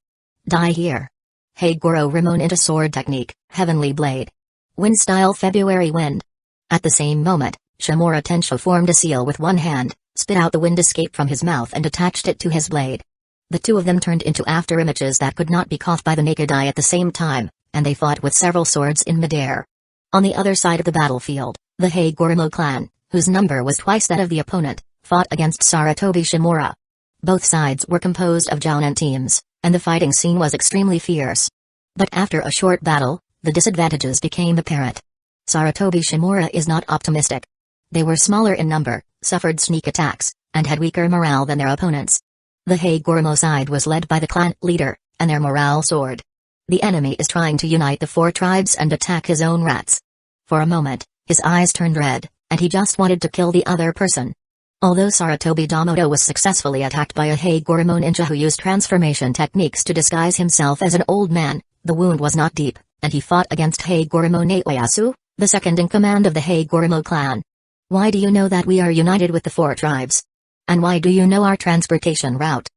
Die here." Hagoro Ramon into sword technique, Heavenly Blade. Wind-style February wind. At the same moment, Shimura Tensho formed a seal with one hand, spit out the wind escape from his mouth and attached it to his blade. The two of them turned into afterimages that could not be caught by the naked eye at the same time, and they fought with several swords in midair. On the other side of the battlefield, the Heigurumo clan, whose number was twice that of the opponent, fought against Sarutobi Shimura. Both sides were composed of jounen teams, and the fighting scene was extremely fierce. But after a short battle, the disadvantages became apparent. Sarutobi Shimura is not optimistic. They were smaller in number, suffered sneak attacks, and had weaker morale than their opponents. The Heigurumo side was led by the clan leader, and their morale soared. The enemy is trying to unite the four tribes and attack his own rats. For a moment, his eyes turned red, and he just wanted to kill the other person. Although Sarutobi Damoto was successfully attacked by a Heigurumo ninja who used transformation techniques to disguise himself as an old man, the wound was not deep, and he fought against Heigurumo Naoyasu, the second in command of the Heigurumo clan. Why do you know that we are united with the four tribes? And why do you know our transportation route?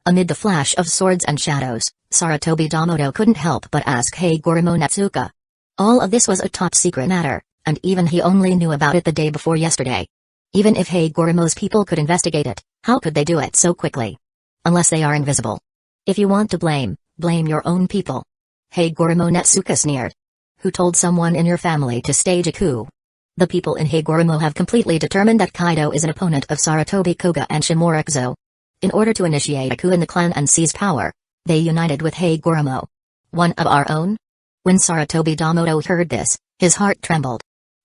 Amid the flash of swords and shadows, Sarutobi Damoto couldn't help but ask Heigurumo Netsuka. All of this was a top-secret matter, and even he only knew about it the day before yesterday. Even if Heigurumo's people could investigate it, how could they do it so quickly? Unless they are invisible. If you want to blame your own people. Heigurumo Netsuka sneered. Who told someone in your family to stage a coup? The people in Heigurumo have completely determined that Kaido is an opponent of Sarutobi Koga and Shimura. In order to initiate a coup in the clan and seize power, they united with Heigurumo. One of our own? When Sarutobi Damoto heard this, his heart trembled.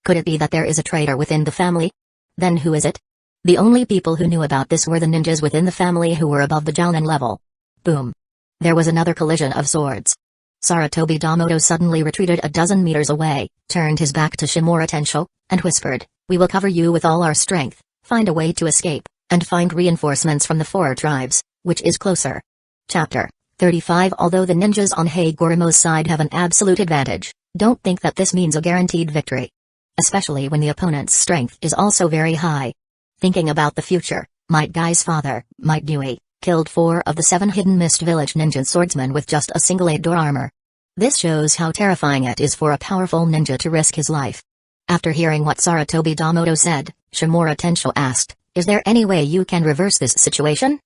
Could it be that there is a traitor within the family? Then who is it? The only people who knew about this were the ninjas within the family who were above the jounen level. Boom. There was another collision of swords. Sarutobi Damoto suddenly retreated a dozen meters away, turned his back to Shimura Tensho, and whispered, "We will cover you with all our strength, find a way to escape, and find reinforcements from the four tribes, which is closer." Chapter 35. Although the ninjas on Heigurumo's side have an absolute advantage, don't think that this means a guaranteed victory. Especially when the opponent's strength is also very high. Thinking about the future, Might Guy's father, Might Dewey, killed 4 of the 7 Hidden Mist Village ninja swordsmen with just a single 8-door armor. This shows how terrifying it is for a powerful ninja to risk his life. After hearing what Sarutobi Damoto said, Shimura Tensho asked, "Is there any way you can reverse this situation?"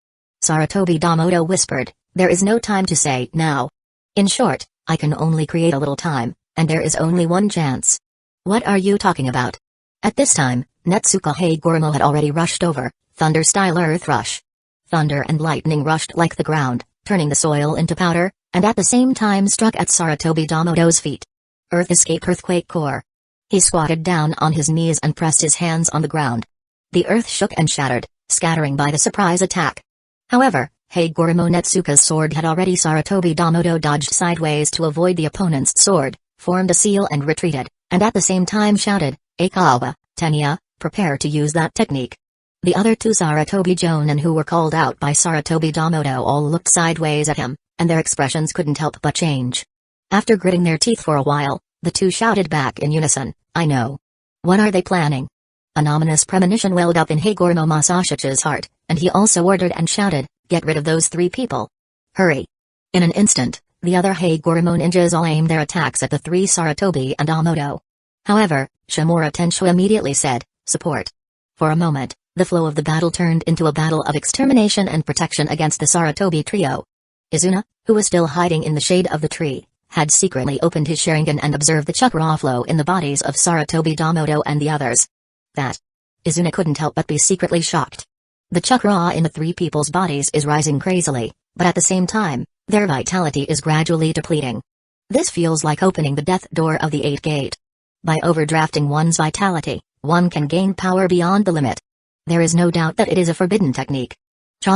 Sarutobi Damoto whispered, "There is no time to say now. In short, I can only create a little time, and there is only one chance." "What are you talking about?" At this time, Netsuka Heigurumo had already rushed over, thunder-style earth rush. Thunder and lightning rushed like the ground, turning the soil into powder, and at the same time struck at Sarutobi Damoto's feet. Earth escape earthquake core. He squatted down on his knees and pressed his hands on the ground. The earth shook and shattered, scattering by the surprise attack. However, Heigurumo Netsuka's sword had already. Sarutobi Damoto dodged sideways to avoid the opponent's sword, formed a seal and retreated, and at the same time shouted, "Aikawa, Tenya, prepare to use that technique." The other 2 Sarutobi jounen who were called out by Sarutobi Damoto all looked sideways at him, and their expressions couldn't help but change. After gritting their teeth for a while, the 2 shouted back in unison, "I know." What are they planning? An ominous premonition welled up in Heigurumo Masashi's heart, and he also ordered and shouted, "Get rid of those 3 people. Hurry." In an instant, the other Heigurumo ninjas all aimed their attacks at the 3 Sarutobi and Damoto. However, Shimura Tensho immediately said, "Support." For a moment, the flow of the battle turned into a battle of extermination and protection against the Sarutobi trio. Izuna, who was still hiding in the shade of the tree, had secretly opened his Sharingan and observed the chakra flow in the bodies of Sarutobi Damoto and the others. That Izuna couldn't help but be secretly shocked. The chakra in the 3 people's bodies is rising crazily, but at the same time, their vitality is gradually depleting. This feels like opening the death door of the 8th gate. By overdrafting one's vitality, one can gain power beyond the limit. There is no doubt that it is a forbidden technique.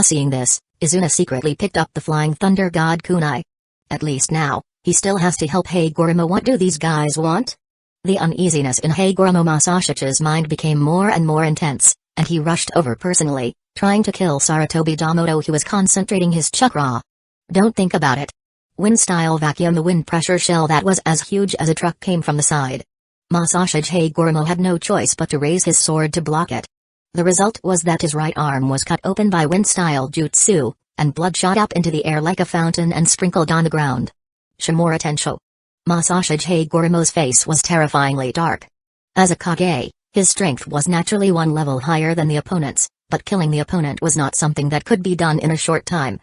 Seeing this, Izuna secretly picked up the flying thunder god kunai. At least now, he still has to help Heigurumo. What do these guys want? The uneasiness in Heigurumo Masashi's mind became more and more intense, and he rushed over personally, trying to kill Sarutobi Damoto who was concentrating his chakra. Don't think about it. Wind-style vacuum. The wind pressure shell that was as huge as a truck came from the side. Masashi Heigurumo had no choice but to raise his sword to block it. The result was that his right arm was cut open by wind-style jutsu, and blood shot up into the air like a fountain and sprinkled on the ground. Shimura Tensho. Masashi Heigurumo's face was terrifyingly dark. As a Kage, His strength was naturally one level higher than the opponent's, but killing the opponent was not something that could be done in a short time.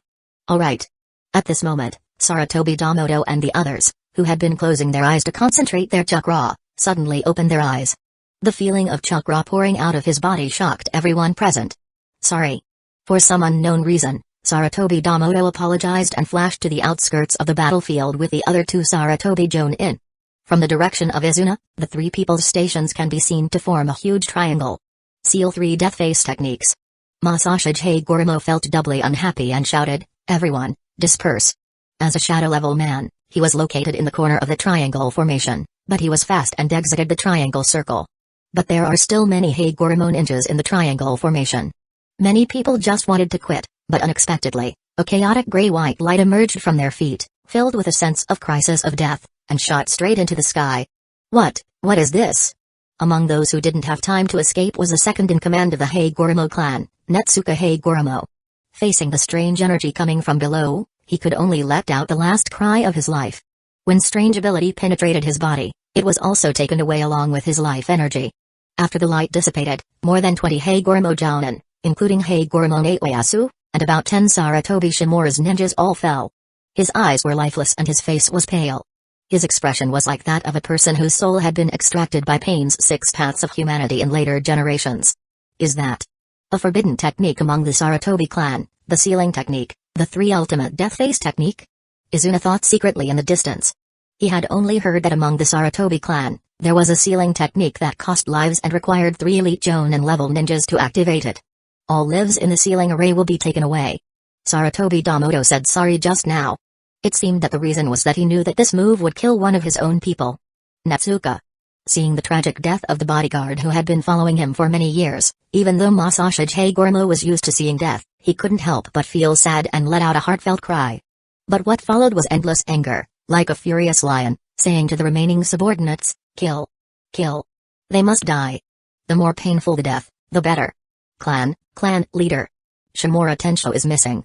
Alright. At this moment, Sarutobi Damoto and the others, who had been closing their eyes to concentrate their chakra, suddenly opened their eyes. The feeling of chakra pouring out of his body shocked everyone present. Sorry. For some unknown reason, Sarutobi Damoto apologized and flashed to the outskirts of the battlefield with the other two Sarutobi Jonin. From the direction of Izuna, the three people's stations can be seen to form a huge triangle. Seal 3 Death Face Techniques. Masashi Hagoromo felt doubly unhappy and shouted, "Everyone, disperse." As a shadow-level man, he was located in the corner of the triangle formation, but he was fast and exited the triangle circle. But there are still many Hagoromo ninjas in the triangle formation. Many people just wanted to quit, but unexpectedly, a chaotic gray-white light emerged from their feet, filled with a sense of crisis of death, and shot straight into the sky. What is this? Among those who didn't have time to escape was the second in command of the Hagoromo clan, Netsuka Hagoromo. Facing the strange energy coming from below, he could only let out the last cry of his life. When strange ability penetrated his body, it was also taken away along with his life energy. After the light dissipated, more than 20 Hagoromo Jounin, including Hagoromo Naoyasu, and about 10 Sarutobi Shimura's ninjas all fell. His eyes were lifeless and his face was pale. His expression was like that of a person whose soul had been extracted by Pain's 6 paths of humanity in later generations. Is that a forbidden technique among the Sarutobi clan, the sealing technique, the 3 ultimate death face technique? Izuna thought secretly in the distance. He had only heard that among the Sarutobi clan, there was a sealing technique that cost lives and required 3 elite Jonin level ninjas to activate it. All lives in the sealing array will be taken away. Sarutobi Damoto said sorry just now. It seemed that the reason was that he knew that this move would kill one of his own people. Netsuka. Seeing the tragic death of the bodyguard who had been following him for many years, even though Masashi Hagoromo was used to seeing death, he couldn't help but feel sad and let out a heartfelt cry. But what followed was endless anger, like a furious lion, saying to the remaining subordinates, "Kill. Kill. They must die. The more painful the death, the better. Clan leader. Shimura Tensho is missing."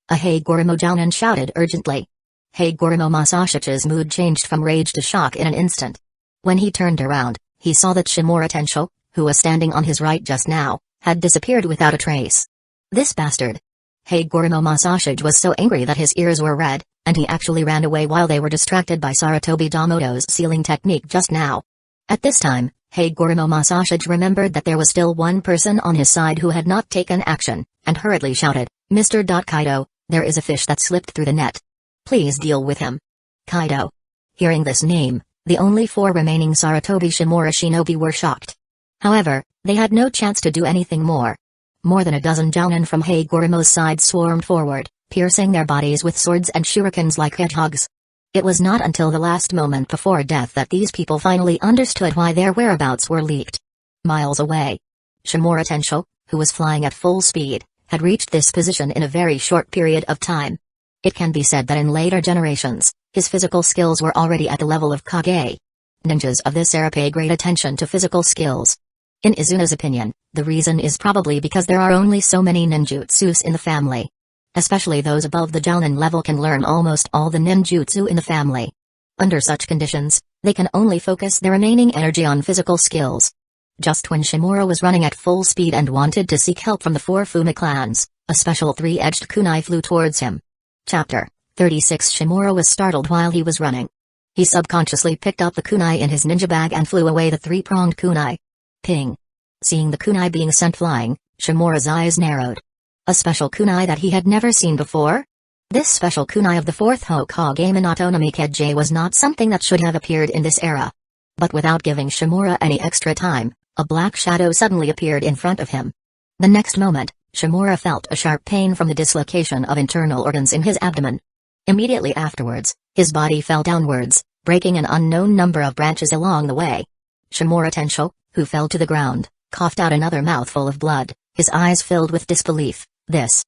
A Hagoromo Jounin shouted urgently. Hagoromo Masashi's mood changed from rage to shock in an instant. When he turned around, he saw that Shimura Tensho, who was standing on his right just now, had disappeared without a trace. This bastard. Hagoromo Masashi was so angry that his ears were red, and he actually ran away while they were distracted by Sarutobi Damoto's sealing technique just now. At this time, Hagoromo Masashi remembered that there was still one person on his side who had not taken action, and hurriedly shouted, "Mr. Kaido, there is a fish that slipped through the net. Please deal with him." Kaido. Hearing this name, the only 4 remaining Sarutobi Shimura shinobi were shocked. However, they had no chance to do anything more. More than a dozen Jounin from Hagoromo's side swarmed forward, piercing their bodies with swords and shurikens like hedgehogs. It was not until the last moment before death that these people finally understood why their whereabouts were leaked. Miles away, Shimura Tensho, who was flying at full speed, had reached this position in a very short period of time. It can be said that in later generations, his physical skills were already at the level of Kage. Ninjas of this era pay great attention to physical skills. In Izuna's opinion, the reason is probably because there are only so many ninjutsus in the family. Especially those above the Jounin level can learn almost all the ninjutsu in the family. Under such conditions, they can only focus their remaining energy on physical skills. Just when Shimura was running at full speed and wanted to seek help from the 4 Fuma clans, a special 3-edged kunai flew towards him. Chapter 36 Shimura was startled while he was running. He subconsciously picked up the kunai in his ninja bag and flew away the 3-pronged kunai. Ping. Seeing the kunai being sent flying, Shimura's eyes narrowed. A special kunai that he had never seen before? This special kunai of the 4th Hokage Minato no Mikeji was not something that should have appeared in this era. But without giving Shimura any extra time, a black shadow suddenly appeared in front of him. The next moment, Shimura felt a sharp pain from the dislocation of internal organs in his abdomen. Immediately afterwards, his body fell downwards, breaking an unknown number of branches along the way. Shimura Tensho, who fell to the ground, coughed out another mouthful of blood, his eyes filled with disbelief. This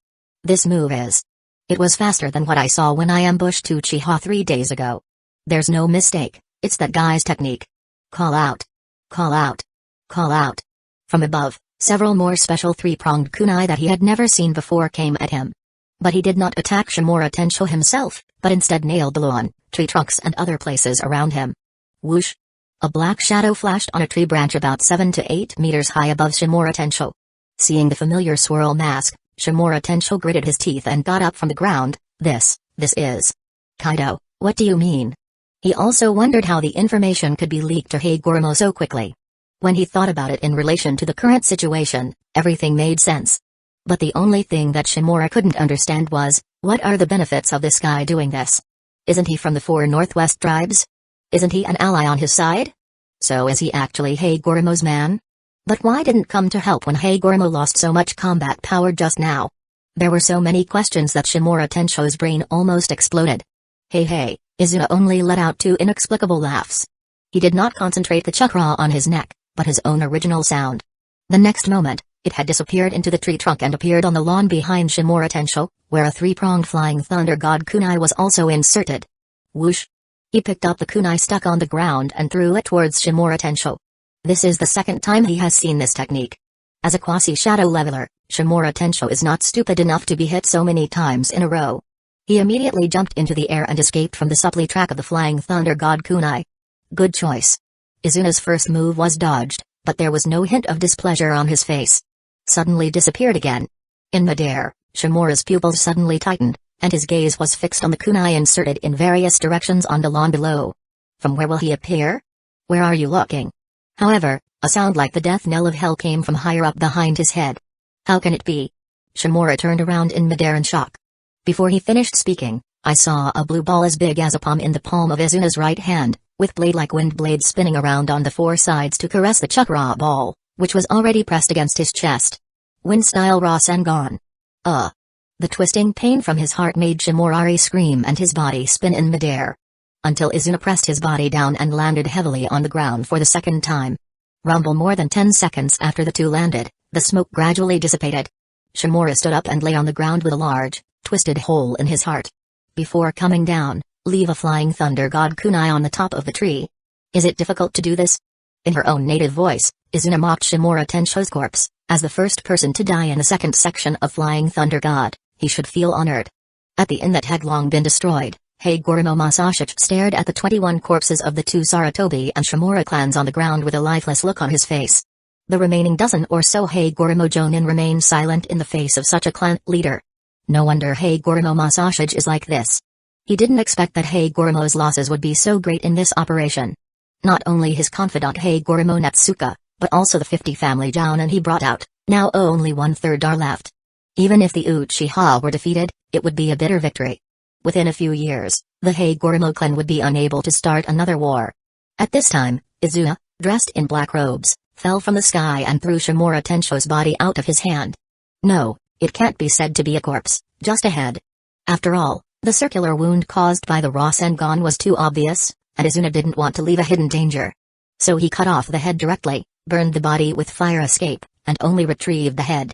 move is. It was faster than what I saw when I ambushed Uchiha 3 days ago. There's no mistake, it's that guy's technique. Call out. Call out. Call out. From above, several more special 3-pronged kunai that he had never seen before came at him. But he did not attack Shimura Tensho himself, but instead nailed the lawn, tree trunks and other places around him. Whoosh. A black shadow flashed on a tree branch about 7 to 8 meters high above Shimura Tensho. Seeing the familiar swirl mask, Shimura Tensho gritted his teeth and got up from the ground. This is... Kaido, what do you mean? He also wondered how the information could be leaked to Hagoromo so quickly. When he thought about it in relation to the current situation, everything made sense. But the only thing that Shimura couldn't understand was, what are the benefits of this guy doing this? Isn't he from the 4 Northwest tribes? Isn't he an ally on his side? So is he actually Hagoromo's man? But why didn't come to help when Hagoromo lost so much combat power just now? There were so many questions that Shimura Tensho's brain almost exploded. Hey, Izuna only let out 2 inexplicable laughs. He did not concentrate the chakra on his neck, but his own original sound. The next moment, it had disappeared into the tree trunk and appeared on the lawn behind Shimura Tensho, where a 3-pronged flying thunder god kunai was also inserted. Whoosh! He picked up the kunai stuck on the ground and threw it towards Shimura Tensho. This is the second time he has seen this technique. As a quasi-shadow leveler, Shimura Tensho is not stupid enough to be hit so many times in a row. He immediately jumped into the air and escaped from the supply track of the flying thunder god kunai. Good choice. Izuna's first move was dodged, but there was no hint of displeasure on his face. Suddenly disappeared again. In midair, Shimura's pupils suddenly tightened, and his gaze was fixed on the kunai inserted in various directions on the lawn below. From where will he appear? Where are you looking? However, a sound like the death knell of hell came from higher up behind his head. How can it be? Shimura turned around in midair in shock. Before he finished speaking, I saw a blue ball as big as a palm in the palm of Izuna's right hand, with blade-like wind blades spinning around on the 4 sides to caress the chakra ball, which was already pressed against his chest. Wind-style Rasengan. The twisting pain from his heart made Shimura scream and his body spin in midair. Until Izuna pressed his body down and landed heavily on the ground for the second time. Rumble more than 10 seconds after the two landed, the smoke gradually dissipated. Shimura stood up and lay on the ground with a large, twisted hole in his heart. Before coming down, leave a flying thunder god kunai on the top of the tree. Is it difficult to do this? In her own native voice, Izuna mocked Shimura Tensho's corpse. As the first person to die in the second section of Flying Thunder God, he should feel honored. At the inn that had long been destroyed, Hagoromo Masashi stared at the 21 corpses of the 2 Saratobi and Shimura clans on the ground with a lifeless look on his face. The remaining dozen or so Hagoromo Jonin remained silent in the face of such a clan leader. No wonder Hagoromo Masashi is like this. He didn't expect that Hagoromo's losses would be so great in this operation. Not only his confidant Hagoromo Natsuka, but also the 50 family Jounin he brought out, now only 1/3 are left. Even if the Uchiha were defeated, it would be a bitter victory. Within a few years, the Hagoromo clan would be unable to start another war. At this time, Izuna, dressed in black robes, fell from the sky and threw Shimura Tensho's body out of his hand. No, it can't be said to be a corpse, just a head. After all, the circular wound caused by the Rasengan was too obvious, and Izuna didn't want to leave a hidden danger. So he cut off the head directly, burned the body with fire escape, and only retrieved the head.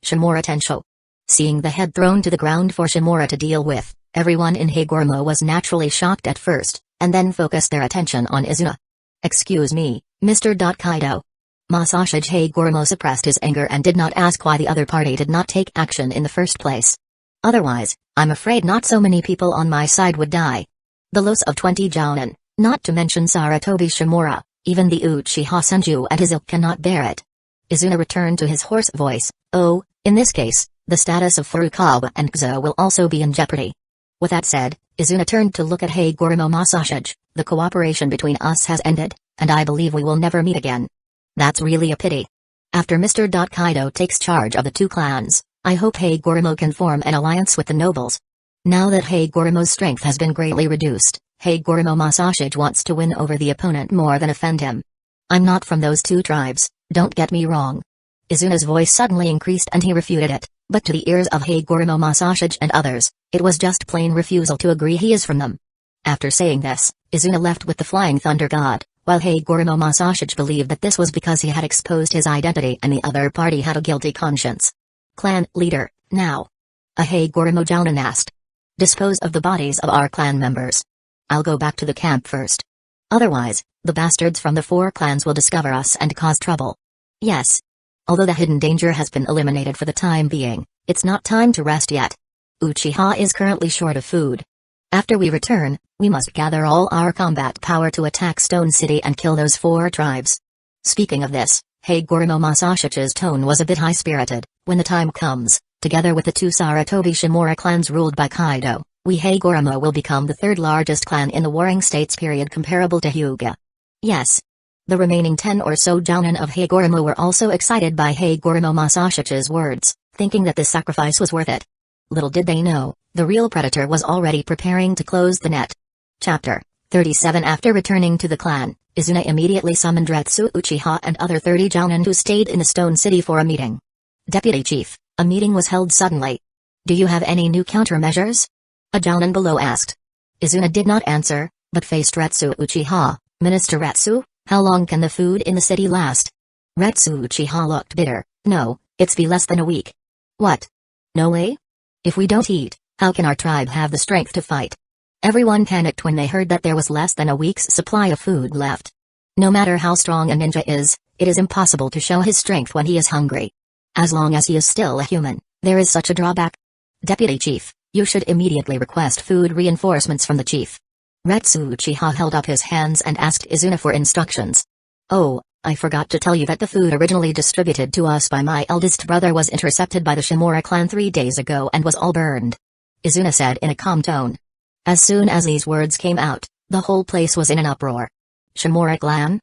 Shimura Tensho. Seeing the head thrown to the ground for Shimura to deal with, everyone in Hagoromo was naturally shocked at first, and then focused their attention on Izuna. Excuse me, Mr. Kaido. Masashi Hagoromo suppressed his anger and did not ask why the other party did not take action in the first place. Otherwise, I'm afraid not so many people on my side would die. The loss of 20 Jounin, not to mention Saratobi Shimura, even the Uchiha Senju and his ilk cannot bear it. Izuna returned to his hoarse voice. Oh, in this case, the status of Furukawa and Kzo will also be in jeopardy. With that said, Izuna turned to look at Hagoromo Masashi. The cooperation between us has ended, and I believe we will never meet again. That's really a pity. After Mr. Kaido takes charge of the 2 clans, I hope Hagoromo can form an alliance with the nobles. Now that Hagoromo's strength has been greatly reduced, Hagoromo Masashi wants to win over the opponent more than offend him. I'm not from those 2 tribes, don't get me wrong. Izuna's voice suddenly increased and he refuted it, but to the ears of Hagoromo Masashi and others, it was just plain refusal to agree he is from them. After saying this, Izuna left with the Flying Thunder God, while Hagoromo Masashi believed that this was because he had exposed his identity and the other party had a guilty conscience. Clan leader, now. A Hagoromo Jounin asked. Dispose of the bodies of our clan members. I'll go back to the camp first. Otherwise, the bastards from the 4 clans will discover us and cause trouble. Yes. Although the hidden danger has been eliminated for the time being, it's not time to rest yet. Uchiha is currently short of food. After we return, we must gather all our combat power to attack Stone City and kill those 4 tribes. Speaking of this, Hagoromo Masashichi's tone was a bit high-spirited. When the time comes, together with the 2 Sarutobi Shimura clans ruled by Kaido, we Hagoromo will become the 3rd largest clan in the Warring States period, comparable to Hyuga. Yes. The remaining 10 or so Jounin of Hagoromo were also excited by Hagoromo Masashichi's words, thinking that this sacrifice was worth it. Little did they know, the real predator was already preparing to close the net. Chapter 37. After returning to the clan, Izuna immediately summoned Naruto Uchiha and other 30 Jounin who stayed in the Stone City for a meeting. Deputy Chief, a meeting was held suddenly. Do you have any new countermeasures? A Jounin below asked. Izuna did not answer, but faced Naruto Uchiha. Minister Naruto, how long can the food in the city last? Naruto Uchiha looked bitter. No, it's be less than a week. What? No way? If we don't eat, how can our tribe have the strength to fight? Everyone panicked when they heard that there was less than a week's supply of food left. No matter how strong a ninja is, it is impossible to show his strength when he is hungry. As long as he is still a human, there is such a drawback. Deputy Chief, you should immediately request food reinforcements from the chief. Naruto Uchiha held up his hands and asked Izuna for instructions. Oh, I forgot to tell you that the food originally distributed to us by my eldest brother was intercepted by the Shimura clan 3 days ago and was all burned. Izuna said in a calm tone. As soon as these words came out, the whole place was in an uproar. Shimura clan?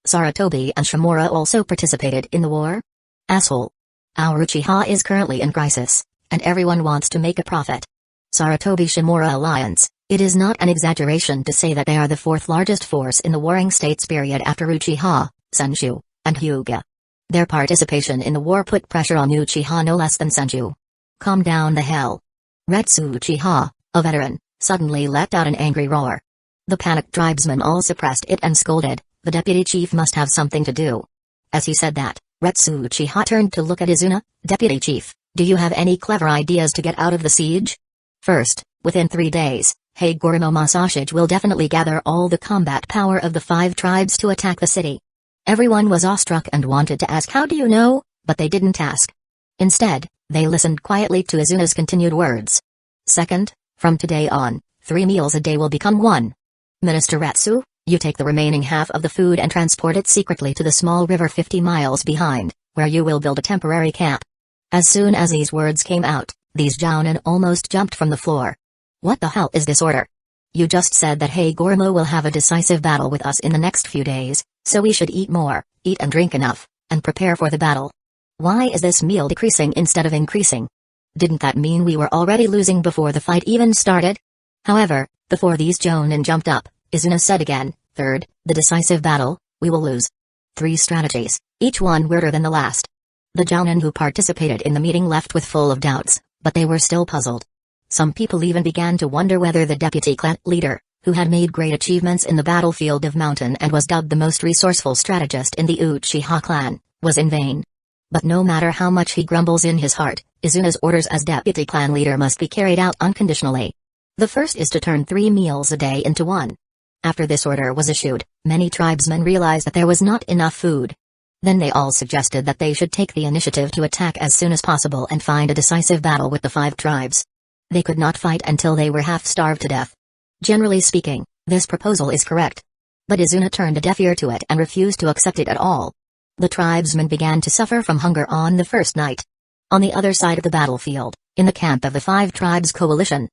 Sarutobi and Shimura also participated in the war? Asshole. Our Uchiha is currently in crisis, and everyone wants to make a profit. Sarutobi-Shimura alliance, it is not an exaggeration to say that they are the 4th largest force in the Warring States period after Uchiha, Senju, and Hyuga. Their participation in the war put pressure on Uchiha no less than Senju. Calm down the hell. Naruto Uchiha, a veteran, suddenly let out an angry roar. The panicked tribesmen all suppressed it and scolded, the deputy chief must have something to do. As he said that, Naruto Uchiha turned to look at Izuna. Deputy chief, do you have any clever ideas to get out of the siege? First, within 3 days, Hagoromo Masashichi will definitely gather all the combat power of the 5 tribes to attack the city. Everyone was awestruck and wanted to ask how do you know, but they didn't ask. Instead, they listened quietly to Izuna's continued words. Second, from today on, 3 meals a day will become 1. Minister Naruto, you take the remaining half of the food and transport it secretly to the small river 50 miles behind, where you will build a temporary camp. As soon as these words came out, these Jounin almost jumped from the floor. What the hell is this order? You just said that Hagoromo will have a decisive battle with us in the next few days, so we should eat more, eat and drink enough, and prepare for the battle. Why is this meal decreasing instead of increasing? Didn't that mean we were already losing before the fight even started? However, before these Jounin jumped up, Izuna said again, third, the decisive battle, we will lose. 3 strategies, each one weirder than the last. The Jounin who participated in the meeting left with full of doubts, but they were still puzzled. Some people even began to wonder whether the deputy clan leader, who had made great achievements in the battlefield of Mountain and was dubbed the most resourceful strategist in the Uchiha clan, was in vain. But no matter how much he grumbles in his heart, Izuna's orders as deputy clan leader must be carried out unconditionally. The first is to turn 3 meals a day into 1. After this order was issued, many tribesmen realized that there was not enough food. Then they all suggested that they should take the initiative to attack as soon as possible and find a decisive battle with the 5 tribes. They could not fight until they were half starved to death. Generally speaking, this proposal is correct. But Izuna turned a deaf ear to it and refused to accept it at all. The tribesmen began to suffer from hunger on the first night. On the other side of the battlefield, in the camp of the 5 tribes coalition,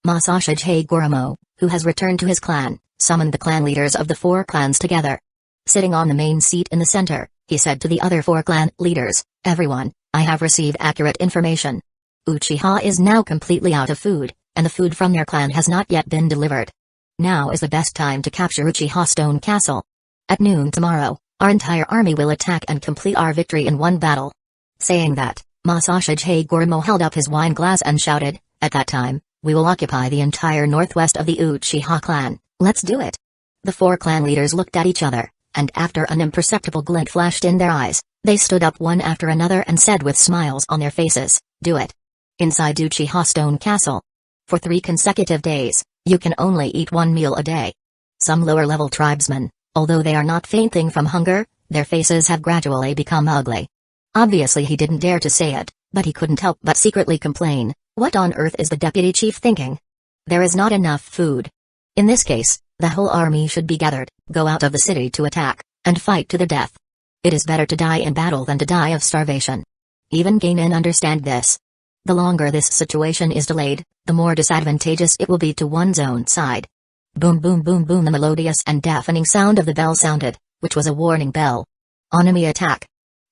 Masashichi Hagoromo, who has returned to his clan, summoned the clan leaders of the 4 clans together. Sitting on the main seat in the center, he said to the other 4 clan leaders, everyone, I have received accurate information. Uchiha is now completely out of food, and the food from their clan has not yet been delivered. Now is the best time to capture Uchiha Stone Castle. At noon tomorrow, our entire army will attack and complete our victory in one battle. Saying that, Masashichi Hagoromo held up his wine glass and shouted, at that time, we will occupy the entire northwest of the Uchiha clan, let's do it. The 4 clan leaders looked at each other, and after an imperceptible glint flashed in their eyes, they stood up one after another and said with smiles on their faces, do it. Inside Uchiha Stone Castle. For 3 consecutive days, you can only eat 1 meal a day. Some lower-level tribesmen, although they are not fainting from hunger, their faces have gradually become ugly. Obviously he didn't dare to say it, but he couldn't help but secretly complain, what on earth is the deputy chief thinking? There is not enough food. In this case, the whole army should be gathered, go out of the city to attack, and fight to the death. It is better to die in battle than to die of starvation. Even Genin understand this. The longer this situation is delayed, the more disadvantageous it will be to one's own side. Boom boom boom boom, the melodious and deafening sound of the bell sounded, which was a warning bell. Enemy attack.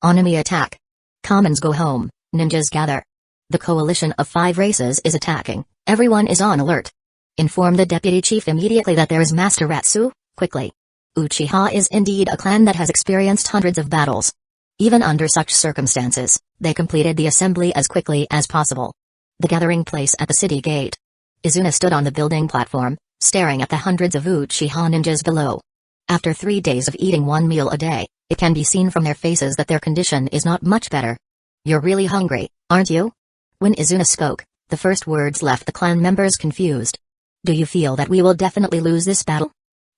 Enemy attack. Commons go home, ninjas gather. The coalition of 5 races is attacking, everyone is on alert. Inform the deputy chief immediately that there is Master Retsu, quickly. Uchiha is indeed a clan that has experienced hundreds of battles. Even under such circumstances, they completed the assembly as quickly as possible. The gathering place at the city gate. Izuna stood on the building platform, staring at the hundreds of Uchiha ninjas below. After 3 days of eating 1 meal a day, it can be seen from their faces that their condition is not much better. You're really hungry, aren't you? When Izuna spoke, the first words left the clan members confused. Do you feel that we will definitely lose this battle?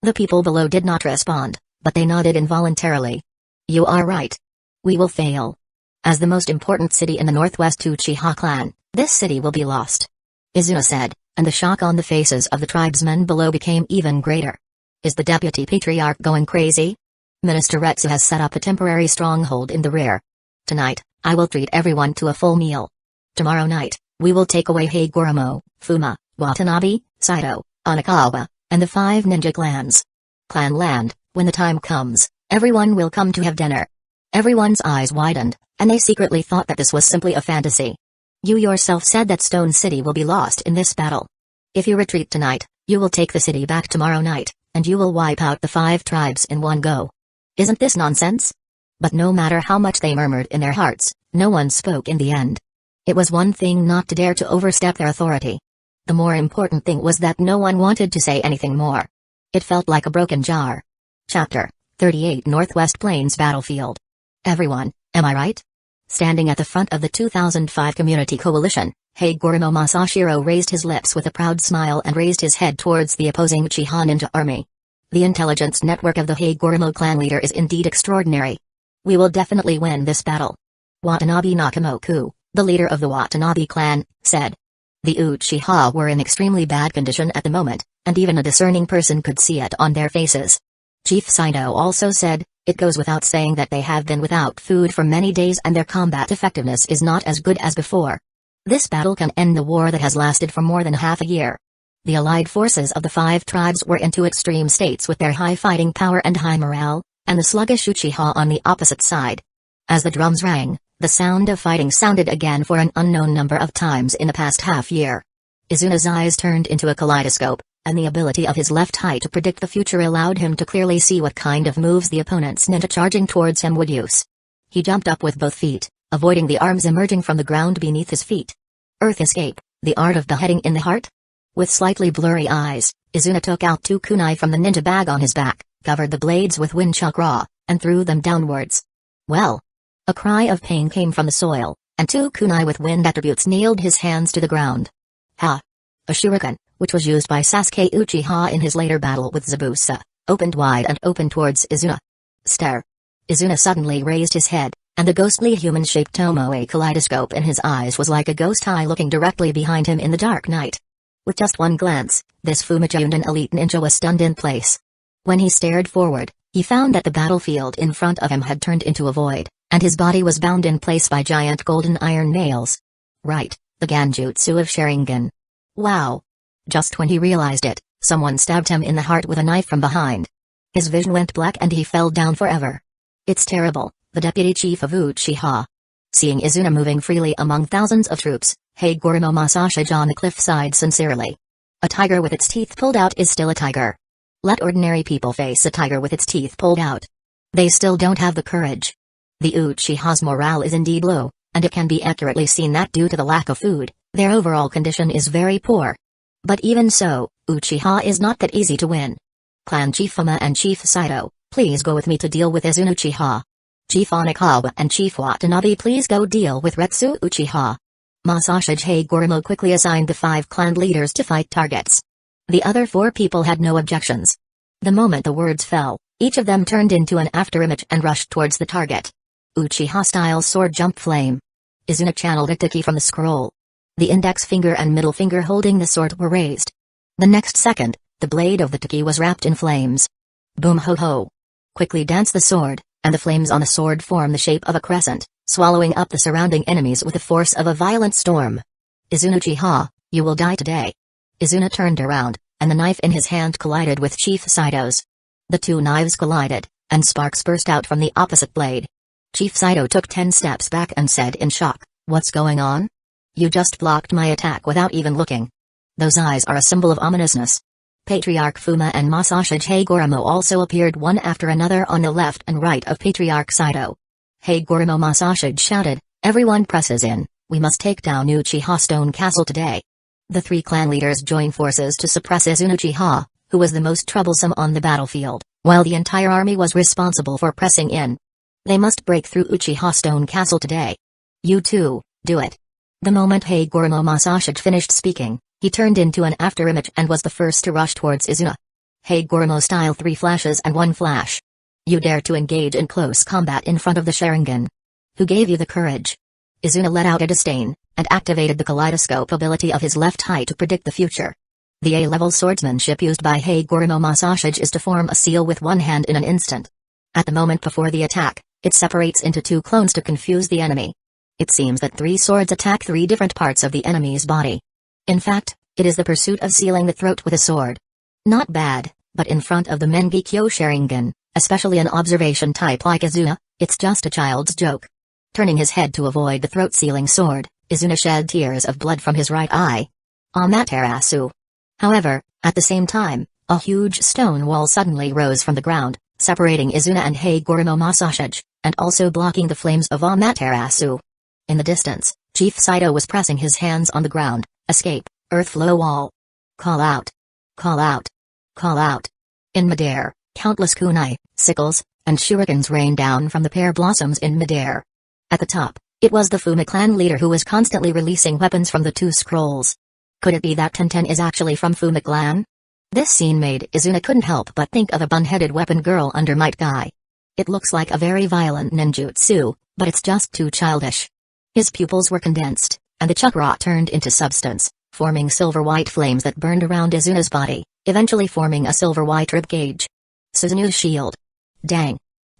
The people below did not respond, but they nodded involuntarily. You are right. We will fail. As the most important city in the Northwest Uchiha clan, this city will be lost. Izuna said, and the shock on the faces of the tribesmen below became even greater. Is the deputy patriarch going crazy? Minister Retsu has set up a temporary stronghold in the rear. Tonight, I will treat everyone to a full meal. Tomorrow night, we will take away Hagoromo, Fuma, Watanabe, Saito, Onikawa, and the 5 ninja clans. Clan land, when the time comes, everyone will come to have dinner. Everyone's eyes widened, and they secretly thought that this was simply a fantasy. You yourself said that Stone City will be lost in this battle. If you retreat tonight, you will take the city back tomorrow night, and you will wipe out the 5 tribes in one go. Isn't this nonsense? But no matter how much they murmured in their hearts, no one spoke in the end. It was one thing not to dare to overstep their authority. The more important thing was that no one wanted to say anything more. It felt like a broken jar. Chapter 38, Northwest Plains Battlefield. Everyone, am I right? Standing at the front of the 2005 Community Coalition, Hagoromo Masashiro raised his lips with a proud smile and raised his head towards the opposing Uchiha ninja army. The intelligence network of the Hagoromo clan leader is indeed extraordinary. We will definitely win this battle. Watanabe Nakamoku, the leader of the Watanabe clan, said. The Uchiha were in extremely bad condition at the moment, and even a discerning person could see it on their faces. Chief Saito also said, it goes without saying that they have been without food for many days and their combat effectiveness is not as good as before. This battle can end the war that has lasted for more than half a year. The allied forces of the 5 tribes were in 2 extreme states with their high fighting power and high morale, and the sluggish Uchiha on the opposite side. As the drums rang, the sound of fighting sounded again for an unknown number of times in the past half year. Izuna's eyes turned into a kaleidoscope, and the ability of his left eye to predict the future allowed him to clearly see what kind of moves the opponent's ninja charging towards him would use. He jumped up with both feet, avoiding the arms emerging from the ground beneath his feet. Earth escape, the art of beheading in the heart? With slightly blurry eyes, Izuna took out 2 kunai from the ninja bag on his back, covered the blades with wind chakra, and threw them downwards. Well! A cry of pain came from the soil, and 2 kunai with wind attributes nailed his hands to the ground. Ha! A shuriken, which was used by Sasuke Uchiha in his later battle with Zabuza, opened wide and opened towards Izuna. Stare! Izuna suddenly raised his head, and the ghostly human-shaped Tomoe kaleidoscope in his eyes was like a ghost eye looking directly behind him in the dark night. With just one glance, this Fumajundan elite ninja was stunned in place. When he stared forward, he found that the battlefield in front of him had turned into a void, and his body was bound in place by giant golden iron nails. Right, the Ganjutsu of Sharingan. Wow! Just when he realized it, someone stabbed him in the heart with a knife from behind. His vision went black and he fell down forever. It's terrible, the deputy chief of Uchiha. Seeing Izuna moving freely among thousands of troops, Hagoromo Masashi on the cliffside sincerely. A tiger with its teeth pulled out is still a tiger. Let ordinary people face a tiger with its teeth pulled out. They still don't have the courage. The Uchiha's morale is indeed low, and it can be accurately seen that due to the lack of food, their overall condition is very poor. But even so, Uchiha is not that easy to win. Clan Chief Fuma and Chief Saito, please go with me to deal with Izuna Uchiha. Chief Onikawa and Chief Watanabe, please go deal with Retsu Uchiha. Masashi Hagoromo quickly assigned the 5 clan leaders to fight targets. The other 4 people had no objections. The moment the words fell, each of them turned into an afterimage and rushed towards the target. Uchiha-style sword jump flame. Izuna channeled a ki from the scroll. The index finger and middle finger holding the sword were raised. The next second, the blade of the Taki was wrapped in flames. Boom ho ho. Quickly danced the sword, and the flames on the sword form the shape of a crescent, swallowing up the surrounding enemies with the force of a violent storm. Izuna Uchiha, you will die today. Izuna turned around, and the knife in his hand collided with Chief Saito's. The two knives collided, and sparks burst out from the opposite blade. Chief Saito took 10 steps back and said in shock, "What's going on? You just blocked my attack without even looking." Those eyes are a symbol of ominousness. Patriarch Fuma and Masashi Hagoromo also appeared one after another on the left and right of Patriarch Saito. Hagoromo Masashi shouted, "Everyone presses in, we must take down Uchiha Stone Castle today." The three clan leaders joined forces to suppress Izuna Uchiha, who was the most troublesome on the battlefield, while the entire army was responsible for pressing in. They must break through Uchiha Stone Castle today. You too, do it. The moment Hagoromo Masashi finished speaking, he turned into an afterimage and was the first to rush towards Izuna. Hagoromo style 3 flashes and 1 flash. You dare to engage in close combat in front of the Sharingan. Who gave you the courage? Izuna let out a disdain, and activated the kaleidoscope ability of his left eye to predict the future. The A-level swordsmanship used by Hagoromo Masashi is to form a seal with one hand in an instant. At the moment before the attack, it separates into 2 clones to confuse the enemy. It seems that 3 swords attack 3 different parts of the enemy's body. In fact, it is the pursuit of sealing the throat with a sword. Not bad, but in front of the Mengekyo Sharingan, especially an observation type like Izuna, it's just a child's joke. Turning his head to avoid the throat-sealing sword, Izuna shed tears of blood from his right eye. Amaterasu. However, at the same time, a huge stone wall suddenly rose from the ground, separating Izuna and Hagoromo Masashi, and also blocking the flames of Amaterasu. In the distance, Chief Saito was pressing his hands on the ground. Escape, earth flow wall. Call out. Call out. Call out. In midair, countless kunai, sickles, and shurikens rained down from the pear blossoms in midair. At the top, it was the Fuma clan leader who was constantly releasing weapons from the 2 scrolls. Could it be that Tenten is actually from Fuma clan? This scene made Izuna couldn't help but think of a bun-headed weapon girl under Might Guy. It looks like a very violent ninjutsu, but it's just too childish. His pupils were condensed, and the chakra turned into substance, forming silver-white flames that burned around Izuna's body, eventually forming a silver-white ribcage. Suzunu's shield. Dang.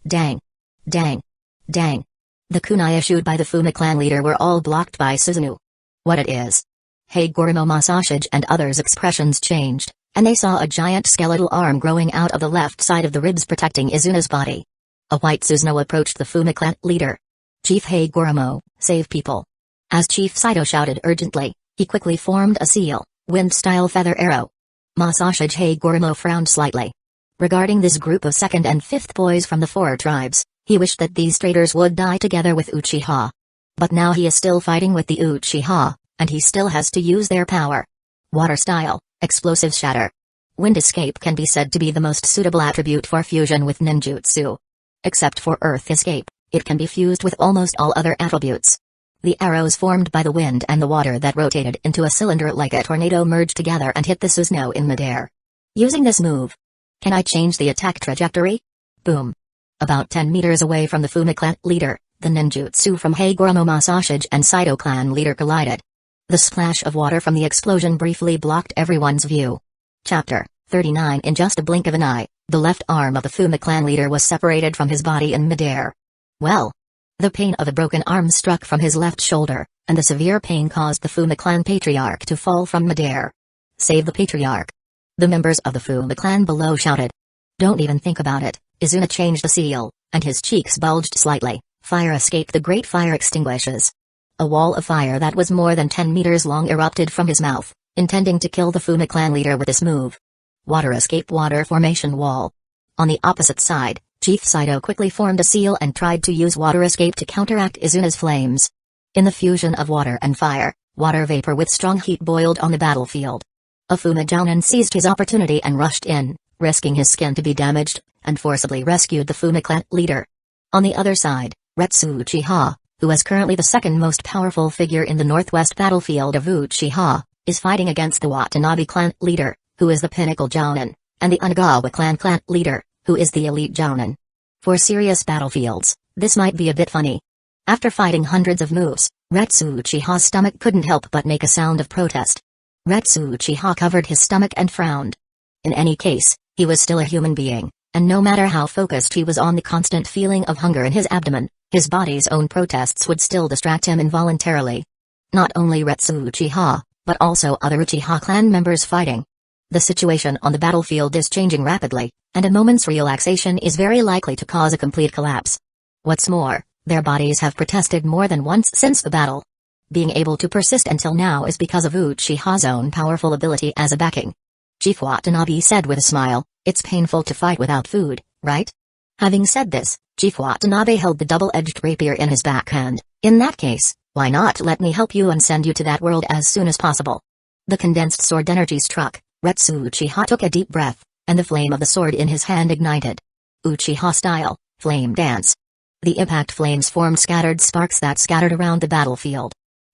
Dang. Dang. Dang. The kunai issued by the Fuma clan leader were all blocked by Suzunu. What it is? Hagoromo Masashi and others' expressions changed, and they saw a giant skeletal arm growing out of the left side of the ribs protecting Izuna's body. A white Suzuno approached the Fuma clan leader. Chief Hagoromo, save people. As Chief Saito shouted urgently, he quickly formed a seal, wind-style feather arrow. Masashi Hagoromo frowned slightly. Regarding this group of 2nd and 5th boys from the 4 tribes, he wished that these traitors would die together with Uchiha. But now he is still fighting with the Uchiha, and he still has to use their power. Water-style, explosive shatter. Wind escape can be said to be the most suitable attribute for fusion with ninjutsu. Except for earth escape, it can be fused with almost all other attributes. The arrows formed by the wind and the water that rotated into a cylinder like a tornado merged together and hit the Suzuno in midair. Using this move, can I change the attack trajectory? Boom. About 10 meters away from the Fuma clan leader, the ninjutsu from Hagoromo Masashi and Saito clan leader collided. The splash of water from the explosion briefly blocked everyone's view. Chapter 39. In just a blink of an eye, the left arm of the Fuma clan leader was separated from his body in midair. Well. The pain of a broken arm struck from his left shoulder, and the severe pain caused the Fuma clan patriarch to fall from midair. Save the patriarch. The members of the Fuma clan below shouted. Don't even think about it. Izuna changed the seal, and his cheeks bulged slightly. Fire escaped. The great fire extinguishes. A wall of fire that was more than 10 meters long erupted from his mouth, intending to kill the Fuma clan leader with this move. Water escape. Water formation wall. On the opposite side, Chief Saito quickly formed a seal and tried to use water escape to counteract Izuna's flames. In the fusion of water and fire, water vapor with strong heat boiled on the battlefield. A Fuma Jounin seized his opportunity and rushed in, risking his skin to be damaged, and forcibly rescued the Fuma clan leader. On the other side, Retsu Uchiha, who is currently the 2nd most powerful figure in the northwest battlefield of Uchiha, is fighting against the Watanabe clan leader, who is the pinnacle Jounin, and the Onagawa clan leader, who is the elite Jounin. For serious battlefields, this might be a bit funny. After fighting hundreds of moves, Retsu Uchiha's stomach couldn't help but make a sound of protest. Retsu Uchiha covered his stomach and frowned. In any case, he was still a human being, and no matter how focused he was on the constant feeling of hunger in his abdomen, his body's own protests would still distract him involuntarily. Not only Retsu Uchiha, but also other Uchiha clan members fighting. The situation on the battlefield is changing rapidly, and a moment's relaxation is very likely to cause a complete collapse. What's more, their bodies have protested more than once since the battle. Being able to persist until now is because of Uchiha's own powerful ability as a backing. Chief Watanabe said with a smile, "It's painful to fight without food, right?" Having said this, Chief Watanabe held the double-edged rapier in his backhand. "In that case, why not let me help you and send you to that world as soon as possible?" The condensed sword energy struck. Retsu Uchiha took a deep breath, and the flame of the sword in his hand ignited. Uchiha style, flame dance. The impact flames formed scattered sparks that scattered around the battlefield.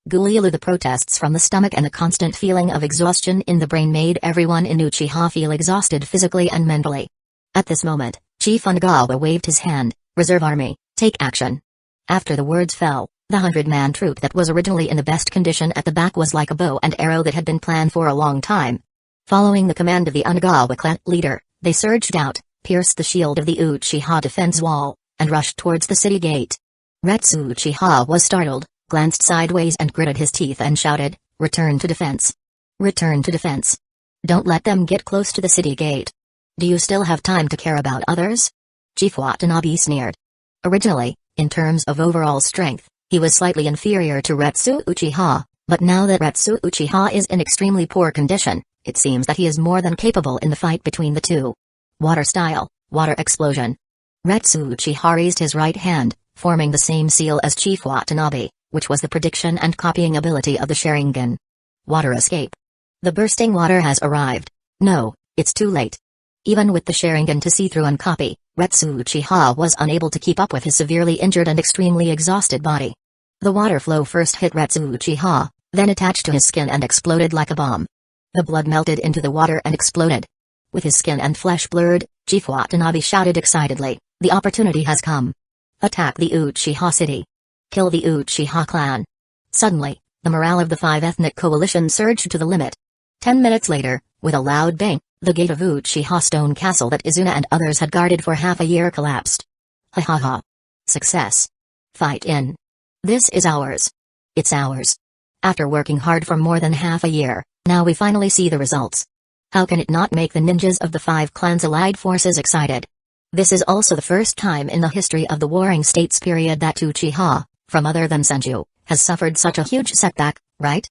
Gulielu, the protests from the stomach and the constant feeling of exhaustion in the brain made everyone in Uchiha feel exhausted physically and mentally. At this moment, Chief Unagawa waved his hand. "Reserve army, take action." After the words fell, the 100-man troop that was originally in the best condition at the back was like a bow and arrow that had been planned for a long time. Following the command of the Unagawa clan leader, they surged out, pierced the shield of the Uchiha defense wall, and rushed towards the city gate. Retsu Uchiha was startled, glanced sideways and gritted his teeth and shouted, "Return to defense. Return to defense. Don't let them get close to the city gate. Do you still have time to care about others?" Chief Watanabe sneered. Originally, in terms of overall strength, he was slightly inferior to Retsu Uchiha, but now that Retsu Uchiha is in extremely poor condition, it seems that he is more than capable in the fight between the two. Water style, water explosion. Retsu Uchiha raised his right hand, forming the same seal as Chief Watanabe, which was the prediction and copying ability of the Sharingan. Water escape. The bursting water has arrived. No, it's too late. Even with the Sharingan to see through and copy, Retsu Uchiha was unable to keep up with his severely injured and extremely exhausted body. The water flow first hit Retsu Uchiha, then attached to his skin and exploded like a bomb. The blood melted into the water and exploded. With his skin and flesh blurred, Chief Watanabe shouted excitedly, "The opportunity has come. Attack the Uchiha city. Kill the Uchiha clan." Suddenly, the morale of the 5 ethnic coalition surged to the limit. 10 minutes later, with a loud bang, the gate of Uchiha stone castle that Izuna and others had guarded for half a year collapsed. Ha ha ha. Success. Fight in. This is ours. It's ours. After working hard for more than half a year, now we finally see the results. How can it not make the ninjas of the 5 clans' allied forces excited? This is also the first time in the history of the Warring States period that Uchiha, from other than Senju, has suffered such a huge setback, right?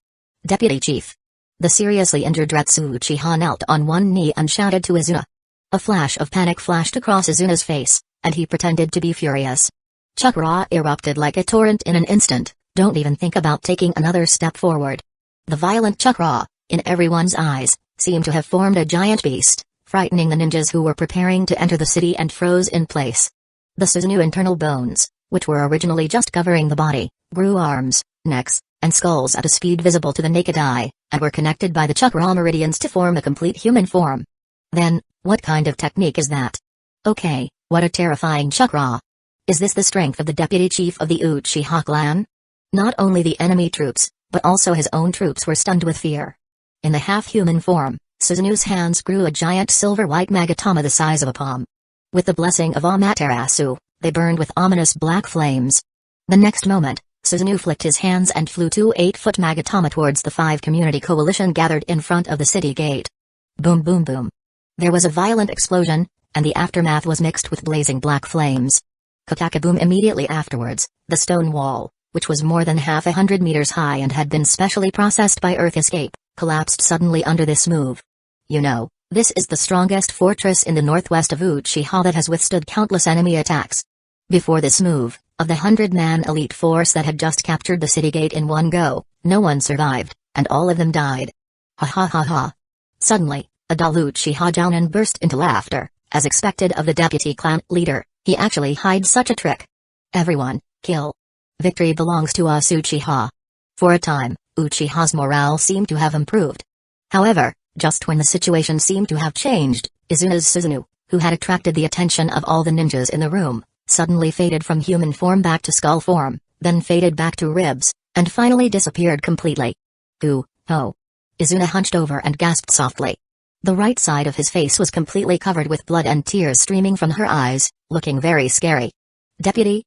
Deputy Chief. The seriously injured Retsu Uchiha knelt on one knee and shouted to Izuna. A flash of panic flashed across Izuna's face, and he pretended to be furious. Chakra erupted like a torrent in an instant. Don't even think about taking another step forward. The violent chakra, in everyone's eyes, seemed to have formed a giant beast, frightening the ninjas who were preparing to enter the city and froze in place. The Susanoo internal bones, which were originally just covering the body, grew arms, necks, and skulls at a speed visible to the naked eye, and were connected by the chakra meridians to form a complete human form. Then, what kind of technique is that? Okay, what a terrifying chakra. Is this the strength of the deputy chief of the Uchiha clan? Not only the enemy troops, but also his own troops were stunned with fear. In the half-human form, Susanoo's hands grew a giant silver-white magatama the size of a palm. With the blessing of Amaterasu, they burned with ominous black flames. The next moment, Susanoo flicked his hands and flew 2 8-foot magatama towards the 5 community coalition gathered in front of the city gate. Boom boom boom. There was a violent explosion, and the aftermath was mixed with blazing black flames. Kakakaboom. Immediately afterwards, the stone wall, which was more than 100 meters high and had been specially processed by Earth Escape, collapsed suddenly under this move. You know, this is the strongest fortress in the northwest of Uchiha that has withstood countless enemy attacks. Before this move, of the 100-man elite force that had just captured the city gate in one go, no one survived, and all of them died. Ha ha ha ha. Suddenly, a dull Uchiha Jounin burst into laughter, as expected of the deputy clan leader. He actually hides such a trick. Everyone, kill. Victory belongs to us Uchiha. For a time, Uchiha's morale seemed to have improved. However, just when the situation seemed to have changed, Izuna's Susanoo, who had attracted the attention of all the ninjas in the room, suddenly faded from human form back to skull form, then faded back to ribs, and finally disappeared completely. Ho. Izuna hunched over and gasped softly. The right side of his face was completely covered with blood and tears streaming from her eyes, looking very scary. Deputy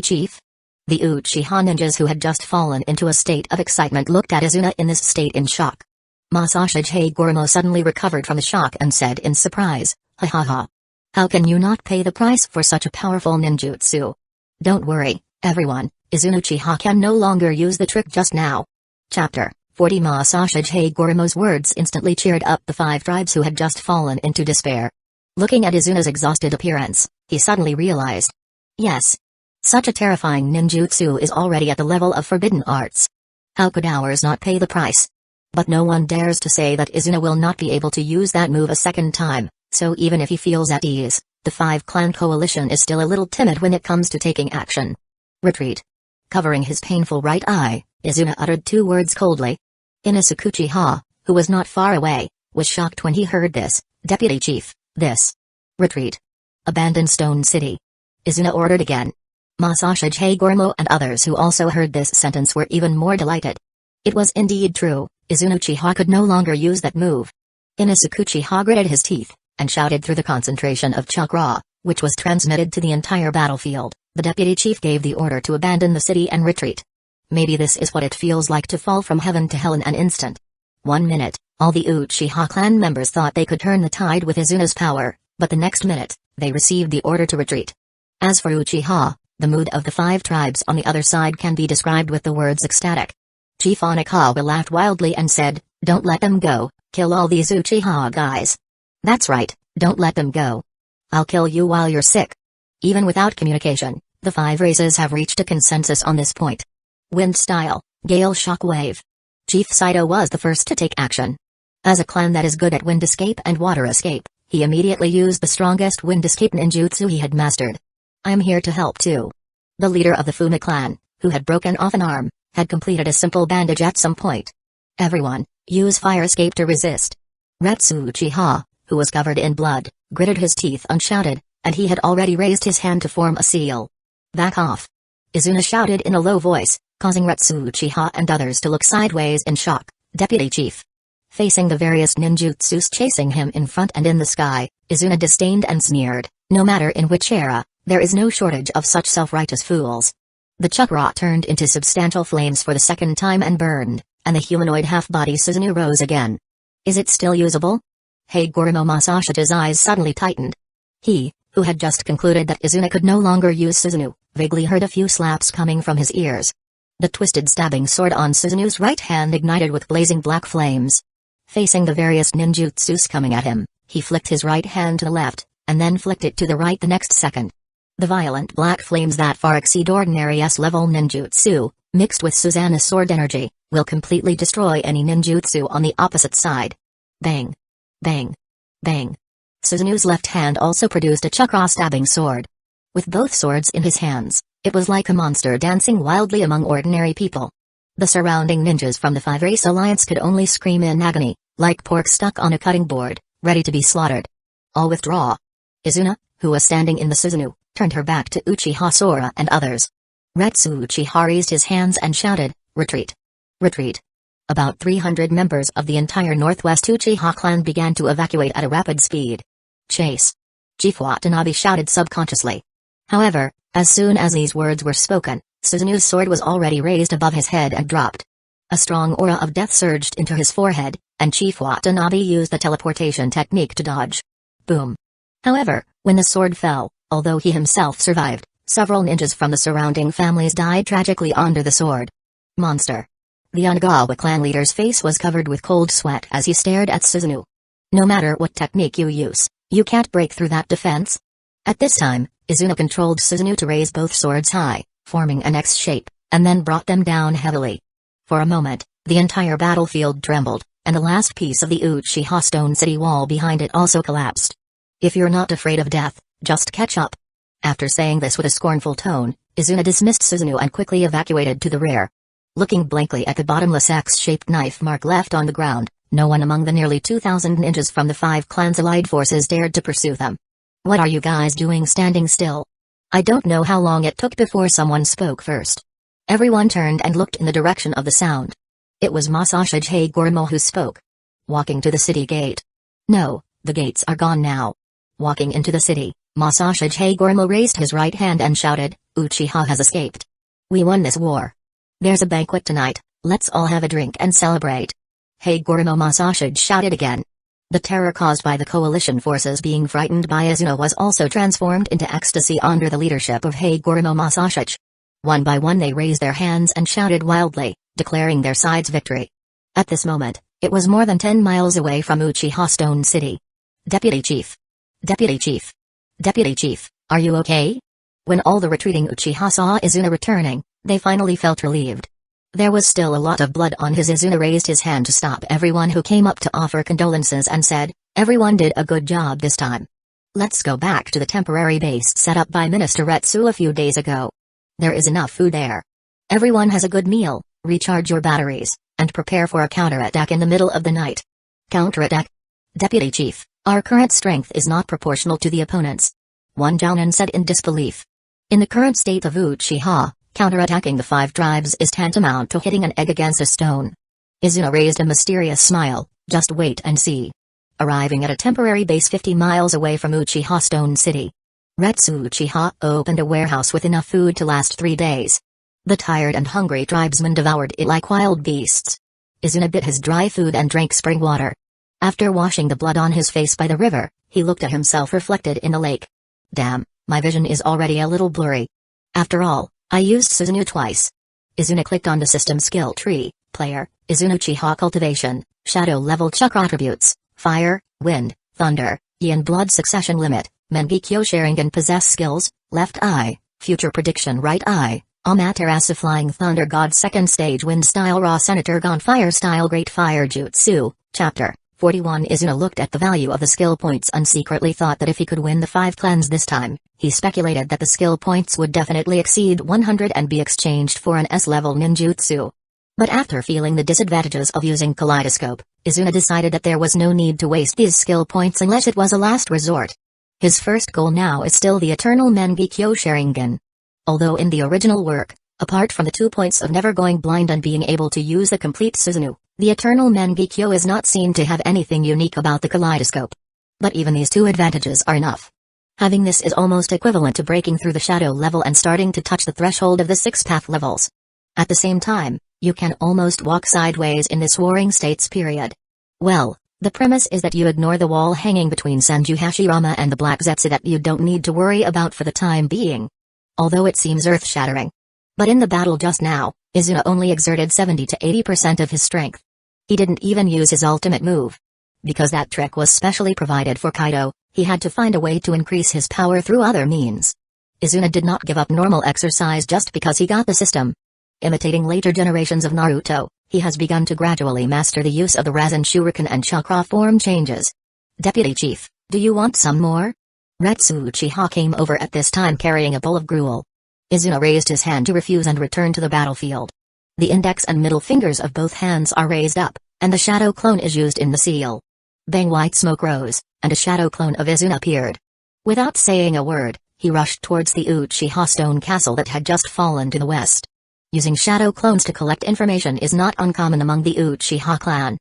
Chief? The Uchiha ninjas who had just fallen into a state of excitement looked at Izuna in this state in shock. Masashi Goromo suddenly recovered from the shock and said in surprise, "Ha ha ha. How can you not pay the price for such a powerful ninjutsu? Don't worry, everyone, Izuna Uchiha can no longer use the trick just now." Chapter 40 Masashi Goromo's words instantly cheered up the 5 tribes who had just fallen into despair. Looking at Izuna's exhausted appearance, he suddenly realized. Yes. Such a terrifying ninjutsu is already at the level of forbidden arts. How could ours not pay the price? But no one dares to say that Izuna will not be able to use that move a second time, so even if he feels at ease, the 5-clan coalition is still a little timid when it comes to taking action. Retreat. Covering his painful right eye, Izuna uttered 2 words coldly. Inosuke Uchiha, who was not far away, was shocked when he heard this. "Deputy Chief, this. Retreat. Abandon Stone City." Izuna ordered again. Masashi Goromo and others who also heard this sentence were even more delighted. It was indeed true, Izuna Uchiha could no longer use that move. Inosuke Uchiha gritted his teeth, and shouted through the concentration of chakra, which was transmitted to the entire battlefield. The deputy chief gave the order to abandon the city and retreat. Maybe this is what it feels like to fall from heaven to hell in an instant. 1 minute, all the Uchiha clan members thought they could turn the tide with Izuna's power, but the next minute, they received the order to retreat. As for Uchiha, the mood of the 5 tribes on the other side can be described with the words ecstatic. Chief Onikawa laughed wildly and said, "Don't let them go, kill all these Uchiha guys." "That's right, don't let them go. I'll kill you while you're sick." Even without communication, the 5 races have reached a consensus on this point. Wind style, gale shockwave. Chief Saito was the first to take action. As a clan that is good at wind escape and water escape, he immediately used the strongest wind escape ninjutsu he had mastered. "I'm here to help too." The leader of the Fuma clan, who had broken off an arm, had completed a simple bandage at some point. "Everyone, use fire escape to resist." Retsu Uchiha, who was covered in blood, gritted his teeth and shouted, and he had already raised his hand to form a seal. "Back off!" Izuna shouted in a low voice, causing Retsu Uchiha and others to look sideways in shock. "Deputy Chief." Facing the various ninjutsus chasing him in front and in the sky, Izuna disdained and sneered, "No matter in which era, there is no shortage of such self-righteous fools." The chakra turned into substantial flames for the second time and burned, and the humanoid half-body Suzuno rose again. "Is it still usable?" Goromo Masashi's eyes suddenly tightened. He, who had just concluded that Izuna could no longer use Suzuno, vaguely heard a few slaps coming from his ears. The twisted stabbing sword on Suzuno's right hand ignited with blazing black flames. Facing the various ninjutsus coming at him, he flicked his right hand to the left, and then flicked it to the right the next second. The violent black flames that far exceed ordinary S-level ninjutsu, mixed with Susanna's sword energy, will completely destroy any ninjutsu on the opposite side. Bang! Bang! Bang! Suzuno's left hand also produced a chakra stabbing sword. With both swords in his hands, it was like a monster dancing wildly among ordinary people. The surrounding ninjas from the 5-race alliance could only scream in agony, like pork stuck on a cutting board, ready to be slaughtered. "All withdraw." Izuna, who was standing in the Suzuno, turned her back to Uchiha Sora and others. Retsu Uchiha raised his hands and shouted, "Retreat! Retreat!" About 300 members of the entire Northwest Uchiha clan began to evacuate at a rapid speed. "Chase!" Chief Watanabe shouted subconsciously. However, as soon as these words were spoken, Suzuno's sword was already raised above his head and dropped. A strong aura of death surged into his forehead, and Chief Watanabe used the teleportation technique to dodge. Boom! However, when the sword fell, although he himself survived, several ninjas from the surrounding families died tragically under the sword. Monster! The Onagawa clan leader's face was covered with cold sweat as he stared at Suzuno. No matter what technique you use, you can't break through that defense. At this time, Izuna controlled Suzuno to raise both swords high, forming an X shape, and then brought them down heavily. For a moment, the entire battlefield trembled, and the last piece of the Uchiha stone city wall behind it also collapsed. "If you're not afraid of death, just catch up." After saying this with a scornful tone, Izuna dismissed Suzuno and quickly evacuated to the rear. Looking blankly at the bottomless X-shaped knife mark left on the ground, no one among the nearly 2,000 ninjas from the 5 clans' allied forces dared to pursue them. "What are you guys doing standing still?" I don't know how long it took before someone spoke first. Everyone turned and looked in the direction of the sound. It was Masashi Hagoromo who spoke. Walking to the city gate. No, the gates are gone now. Walking into the city, Masashi Hagoromo raised his right hand and shouted, Uchiha has escaped. We won this war. There's a banquet tonight, let's all have a drink and celebrate. Hagoromo Masashi shouted again. The terror caused by the coalition forces being frightened by Izuna was also transformed into ecstasy under the leadership of Hagoromo Masashi. One by one they raised their hands and shouted wildly, declaring their side's victory. At this moment, it was more than 10 miles away from Uchiha Stone City. Deputy Chief. Deputy Chief. Deputy Chief, are you okay? When all the retreating Uchiha saw Izuna returning, they finally felt relieved. There was still a lot of blood on his. Izuna raised his hand to stop everyone who came up to offer condolences and said, everyone did a good job this time. Let's go back to the temporary base set up by Minister Retsu a few days ago. There is enough food there. Everyone has a good meal, recharge your batteries, and prepare for a counterattack in the middle of the night. Counterattack? Deputy Chief, our current strength is not proportional to the opponents. One Jounin said in disbelief. In the current state of Uchiha, counterattacking the 5 tribes is tantamount to hitting an egg against a stone. Izuna raised a mysterious smile, just wait and see. Arriving at a temporary base 50 miles away from Uchiha Stone City. Retsu Uchiha opened a warehouse with enough food to last 3 days. The tired and hungry tribesmen devoured it like wild beasts. Izuna bit his dry food and drank spring water. After washing the blood on his face by the river, he looked at himself reflected in the lake. Damn, my vision is already a little blurry. After all, I used Susanoo twice. Izuna clicked on the system skill tree, player, Izuna Uchiha cultivation, shadow level chakra attributes, fire, wind, thunder, yin blood succession limit, Mengekyo Sharingan possess skills, left eye, future prediction right eye, Amaterasu flying thunder god second stage wind style raw senator gon fire style great fire jutsu, chapter 41. Izuna looked at the value of the skill points and secretly thought that if he could win the 5 clans this time, he speculated that the skill points would definitely exceed 100 and be exchanged for an S-level ninjutsu. But after feeling the disadvantages of using kaleidoscope, Izuna decided that there was no need to waste these skill points unless it was a last resort. His first goal now is still the eternal Mengekyo Sharingan. Although in the original work, apart from the 2 points of never going blind and being able to use the complete Susanoo, the eternal Mengekyo is not seen to have anything unique about the kaleidoscope. But even these 2 advantages are enough. Having this is almost equivalent to breaking through the shadow level and starting to touch the threshold of the 6 path levels. At the same time, you can almost walk sideways in this warring states period. Well, the premise is that you ignore the wall hanging between Senju Hashirama and the Black Zetsu that you don't need to worry about for the time being. Although it seems earth-shattering. But in the battle just now, Izuna only exerted 70 to 80% of his strength. He didn't even use his ultimate move. Because that trick was specially provided for Kaido, he had to find a way to increase his power through other means. Izuna did not give up normal exercise just because he got the system. Imitating later generations of Naruto, he has begun to gradually master the use of the Rasen Shuriken and chakra form changes. Deputy Chief, do you want some more? Retsu Uchiha came over at this time carrying a bowl of gruel. Izuna raised his hand to refuse and returned to the battlefield. The index and middle fingers of both hands are raised up, and the shadow clone is used in the seal. Bang, white smoke rose, and a shadow clone of Izuna appeared. Without saying a word, he rushed towards the Uchiha stone castle that had just fallen to the west. Using shadow clones to collect information is not uncommon among the Uchiha clan.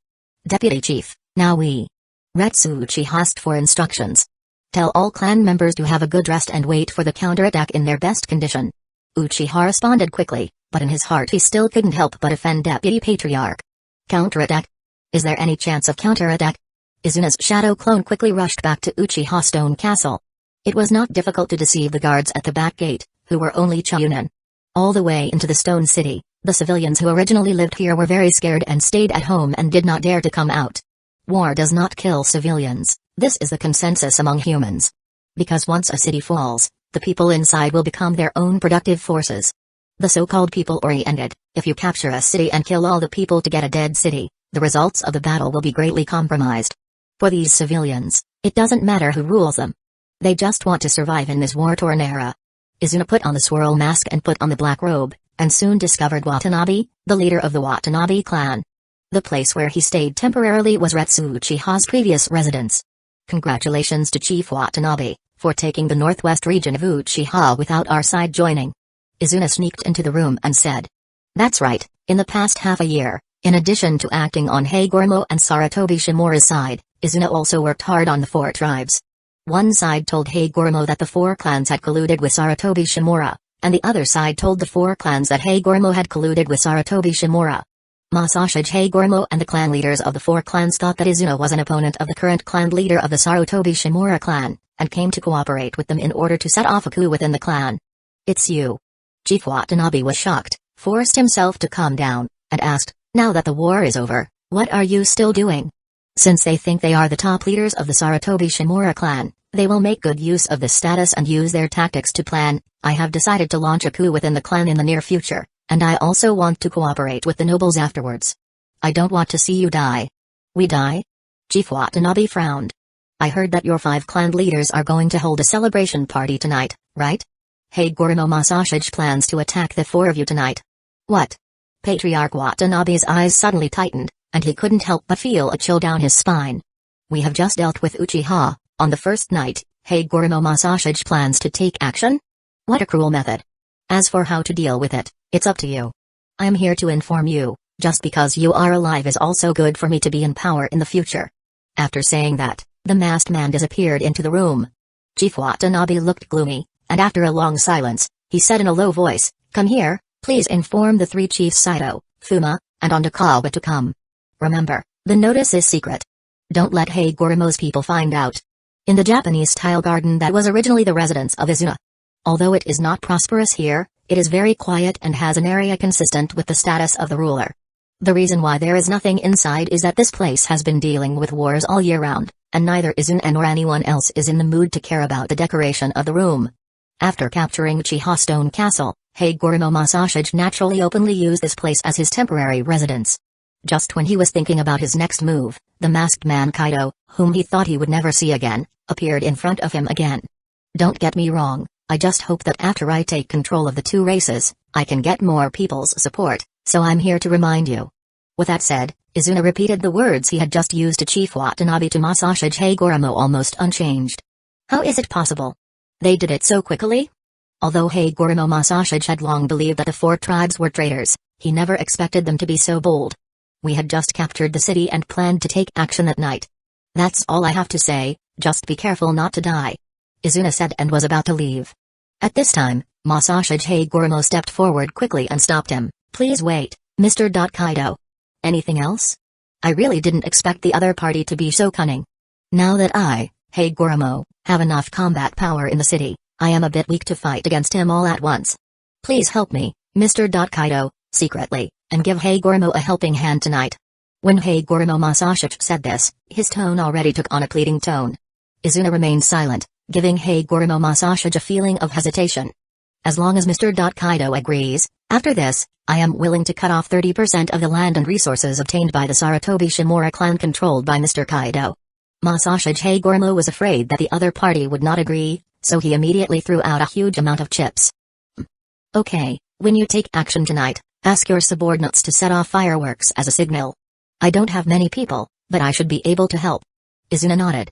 Deputy Chief, now we. Retsu Uchiha asked for instructions. Tell all clan members to have a good rest and wait for the counterattack in their best condition. Uchiha responded quickly, but in his heart he still couldn't help but offend Deputy Patriarch. Counterattack? Is there any chance of counterattack? Izuna's shadow clone quickly rushed back to Uchiha Stone Castle. It was not difficult to deceive the guards at the back gate, who were only Chunin. All the way into the Stone City, the civilians who originally lived here were very scared and stayed at home and did not dare to come out. War does not kill civilians, this is the consensus among humans. Because once a city falls, the people inside will become their own productive forces. The so-called people-oriented, if you capture a city and kill all the people to get a dead city, the results of the battle will be greatly compromised. For these civilians, it doesn't matter who rules them. They just want to survive in this war-torn era. Izuna put on the swirl mask and put on the black robe, and soon discovered Watanabe, the leader of the Watanabe clan. The place where he stayed temporarily was Retsu Uchiha's previous residence. Congratulations to Chief Watanabe, for taking the northwest region of Uchiha without our side joining. Izuna sneaked into the room and said. That's right, in the past half a year, In addition to acting on Hagoromo and Sarutobi Shimura's side, Izuna also worked hard on the four tribes. One side told Hagoromo that the four clans had colluded with Sarutobi Shimura, and the other side told the four clans that Hagoromo had colluded with Sarutobi Shimura. Masashi Hagoromo and the clan leaders of the four clans thought that Izuna was an opponent of the current clan leader of the Sarutobi Shimura clan, and came to cooperate with them in order to set off a coup within the clan. "It's you." Chief Watanabe was shocked, forced himself to calm down, and asked, "Now that the war is over, what are you still doing?" Since they think they are the top leaders of the Sarutobi Shimura clan, they will make good use of this status and use their tactics to plan. "I have decided to launch a coup within the clan in the near future, and I also want to cooperate with the nobles afterwards. I don't want to see you die." "We die?" Chief Watanabe frowned. "I heard that your 5 clan leaders are going to hold a celebration party tonight, right? Hagoromo Masashi plans to attack the 4 of you tonight." "What?" Patriarch Watanabe's eyes suddenly tightened, and he couldn't help but feel a chill down his spine. "We have just dealt with Uchiha. On the first night, Hagoromo Masashi plans to take action? What a cruel method. As for how to deal with it, it's up to you. I am here to inform you, just because you are alive is also good for me to be in power in the future." After saying that, the masked man disappeared into the room. Chief Watanabe looked gloomy, and after a long silence, he said in a low voice, "Come here, please inform the 3 chiefs Saito, Fuma, and Ondakawa to come. Remember, the notice is secret. Don't let Hagoromo's people find out." In the Japanese-style garden that was originally the residence of Izuna. Although it is not prosperous here, it is very quiet and has an area consistent with the status of the ruler. The reason why there is nothing inside is that this place has been dealing with wars all year round, and neither Izuna nor anyone else is in the mood to care about the decoration of the room. After capturing Uchiha Stone Castle, Hagoromo Masashi naturally openly used this place as his temporary residence. Just when he was thinking about his next move, the masked man Kaido, whom he thought he would never see again, appeared in front of him again. "Don't get me wrong, I just hope that after I take control of the 2 races, I can get more people's support, so I'm here to remind you." With that said, Izuna repeated the words he had just used to Chief Watanabe to Masashi Hagoromo almost unchanged. How is it possible? They did it so quickly? Although Hagoromo Masashi had long believed that the 4 tribes were traitors, he never expected them to be so bold. "We had just captured the city and planned to take action that night. That's all I have to say, just be careful not to die," Izuna said and was about to leave. At this time, Masashi Hagoromo stepped forward quickly and stopped him. "Please wait, Mr. Kaido. Anything else? I really didn't expect the other party to be so cunning. Now that I, Hagoromo, have enough combat power in the city, I am a bit weak to fight against him all at once. Please help me, Mr. Kaido, secretly, and give Hagoromo a helping hand tonight." When Hagoromo Masashi said this, his tone already took on a pleading tone. Izuna remained silent, giving Hagoromo Masashi a feeling of hesitation. "As long as Mr. Kaido agrees, after this, I am willing to cut off 30% of the land and resources obtained by the Sarutobi Shimura clan controlled by Mr. Kaido." Masashi Hagoromo was afraid that the other party would not agree, so he immediately threw out a huge amount of chips. "Okay, when you take action tonight, ask your subordinates to set off fireworks as a signal. I don't have many people, but I should be able to help." Izuna nodded.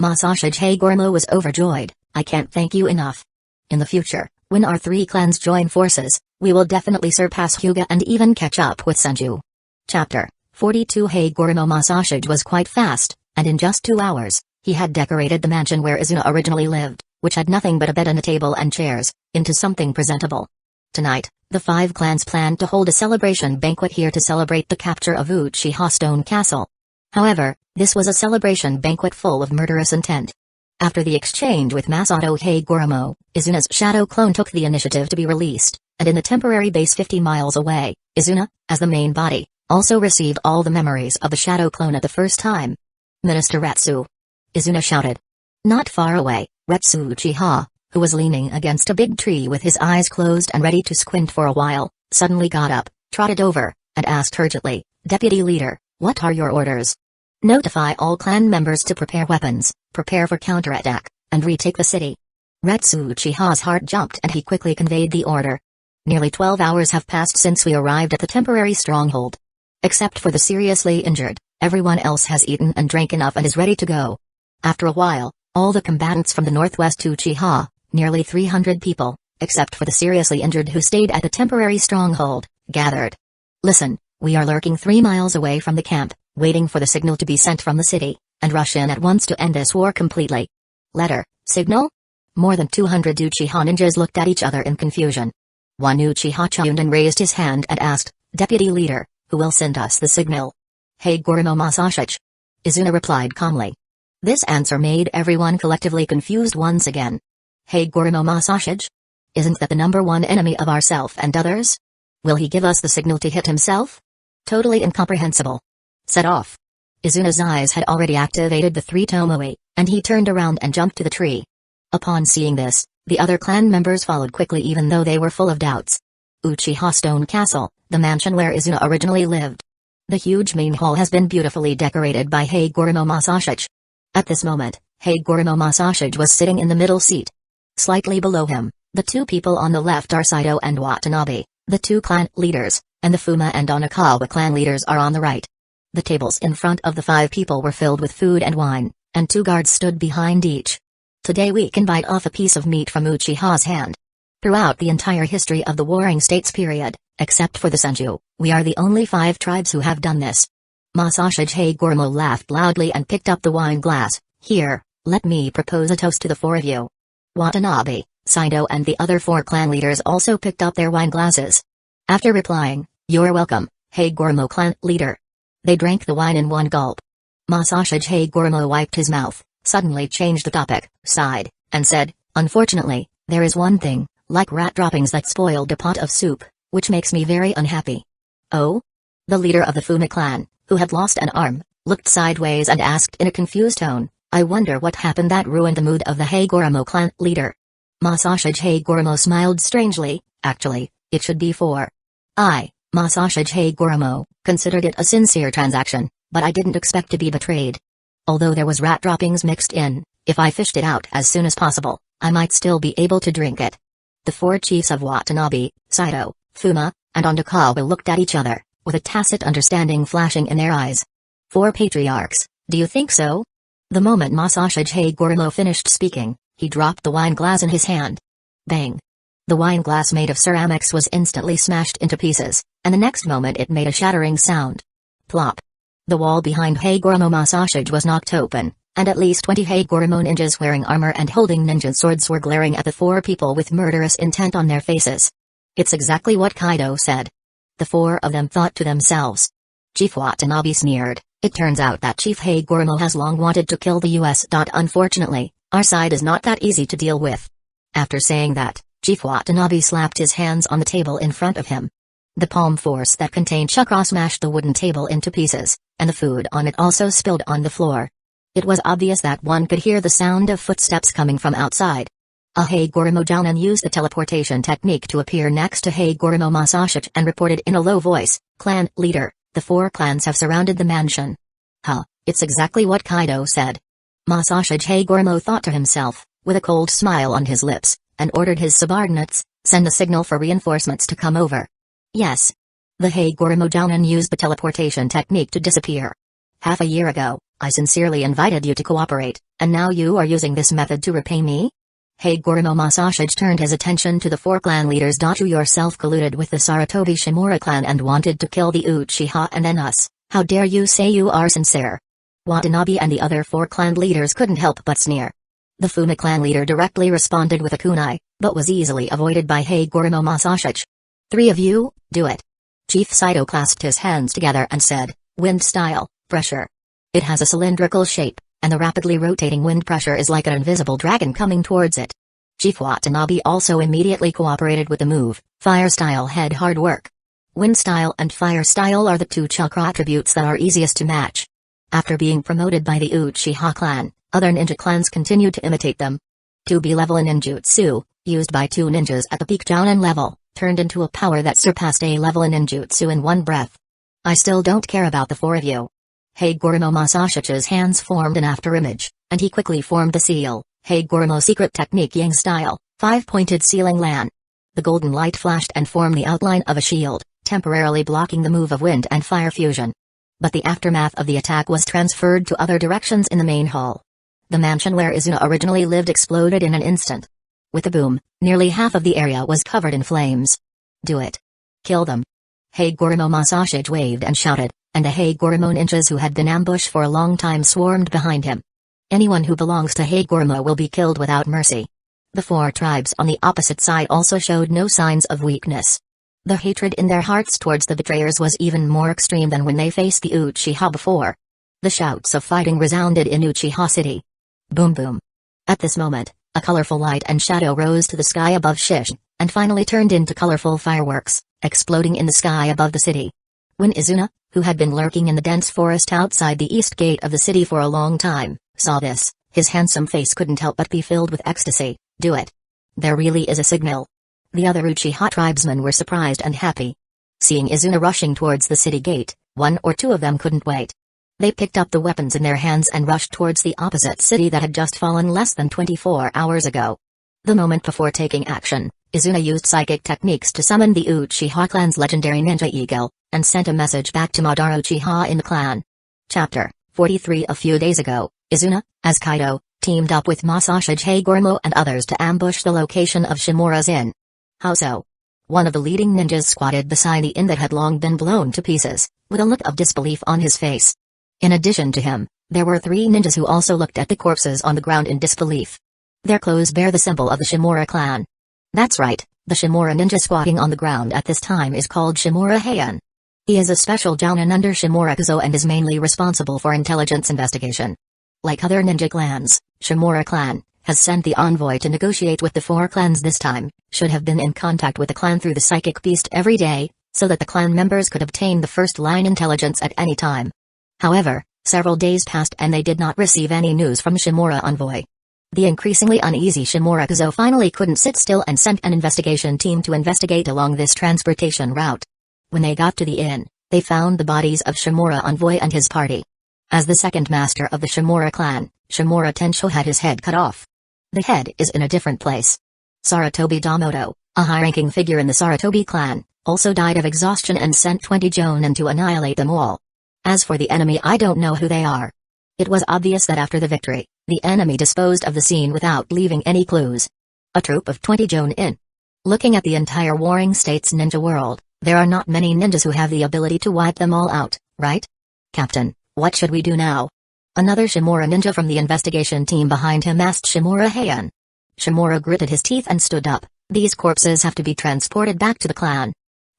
Masashi Hagoromo was overjoyed. "I can't thank you enough. In the future, when our 3 clans join forces, we will definitely surpass Hyuga and even catch up with Senju." Chapter 42 Hagoromo Masashi was quite fast, and in just 2 hours, he had decorated the mansion where Izuna originally lived, which had nothing but a bed and a table and chairs, into something presentable. Tonight, the 5 clans planned to hold a celebration banquet here to celebrate the capture of Uchiha Stone Castle. However, this was a celebration banquet full of murderous intent. After the exchange with Masato Hagoromo, Izuna's shadow clone took the initiative to be released, and in the temporary base 50 miles away, Izuna, as the main body, also received all the memories of the shadow clone at the first time. "Minister Retsu!" Izuna shouted. Not far away, Retsu Uchiha, who was leaning against a big tree with his eyes closed and ready to squint for a while, suddenly got up, trotted over, and asked urgently, "Deputy Leader, what are your orders?" "Notify all clan members to prepare weapons, prepare for counterattack, and retake the city." Retsu Uchiha's heart jumped and he quickly conveyed the order. Nearly 12 hours have passed since we arrived at the temporary stronghold. Except for the seriously injured, everyone else has eaten and drank enough and is ready to go. After a while, all the combatants from the northwest Uchiha, nearly 300 people, except for the seriously injured who stayed at the temporary stronghold, gathered. "Listen, We are lurking 3 miles away from the camp, waiting for the signal to be sent from the city, and rush in at once to end this war completely. Letter, signal? More than 200 Uchiha ninjas looked at each other in confusion. One Uchiha Chunin raised his hand and asked, Deputy Leader, who will send us the signal? Hagoromo Masashi. Izuna replied calmly. This answer made everyone collectively confused once again. Hagoromo Masashi? Isn't that the #1 enemy of ourself and others? Will he give us the signal to hit himself? Totally incomprehensible. Set off. Izuna's eyes had already activated the 3 Tomoe, and he turned around and jumped to the tree. Upon seeing this, the other clan members followed quickly even though they were full of doubts. Uchiha Stone Castle, the mansion where Izuna originally lived. The huge main hall has been beautifully decorated by Hagoromo Masashi. At this moment, Hagoromo Masashi was sitting in the middle seat. Slightly below him, the 2 people on the left are Saito and Watanabe, the 2 clan leaders, and the Fuma and Onikawa clan leaders are on the right. The tables in front of the 5 people were filled with food and wine, and 2 guards stood behind each. Today we can bite off a piece of meat from Uchiha's hand. Throughout the entire history of the Warring States period, except for the Senju, we are the only 5 tribes who have done this. Masashi Hagoromo laughed loudly and picked up the wine glass. Here, let me propose a toast to the 4 of you. Watanabe, Saito and the other 4 clan leaders also picked up their wine glasses. After replying, "You're welcome, Hagoromo clan leader," they drank the wine in one gulp. Masashi Hagoromo wiped his mouth, suddenly changed the topic, sighed, and said, "Unfortunately, there is one thing, like rat droppings that spoiled a pot of soup, which makes me very unhappy." "Oh?" The leader of the Fuma clan, who had lost an arm, looked sideways and asked in a confused tone, "I wonder what happened that ruined the mood of the Hagoromo clan leader." Masashi Hagoromo smiled strangely. "Actually, it should be 4. I, Masashi Hagoromo, considered it a sincere transaction, but I didn't expect to be betrayed. Although there was rat droppings mixed in, if I fished it out as soon as possible, I might still be able to drink it." The 4 chiefs of Watanabe, Saito, Fuma, and Onikawa looked at each other, with a tacit understanding flashing in their eyes. 4 patriarchs, do you think so? The moment Masashi Hagoromo finished speaking, he dropped the wine glass in his hand. Bang! The wine glass made of ceramics was instantly smashed into pieces, and the next moment it made a shattering sound. Plop! The wall behind Hagoromo Masashi was knocked open, and at least 20 Hagoromo ninjas wearing armor and holding ninja swords were glaring at the 4 people with murderous intent on their faces. It's exactly what Kaido said. The 4 of them thought to themselves. Chief Watanabe sneered, "It turns out that Chief Hagoromo has long wanted to kill the US. Unfortunately, our side is not that easy to deal with." After saying that, Chief Watanabe slapped his hands on the table in front of him. The palm force that contained chakra smashed the wooden table into pieces, and the food on it also spilled on the floor. It was obvious that one could hear the sound of footsteps coming from outside. A Hagoromo Jounin used the teleportation technique to appear next to Hagoromo Masashi and reported in a low voice, "Clan leader, the 4 clans have surrounded the mansion." "Huh, it's exactly what Kaido said." Masashi Hagoromo thought to himself, with a cold smile on his lips, and ordered his subordinates, "Send a signal for reinforcements to come over." Yes. The Hagoromo Jounin used the teleportation technique to disappear. "Half a year ago, I sincerely invited you to cooperate, and now you are using this method to repay me?" Hagoromo Masashi turned his attention to the 4 clan leaders. "You yourself colluded with the Sarutobi Shimura clan and wanted to kill the Uchiha and then us. How dare you say you are sincere?" Watanabe and the other 4 clan leaders couldn't help but sneer. The Fuma clan leader directly responded with a kunai, but was easily avoided by Hagoromo Masashi. "3 of you, do it." Chief Saito clasped his hands together and said, "Wind style, pressure." It has a cylindrical shape, and the rapidly rotating wind pressure is like an invisible dragon coming towards it. Chief Watanabe also immediately cooperated with the move, fire style head hard work. Wind style and fire style are the 2 chakra attributes that are easiest to match. After being promoted by the Uchiha clan, other ninja clans continued to imitate them. 2B level ninjutsu, used by 2 ninjas at the peak Jounin level, turned into a power that surpassed A level ninjutsu in one breath. "I still don't care about the 4 of you." Hagoromo Masashi's hands formed an afterimage, and he quickly formed the seal, Hagoromo secret technique Yang style, 5-pointed sealing lan. The golden light flashed and formed the outline of a shield, temporarily blocking the move of wind and fire fusion. But the aftermath of the attack was transferred to other directions in the main hall. The mansion where Izuna originally lived exploded in an instant. With a boom, nearly half of the area was covered in flames. "Do it. Kill them." Hagoromo Masashige waved and shouted, and the Hagoromo ninjas who had been ambushed for a long time swarmed behind him. Anyone who belongs to Hagoromo will be killed without mercy. The 4 tribes on the opposite side also showed no signs of weakness. The hatred in their hearts towards the betrayers was even more extreme than when they faced the Uchiha before. The shouts of fighting resounded in Uchiha City. Boom boom. At this moment, a colorful light and shadow rose to the sky above Shish, and finally turned into colorful fireworks, exploding in the sky above the city. When Izuna, who had been lurking in the dense forest outside the east gate of the city for a long time, saw this, his handsome face couldn't help but be filled with ecstasy. Do it. There really is a signal. The other Uchiha tribesmen were surprised and happy. Seeing Izuna rushing towards the city gate, 1 or 2 of them couldn't wait. They picked up the weapons in their hands and rushed towards the opposite city that had just fallen less than 24 hours ago. The moment before taking action, Izuna used psychic techniques to summon the Uchiha clan's legendary ninja eagle, and sent a message back to Madara Uchiha in the clan. Chapter 43. A few days ago, Izuna, as Kaido, teamed up with Masashige Hagoromo and others to ambush the location of Shimura's inn. How so? One of the leading ninjas squatted beside the inn that had long been blown to pieces, with a look of disbelief on his face. In addition to him, there were 3 ninjas who also looked at the corpses on the ground in disbelief. Their clothes bear the symbol of the Shimura clan. That's right, the Shimura ninja squatting on the ground at this time is called Shimura Heian. He is a special jounin under Shimura Kuzo and is mainly responsible for intelligence investigation. Like other ninja clans, Shimura clan has sent the envoy to negotiate with the 4 clans this time, should have been in contact with the clan through the psychic beast every day, so that the clan members could obtain the first-line intelligence at any time. However, several days passed and they did not receive any news from Shimura envoy. The increasingly uneasy Shimura Kuzo finally couldn't sit still and sent an investigation team to investigate along this transportation route. When they got to the inn, they found the bodies of Shimura envoy and his party. As the second master of the Shimura clan, Shimura Tensho had his head cut off. The head is in a different place. Sarutobi Damoto, a high-ranking figure in the Sarutobi clan, also died of exhaustion and sent 20 jounin to annihilate them all. As for the enemy, I don't know who they are. It was obvious that after the victory, the enemy disposed of the scene without leaving any clues. A troop of 20 jounin. Looking at the entire Warring States ninja world, there are not many ninjas who have the ability to wipe them all out, right? Captain, what should we do now? Another Shimura ninja from the investigation team behind him asked Shimura Heian. Shimura gritted his teeth and stood up. These corpses have to be transported back to the clan.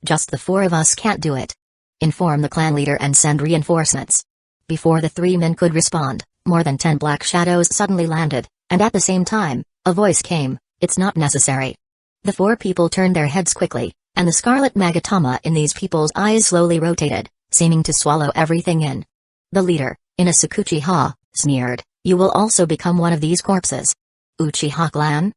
Just the 4 of us can't do it. Inform the clan leader and send reinforcements. Before the 3 men could respond, more than 10 black shadows suddenly landed, and at the same time, a voice came, "It's not necessary." The 4 people turned their heads quickly, and the scarlet magatama in these people's eyes slowly rotated, seeming to swallow everything in. The leader, Inosuke Uchiha, sneered, "You will also become one of these corpses." Uchiha clan?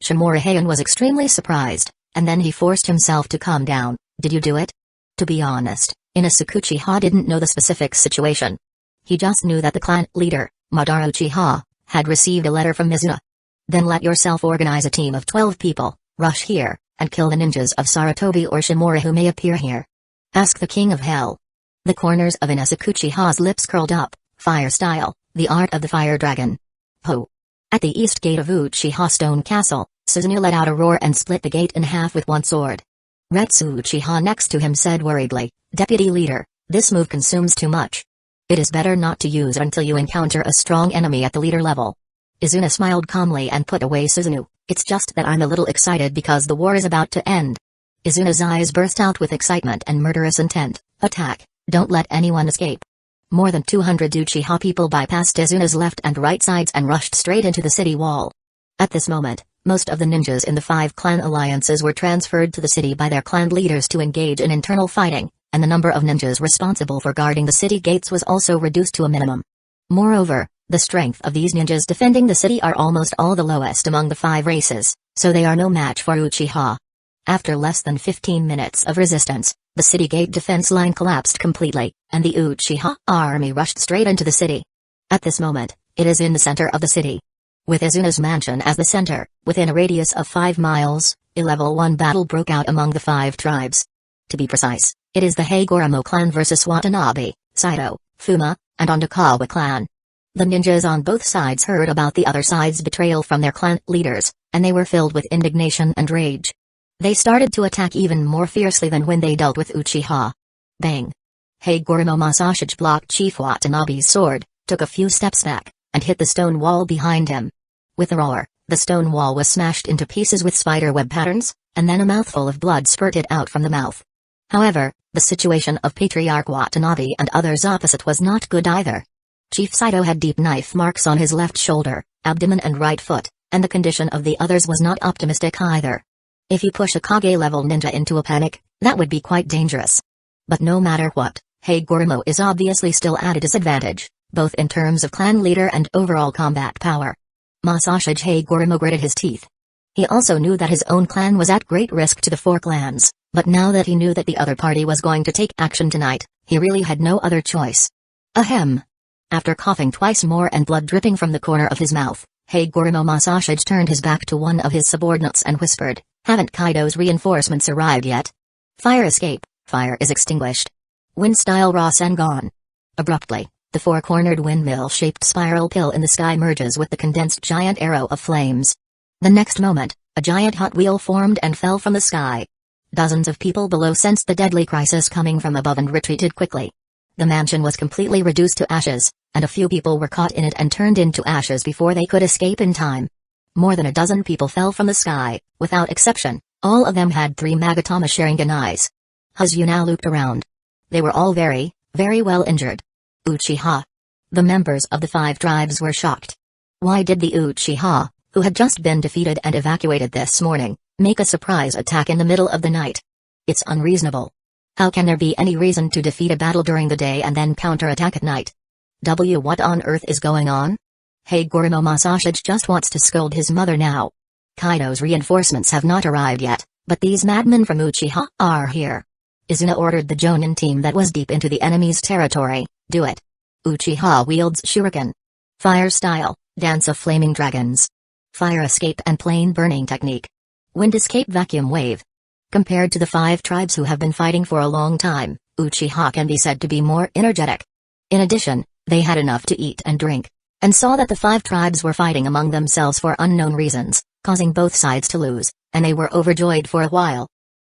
Shimura Heian was extremely surprised, and then he forced himself to calm down. Did you do it? To be honest, Inosuke Uchiha didn't know the specific situation. He just knew that the clan leader, Madara Uchiha, had received a letter from Izuna. Then let yourself organize a team of 12 people, rush here, and kill the ninjas of Sarutobi or Shimura who may appear here. Ask the King of Hell. The corners of Inosuke Uchiha's lips curled up. Fire style, the art of the fire dragon. Ho! At the east gate of Uchiha Stone Castle, Susanoo let out a roar and split the gate in half with one sword. Retsu Uchiha next to him said worriedly, "Deputy leader, this move consumes too much. It is better not to use it until you encounter a strong enemy at the leader level." Izuna smiled calmly and put away Susanoo. "It's just that I'm a little excited because the war is about to end." Izuna's eyes burst out with excitement and murderous intent. "Attack, don't let anyone escape." More than 200 Uchiha people bypassed Izuna's left and right sides and rushed straight into the city wall. At this moment, most of the ninjas in the 5 clan alliances were transferred to the city by their clan leaders to engage in internal fighting, and the number of ninjas responsible for guarding the city gates was also reduced to a minimum. Moreover, the strength of these ninjas defending the city are almost all the lowest among the 5 races, so they are no match for Uchiha. After less than 15 minutes of resistance, the city gate defense line collapsed completely, and the Uchiha army rushed straight into the city. At this moment, it is in the center of the city. With Izuna's mansion as the center, within a radius of 5 miles, a level 1 battle broke out among the 5 tribes. To be precise, it is the Hagoromo clan versus Watanabe, Saito, Fuma, and Ondakawa clan. The ninjas on both sides heard about the other side's betrayal from their clan leaders, and they were filled with indignation and rage. They started to attack even more fiercely than when they dealt with Uchiha. Bang! Hagoromo Masashi blocked Chief Watanabe's sword, took a few steps back, and hit the stone wall behind him. With a roar, the stone wall was smashed into pieces with spiderweb patterns, and then a mouthful of blood spurted out from the mouth. However, the situation of Patriarch Watanabe and others opposite was not good either. Chief Saito had deep knife marks on his left shoulder, abdomen and right foot, and the condition of the others was not optimistic either. If you push a Kage-level ninja into a panic, that would be quite dangerous. But no matter what, Hagoromo is obviously still at a disadvantage, both in terms of clan leader and overall combat power. Masashi Hagoromo gritted his teeth. He also knew that his own clan was at great risk to the four clans, but now that he knew that the other party was going to take action tonight, he really had no other choice. Ahem. After coughing twice more and blood dripping from the corner of his mouth, Hagoromo Masashi turned his back to one of his subordinates and whispered, "Haven't Kaido's reinforcements arrived yet?" "Fire escape, fire is extinguished." Wind-style Rasengan. Abruptly, the four-cornered windmill-shaped spiral pill in the sky merges with the condensed giant arrow of flames. The next moment, a giant hot wheel formed and fell from the sky. Dozens of people below sensed the deadly crisis coming from above and retreated quickly. The mansion was completely reduced to ashes, and a few people were caught in it and turned into ashes before they could escape in time. More than a dozen people fell from the sky, without exception. All of them had 3 Magatama Sharingan eyes. Izuna looped around. They were all very, very well injured. Uchiha. The members of the 5 tribes were shocked. Why did the Uchiha, who had just been defeated and evacuated this morning, make a surprise attack in the middle of the night? It's unreasonable. How can there be any reason to defeat a battle during the day and then counterattack at night? What on earth is going on? Hagoromo Masashi just wants to scold his mother now. Kaido's reinforcements have not arrived yet, but these madmen from Uchiha are here. Izuna ordered the Jonin team that was deep into the enemy's territory, do it. Uchiha wields shuriken. Fire style, dance of flaming dragons. Fire escape and plain burning technique. Wind escape vacuum wave. Compared to the 5 tribes who have been fighting for a long time, Uchiha can be said to be more energetic. In addition, they had enough to eat and drink, and saw that the 5 tribes were fighting among themselves for unknown reasons, causing both sides to lose, and they were overjoyed for a while.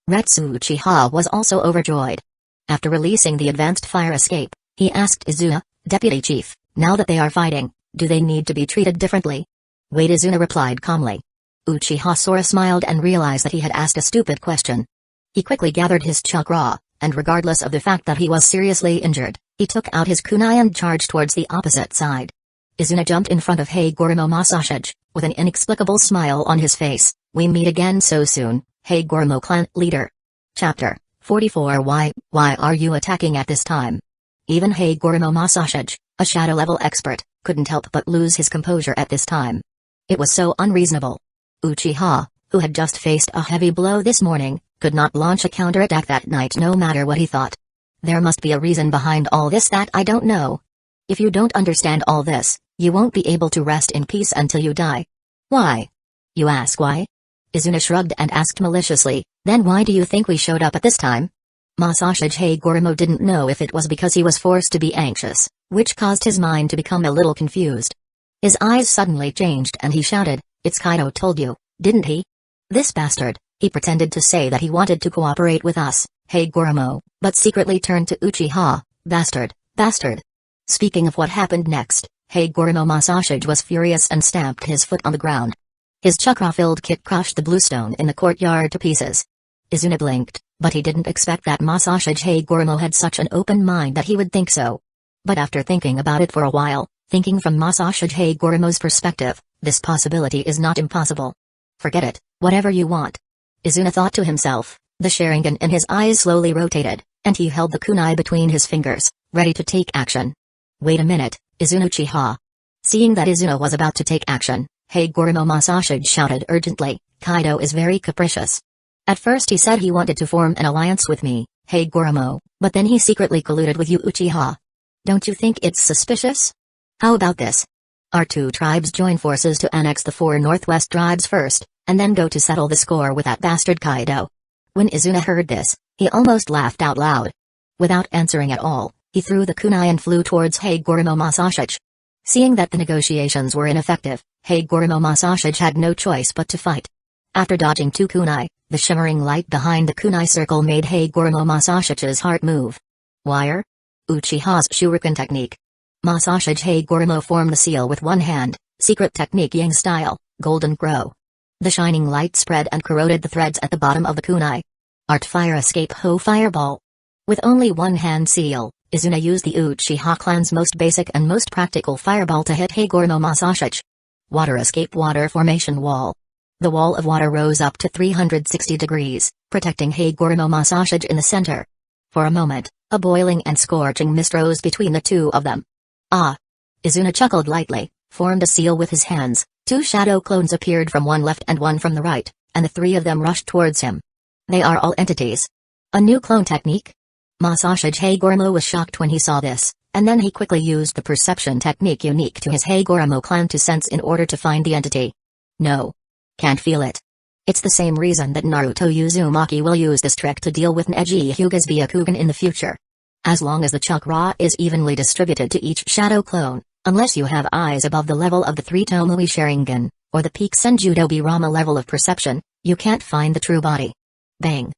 Retsu Uchiha was also overjoyed. After releasing the advanced fire escape, he asked Izuna, "Deputy Chief, now that they are fighting, do they need to be treated differently?" "Wait," Izuna replied calmly. Uchiha Sora smiled and realized that he had asked a stupid question. He quickly gathered his chakra, and regardless of the fact that he was seriously injured, he took out his kunai and charged towards the opposite side. Izuna jumped in front of Hagoromo Masashi, with an inexplicable smile on his face. "We meet again so soon, Hagoromo clan leader." Chapter 44. Why are you attacking at this time? Even Hagoromo Masashi, a shadow-level expert, couldn't help but lose his composure at this time. It was so unreasonable. Uchiha, who had just faced a heavy blow this morning, could not launch a counterattack that night no matter what he thought. There must be a reason behind all this that I don't know. If you don't understand all this, you won't be able to rest in peace until you die. Why? You ask why? Izuna shrugged and asked maliciously, "Then why do you think we showed up at this time?" Masashi Hagoromo didn't know if it was because he was forced to be anxious, which caused his mind to become a little confused. His eyes suddenly changed and he shouted, "It's Kaido told you, didn't he? This bastard, he pretended to say that he wanted to cooperate with us, Hagoromo, but secretly turned to Uchiha, bastard, bastard." Speaking of what happened next, Hagoromo Masashi was furious and stamped his foot on the ground. His chakra-filled kick crushed the bluestone in the courtyard to pieces. Izuna blinked, but he didn't expect that Masashi Hagoromo had such an open mind that he would think so. But after thinking about it for a while, thinking from Masashi Hagoromo's perspective, this possibility is not impossible. "Forget it, whatever you want." Izuna thought to himself. The Sharingan in his eyes slowly rotated, and he held the kunai between his fingers, ready to take action. "Wait a minute, Izuna Uchiha." Seeing that Izuna was about to take action, Hagoromo Masashi shouted urgently, "Kaido is very capricious. At first he said he wanted to form an alliance with me, Hagoromo, but then he secretly colluded with you Uchiha. Don't you think it's suspicious? How about this? Our 2 tribes join forces to annex the 4 northwest tribes first, and then go to settle the score with that bastard Kaido." When Izuna heard this, he almost laughed out loud. Without answering at all, he threw the kunai and flew towards Hagoromo Masashi. Seeing that the negotiations were ineffective, Hagoromo Masashi had no choice but to fight. After dodging 2 kunai, the shimmering light behind the kunai circle made Hagoromo Masashige's heart move. Wire? Uchiha's shuriken technique. Masashige Hagoromo formed the seal with one hand, secret technique Yang style, golden grow. The shining light spread and corroded the threads at the bottom of the kunai. Art fire escape Ho fireball. With only one hand seal, Izuna used the Uchiha clan's most basic and most practical fireball to hit Hagoromo Masashige. Water escape water formation wall. The wall of water rose up to 360 degrees, protecting Hagoromo Masashige in the center. For a moment, a boiling and scorching mist rose between the two of them. Ah! Izuna chuckled lightly, formed a seal with his hands. 2 shadow clones appeared from one left and one from the right, and the 3 of them rushed towards him. They are all entities. A new clone technique? Masashige Hagoromo was shocked when he saw this, and then he quickly used the perception technique unique to his Hagoromo clan to sense in order to find the entity. No. Can't feel it. It's the same reason that Naruto Uzumaki will use this trick to deal with Neji Hyuga's Byakugan in the future. As long as the chakra is evenly distributed to each shadow clone, unless you have eyes above the level of the 3 Tomoe Sharingan, or the peak Senjudo Rama level of perception, you can't find the true body. Bang!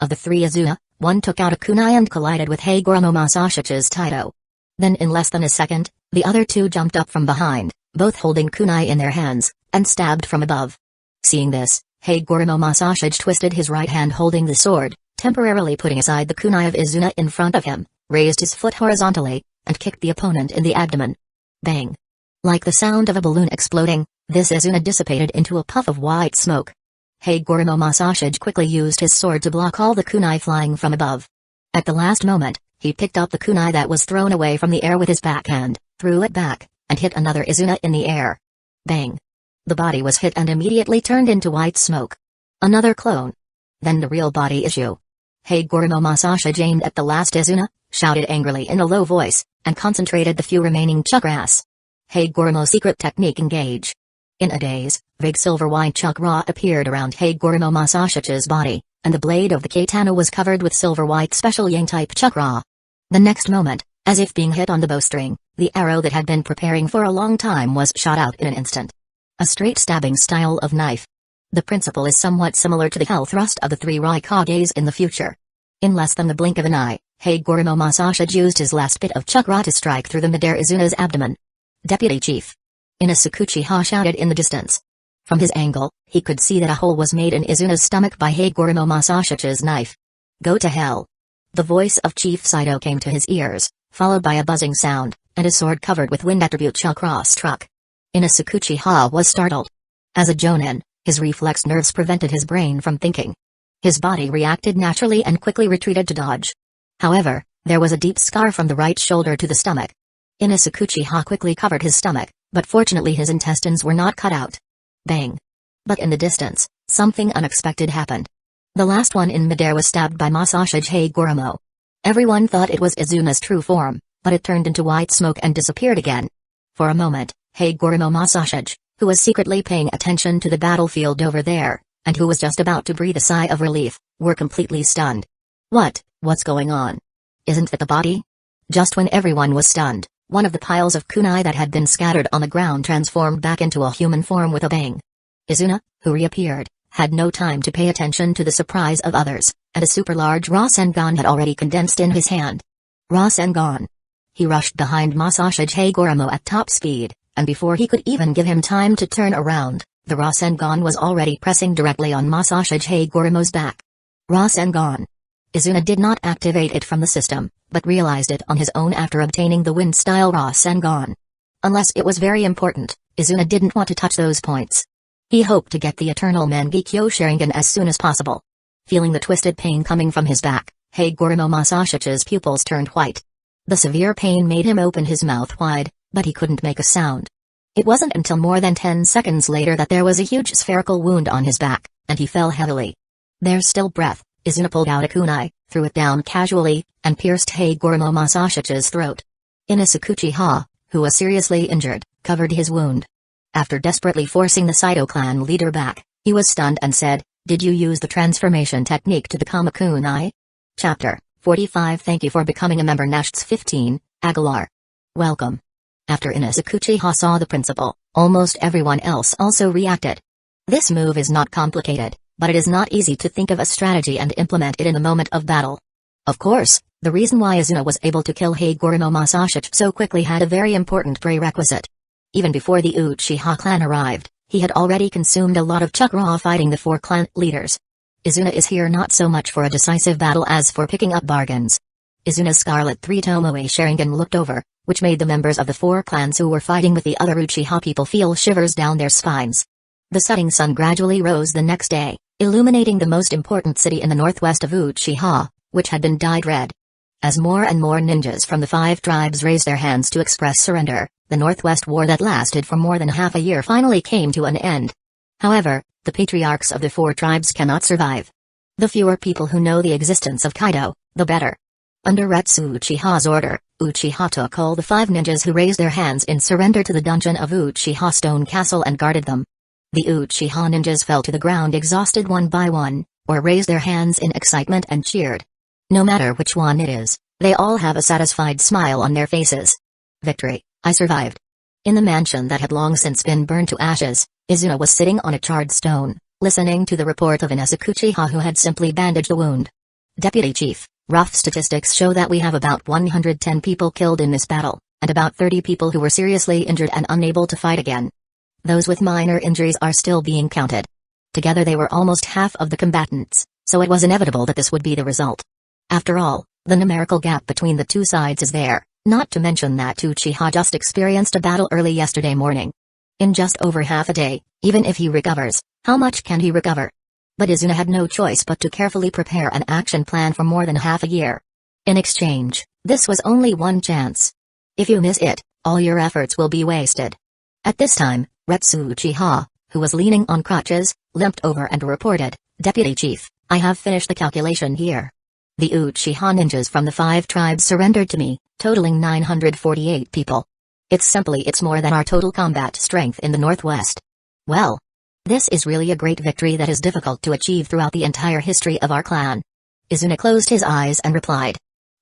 Of the 3 Izuna, one took out a kunai and collided with Hagoromo Masashige's Taito. Then in less than a second, the other 2 jumped up from behind, both holding kunai in their hands, and stabbed from above. Seeing this, Hagoromo Masashige twisted his right hand holding the sword, temporarily putting aside the kunai of Izuna in front of him, raised his foot horizontally, and kicked the opponent in the abdomen. Bang! Like the sound of a balloon exploding, this Izuna dissipated into a puff of white smoke. Hagoromo Masashige quickly used his sword to block all the kunai flying from above. At the last moment, he picked up the kunai that was thrown away from the air with his backhand, threw it back, and hit another Izuna in the air. Bang! The body was hit and immediately turned into white smoke. Another clone. Then the real body issue. Hagoromo Masashige aimed at the last Izuna, shouted angrily in a low voice, and concentrated the few remaining chakras. Hagoromo secret technique engage. In a daze, big silver white chakra appeared around Hagoromo Masashige's body, and the blade of the katana was covered with silver white special yang-type chakra. The next moment, as if being hit on the bowstring, the arrow that had been preparing for a long time was shot out in an instant. A straight stabbing style of knife. The principle is somewhat similar to the hell thrust of the 3 Raikages in the future. In less than the blink of an eye, Hagoromo Masashige used his last bit of chakra to strike through the midair Izuna's abdomen. Deputy Chief Inosuke Uchiha shouted in the distance. From his angle, he could see that a hole was made in Izuna's stomach by Hagoromo Masashige's knife. Go to hell. The voice of Chief Saito came to his ears, followed by a buzzing sound, and a sword covered with wind attribute chakra struck. Inosuke Uchiha was startled. As a jonin, his reflex nerves prevented his brain from thinking. His body reacted naturally and quickly retreated to dodge. However, there was a deep scar from the right shoulder to the stomach. Inosuke Uchiha quickly covered his stomach, but fortunately his intestines were not cut out. Bang! But in the distance, something unexpected happened. The last one in midair was stabbed by Masashige Hagoromo. Everyone thought it was Izuna's true form, but it turned into white smoke and disappeared again. For a moment, Hagoromo Masashige, who was secretly paying attention to the battlefield over there, and who was just about to breathe a sigh of relief, were completely stunned. What's going on? Isn't it the body? Just when everyone was stunned, one of the piles of kunai that had been scattered on the ground transformed back into a human form with a bang. Izuna, who reappeared, had no time to pay attention to the surprise of others, and a super large Rasengan had already condensed in his hand. Rasengan. He rushed behind Masashige Hagoromo at top speed, and before he could even give him time to turn around, the Rasengan was already pressing directly on Masashige Hagoromo's back. Rasengan. Izuna did not activate it from the system, but realized it on his own after obtaining the wind-style Rasengan. Unless it was very important, Izuna didn't want to touch those points. He hoped to get the eternal Mangekyo Sharingan as soon as possible. Feeling the twisted pain coming from his back, Hagoromo Masashige's pupils turned white. The severe pain made him open his mouth wide, but he couldn't make a sound. It wasn't until more than 10 seconds later that there was a huge spherical wound on his back, and he fell heavily. There's still breath. Izuna pulled out a kunai, threw it down casually, and pierced Hagoromo Masashige's throat. Inosuke Uchiha, who was seriously injured, covered his wound. After desperately forcing the Saito clan leader back, he was stunned and said, "Did you use the transformation technique to become a kunai?" Chapter 45. Thank you for becoming a member. Nashts 15, Aguilar. Welcome. After Inosuke Uchiha saw the principal, almost everyone else also reacted. This move is not complicated, but it is not easy to think of a strategy and implement it in the moment of battle. Of course, the reason why Izuna was able to kill Hagoro no Masashi so quickly had a very important prerequisite. Even before the Uchiha clan arrived, he had already consumed a lot of chakra fighting the 4 clan leaders. Izuna is here not so much for a decisive battle as for picking up bargains. Izuna's Scarlet 3 Tomoe Sharingan looked over, which made the members of the 4 clans who were fighting with the other Uchiha people feel shivers down their spines. The setting sun gradually rose the next day, illuminating the most important city in the northwest of Uchiha, which had been dyed red. As more and more ninjas from the 5 tribes raised their hands to express surrender, the Northwest War that lasted for more than half a year finally came to an end. However, the patriarchs of the 4 tribes cannot survive. The fewer people who know the existence of Kaido, the better. Under Retsu Uchiha's order, Uchiha took all the 5 ninjas who raised their hands in surrender to the dungeon of Uchiha Stone Castle and guarded them. The Uchiha ninjas fell to the ground exhausted one by one, or raised their hands in excitement and cheered. No matter which one it is, they all have a satisfied smile on their faces. Victory, I survived. In the mansion that had long since been burned to ashes, Izuna was sitting on a charred stone, listening to the report of Inosuke Uchiha who had simply bandaged the wound. Deputy Chief, rough statistics show that we have about 110 people killed in this battle, and about 30 people who were seriously injured and unable to fight again. Those with minor injuries are still being counted. Together they were almost half of the combatants, so it was inevitable that this would be the result. After all, the numerical gap between the 2 sides is there, not to mention that Uchiha just experienced a battle early yesterday morning. In just over half a day, even if he recovers, how much can he recover? But Izuna had no choice but to carefully prepare an action plan for more than half a year. In exchange, this was only one chance. If you miss it, all your efforts will be wasted. At this time, Retsu Uchiha, who was leaning on crutches, limped over and reported, Deputy Chief, I have finished the calculation here. The Uchiha ninjas from the 5 tribes surrendered to me, totaling 948 people. It's more than our total combat strength in the northwest. Well, this is really a great victory that is difficult to achieve throughout the entire history of our clan. Izuna closed his eyes and replied.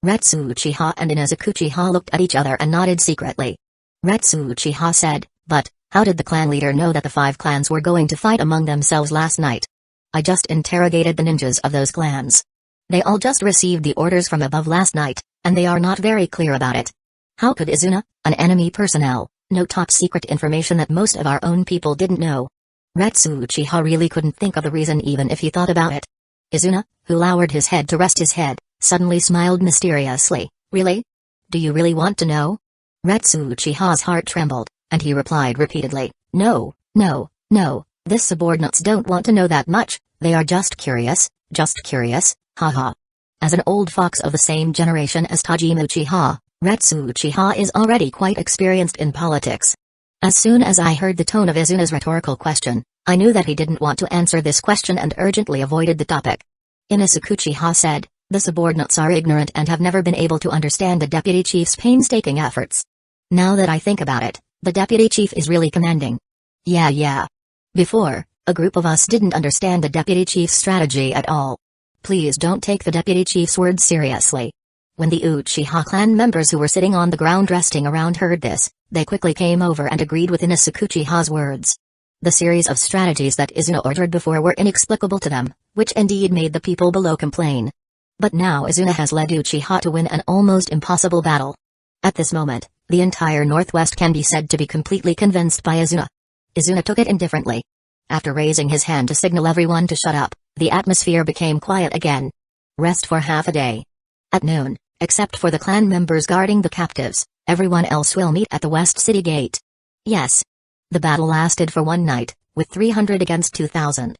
Retsu Uchiha and Inosuke Uchiha looked at each other and nodded secretly. Retsu Uchiha said, but, how did the clan leader know that the 5 clans were going to fight among themselves last night? I just interrogated the ninjas of those clans. They all just received the orders from above last night, and they are not very clear about it. How could Izuna, an enemy personnel, know top secret information that most of our own people didn't know? Retsu Uchiha really couldn't think of the reason even if he thought about it. Izuna, who lowered his head to rest his head, suddenly smiled mysteriously. Really? Do you really want to know? Retsu Uchiha's heart trembled, and he replied repeatedly, No, this subordinates don't want to know that much, they are just curious, haha. As an old fox of the same generation as Tajima Uchiha, Retsu Uchiha is already quite experienced in politics. As soon as I heard the tone of Izuna's rhetorical question, I knew that he didn't want to answer this question and urgently avoided the topic. Inosuke Uchiha said, the subordinates are ignorant and have never been able to understand the deputy chief's painstaking efforts. Now that I think about it, the deputy chief is really commanding. Yeah. Before, a group of us didn't understand the deputy chief's strategy at all. Please don't take the deputy chief's words seriously. When the Uchiha clan members who were sitting on the ground resting around heard this, they quickly came over and agreed with Inosuke Uchiha's words. The series of strategies that Izuna ordered before were inexplicable to them, which indeed made the people below complain. But now Izuna has led Uchiha to win an almost impossible battle. At this moment, the entire Northwest can be said to be completely convinced by Izuna. Izuna took it indifferently. After raising his hand to signal everyone to shut up, the atmosphere became quiet again. Rest for half a day. At noon, except for the clan members guarding the captives, everyone else will meet at the West City Gate. Yes. The battle lasted for one night, with 300 against 2,000.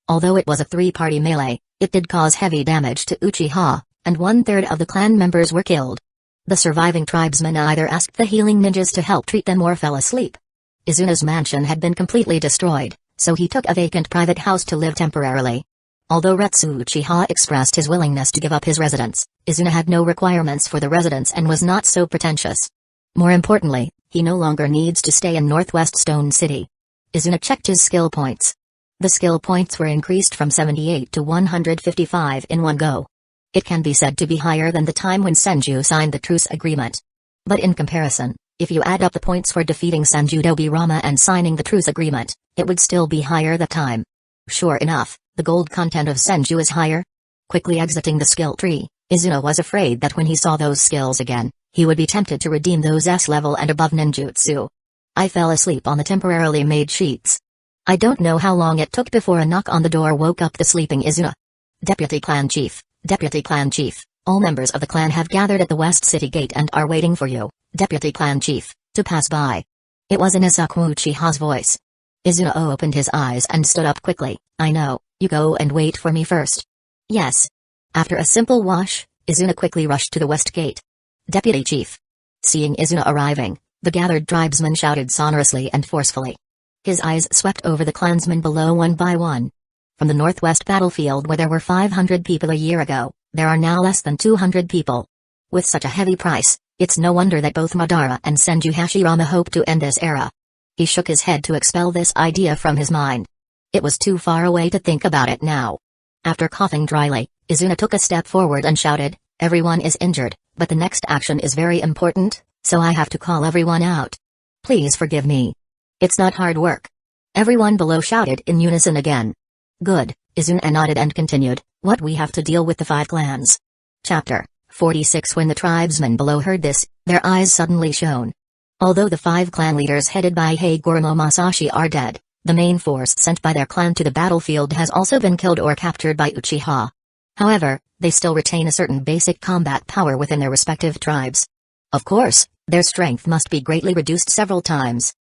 Although it was a 3-party melee, it did cause heavy damage to Uchiha, and 1/3 of the clan members were killed. The surviving tribesmen either asked the healing ninjas to help treat them or fell asleep. Izuna's mansion had been completely destroyed, so he took a vacant private house to live temporarily. Although Retsu Uchiha expressed his willingness to give up his residence, Izuna had no requirements for the residence and was not so pretentious. More importantly, he no longer needs to stay in Northwest Stone City. Izuna checked his skill points. The skill points were increased from 78 to 155 in one go. It can be said to be higher than the time when Senju signed the truce agreement. But in comparison, if you add up the points for defeating Senju Dobirama and signing the truce agreement, it would still be higher that time. Sure enough, the gold content of Senju is higher. Quickly exiting the skill tree, Izuna was afraid that when he saw those skills again, he would be tempted to redeem those S-level and above ninjutsu. I fell asleep on the temporarily made sheets. I don't know how long it took before a knock on the door woke up the sleeping Izuna. Deputy Clan Chief, Deputy Clan Chief, all members of the clan have gathered at the West City Gate and are waiting for you, Deputy Clan Chief, to pass by. It was Naruto Uchiha's voice. Izuna opened his eyes and stood up quickly. I know, you go and wait for me first. Yes. After a simple wash, Izuna quickly rushed to the West Gate. Deputy Chief. Seeing Izuna arriving, the gathered tribesmen shouted sonorously and forcefully. His eyes swept over the clansmen below one by one. From the northwest battlefield where there were 500 people a year ago, there are now less than 200 people. With such a heavy price, it's no wonder that both Madara and Senju Hashirama hope to end this era. He shook his head to expel this idea from his mind. It was too far away to think about it now. After coughing dryly, Izuna took a step forward and shouted, everyone is injured, but the next action is very important, so I have to call everyone out. Please forgive me. It's not hard work. Everyone below shouted in unison again. Good, Izuna nodded and continued, what we have to deal with the 5 clans. Chapter 46. When the tribesmen below heard this, their eyes suddenly shone. Although the 5 clan leaders headed by Hagoromo Masashi are dead, the main force sent by their clan to the battlefield has also been killed or captured by Uchiha. However, they still retain a certain basic combat power within their respective tribes. Of course, their strength must be greatly reduced several times.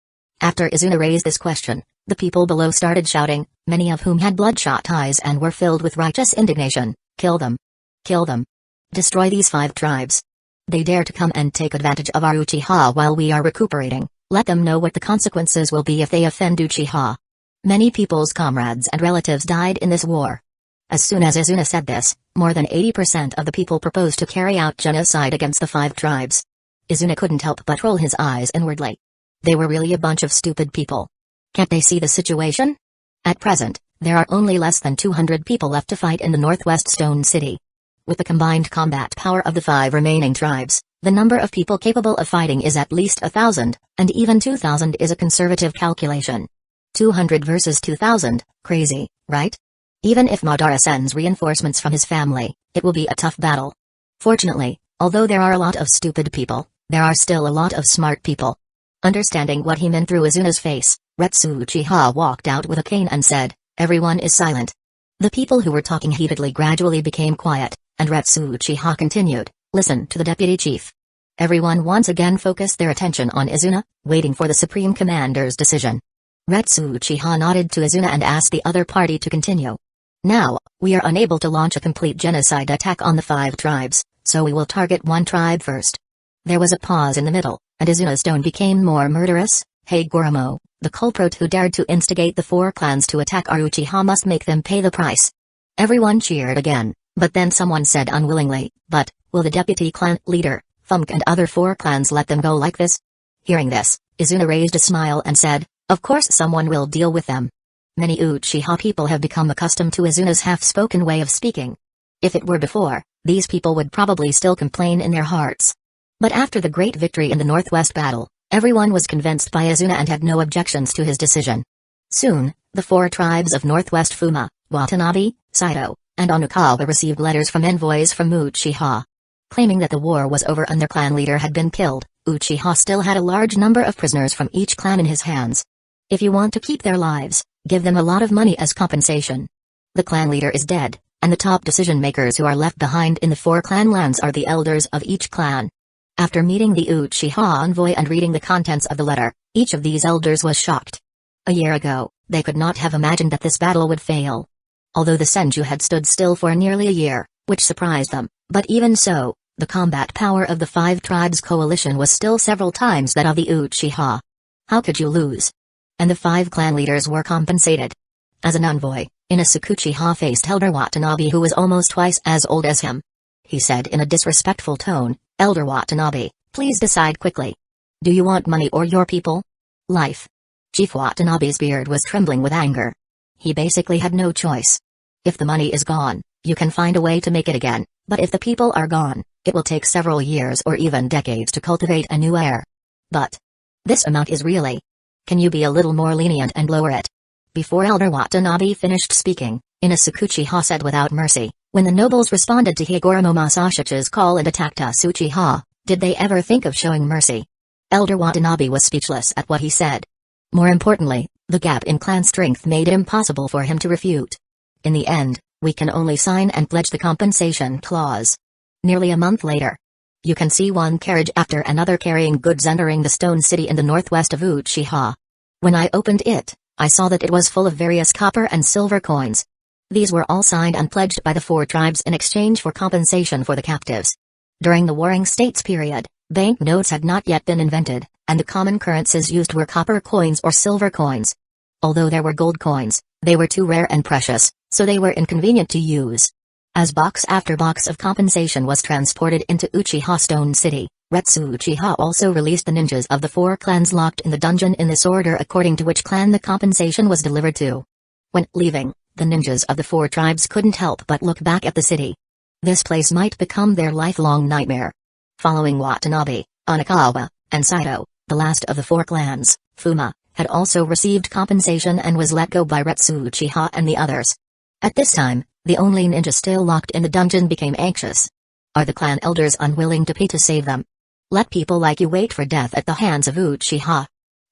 After Izuna raised this question, the people below started shouting, many of whom had bloodshot eyes and were filled with righteous indignation. Kill them. Kill them. Destroy these 5 tribes. They dare to come and take advantage of our Uchiha while we are recuperating. Let them know what the consequences will be if they offend Uchiha. Many people's comrades and relatives died in this war. As soon as Izuna said this, more than 80% of the people proposed to carry out genocide against the 5 tribes. Izuna couldn't help but roll his eyes inwardly. They were really a bunch of stupid people. Can't they see the situation? At present, there are only less than 200 people left to fight in the Northwest Stone City. With the combined combat power of the 5 remaining tribes, the number of people capable of fighting is at least 1,000, and even 2,000 is a conservative calculation. 200 versus 2,000, crazy, right? Even if Madara sends reinforcements from his family, it will be a tough battle. Fortunately, although there are a lot of stupid people, there are still a lot of smart people. Understanding what he meant through Izuna's face, Retsu Uchiha walked out with a cane and said, everyone is silent. The people who were talking heatedly gradually became quiet, and Retsu Uchiha continued, listen to the deputy chief. Everyone once again focused their attention on Izuna, waiting for the Supreme Commander's decision. Retsu Uchiha nodded to Izuna and asked the other party to continue. Now, we are unable to launch a complete genocide attack on the 5 tribes, so we will target one tribe first. There was a pause in the middle, and Izuna's tone became more murderous. Hagoromo, the culprit who dared to instigate the 4 clans to attack our Uchiha must make them pay the price. Everyone cheered again, but then someone said unwillingly, but, will the deputy clan leader, Funk and other 4 clans let them go like this? Hearing this, Izuna raised a smile and said, of course someone will deal with them. Many Uchiha people have become accustomed to Izuna's half-spoken way of speaking. If it were before, these people would probably still complain in their hearts. But after the great victory in the Northwest battle, everyone was convinced by Izuna and had no objections to his decision. Soon, the 4 tribes of Northwest Fuma, Watanabe, Saito, and Onukawa received letters from envoys from Uchiha. Claiming that the war was over and their clan leader had been killed, Uchiha still had a large number of prisoners from each clan in his hands. If you want to keep their lives, give them a lot of money as compensation. The clan leader is dead, and the top decision-makers who are left behind in the 4 clan lands are the elders of each clan. After meeting the Uchiha envoy and reading the contents of the letter, each of these elders was shocked. A year ago, they could not have imagined that this battle would fail. Although the Senju had stood still for nearly a year, which surprised them, but even so, the combat power of the 5 tribes coalition was still several times that of the Uchiha. How could you lose? And the 5 clan leaders were compensated. As an envoy, Inosuke Uchiha faced Elder Watanabe, who was almost twice as old as him. He said in a disrespectful tone, Elder Watanabe, please decide quickly. Do you want money or your people? Life. Chief Watanabe's beard was trembling with anger. He basically had no choice. If the money is gone, you can find a way to make it again, but if the people are gone, it will take several years or even decades to cultivate a new heir. But this amount is really... Can you be a little more lenient and lower it? Before Elder Watanabe finished speaking, Inosuke Uchiha said without mercy, when the nobles responded to Higoromo Masashichi's call and attacked Uchiha, did they ever think of showing mercy? Elder Watanabe was speechless at what he said. More importantly, the gap in clan strength made it impossible for him to refute. In the end, we can only sign and pledge the compensation clause. Nearly a month later, you can see one carriage after another carrying goods entering the stone city in the northwest of Uchiha. When I opened it, I saw that it was full of various copper and silver coins. These were all signed and pledged by the 4 tribes in exchange for compensation for the captives. During the Warring States period, banknotes had not yet been invented, and the common currencies used were copper coins or silver coins. Although there were gold coins, they were too rare and precious, so they were inconvenient to use. As box after box of compensation was transported into Uchiha Stone City, Retsu Uchiha also released the ninjas of the 4 clans locked in the dungeon in this order according to which clan the compensation was delivered to. When leaving, the ninjas of the 4 tribes couldn't help but look back at the city. This place might become their lifelong nightmare. Following Watanabe, Onikawa, and Saito, the last of the 4 clans, Fuma, had also received compensation and was let go by Retsu Uchiha and the others. At this time, the only ninja still locked in the dungeon became anxious. Are the clan elders unwilling to pay to save them? Let people like you wait for death at the hands of Uchiha.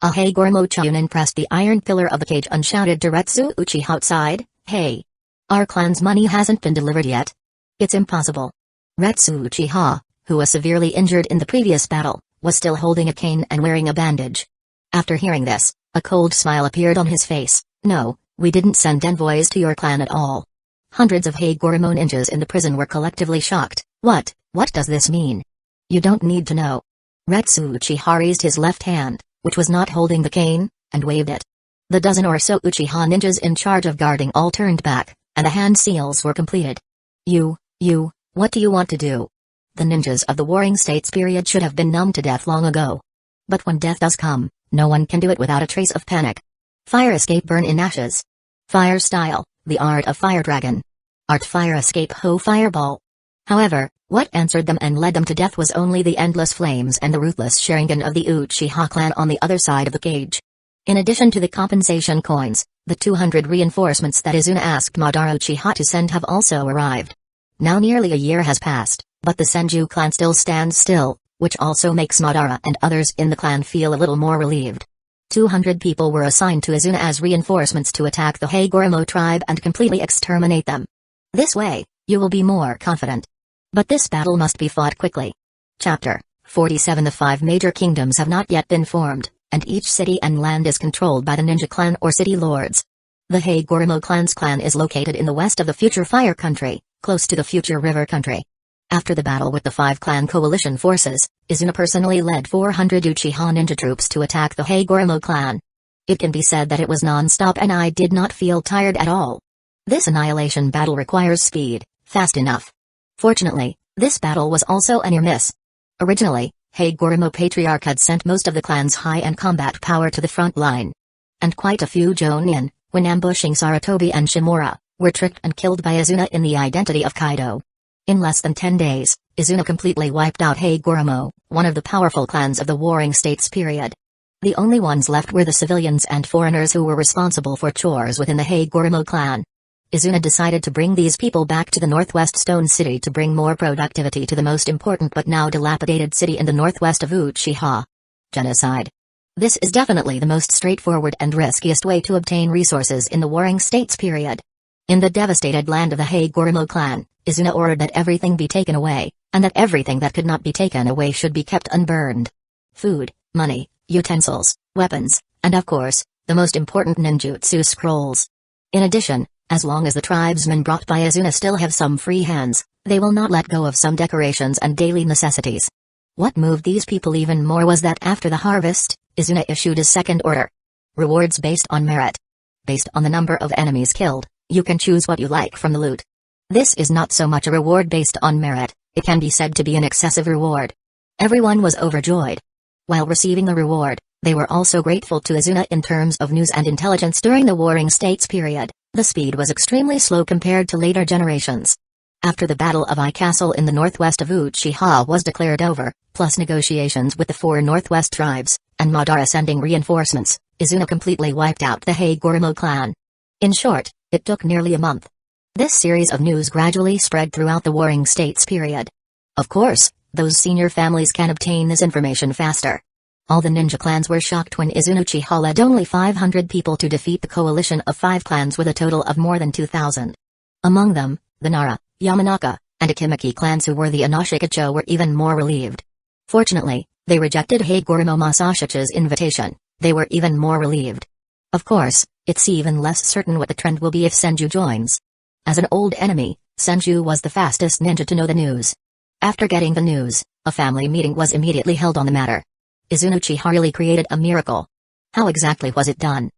Higoromo Chunin pressed the iron pillar of the cage and shouted to Retsu Uchiha outside, "Hey! Our clan's money hasn't been delivered yet. It's impossible." Retsu Uchiha, who was severely injured in the previous battle, was still holding a cane and wearing a bandage. After hearing this, a cold smile appeared on his face. "No, we didn't send envoys to your clan at all." Hundreds of Higoromo ninjas in the prison were collectively shocked. What does this mean? You don't need to know. Retsu Uchiha raised his left hand, which was not holding the cane, and waved it. The dozen or so Uchiha ninjas in charge of guarding all turned back, and the hand seals were completed. What do you want to do? The ninjas of the Warring States period should have been numb to death long ago. But when death does come, no one can do it without a trace of panic. Fire escape burn in ashes. Fire style, the art of fire dragon. Art fire escape ho fireball. However, what answered them and led them to death was only the endless flames and the ruthless Sharingan of the Uchiha clan on the other side of the cage. In addition to the compensation coins, the 200 reinforcements that Izuna asked Madara Uchiha to send have also arrived. Now nearly a year has passed, but the Senju clan still stands still, which also makes Madara and others in the clan feel a little more relieved. 200 people were assigned to Izuna as reinforcements to attack the Higoromo tribe and completely exterminate them. This way, you will be more confident. But this battle must be fought quickly. Chapter 47. The 5 major kingdoms have not yet been formed, and each city and land is controlled by the ninja clan or city lords. The Higoromo clan's clan is located in the west of the future Fire Country, close to the future River Country. After the battle with the 5 clan coalition forces, Izuna personally led 400 Uchiha ninja troops to attack the Higoromo clan. It can be said that it was non-stop and I did not feel tired at all. This annihilation battle requires speed, fast enough. Fortunately, this battle was also a near miss. Originally, Higoromo Patriarch had sent most of the clan's high-end combat power to the front line. And quite a few Jonin, when ambushing Sarutobi and Shimura, were tricked and killed by Izuna in the identity of Kaido. In less than 10 days, Izuna completely wiped out Higoromo, one of the powerful clans of the Warring States period. The only ones left were the civilians and foreigners who were responsible for chores within the Higoromo clan. Izuna decided to bring these people back to the Northwest Stone City to bring more productivity to the most important but now dilapidated city in the northwest of Uchiha. Genocide. This is definitely the most straightforward and riskiest way to obtain resources in the Warring States period. In the devastated land of the Higoromo clan, Izuna ordered that everything be taken away, and that everything that could not be taken away should be kept unburned. Food, money, utensils, weapons, and of course, the most important ninjutsu scrolls. In addition, as long as the tribesmen brought by Izuna still have some free hands, they will not let go of some decorations and daily necessities. What moved these people even more was that after the harvest, Izuna issued a second order. Rewards based on merit. Based on the number of enemies killed, you can choose what you like from the loot. This is not so much a reward based on merit, it can be said to be an excessive reward. Everyone was overjoyed. While receiving the reward, they were also grateful to Izuna in terms of news and intelligence during the Warring States period. The speed was extremely slow compared to later generations. After the Battle of Castle in the northwest of Uchiha was declared over, plus negotiations with the 4 northwest tribes, and Madara sending reinforcements, Izuna completely wiped out the Hagoromo clan. In short, it took nearly a month. This series of news gradually spread throughout the Warring States period. Of course, those senior families can obtain this information faster. All the ninja clans were shocked when Izuna Uchiha led only 500 people to defeat the coalition of 5 clans with a total of more than 2,000. Among them, the Nara, Yamanaka, and Akimaki clans who were the Inoshikacho were even more relieved. Fortunately, they rejected Hagoromo Masashichi's invitation. They were even more relieved. Of course, it's even less certain what the trend will be if Senju joins. As an old enemy, Senju was the fastest ninja to know the news. After getting the news, a family meeting was immediately held on the matter. Izuna Uchiha really created a miracle. How exactly was it done?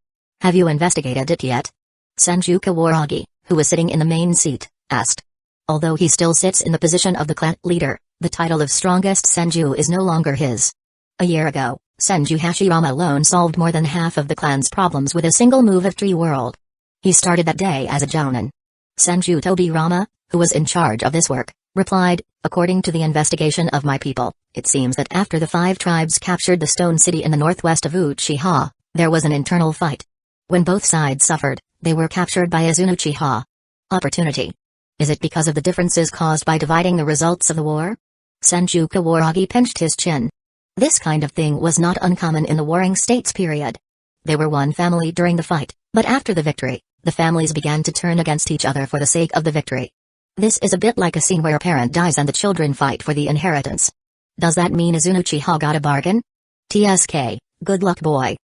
Have you investigated it yet? Senju Kawaragi, who was sitting in the main seat, asked. Although he still sits in the position of the clan leader, the title of strongest Senju is no longer his. A year ago, Senju Hashirama alone solved more than half of the clan's problems with a single move of Tree World. He started that day as a jounin. Senju Tobirama, who was in charge of this work, replied, according to the investigation of my people, it seems that after the 5 tribes captured the stone city in the northwest of Uchiha, there was an internal fight. When both sides suffered, they were captured by Izuna Uchiha. Opportunity. Is it because of the differences caused by dividing the results of the war? Senju Kawaragi pinched his chin. This kind of thing was not uncommon in the Warring States period. They were one family during the fight, but after the victory, the families began to turn against each other for the sake of the victory. This is a bit like a scene where a parent dies and the children fight for the inheritance. Does that mean Izuna Uchiha got a bargain? TSK, good luck boy.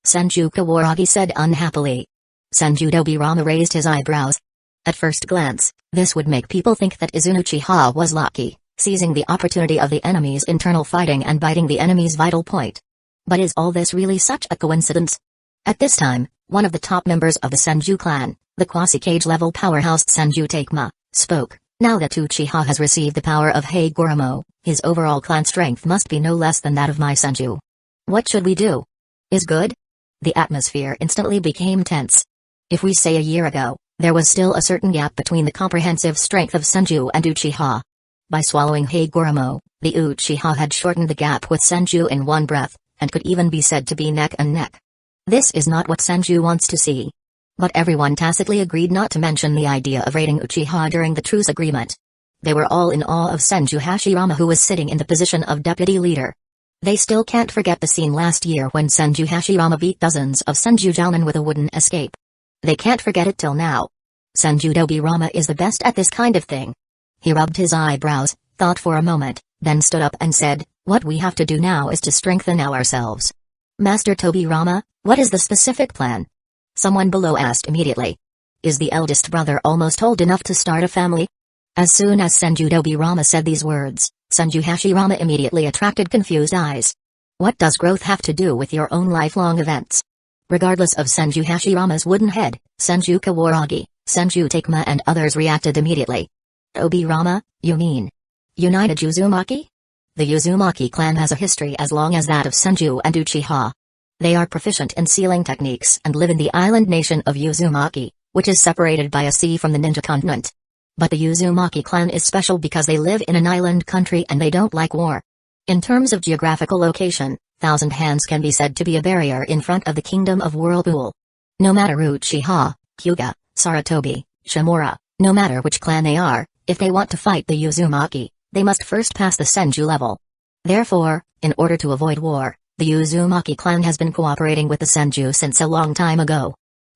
Senju Kawaragi said unhappily. Senju Tobirama raised his eyebrows. At first glance, this would make people think that Izuna Uchiha was lucky, seizing the opportunity of the enemy's internal fighting and biting the enemy's vital point. But is all this really such a coincidence? At this time, one of the top members of the Senju clan, the quasi-cage level powerhouse Senju Takema, spoke. Now that Uchiha has received the power of Hagoromo, his overall clan strength must be no less than that of my Senju. What should we do? Is good? The atmosphere instantly became tense. If we say a year ago, there was still a certain gap between the comprehensive strength of Senju and Uchiha. By swallowing Hagoromo, the Uchiha had shortened the gap with Senju in one breath, and could even be said to be neck and neck. This is not what Senju wants to see. But everyone tacitly agreed not to mention the idea of raiding Uchiha during the truce agreement. They were all in awe of Senju Hashirama, who was sitting in the position of deputy leader. They still can't forget the scene last year when Senju Hashirama beat dozens of Senju jounin with a wooden escape. They can't forget it till now. Senju Tobirama is the best at this kind of thing. He rubbed his eyebrows, thought for a moment, then stood up and said, what we have to do now is to strengthen ourselves. Master Tobirama, what is the specific plan? Someone below asked immediately. Is the eldest brother almost old enough to start a family? As soon as Senju Tobirama said these words, Senju Hashirama immediately attracted confused eyes. What does growth have to do with your own lifelong events? Regardless of Senju Hashirama's wooden head, Senju Kawaragi, Senju Takema and others reacted immediately. Tobirama, you mean United Uzumaki? The Uzumaki clan has a history as long as that of Senju and Uchiha. They are proficient in sealing techniques and live in the island nation of Uzumaki, which is separated by a sea from the ninja continent. But the Uzumaki clan is special because they live in an island country and they don't like war. In terms of geographical location, Thousand Hands can be said to be a barrier in front of the kingdom of Whirlpool. No matter Uchiha, Hyuga, Sarutobi, Shimura, no matter which clan they are, if they want to fight the Uzumaki, they must first pass the Senju level. Therefore, in order to avoid war, the Uzumaki clan has been cooperating with the Senju since a long time ago.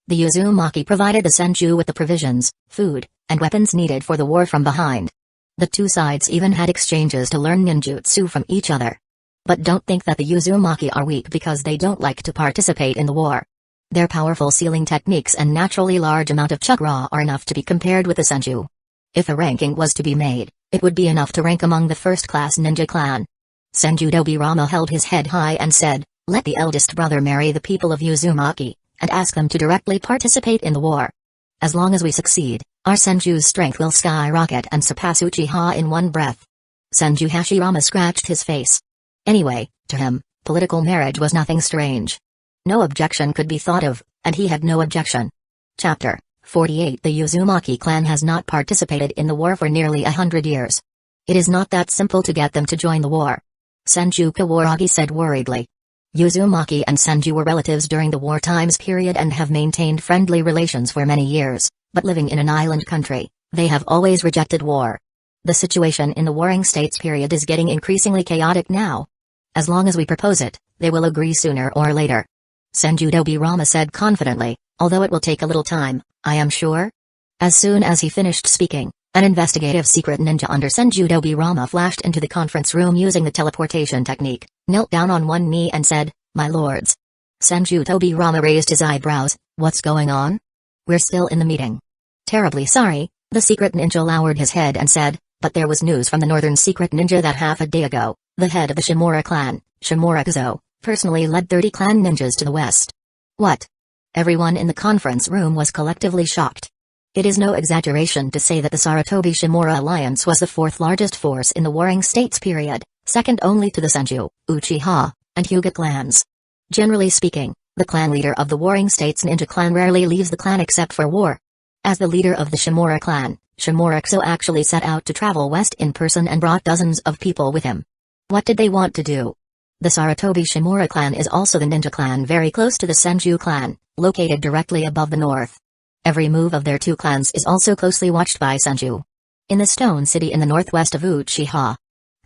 The Uzumaki provided the Senju with the provisions, food, and weapons needed for the war from behind. The two sides even had exchanges to learn ninjutsu from each other. But don't think that the Uzumaki are weak because they don't like to participate in the war. Their powerful sealing techniques and naturally large amount of chakra are enough to be compared with the Senju. If a ranking was to be made, it would be enough to rank among the first-class ninja clan. Senju Tobirama held his head high and said, let the eldest brother marry the people of Uzumaki, and ask them to directly participate in the war. As long as we succeed, our Senju's strength will skyrocket and surpass Uchiha in one breath. Senju Hashirama scratched his face. Anyway, to him, political marriage was nothing strange. No objection could be thought of, and he had no objection. Chapter 48 The Uzumaki clan has not participated in the war for nearly 100 years. It is not that simple to get them to join the war. Senju Kawaragi said worriedly. Uzumaki and Senju were relatives during the war times period and have maintained friendly relations for many years, but living in an island country, they have always rejected war. The situation in the warring states period is getting increasingly chaotic now. As long as we propose it, they will agree sooner or later. Senju Dobirama said confidently, although it will take a little time, I am sure. As soon as he finished speaking, an investigative secret ninja under Senju Dobirama flashed into the conference room using the teleportation technique, knelt down on one knee and said, My lords. Senju Dobirama raised his eyebrows, what's going on? We're still in the meeting. Terribly sorry, the secret ninja lowered his head and said, but there was news from the northern secret ninja that half a day ago, the head of the Shimura clan, Shimura Kuzo, personally led 30 clan ninjas to the west. What? Everyone in the conference room was collectively shocked. It is no exaggeration to say that the Sarutobi-Shimura alliance was the fourth largest force in the Warring States period, second only to the Senju, Uchiha, and Hyuga clans. Generally speaking, the clan leader of the Warring States ninja clan rarely leaves the clan except for war. As the leader of the Shimura clan, Shimura Kuzo actually set out to travel west in person and brought dozens of people with him. What did they want to do? The Sarutobi-Shimura clan is also the ninja clan very close to the Senju clan, located directly above the north. Every move of their two clans is also closely watched by Senju. In the stone city in the northwest of Uchiha.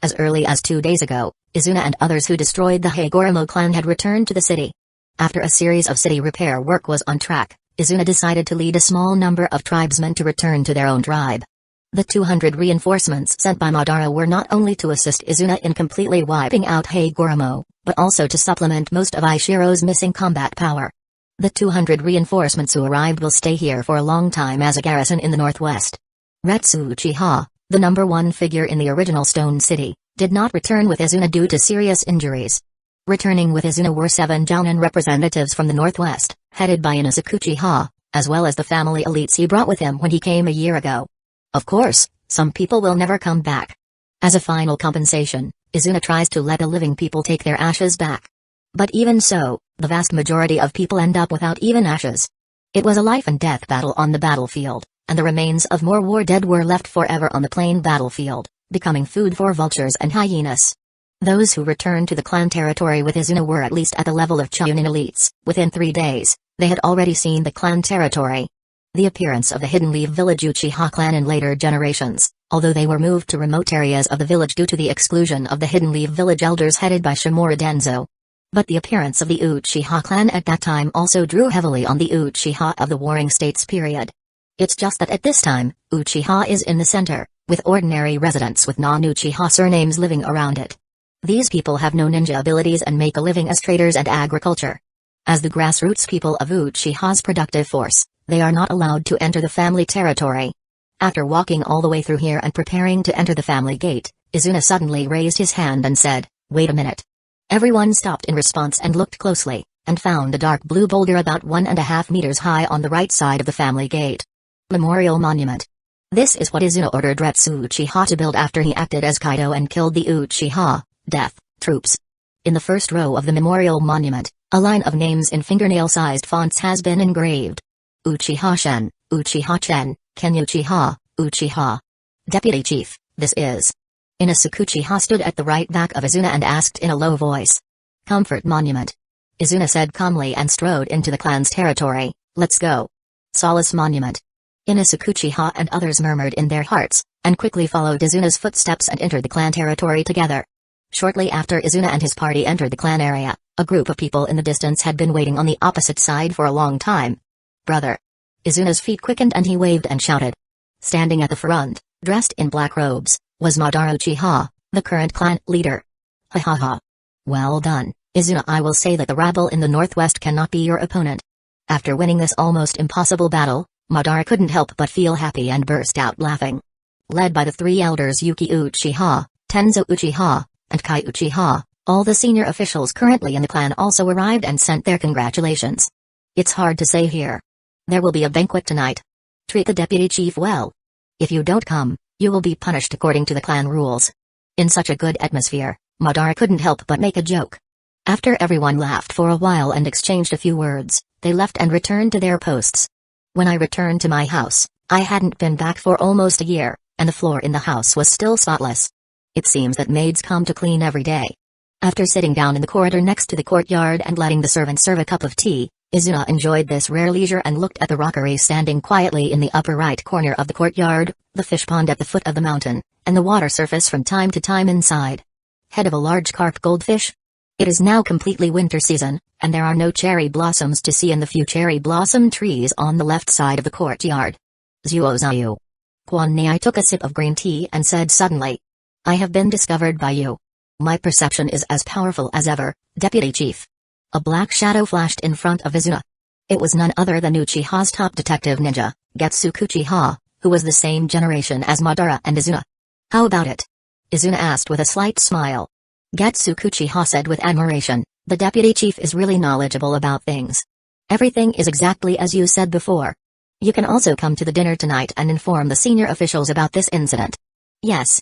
As early as 2 days ago, Izuna and others who destroyed the Hagoromo clan had returned to the city. After a series of city repair work was on track, Izuna decided to lead a small number of tribesmen to return to their own tribe. The 200 reinforcements sent by Madara were not only to assist Izuna in completely wiping out Hagoromo, but also to supplement most of Aishiro's missing combat power. The 200 reinforcements who arrived will stay here for a long time as a garrison in the northwest. Retsu Uchiha, the number one figure in the original Stone City, did not return with Izuna due to serious injuries. Returning with Izuna were 7 Jounin representatives from the northwest, headed by Inosuke Uchiha, as well as the family elites he brought with him when he came a year ago. Of course, some people will never come back. As a final compensation, Izuna tries to let the living people take their ashes back. But even so, the vast majority of people end up without even ashes. It was a life-and-death battle on the battlefield, and the remains of more war dead were left forever on the plain battlefield, becoming food for vultures and hyenas. Those who returned to the clan territory with Izuna were at least at the level of Chunin elites. Within 3 days, they had already seen the clan territory. The appearance of the Hidden Leaf Village Uchiha clan in later generations, although they were moved to remote areas of the village due to the exclusion of the Hidden Leaf Village elders headed by Shimura Danzō. But the appearance of the Uchiha clan at that time also drew heavily on the Uchiha of the Warring States period. It's just that at this time, Uchiha is in the center, with ordinary residents with non-Uchiha surnames living around it. These people have no ninja abilities and make a living as traders and agriculture. As the grassroots people of Uchiha's productive force, they are not allowed to enter the family territory. After walking all the way through here and preparing to enter the family gate, Izuna suddenly raised his hand and said, "Wait a minute." Everyone stopped in response and looked closely, and found a dark blue boulder about 1.5 meters high on the right side of the family gate. Memorial Monument. This is what Izuna ordered Retsu Uchiha to build after he acted as Kaido and killed the Uchiha, death, troops. In the first row of the memorial monument, a line of names in fingernail-sized fonts has been engraved. Uchiha Shen, Uchiha Chen, Ken Uchiha, Uchiha. Deputy Chief, this is. Inosuke Uchiha stood at the right back of Izuna and asked in a low voice. Comfort Monument. Izuna said calmly and strode into the clan's territory. Let's go. Solace Monument. Inosuke Uchiha and others murmured in their hearts, and quickly followed Izuna's footsteps and entered the clan territory together. Shortly after Izuna and his party entered the clan area, a group of people in the distance had been waiting on the opposite side for a long time. Brother. Izuna's feet quickened and he waved and shouted. Standing at the front, dressed in black robes, was Madara Uchiha, the current clan leader. Ha ha ha. Well done, Izuna. I will say that the rabble in the northwest cannot be your opponent. After winning this almost impossible battle, Madara couldn't help but feel happy and burst out laughing. Led by the 3 elders Yuki Uchiha, Tenzo Uchiha, and Kai Uchiha, all the senior officials currently in the clan also arrived and sent their congratulations. It's hard to say here. There will be a banquet tonight. Treat the deputy chief well. If you don't come, you will be punished according to the clan rules. In such a good atmosphere, Madara couldn't help but make a joke. After everyone laughed for a while and exchanged a few words, they left and returned to their posts. When I returned to my house, I hadn't been back for almost a year, and the floor in the house was still spotless. It seems that maids come to clean every day. After sitting down in the corridor next to the courtyard and letting the servant serve a cup of tea, Izuna enjoyed this rare leisure and looked at the rockery standing quietly in the upper right corner of the courtyard, the fish pond at the foot of the mountain, and the water surface from time to time inside. Head of a large carp goldfish? It is now completely winter season, and there are no cherry blossoms to see in the few cherry blossom trees on the left side of the courtyard. Zuo Zayu. Quan Nei took a sip of green tea and said suddenly. I have been discovered by you. My perception is as powerful as ever, Deputy Chief. A black shadow flashed in front of Izuna. It was none other than Uchiha's top detective ninja, Getsuko Uchiha, who was the same generation as Madara and Izuna. How about it? Izuna asked with a slight smile. Getsuko Uchiha said with admiration, the deputy chief is really knowledgeable about things. Everything is exactly as you said before. You can also come to the dinner tonight and inform the senior officials about this incident. Yes.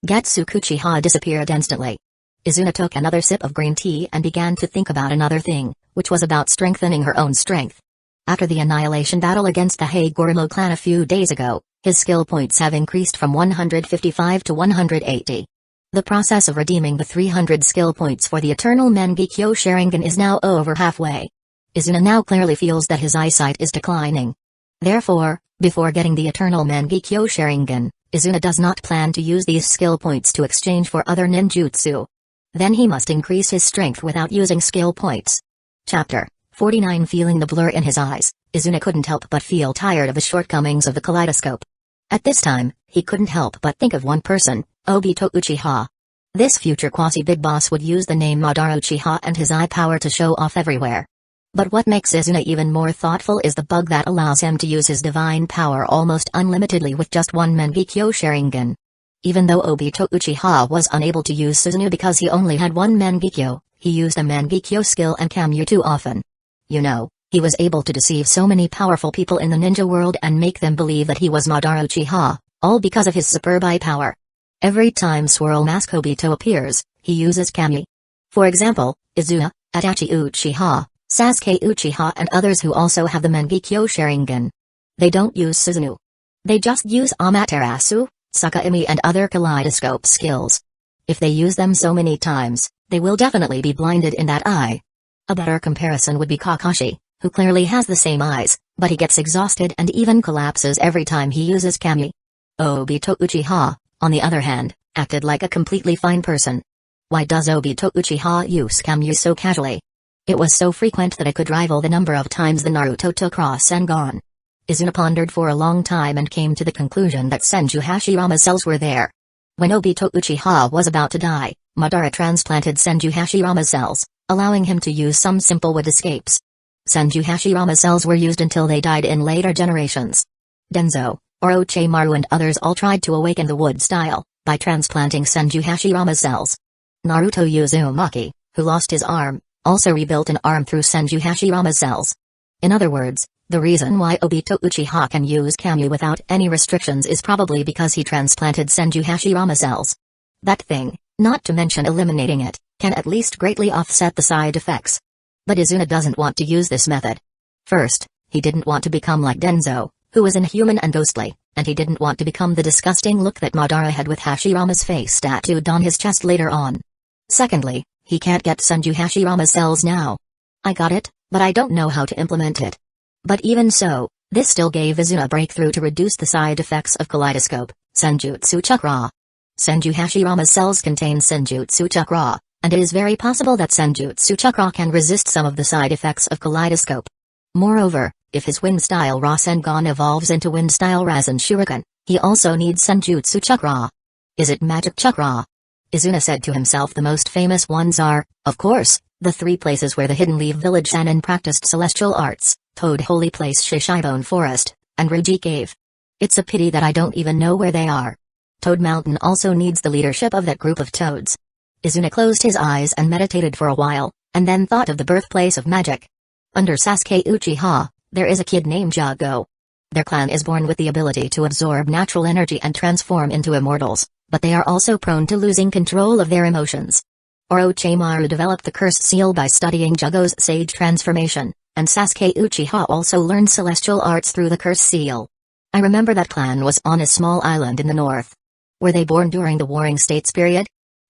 Getsuko Uchiha disappeared instantly. Izuna took another sip of green tea and began to think about another thing, which was about strengthening her own strength. After the annihilation battle against the Hagoromo clan a few days ago, his skill points have increased from 155 to 180. The process of redeeming the 300 skill points for the Eternal Mangekyo Sharingan is now over halfway. Izuna now clearly feels that his eyesight is declining. Therefore, before getting the Eternal Mangekyo Sharingan, Izuna does not plan to use these skill points to exchange for other ninjutsu. Then he must increase his strength without using skill points. Chapter 49. Feeling the blur in his eyes, Izuna couldn't help but feel tired of the shortcomings of the kaleidoscope. At this time, he couldn't help but think of one person, Obito Uchiha. This future quasi-big boss would use the name Madara Uchiha and his eye power to show off everywhere. But what makes Izuna even more thoughtful is the bug that allows him to use his divine power almost unlimitedly with just one Mangekyo Sharingan. Even though Obito Uchiha was unable to use Susanoo because he only had one Mangekyo, he used a Mangekyo skill and Kamyu too often. You know, he was able to deceive so many powerful people in the ninja world and make them believe that he was Madara Uchiha, all because of his superb eye power. Every time Swirl Mask Obito appears, he uses Kamyu. For example, Izuna, Itachi Uchiha, Sasuke Uchiha and others who also have the Mangekyo Sharingan. They don't use Susanoo. They just use Amaterasu, Sakami and other kaleidoscope skills. If they use them so many times, they will definitely be blinded in that eye. A better comparison would be Kakashi, who clearly has the same eyes, but he gets exhausted and even collapses every time he uses Kamyu. Obito Uchiha, on the other hand, acted like a completely fine person. Why does Obito Uchiha use Kamyu so casually? It was so frequent that it could rival the number of times the Naruto took Rasengan. Izuna pondered for a long time and came to the conclusion that Senju Hashirama's cells were there. When Obito Uchiha was about to die, Madara transplanted Senju Hashirama's cells, allowing him to use some simple wood escapes. Senju Hashirama's cells were used until they died in later generations. Danzō, Orochimaru and others all tried to awaken the wood style, by transplanting Senju Hashirama's cells. Naruto Uzumaki, who lost his arm, also rebuilt an arm through Senju Hashirama's cells. In other words, the reason why Obito Uchiha can use Kamyu without any restrictions is probably because he transplanted Senju Hashirama cells. That thing, not to mention eliminating it, can at least greatly offset the side effects. But Izuna doesn't want to use this method. First, he didn't want to become like Danzō, who was inhuman and ghostly, and he didn't want to become the disgusting look that Madara had with Hashirama's face tattooed on his chest later on. Secondly, he can't get Senju Hashirama's cells now. I got it, but I don't know how to implement it. But even so, this still gave Izuna a breakthrough to reduce the side effects of kaleidoscope, Senjutsu Chakra. Senju Hashirama's cells contain Senjutsu Chakra, and it is very possible that Senjutsu Chakra can resist some of the side effects of kaleidoscope. Moreover, if his wind-style Rasengan evolves into wind-style Rasen Shuriken, he also needs Senjutsu Chakra. Is it magic chakra? Izuna said to himself. The most famous ones are, of course, the three places where the Hidden Leaf Village Sanin practiced celestial arts, Toad Holy Place Shishibone Forest, and Ruji Cave. It's a pity that I don't even know where they are. Toad Mountain also needs the leadership of that group of toads. Izuna closed his eyes and meditated for a while, and then thought of the birthplace of magic. Under Sasuke Uchiha, there is a kid named Jago. Their clan is born with the ability to absorb natural energy and transform into immortals, but they are also prone to losing control of their emotions. Orochimaru developed the curse seal by studying Jago's sage transformation, and Sasuke Uchiha also learned celestial arts through the curse seal. I remember that clan was on a small island in the north. Were they born during the Warring States period?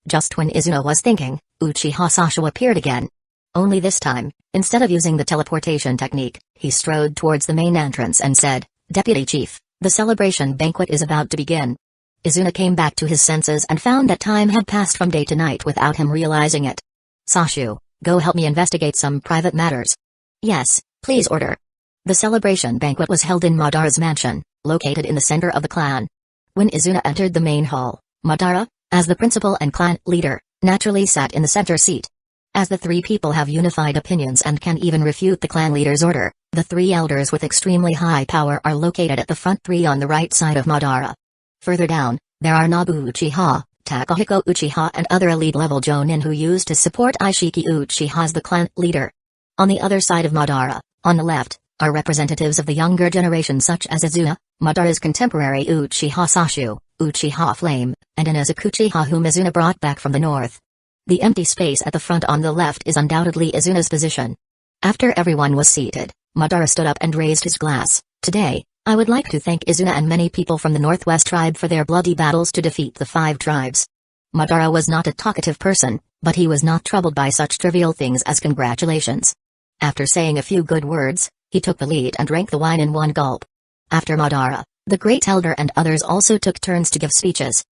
Just when Izuna was thinking, Uchiha Sasha appeared again. Only this time, instead of using the teleportation technique, he strode towards the main entrance and said, "Deputy Chief, the celebration banquet is about to begin." Izuna came back to his senses and found that time had passed from day to night without him realizing it. "Sashu, go help me investigate some private matters." "Yes, please order." The celebration banquet was held in Madara's mansion, located in the center of the clan. When Izuna entered the main hall, Madara, as the principal and clan leader, naturally sat in the center seat. As the three people have unified opinions and can even refute the clan leader's order, the three elders with extremely high power are located at the front three on the right side of Madara. Further down, there are Nabu Uchiha, Takahiko Uchiha and other elite-level jonin who used to support Ishiki Uchiha as the clan leader. On the other side of Madara, on the left, are representatives of the younger generation such as Izuna, Madara's contemporary Uchiha Sashu, Uchiha Flame, and Inazuka Uchiha whom Izuna brought back from the north. The empty space at the front on the left is undoubtedly Izuna's position. After everyone was seated, Madara stood up and raised his glass. "Today, I would like to thank Izuna and many people from the Northwest tribe for their bloody battles to defeat the 5 tribes." Madara was not a talkative person, but he was not troubled by such trivial things as congratulations. After saying a few good words, he took the lead and drank the wine in one gulp. After Madara, the Great Elder and others also took turns to give speeches.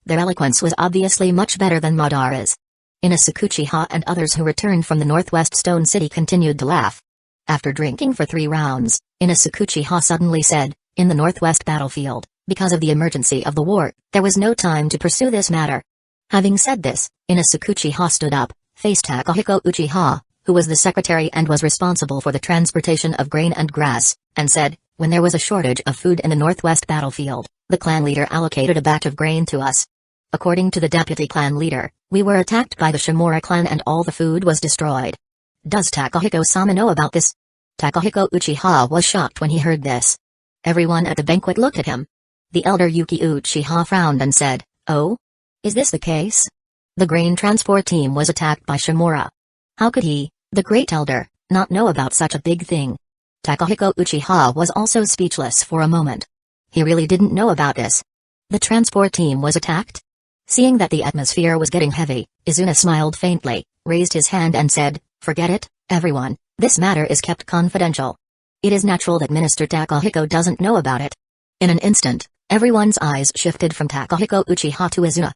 Their eloquence was obviously much better than Madara's. Inazuka Uchiha and others who returned from the Northwest Stone City continued to laugh. After drinking for 3 rounds, Inazuka Uchiha suddenly said, "In the Northwest battlefield, because of the emergency of the war, there was no time to pursue this matter." Having said this, Inazuka Uchiha stood up, faced Takahiko Uchiha, who was the secretary and was responsible for the transportation of grain and grass, and said, "When there was a shortage of food in the Northwest battlefield, the clan leader allocated a batch of grain to us. According to the deputy clan leader, we were attacked by the Shimura clan and all the food was destroyed. Does Takahiko-sama know about this?" Takahiko Uchiha was shocked when he heard this. Everyone at the banquet looked at him. The elder Yuki Uchiha frowned and said, "Oh? Is this the case? The grain transport team was attacked by Shimura. How could he, the great elder, not know about such a big thing?" Takahiko Uchiha was also speechless for a moment. He really didn't know about this. The transport team was attacked? Seeing that the atmosphere was getting heavy, Izuna smiled faintly, raised his hand and said, "Forget it, everyone, this matter is kept confidential. It is natural that Minister Takahiko doesn't know about it." In an instant, everyone's eyes shifted from Takahiko Uchiha to Izuna.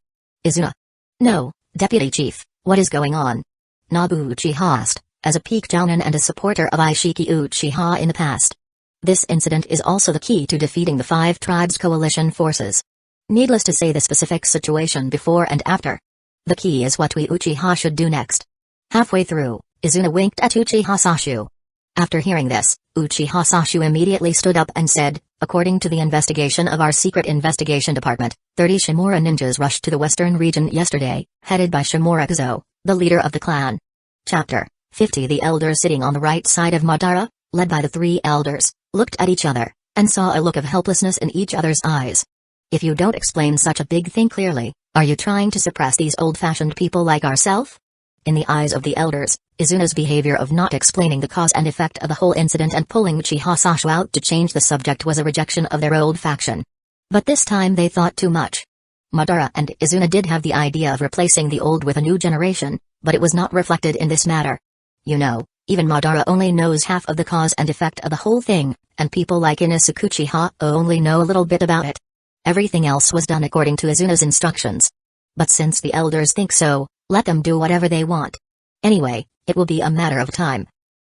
"Izuna?" "No, Deputy Chief, what is going on?" Nabu Uchiha asked, as a peak jounin and a supporter of Ishiki Uchiha in the past. This incident is also the key to defeating the 5 tribes coalition forces. Needless to say the specific situation before and after. The key is what we Uchiha should do next. Halfway through, Izuna winked at Uchiha Sashu. After hearing this, Uchiha Sashu immediately stood up and said, "According to the investigation of our secret investigation department, 30 Shimura ninjas rushed to the western region yesterday, headed by Shimura Kuzo, the leader of the clan." Chapter 50. The elders sitting on the right side of Madara, led by the 3 elders, looked at each other, and saw a look of helplessness in each other's eyes. "If you don't explain such a big thing clearly, are you trying to suppress these old-fashioned people like ourselves?" In the eyes of the elders, Izuna's behavior of not explaining the cause and effect of the whole incident and pulling Uchiha Sashu out to change the subject was a rejection of their old faction. But this time they thought too much. Madara and Izuna did have the idea of replacing the old with a new generation, but it was not reflected in this matter. You know, even Madara only knows half of the cause and effect of the whole thing, and people like Inazuka Uchiha only know a little bit about it. Everything else was done according to Izuna's instructions. But since the elders think so, let them do whatever they want. Anyway, it will be a matter of time.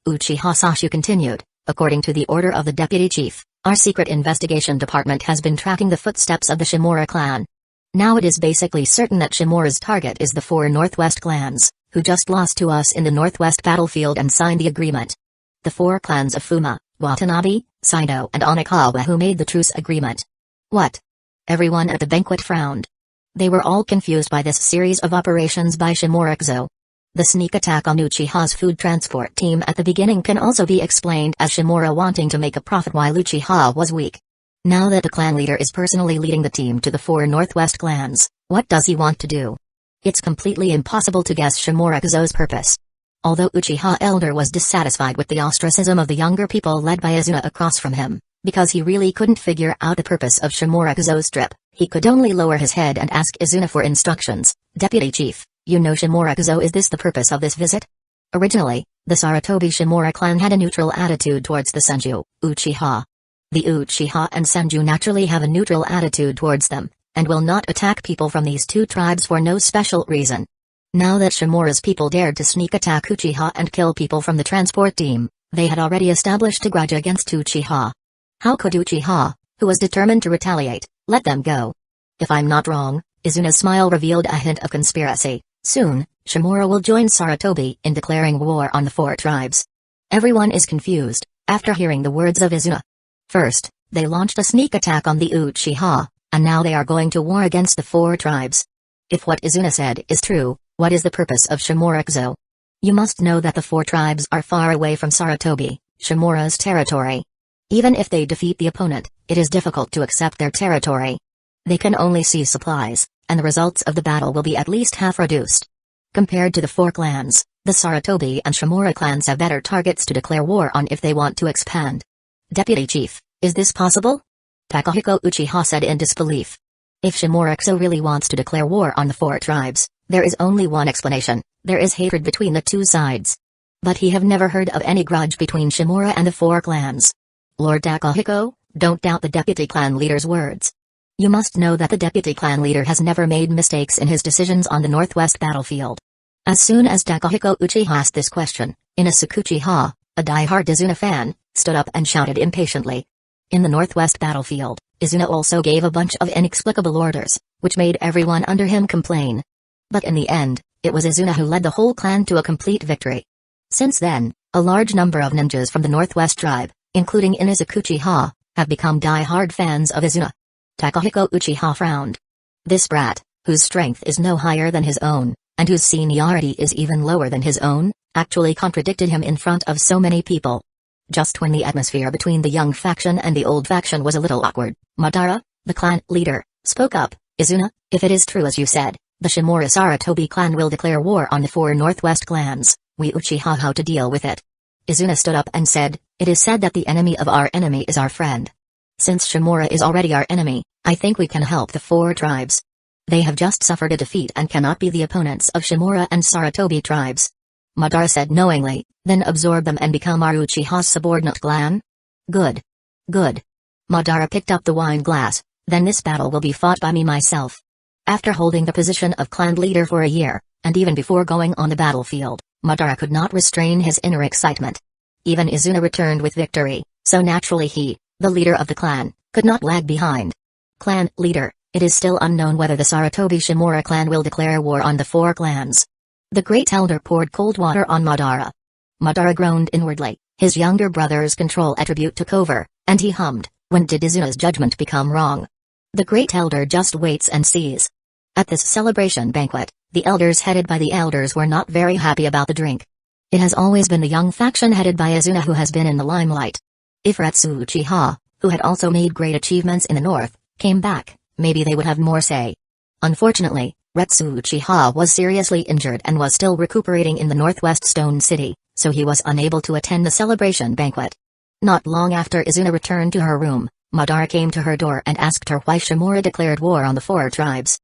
Uchiha Sashu continued, "According to the order of the deputy chief, our secret investigation department has been tracking the footsteps of the Shimura clan. Now it is basically certain that Shimura's target is the 4 Northwest clans, who just lost to us in the Northwest battlefield and signed the agreement. The 4 clans of Fuma, Watanabe, Saido and Onikawa who made the truce agreement." "What?" Everyone at the banquet frowned. They were all confused by this series of operations by Shimura Kuzo. The sneak attack on Uchiha's food transport team at the beginning can also be explained as Shimura wanting to make a profit while Uchiha was weak. Now that the clan leader is personally leading the team to the 4 Northwest clans, what does he want to do? It's completely impossible to guess Shimura Kuzo's purpose. Although Uchiha Elder was dissatisfied with the ostracism of the younger people led by Izuna across from him, because he really couldn't figure out the purpose of Shimura Kuzo's trip, he could only lower his head and ask Izuna for instructions. "Deputy Chief, You know Shimura-kuzo, is this the purpose of this visit? Originally, the Sarutobi Shimura clan had a neutral attitude towards the Senju, Uchiha. The Uchiha and Senju naturally have a neutral attitude towards them, and will not attack people from these two tribes for no special reason. Now that Shimura's people dared to sneak attack Uchiha and kill people from the transport team, they had already established a grudge against Uchiha. How could Uchiha, who was determined to retaliate, let them go? If I'm not wrong, Izuna's smile revealed a hint of conspiracy. Soon, Shimura will join Sarutobi in declaring war on the four tribes. Everyone is confused, after hearing the words of Izuna. First, they launched a sneak attack on the Uchiha, and now they are going to war against the four tribes. If what Izuna said is true, what is the purpose of Shimura-kuzo? You must know that the four tribes are far away from Sarutobi, Shimura's territory. Even if they defeat the opponent, it is difficult to accept their territory. They can only seize supplies, and the results of the battle will be at least half reduced. Compared to the four clans, the Sarutobi and Shimura clans have better targets to declare war on if they want to expand. Deputy Chief, is this possible? Takahiko Uchiha said in disbelief. If Shimura-kuzo really wants to declare war on the four tribes, there is only one explanation: there is hatred between the two sides. But he have never heard of any grudge between Shimura and the four clans. Lord Takahiko, don't doubt the deputy clan leader's words. You must know that the deputy clan leader has never made mistakes in his decisions on the northwest battlefield. As soon as Takahiko Uchiha asked this question, Inosuke Uchiha, a die-hard Izuna fan, stood up and shouted impatiently. In the northwest battlefield, Izuna also gave a bunch of inexplicable orders, which made everyone under him complain. But in the end, it was Izuna who led the whole clan to a complete victory. Since then, a large number of ninjas from the northwest tribe, including Inosuke Uchiha, have become die-hard fans of Izuna. Takahiko Uchiha frowned. This brat, whose strength is no higher than his own, and whose seniority is even lower than his own, actually contradicted him in front of so many people. Just when the atmosphere between the young faction and the old faction was a little awkward, Madara, the clan leader, spoke up. Izuna, if it is true as you said, the Shimura Sarutobi clan will declare war on the four northwest clans. We Uchiha how to deal with it. Izuna stood up and said, it is said that the enemy of our enemy is our friend. Since Shimura is already our enemy, I think we can help the four tribes. They have just suffered a defeat and cannot be the opponents of Shimura and Sarutobi tribes. Madara said knowingly, then absorb them and become our Uchiha's subordinate clan? Good. Good. Madara picked up the wine glass, then this battle will be fought by me myself. After holding the position of clan leader for a year, and even before going on the battlefield, Madara could not restrain his inner excitement. Even Izuna returned with victory, so naturally he, the leader of the clan, could not lag behind. Clan leader, it is still unknown whether the Sarutobi Shimura clan will declare war on the four clans. The great elder poured cold water on Madara. Madara groaned inwardly, his younger brother's control attribute took over, and he hummed, when did Izuna's judgment become wrong? The great elder just waits and sees. At this celebration banquet, the elders headed by the elders were not very happy about the drink. It has always been the young faction headed by Izuna who has been in the limelight. If Retsu Uchiha, who had also made great achievements in the north, came back, maybe they would have more say. Unfortunately, Retsu Uchiha was seriously injured and was still recuperating in the northwest Stone City, so he was unable to attend the celebration banquet. Not long after Izuna returned to her room, Madara came to her door and asked her why Shimura declared war on the four tribes.